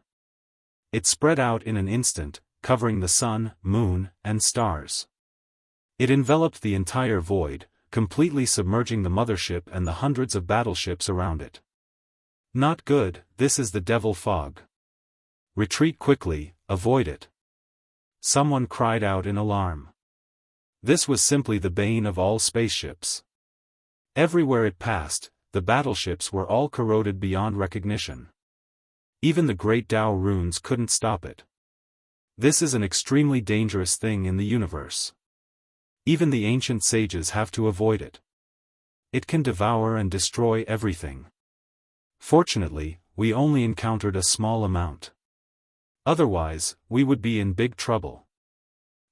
It spread out in an instant, covering the sun, moon, and stars. It enveloped the entire void, completely submerging the mothership and the hundreds of battleships around it. Not good, this is the devil fog. Retreat quickly, avoid it. Someone cried out in alarm. This was simply the bane of all spaceships. Everywhere it passed, the battleships were all corroded beyond recognition. Even the great Dao runes couldn't stop it. This is an extremely dangerous thing in the universe. Even the ancient sages have to avoid it. It can devour and destroy everything. Fortunately, we only encountered a small amount. Otherwise, we would be in big trouble.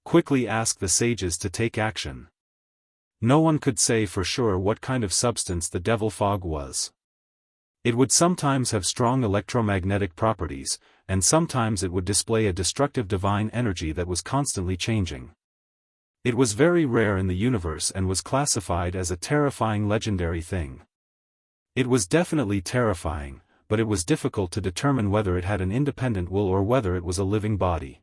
Quickly ask the sages to take action. No one could say for sure what kind of substance the devil fog was. It would sometimes have strong electromagnetic properties, and sometimes it would display a destructive divine energy that was constantly changing. It was very rare in the universe and was classified as a terrifying legendary thing. It was definitely terrifying, but it was difficult to determine whether it had an independent will or whether it was a living body.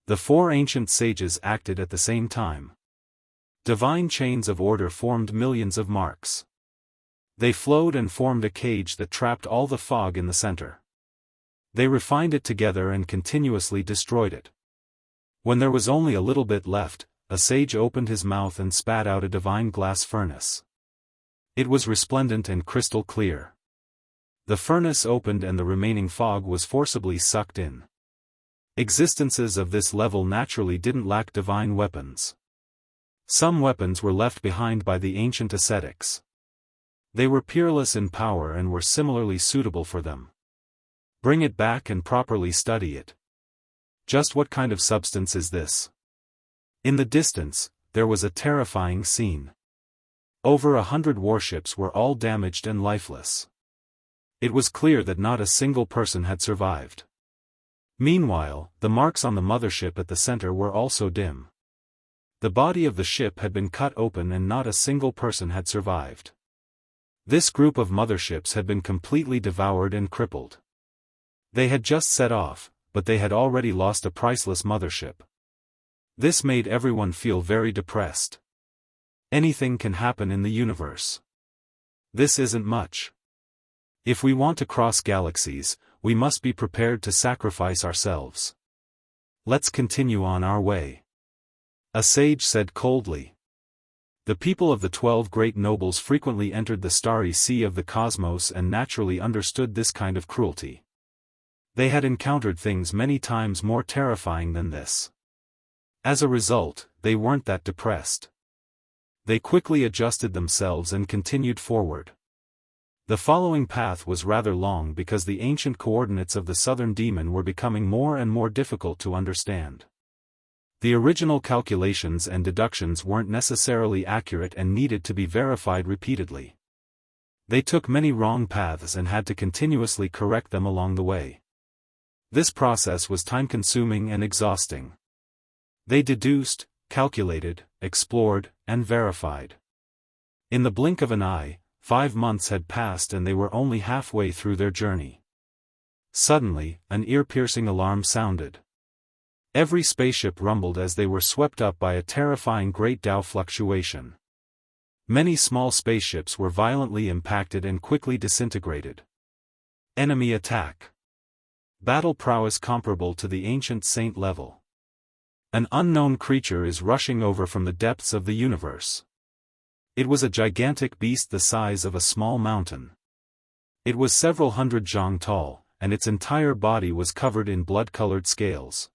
The four ancient sages acted at the same time. Divine chains of order formed millions of marks. They flowed and formed a cage that trapped all the fog in the center. They refined it together and continuously destroyed it. When there was only a little bit left, a sage opened his mouth and spat out a divine glass furnace. It was resplendent and crystal clear. The furnace opened and the remaining fog was forcibly sucked in. Existences of this level naturally didn't lack divine weapons. Some weapons were left behind by the ancient ascetics. They were peerless in power and were similarly suitable for them. Bring it back and properly study it. Just what kind of substance is this? In the distance, there was a terrifying scene. Over 100 warships were all damaged and lifeless. It was clear that not a single person had survived. Meanwhile, the marks on the mothership at the center were also dim. The body of the ship had been cut open and not a single person had survived. This group of motherships had been completely devoured and crippled. They had just set off, but they had already lost a priceless mothership. This made everyone feel very depressed. Anything can happen in the universe. This isn't much. If we want to cross galaxies, we must be prepared to sacrifice ourselves. Let's continue on our way. A sage said coldly. The people of the 12 great nobles frequently entered the starry sea of the cosmos and naturally understood this kind of cruelty. They had encountered things many times more terrifying than this. As a result, they weren't that depressed. They quickly adjusted themselves and continued forward. The following path was rather long because the ancient coordinates of the southern demon were becoming more and more difficult to understand. The original calculations and deductions weren't necessarily accurate and needed to be verified repeatedly. They took many wrong paths and had to continuously correct them along the way. This process was time-consuming and exhausting. They deduced, calculated, explored, and verified. In the blink of an eye, 5 months had passed and they were only halfway through their journey. Suddenly, an ear-piercing alarm sounded. Every spaceship rumbled as they were swept up by a terrifying great Dao fluctuation. Many small spaceships were violently impacted and quickly disintegrated. Enemy attack. Battle prowess comparable to the ancient saint level. An unknown creature is rushing over from the depths of the universe. It was a gigantic beast the size of a small mountain. It was several hundred zhang tall, and its entire body was covered in blood-colored scales.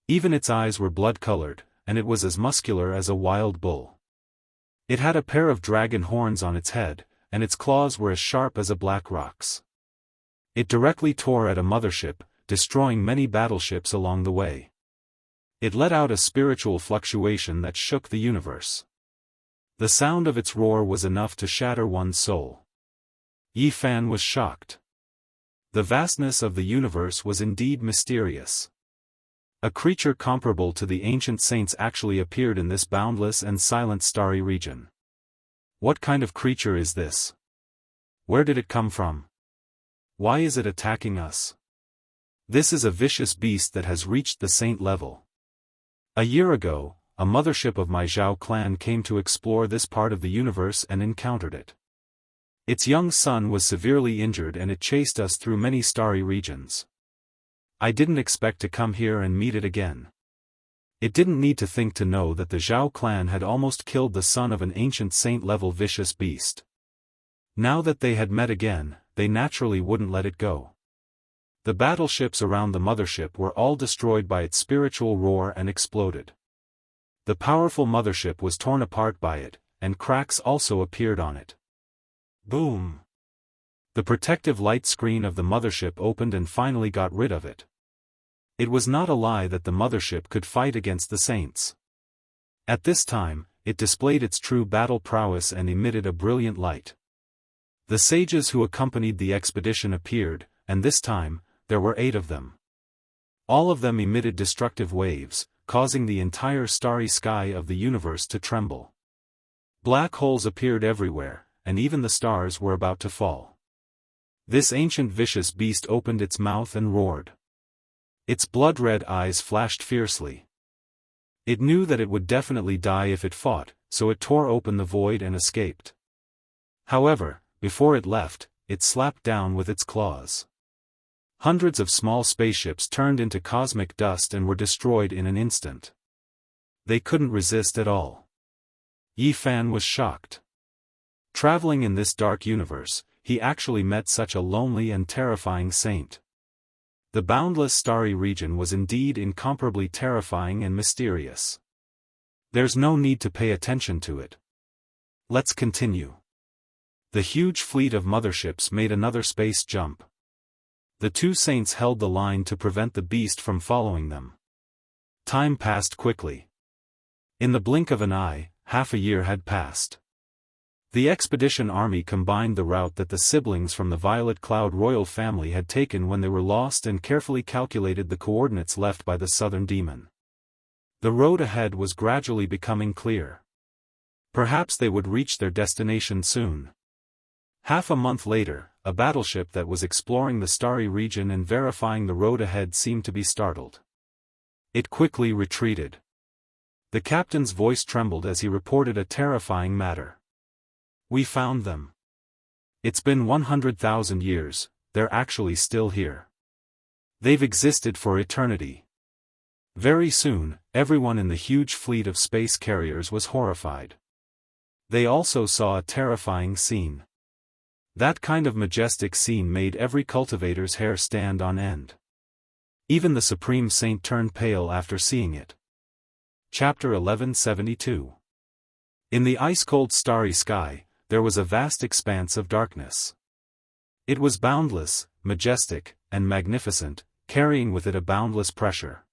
Even its eyes were blood-colored, and it was as muscular as a wild bull. It had a pair of dragon horns on its head, and its claws were as sharp as a black rock's. It directly tore at a mothership, destroying many battleships along the way. It let out a spiritual fluctuation that shook the universe. The sound of its roar was enough to shatter one's soul. Yi Fan was shocked. The vastness of the universe was indeed mysterious. A creature comparable to the ancient saints actually appeared in this boundless and silent starry region. What kind of creature is this? Where did it come from? Why is it attacking us? This is a vicious beast that has reached the saint level. A year ago, a mothership of my Zhao clan came to explore this part of the universe and encountered it. Its young son was severely injured and it chased us through many starry regions. I didn't expect to come here and meet it again. It didn't need to think to know that the Zhao clan had almost killed the son of an ancient saint-level vicious beast. Now that they had met again, they naturally wouldn't let it go. The battleships around the mothership were all destroyed by its spiritual roar and exploded. The powerful mothership was torn apart by it, and cracks also appeared on it. Boom! The protective light screen of the mothership opened and finally got rid of it. It was not a lie that the mothership could fight against the saints. At this time, it displayed its true battle prowess and emitted a brilliant light. The sages who accompanied the expedition appeared, and this time, there were 8 of them. All of them emitted destructive waves, causing the entire starry sky of the universe to tremble. Black holes appeared everywhere, and even the stars were about to fall. This ancient vicious beast opened its mouth and roared. Its blood-red eyes flashed fiercely. It knew that it would definitely die if it fought, so it tore open the void and escaped. However, before it left, it slapped down with its claws. Hundreds of small spaceships turned into cosmic dust and were destroyed in an instant. They couldn't resist at all. Yi Fan was shocked. Traveling in this dark universe, he actually met such a lonely and terrifying saint. The boundless starry region was indeed incomparably terrifying and mysterious. There's no need to pay attention to it. Let's continue. The huge fleet of motherships made another space jump. The 2 saints held the line to prevent the beast from following them. Time passed quickly. In the blink of an eye, half a year had passed. The expedition army combined the route that the siblings from the Violet Cloud royal family had taken when they were lost and carefully calculated the coordinates left by the southern demon. The road ahead was gradually becoming clear. Perhaps they would reach their destination soon. Half a month later, a battleship that was exploring the starry region and verifying the road ahead seemed to be startled. It quickly retreated. The captain's voice trembled as he reported a terrifying matter. "We found them. It's been 100,000 years, they're actually still here. They've existed for eternity." Very soon, everyone in the huge fleet of space carriers was horrified. They also saw a terrifying scene. That kind of majestic scene made every cultivator's hair stand on end. Even the Supreme Saint turned pale after seeing it. Chapter 1172. In the ice-cold starry sky, there was a vast expanse of darkness. It was boundless, majestic, and magnificent, carrying with it a boundless pressure.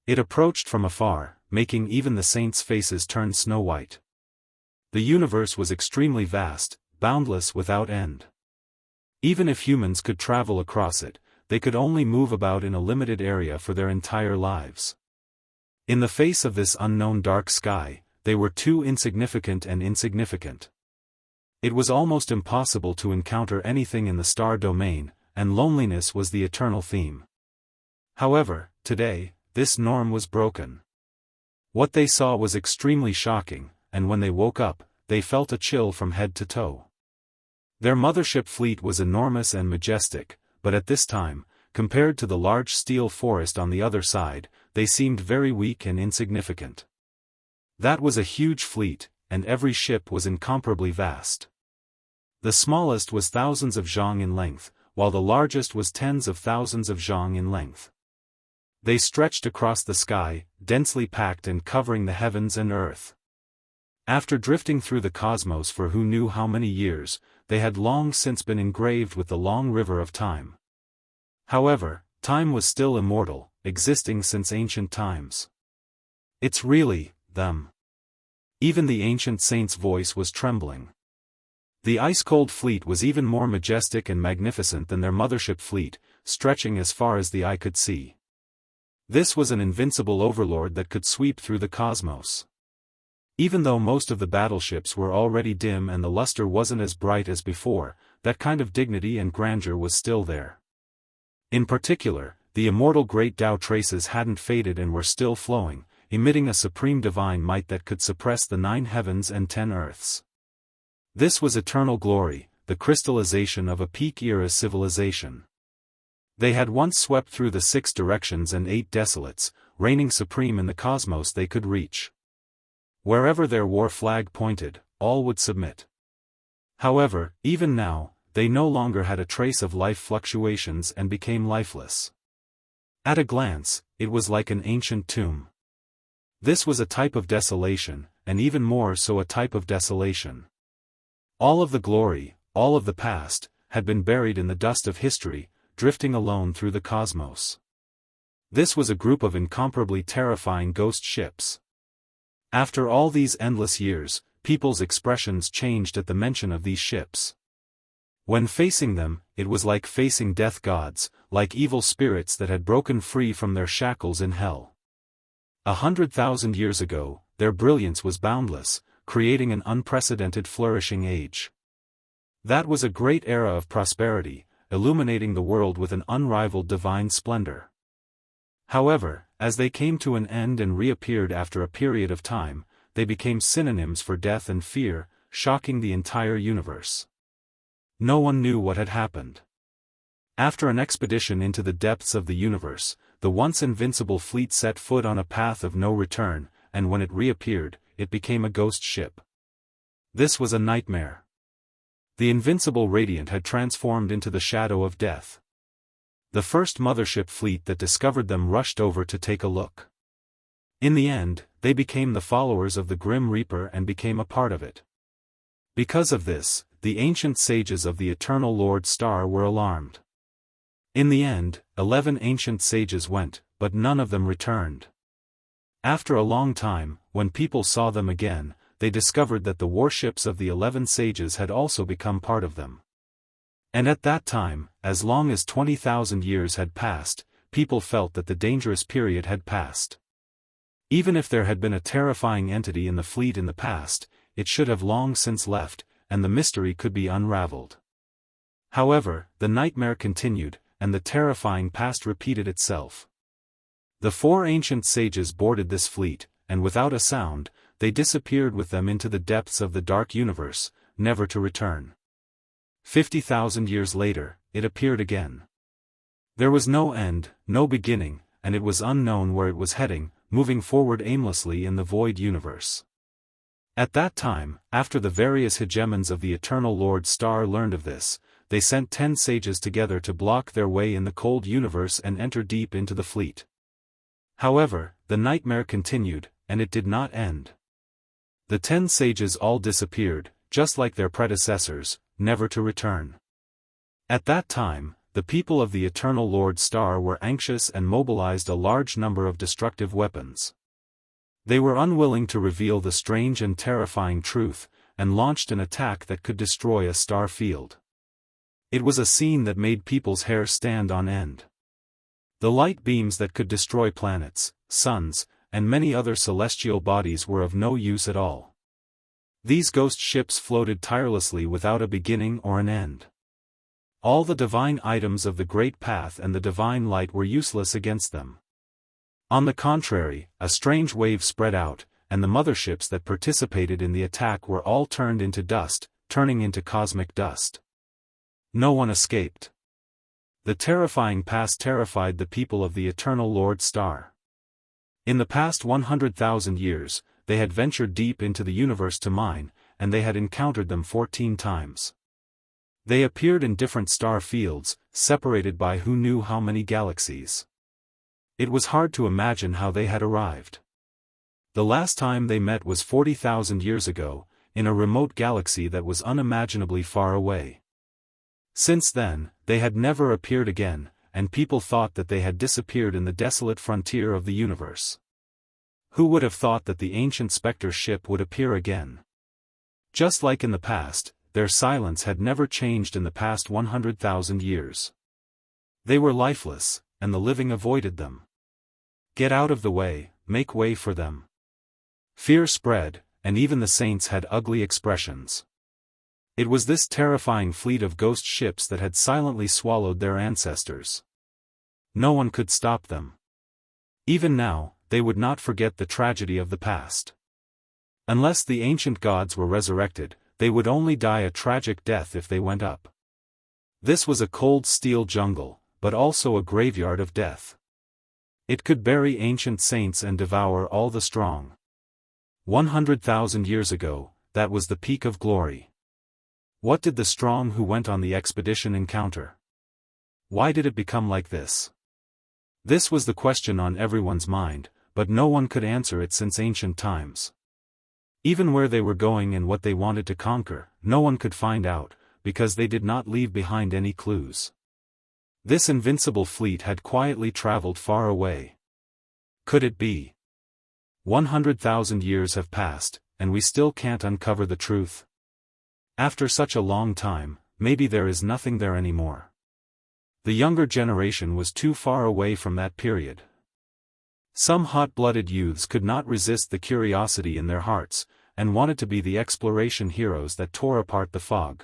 It approached from afar, making even the saints' faces turn snow-white. The universe was extremely vast, boundless without end. Even if humans could travel across it, they could only move about in a limited area for their entire lives. In the face of this unknown dark sky, they were too insignificant and insignificant. It was almost impossible to encounter anything in the star domain, and loneliness was the eternal theme. However, today, this norm was broken. What they saw was extremely shocking, and when they woke up, they felt a chill from head to toe. Their mothership fleet was enormous and majestic, but at this time, compared to the large steel forest on the other side, they seemed very weak and insignificant. That was a huge fleet, and every ship was incomparably vast. The smallest was thousands of zhang in length, while the largest was tens of thousands of zhang in length. They stretched across the sky, densely packed and covering the heavens and earth. After drifting through the cosmos for who knew how many years, they had long since been engraved with the long river of time. However, time was still immortal, existing since ancient times. It's really, them. Even the ancient saint's voice was trembling. The ice-cold fleet was even more majestic and magnificent than their mothership fleet, stretching as far as the eye could see. This was an invincible overlord that could sweep through the cosmos. Even though most of the battleships were already dim and the luster wasn't as bright as before, that kind of dignity and grandeur was still there. In particular, the immortal great Tao traces hadn't faded and were still flowing, emitting a supreme divine might that could suppress the 9 heavens and 10 earths. This was eternal glory, the crystallization of a peak-era civilization. They had once swept through the 6 directions and 8 desolates, reigning supreme in the cosmos they could reach. Wherever their war flag pointed, all would submit. However, even now, they no longer had a trace of life fluctuations and became lifeless. At a glance, it was like an ancient tomb. This was a type of desolation, and even more so a type of desolation. All of the glory, all of the past, had been buried in the dust of history, drifting alone through the cosmos. This was a group of incomparably terrifying ghost ships. After all these endless years, people's expressions changed at the mention of these ships. When facing them, it was like facing death gods, like evil spirits that had broken free from their shackles in hell. 100,000 years ago, their brilliance was boundless, creating an unprecedented flourishing age. That was a great era of prosperity, illuminating the world with an unrivaled divine splendor. However, as they came to an end and reappeared after a period of time, they became synonyms for death and fear, shocking the entire universe. No one knew what had happened. After an expedition into the depths of the universe, the once invincible fleet set foot on a path of no return, and when it reappeared, it became a ghost ship. This was a nightmare. The invincible Radiant had transformed into the shadow of death. The first mothership fleet that discovered them rushed over to take a look. In the end, they became the followers of the Grim Reaper and became a part of it. Because of this, the ancient sages of the Eternal Lord Star were alarmed. In the end, 11 ancient sages went, but none of them returned. After a long time, when people saw them again, they discovered that the warships of the 11 sages had also become part of them. And at that time, as long as 20,000 years had passed, people felt that the dangerous period had passed. Even if there had been a terrifying entity in the fleet in the past, it should have long since left, and the mystery could be unraveled. However, the nightmare continued, and the terrifying past repeated itself. The 4 ancient sages boarded this fleet, and without a sound, they disappeared with them into the depths of the dark universe, never to return. 50,000 years later, it appeared again. There was no end, no beginning, and it was unknown where it was heading, moving forward aimlessly in the void universe. At that time, after the various hegemons of the Eternal Lord Star learned of this, they sent 10 sages together to block their way in the cold universe and enter deep into the fleet. However, the nightmare continued, and it did not end. The 10 sages all disappeared, just like their predecessors, never to return. At that time, the people of the Eternal Lord Star were anxious and mobilized a large number of destructive weapons. They were unwilling to reveal the strange and terrifying truth, and launched an attack that could destroy a star field. It was a scene that made people's hair stand on end. The light beams that could destroy planets, suns, and many other celestial bodies were of no use at all. These ghost ships floated tirelessly without a beginning or an end. All the divine items of the Great Path and the divine light were useless against them. On the contrary, a strange wave spread out, and the motherships that participated in the attack were all turned into dust, turning into cosmic dust. No one escaped. The terrifying past terrified the people of the Eternal Lord Star. In the past 100,000 years, they had ventured deep into the universe to mine, and they had encountered them 14 times. They appeared in different star fields, separated by who knew how many galaxies. It was hard to imagine how they had arrived. The last time they met was 40,000 years ago, in a remote galaxy that was unimaginably far away. Since then, they had never appeared again, and people thought that they had disappeared in the desolate frontier of the universe. Who would have thought that the ancient specter ship would appear again? Just like in the past, their silence had never changed in the past 100,000 years. They were lifeless, and the living avoided them. Get out of the way, make way for them. Fear spread, and even the saints had ugly expressions. It was this terrifying fleet of ghost ships that had silently swallowed their ancestors. No one could stop them. Even now, they would not forget the tragedy of the past. Unless the ancient gods were resurrected, they would only die a tragic death if they went up. This was a cold steel jungle, but also a graveyard of death. It could bury ancient saints and devour all the strong. 100,000 years ago, that was the peak of glory. What did the strong who went on the expedition encounter? Why did it become like this? This was the question on everyone's mind, but no one could answer it since ancient times. Even where they were going and what they wanted to conquer, no one could find out, because they did not leave behind any clues. This invincible fleet had quietly traveled far away. Could it be? 100,000 years have passed, and we still can't uncover the truth. After such a long time, maybe there is nothing there anymore. The younger generation was too far away from that period. Some hot-blooded youths could not resist the curiosity in their hearts, and wanted to be the exploration heroes that tore apart the fog.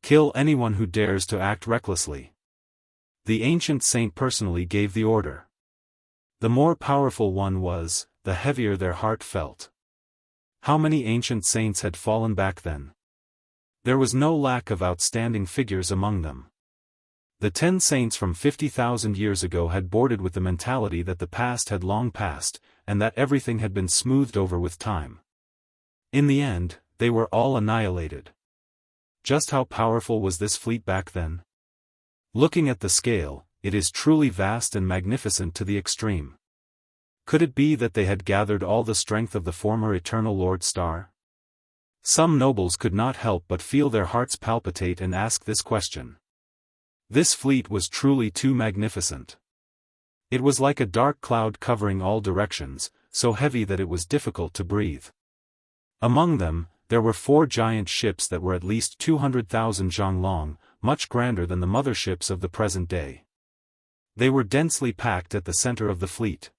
Kill anyone who dares to act recklessly. The ancient saint personally gave the order. The more powerful one was, the heavier their heart felt. How many ancient saints had fallen back then? There was no lack of outstanding figures among them. The 10 saints from 50,000 years ago had boarded with the mentality that the past had long passed, and that everything had been smoothed over with time. In the end, they were all annihilated. Just how powerful was this fleet back then? Looking at the scale, it is truly vast and magnificent to the extreme. Could it be that they had gathered all the strength of the former Eternal Lord Star? Some nobles could not help but feel their hearts palpitate and ask this question. This fleet was truly too magnificent. It was like a dark cloud covering all directions, so heavy that it was difficult to breathe. Among them, there were 4 giant ships that were at least 200,000 zhang long, much grander than the motherships of the present day. They were densely packed at the center of the fleet.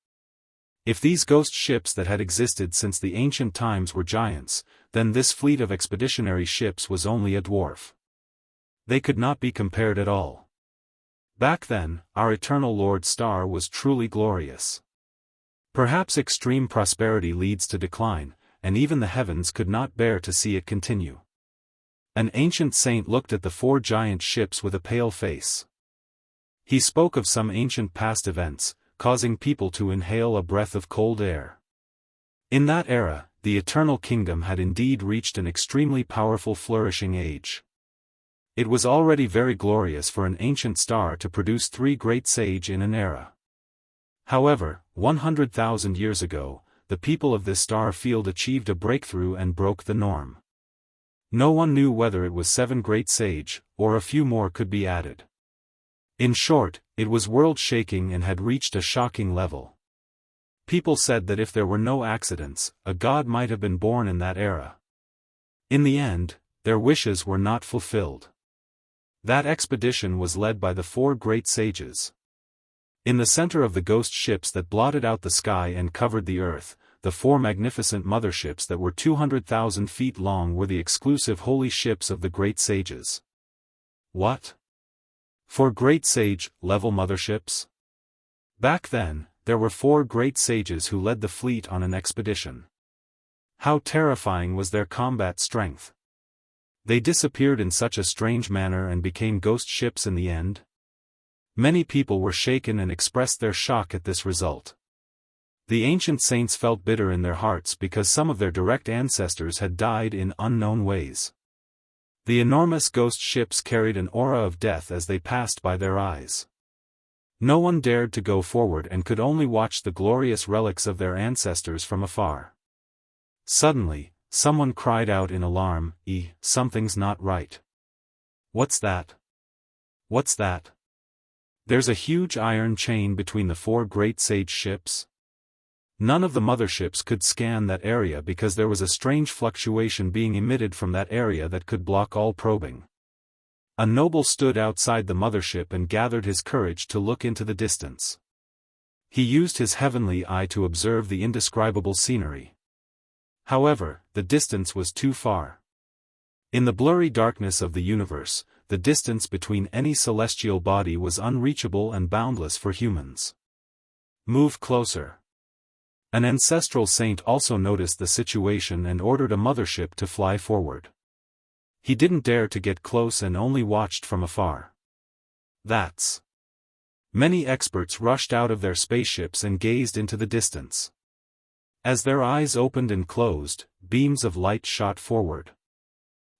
If these ghost ships that had existed since the ancient times were giants, then this fleet of expeditionary ships was only a dwarf. They could not be compared at all. Back then, our Eternal Lord Star was truly glorious. Perhaps extreme prosperity leads to decline, and even the heavens could not bear to see it continue. An ancient saint looked at the 4 giant ships with a pale face. He spoke of some ancient past events, causing people to inhale a breath of cold air. In that era, the Eternal Kingdom had indeed reached an extremely powerful flourishing age. It was already very glorious for an ancient star to produce 3 great sage in an era. However, 100,000 years ago, the people of this star field achieved a breakthrough and broke the norm. No one knew whether it was 7 great sage, or a few more could be added. In short, it was world-shaking and had reached a shocking level. People said that if there were no accidents, a god might have been born in that era. In the end, their wishes were not fulfilled. That expedition was led by the 4 great sages. In the center of the ghost ships that blotted out the sky and covered the earth, the 4 magnificent motherships that were 200,000 feet long were the exclusive holy ships of the great sages. What? 4 great sage-level motherships? Back then, there were 4 great sages who led the fleet on an expedition. How terrifying was their combat strength! They disappeared in such a strange manner and became ghost ships in the end? Many people were shaken and expressed their shock at this result. The ancient saints felt bitter in their hearts because some of their direct ancestors had died in unknown ways. The enormous ghost ships carried an aura of death as they passed by their eyes. No one dared to go forward and could only watch the glorious relics of their ancestors from afar. Suddenly, someone cried out in alarm, Something's not right. What's that? What's that? There's a huge iron chain between the 4 great sage ships. None of the motherships could scan that area because there was a strange fluctuation being emitted from that area that could block all probing. A noble stood outside the mothership and gathered his courage to look into the distance. He used his heavenly eye to observe the indescribable scenery. However, the distance was too far. In the blurry darkness of the universe, the distance between any celestial body was unreachable and boundless for humans. Move closer. An ancestral saint also noticed the situation and ordered a mothership to fly forward. He didn't dare to get close and only watched from afar. That's. Many experts rushed out of their spaceships and gazed into the distance. As their eyes opened and closed, beams of light shot forward.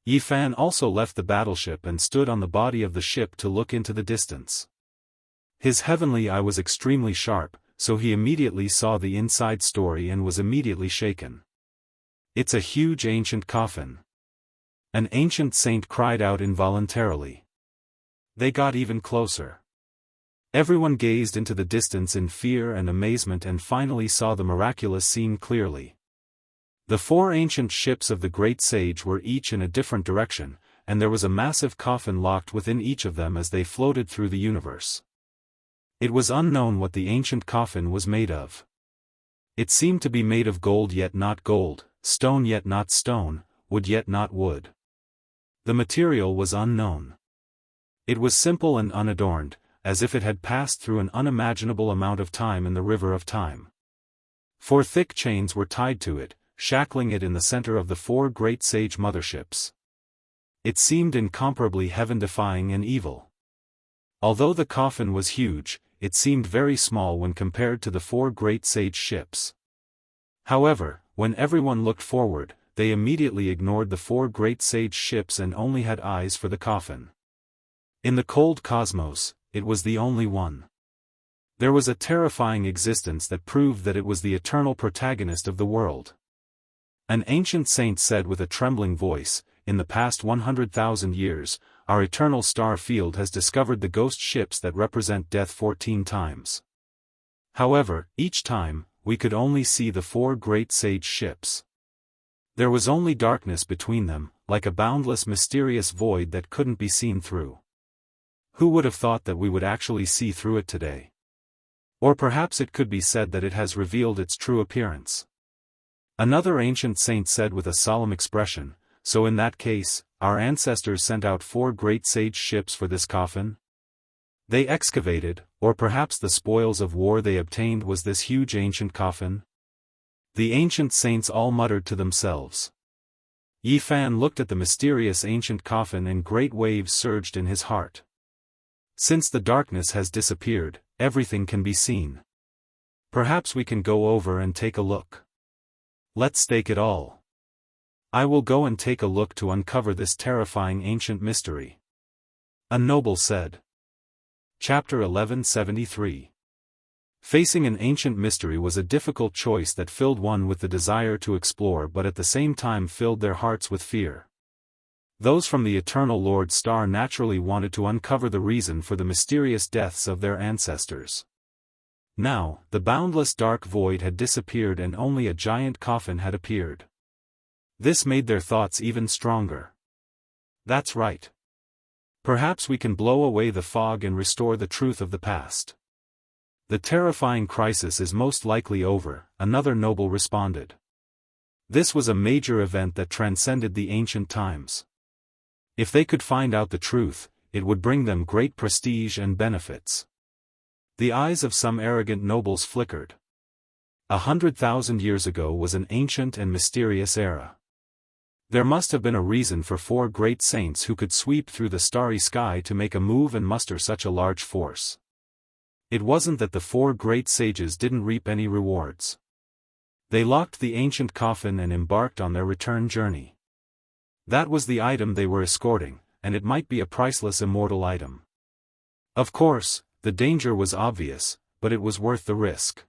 Yifan also left the battleship and stood on the body of the ship to look into the distance. His heavenly eye was extremely sharp, so he immediately saw the inside story and was immediately shaken. It's a huge ancient coffin. An ancient saint cried out involuntarily. They got even closer. Everyone gazed into the distance in fear and amazement and finally saw the miraculous scene clearly. The 4 ancient ships of the great sage were each in a different direction, and there was a massive coffin locked within each of them as they floated through the universe. It was unknown what the ancient coffin was made of. It seemed to be made of gold yet not gold, stone yet not stone, wood yet not wood. The material was unknown. It was simple and unadorned, as if it had passed through an unimaginable amount of time in the river of time. 4 thick chains were tied to it, shackling it in the center of the 4 great sage motherships. It seemed incomparably heaven-defying and evil. Although the coffin was huge, it seemed very small when compared to the 4 great sage ships. However, when everyone looked forward, they immediately ignored the 4 great sage ships and only had eyes for the coffin. In the cold cosmos, it was the only one. There was a terrifying existence that proved that it was the eternal protagonist of the world. An ancient saint said with a trembling voice, "In the past 100,000 years, our eternal star field has discovered the ghost ships that represent death 14 times. However, each time, we could only see the 4 great sage ships. There was only darkness between them, like a boundless mysterious void that couldn't be seen through. Who would have thought that we would actually see through it today? Or perhaps it could be said that it has revealed its true appearance." Another ancient saint said with a solemn expression, "So in that case, our ancestors sent out 4 great sage ships for this coffin?" They excavated, or perhaps the spoils of war they obtained was this huge ancient coffin? The ancient saints all muttered to themselves. Yi Fan looked at the mysterious ancient coffin and great waves surged in his heart. Since the darkness has disappeared, everything can be seen. Perhaps we can go over and take a look. Let's stake it all. I will go and take a look to uncover this terrifying ancient mystery. A noble said. Chapter 1173. Facing an ancient mystery was a difficult choice that filled one with the desire to explore but at the same time filled their hearts with fear. Those from the Eternal Lord's Star naturally wanted to uncover the reason for the mysterious deaths of their ancestors. Now, the boundless dark void had disappeared and only a giant coffin had appeared. This made their thoughts even stronger. That's right. Perhaps we can blow away the fog and restore the truth of the past. The terrifying crisis is most likely over, another noble responded. This was a major event that transcended the ancient times. If they could find out the truth, it would bring them great prestige and benefits. The eyes of some arrogant nobles flickered. 100,000 years ago was an ancient and mysterious era. There must have been a reason for 4 great saints who could sweep through the starry sky to make a move and muster such a large force. It wasn't that the 4 great sages didn't reap any rewards. They locked the ancient coffin and embarked on their return journey. That was the item they were escorting, and it might be a priceless immortal item. Of course, the danger was obvious, but it was worth the risk.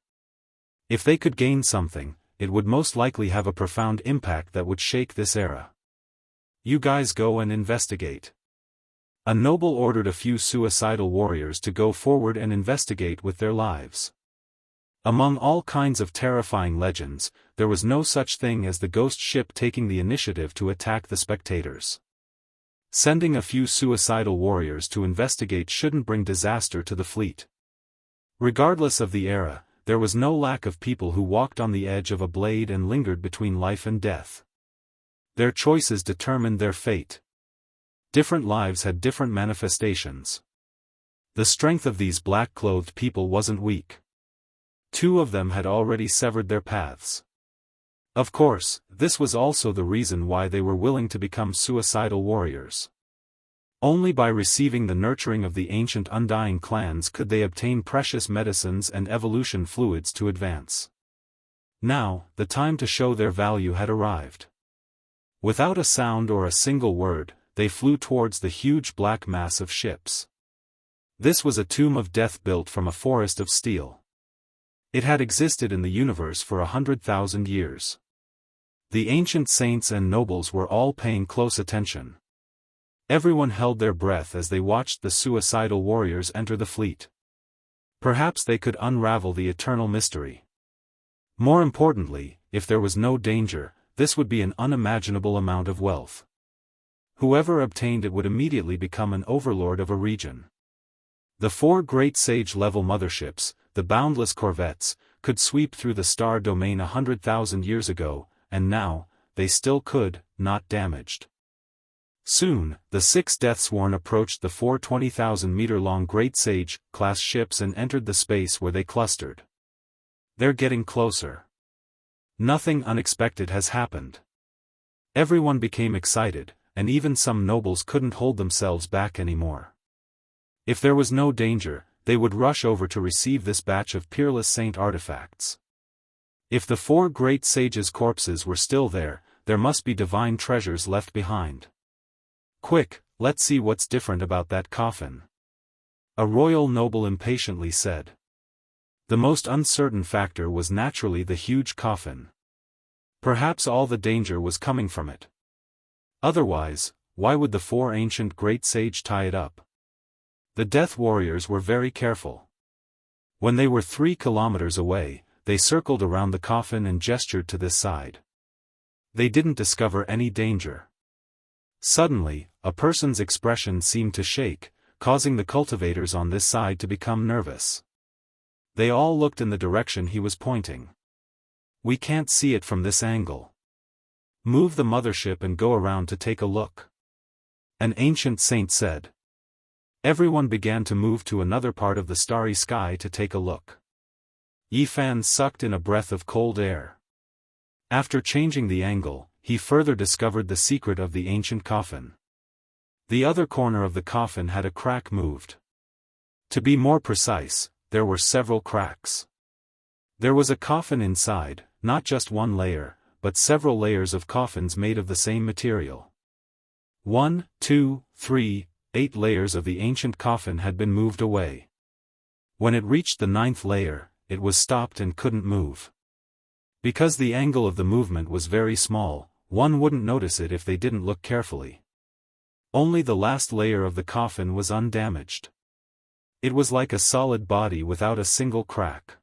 If they could gain something, it would most likely have a profound impact that would shake this era. You guys go and investigate. A noble ordered a few suicidal warriors to go forward and investigate with their lives. Among all kinds of terrifying legends, there was no such thing as the ghost ship taking the initiative to attack the spectators. Sending a few suicidal warriors to investigate shouldn't bring disaster to the fleet. Regardless of the era, there was no lack of people who walked on the edge of a blade and lingered between life and death. Their choices determined their fate. Different lives had different manifestations. The strength of these black-clothed people wasn't weak. 2 of them had already severed their paths. Of course, this was also the reason why they were willing to become suicidal warriors. Only by receiving the nurturing of the ancient undying clans could they obtain precious medicines and evolution fluids to advance. Now, the time to show their value had arrived. Without a sound or a single word, they flew towards the huge black mass of ships. This was a tomb of death built from a forest of steel. It had existed in the universe for 100,000 years. The ancient saints and nobles were all paying close attention. Everyone held their breath as they watched the suicidal warriors enter the fleet. Perhaps they could unravel the eternal mystery. More importantly, if there was no danger, this would be an unimaginable amount of wealth. Whoever obtained it would immediately become an overlord of a region. The 4 great sage-level motherships, the boundless corvettes, could sweep through the star domain 100,000 years ago, and now, they still could, not damaged. Soon, the 6 Deathsworn approached the 4 20,000-meter-long Great Sage-class ships and entered the space where they clustered. They're getting closer. Nothing unexpected has happened. Everyone became excited, and even some nobles couldn't hold themselves back anymore. If there was no danger, they would rush over to receive this batch of peerless saint artifacts. If the 4 great sages' corpses were still there, there must be divine treasures left behind. Quick, let's see what's different about that coffin. A royal noble impatiently said. The most uncertain factor was naturally the huge coffin. Perhaps all the danger was coming from it. Otherwise, why would the 4 ancient great sage tie it up? The death warriors were very careful. When they were 3 kilometers away, they circled around the coffin and gestured to this side. They didn't discover any danger. Suddenly, a person's expression seemed to shake, causing the cultivators on this side to become nervous. They all looked in the direction he was pointing. We can't see it from this angle. Move the mothership and go around to take a look. An ancient saint said. Everyone began to move to another part of the starry sky to take a look. Yi Fan sucked in a breath of cold air. After changing the angle, he further discovered the secret of the ancient coffin. The other corner of the coffin had a crack moved. To be more precise, there were several cracks. There was a coffin inside, not just one layer, but several layers of coffins made of the same material. 1, 2, 3, 8 layers of the ancient coffin had been moved away. When it reached the 9th layer, it was stopped and couldn't move. Because the angle of the movement was very small, one wouldn't notice it if they didn't look carefully. Only the last layer of the coffin was undamaged. It was like a solid body without a single crack.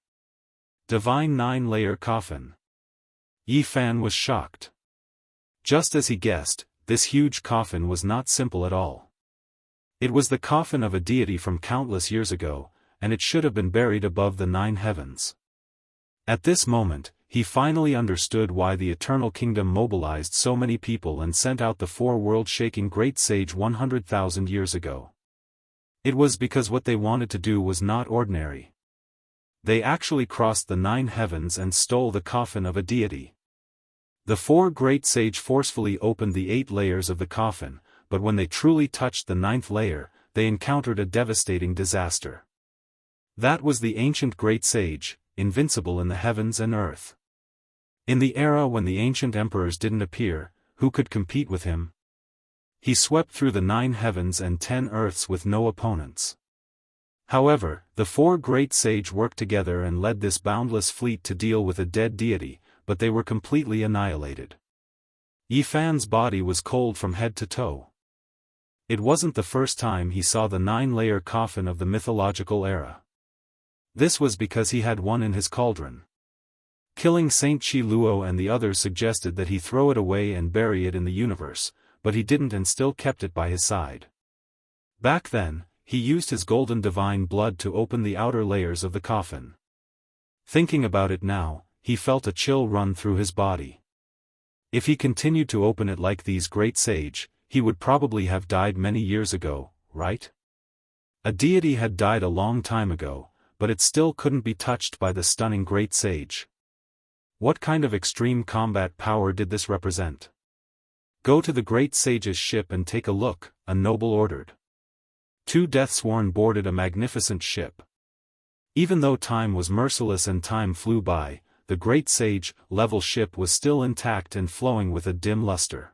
Divine 9-layer coffin. Yi Fan was shocked. Just as he guessed, this huge coffin was not simple at all. It was the coffin of a deity from countless years ago, and it should have been buried above the 9 heavens. At this moment, he finally understood why the Eternal Kingdom mobilized so many people and sent out the 4 world-shaking great sage 100,000 years ago. It was because what they wanted to do was not ordinary. They actually crossed the 9 heavens and stole the coffin of a deity. The 4 great sage forcefully opened the 8 layers of the coffin, but when they truly touched the 9th layer, they encountered a devastating disaster. That was the ancient great sage, invincible in the heavens and earth. In the era when the ancient emperors didn't appear, who could compete with him? He swept through the 9 heavens and 10 earths with no opponents. However, the 4 great sage worked together and led this boundless fleet to deal with a dead deity, but they were completely annihilated. Yi Fan's body was cold from head to toe. It wasn't the first time he saw the 9-layer coffin of the mythological era. This was because he had one in his cauldron. Killing Saint Chi Luo and the others suggested that he throw it away and bury it in the universe, but he didn't and still kept it by his side. Back then, he used his golden divine blood to open the outer layers of the coffin. Thinking about it now, he felt a chill run through his body. If he continued to open it like these great sage, he would probably have died many years ago, right? A deity had died a long time ago, but it still couldn't be touched by the stunning great sage. What kind of extreme combat power did this represent? Go to the great sage's ship and take a look, a noble ordered. 2 Deathsworn boarded a magnificent ship. Even though time was merciless and time flew by, the great sage-level ship was still intact and flowing with a dim luster.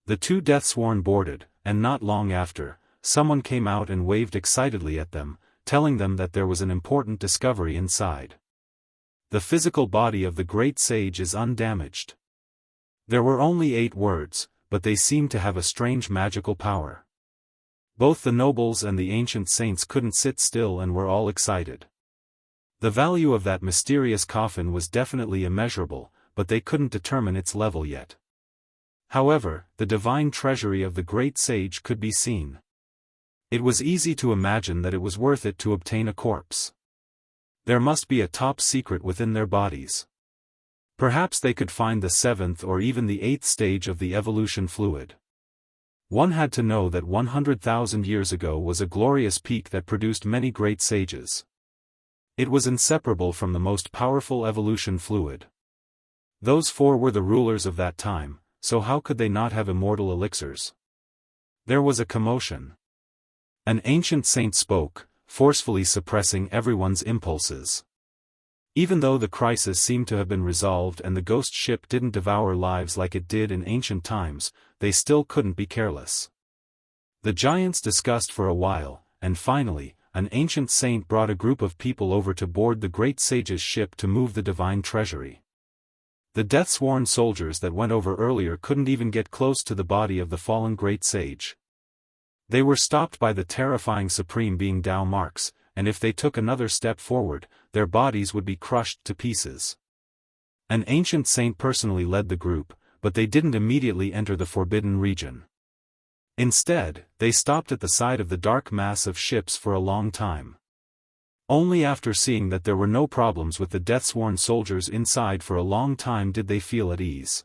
The 2 Deathsworn boarded, and not long after, someone came out and waved excitedly at them, telling them that there was an important discovery inside. The physical body of the great sage is undamaged. There were only 8 words, but they seemed to have a strange magical power. Both the nobles and the ancient saints couldn't sit still and were all excited. The value of that mysterious coffin was definitely immeasurable, but they couldn't determine its level yet. However, the divine treasury of the great sage could be seen. It was easy to imagine that it was worth it to obtain a corpse. There must be a top secret within their bodies. Perhaps they could find the 7th or even the 8th stage of the evolution fluid. One had to know that 100,000 years ago was a glorious peak that produced many great sages. It was inseparable from the most powerful evolution fluid. Those 4 were the rulers of that time, so how could they not have immortal elixirs? There was a commotion. An ancient saint spoke, forcefully suppressing everyone's impulses. Even though the crisis seemed to have been resolved and the ghost ship didn't devour lives like it did in ancient times, they still couldn't be careless. The giants discussed for a while, and finally, an ancient saint brought a group of people over to board the great sage's ship to move the divine treasury. The death-sworn soldiers that went over earlier couldn't even get close to the body of the fallen great sage. They were stopped by the terrifying supreme being Dao marks, and if they took another step forward, their bodies would be crushed to pieces. An ancient saint personally led the group, but they didn't immediately enter the forbidden region. Instead, they stopped at the side of the dark mass of ships for a long time. Only after seeing that there were no problems with the death-sworn soldiers inside for a long time did they feel at ease.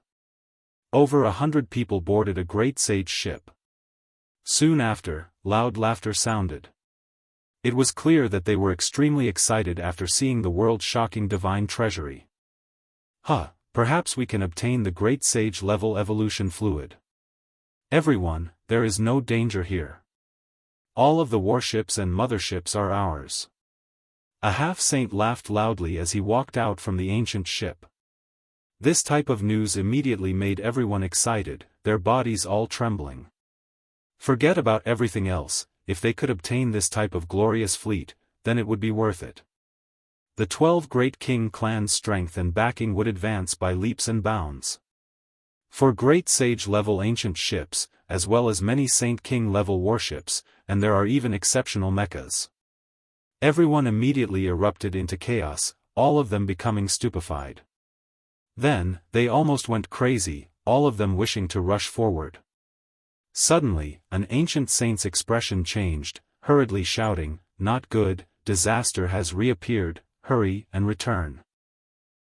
Over 100 people boarded a great sage ship. Soon after, loud laughter sounded. It was clear that they were extremely excited after seeing the world-shocking divine treasury. Perhaps we can obtain the great sage-level evolution fluid. Everyone, there is no danger here. All of the warships and motherships are ours. A half-saint laughed loudly as he walked out from the ancient ship. This type of news immediately made everyone excited, their bodies all trembling. Forget about everything else, if they could obtain this type of glorious fleet, then it would be worth it. The 12 great king clans' strength and backing would advance by leaps and bounds. For great sage-level ancient ships, as well as many saint-king-level warships, and there are even exceptional mechas. Everyone immediately erupted into chaos, all of them becoming stupefied. Then, they almost went crazy, all of them wishing to rush forward. Suddenly, an ancient saint's expression changed, hurriedly shouting, "Not good, disaster has reappeared, hurry and return."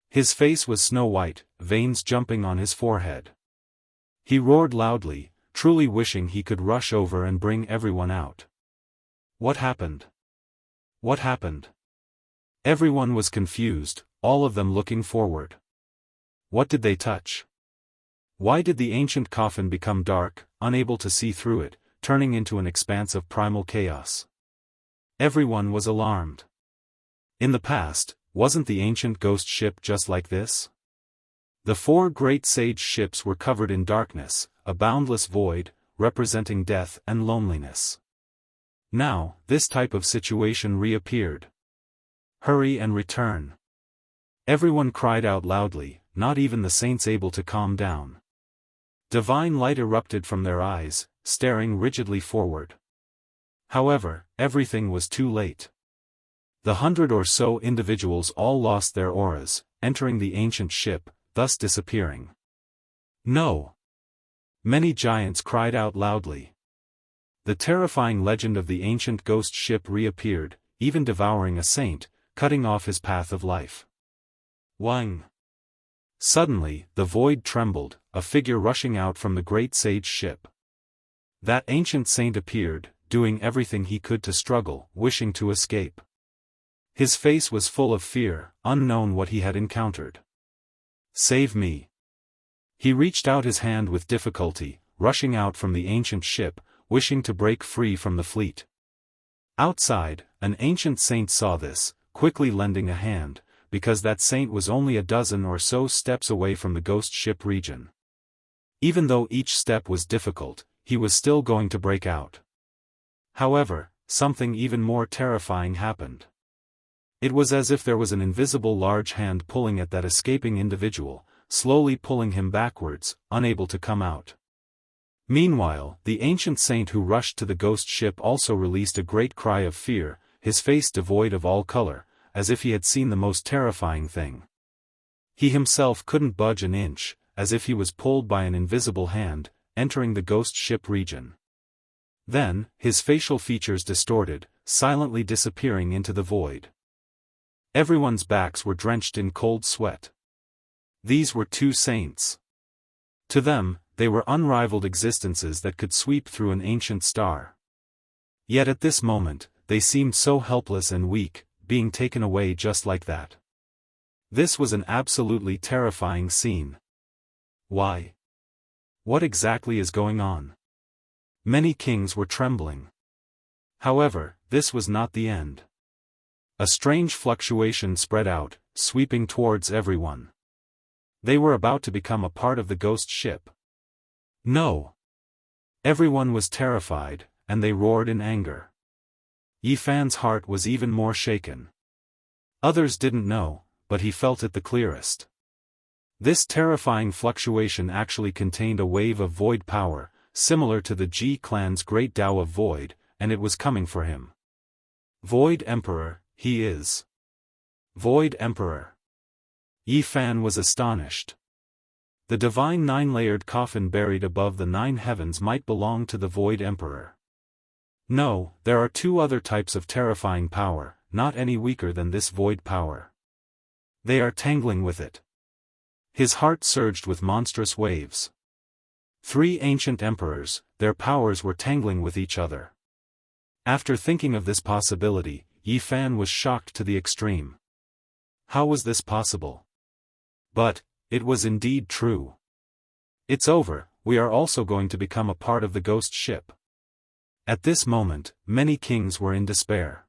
His face was snow-white, veins jumping on his forehead. He roared loudly, truly wishing he could rush over and bring everyone out. What happened? What happened? Everyone was confused, all of them looking forward. What did they touch? Why did the ancient coffin become dark, unable to see through it, turning into an expanse of primal chaos? Everyone was alarmed. In the past, wasn't the ancient ghost ship just like this? The 4 great sage ships were covered in darkness, a boundless void, representing death and loneliness. Now, this type of situation reappeared. Hurry and return. Everyone cried out loudly, not even the saints able to calm down. Divine light erupted from their eyes, staring rigidly forward. However, everything was too late. The 100 or so individuals all lost their auras, entering the ancient ship, thus disappearing. No! Many giants cried out loudly. The terrifying legend of the ancient ghost ship reappeared, even devouring a saint, cutting off his path of life. Wang! Suddenly, the void trembled, a figure rushing out from the great sage ship. That ancient saint appeared, doing everything he could to struggle, wishing to escape. His face was full of fear, unknown what he had encountered. Save me! He reached out his hand with difficulty, rushing out from the ancient ship, wishing to break free from the fleet. Outside, an ancient saint saw this, quickly lending a hand, because that saint was only a dozen or so steps away from the ghost ship region. Even though each step was difficult, he was still going to break out. However, something even more terrifying happened. It was as if there was an invisible large hand pulling at that escaping individual, slowly pulling him backwards, unable to come out. Meanwhile, the ancient saint who rushed to the ghost ship also released a great cry of fear, his face devoid of all color, as if he had seen the most terrifying thing. He himself couldn't budge an inch, as if he was pulled by an invisible hand, entering the ghost ship region. Then, his facial features distorted, silently disappearing into the void. Everyone's backs were drenched in cold sweat. These were 2 saints. To them, they were unrivaled existences that could sweep through an ancient star. Yet at this moment, they seemed so helpless and weak, being taken away just like that. This was an absolutely terrifying scene. Why? What exactly is going on? Many kings were trembling. However, this was not the end. A strange fluctuation spread out, sweeping towards everyone. They were about to become a part of the ghost ship. No! Everyone was terrified, and they roared in anger. Yi Fan's heart was even more shaken. Others didn't know, but he felt it the clearest. This terrifying fluctuation actually contained a wave of void power, similar to the Ji clan's great Tao of void, and it was coming for him. Void Emperor, he is. Void Emperor. Yi Fan was astonished. The divine 9-layered coffin buried above the 9 heavens might belong to the Void Emperor. No, there are 2 other types of terrifying power, not any weaker than this void power. They are tangling with it. His heart surged with monstrous waves. 3 ancient emperors, their powers were tangling with each other. After thinking of this possibility, Yi Fan was shocked to the extreme. How was this possible? But, it was indeed true. It's over, we are also going to become a part of the ghost ship. At this moment, many kings were in despair.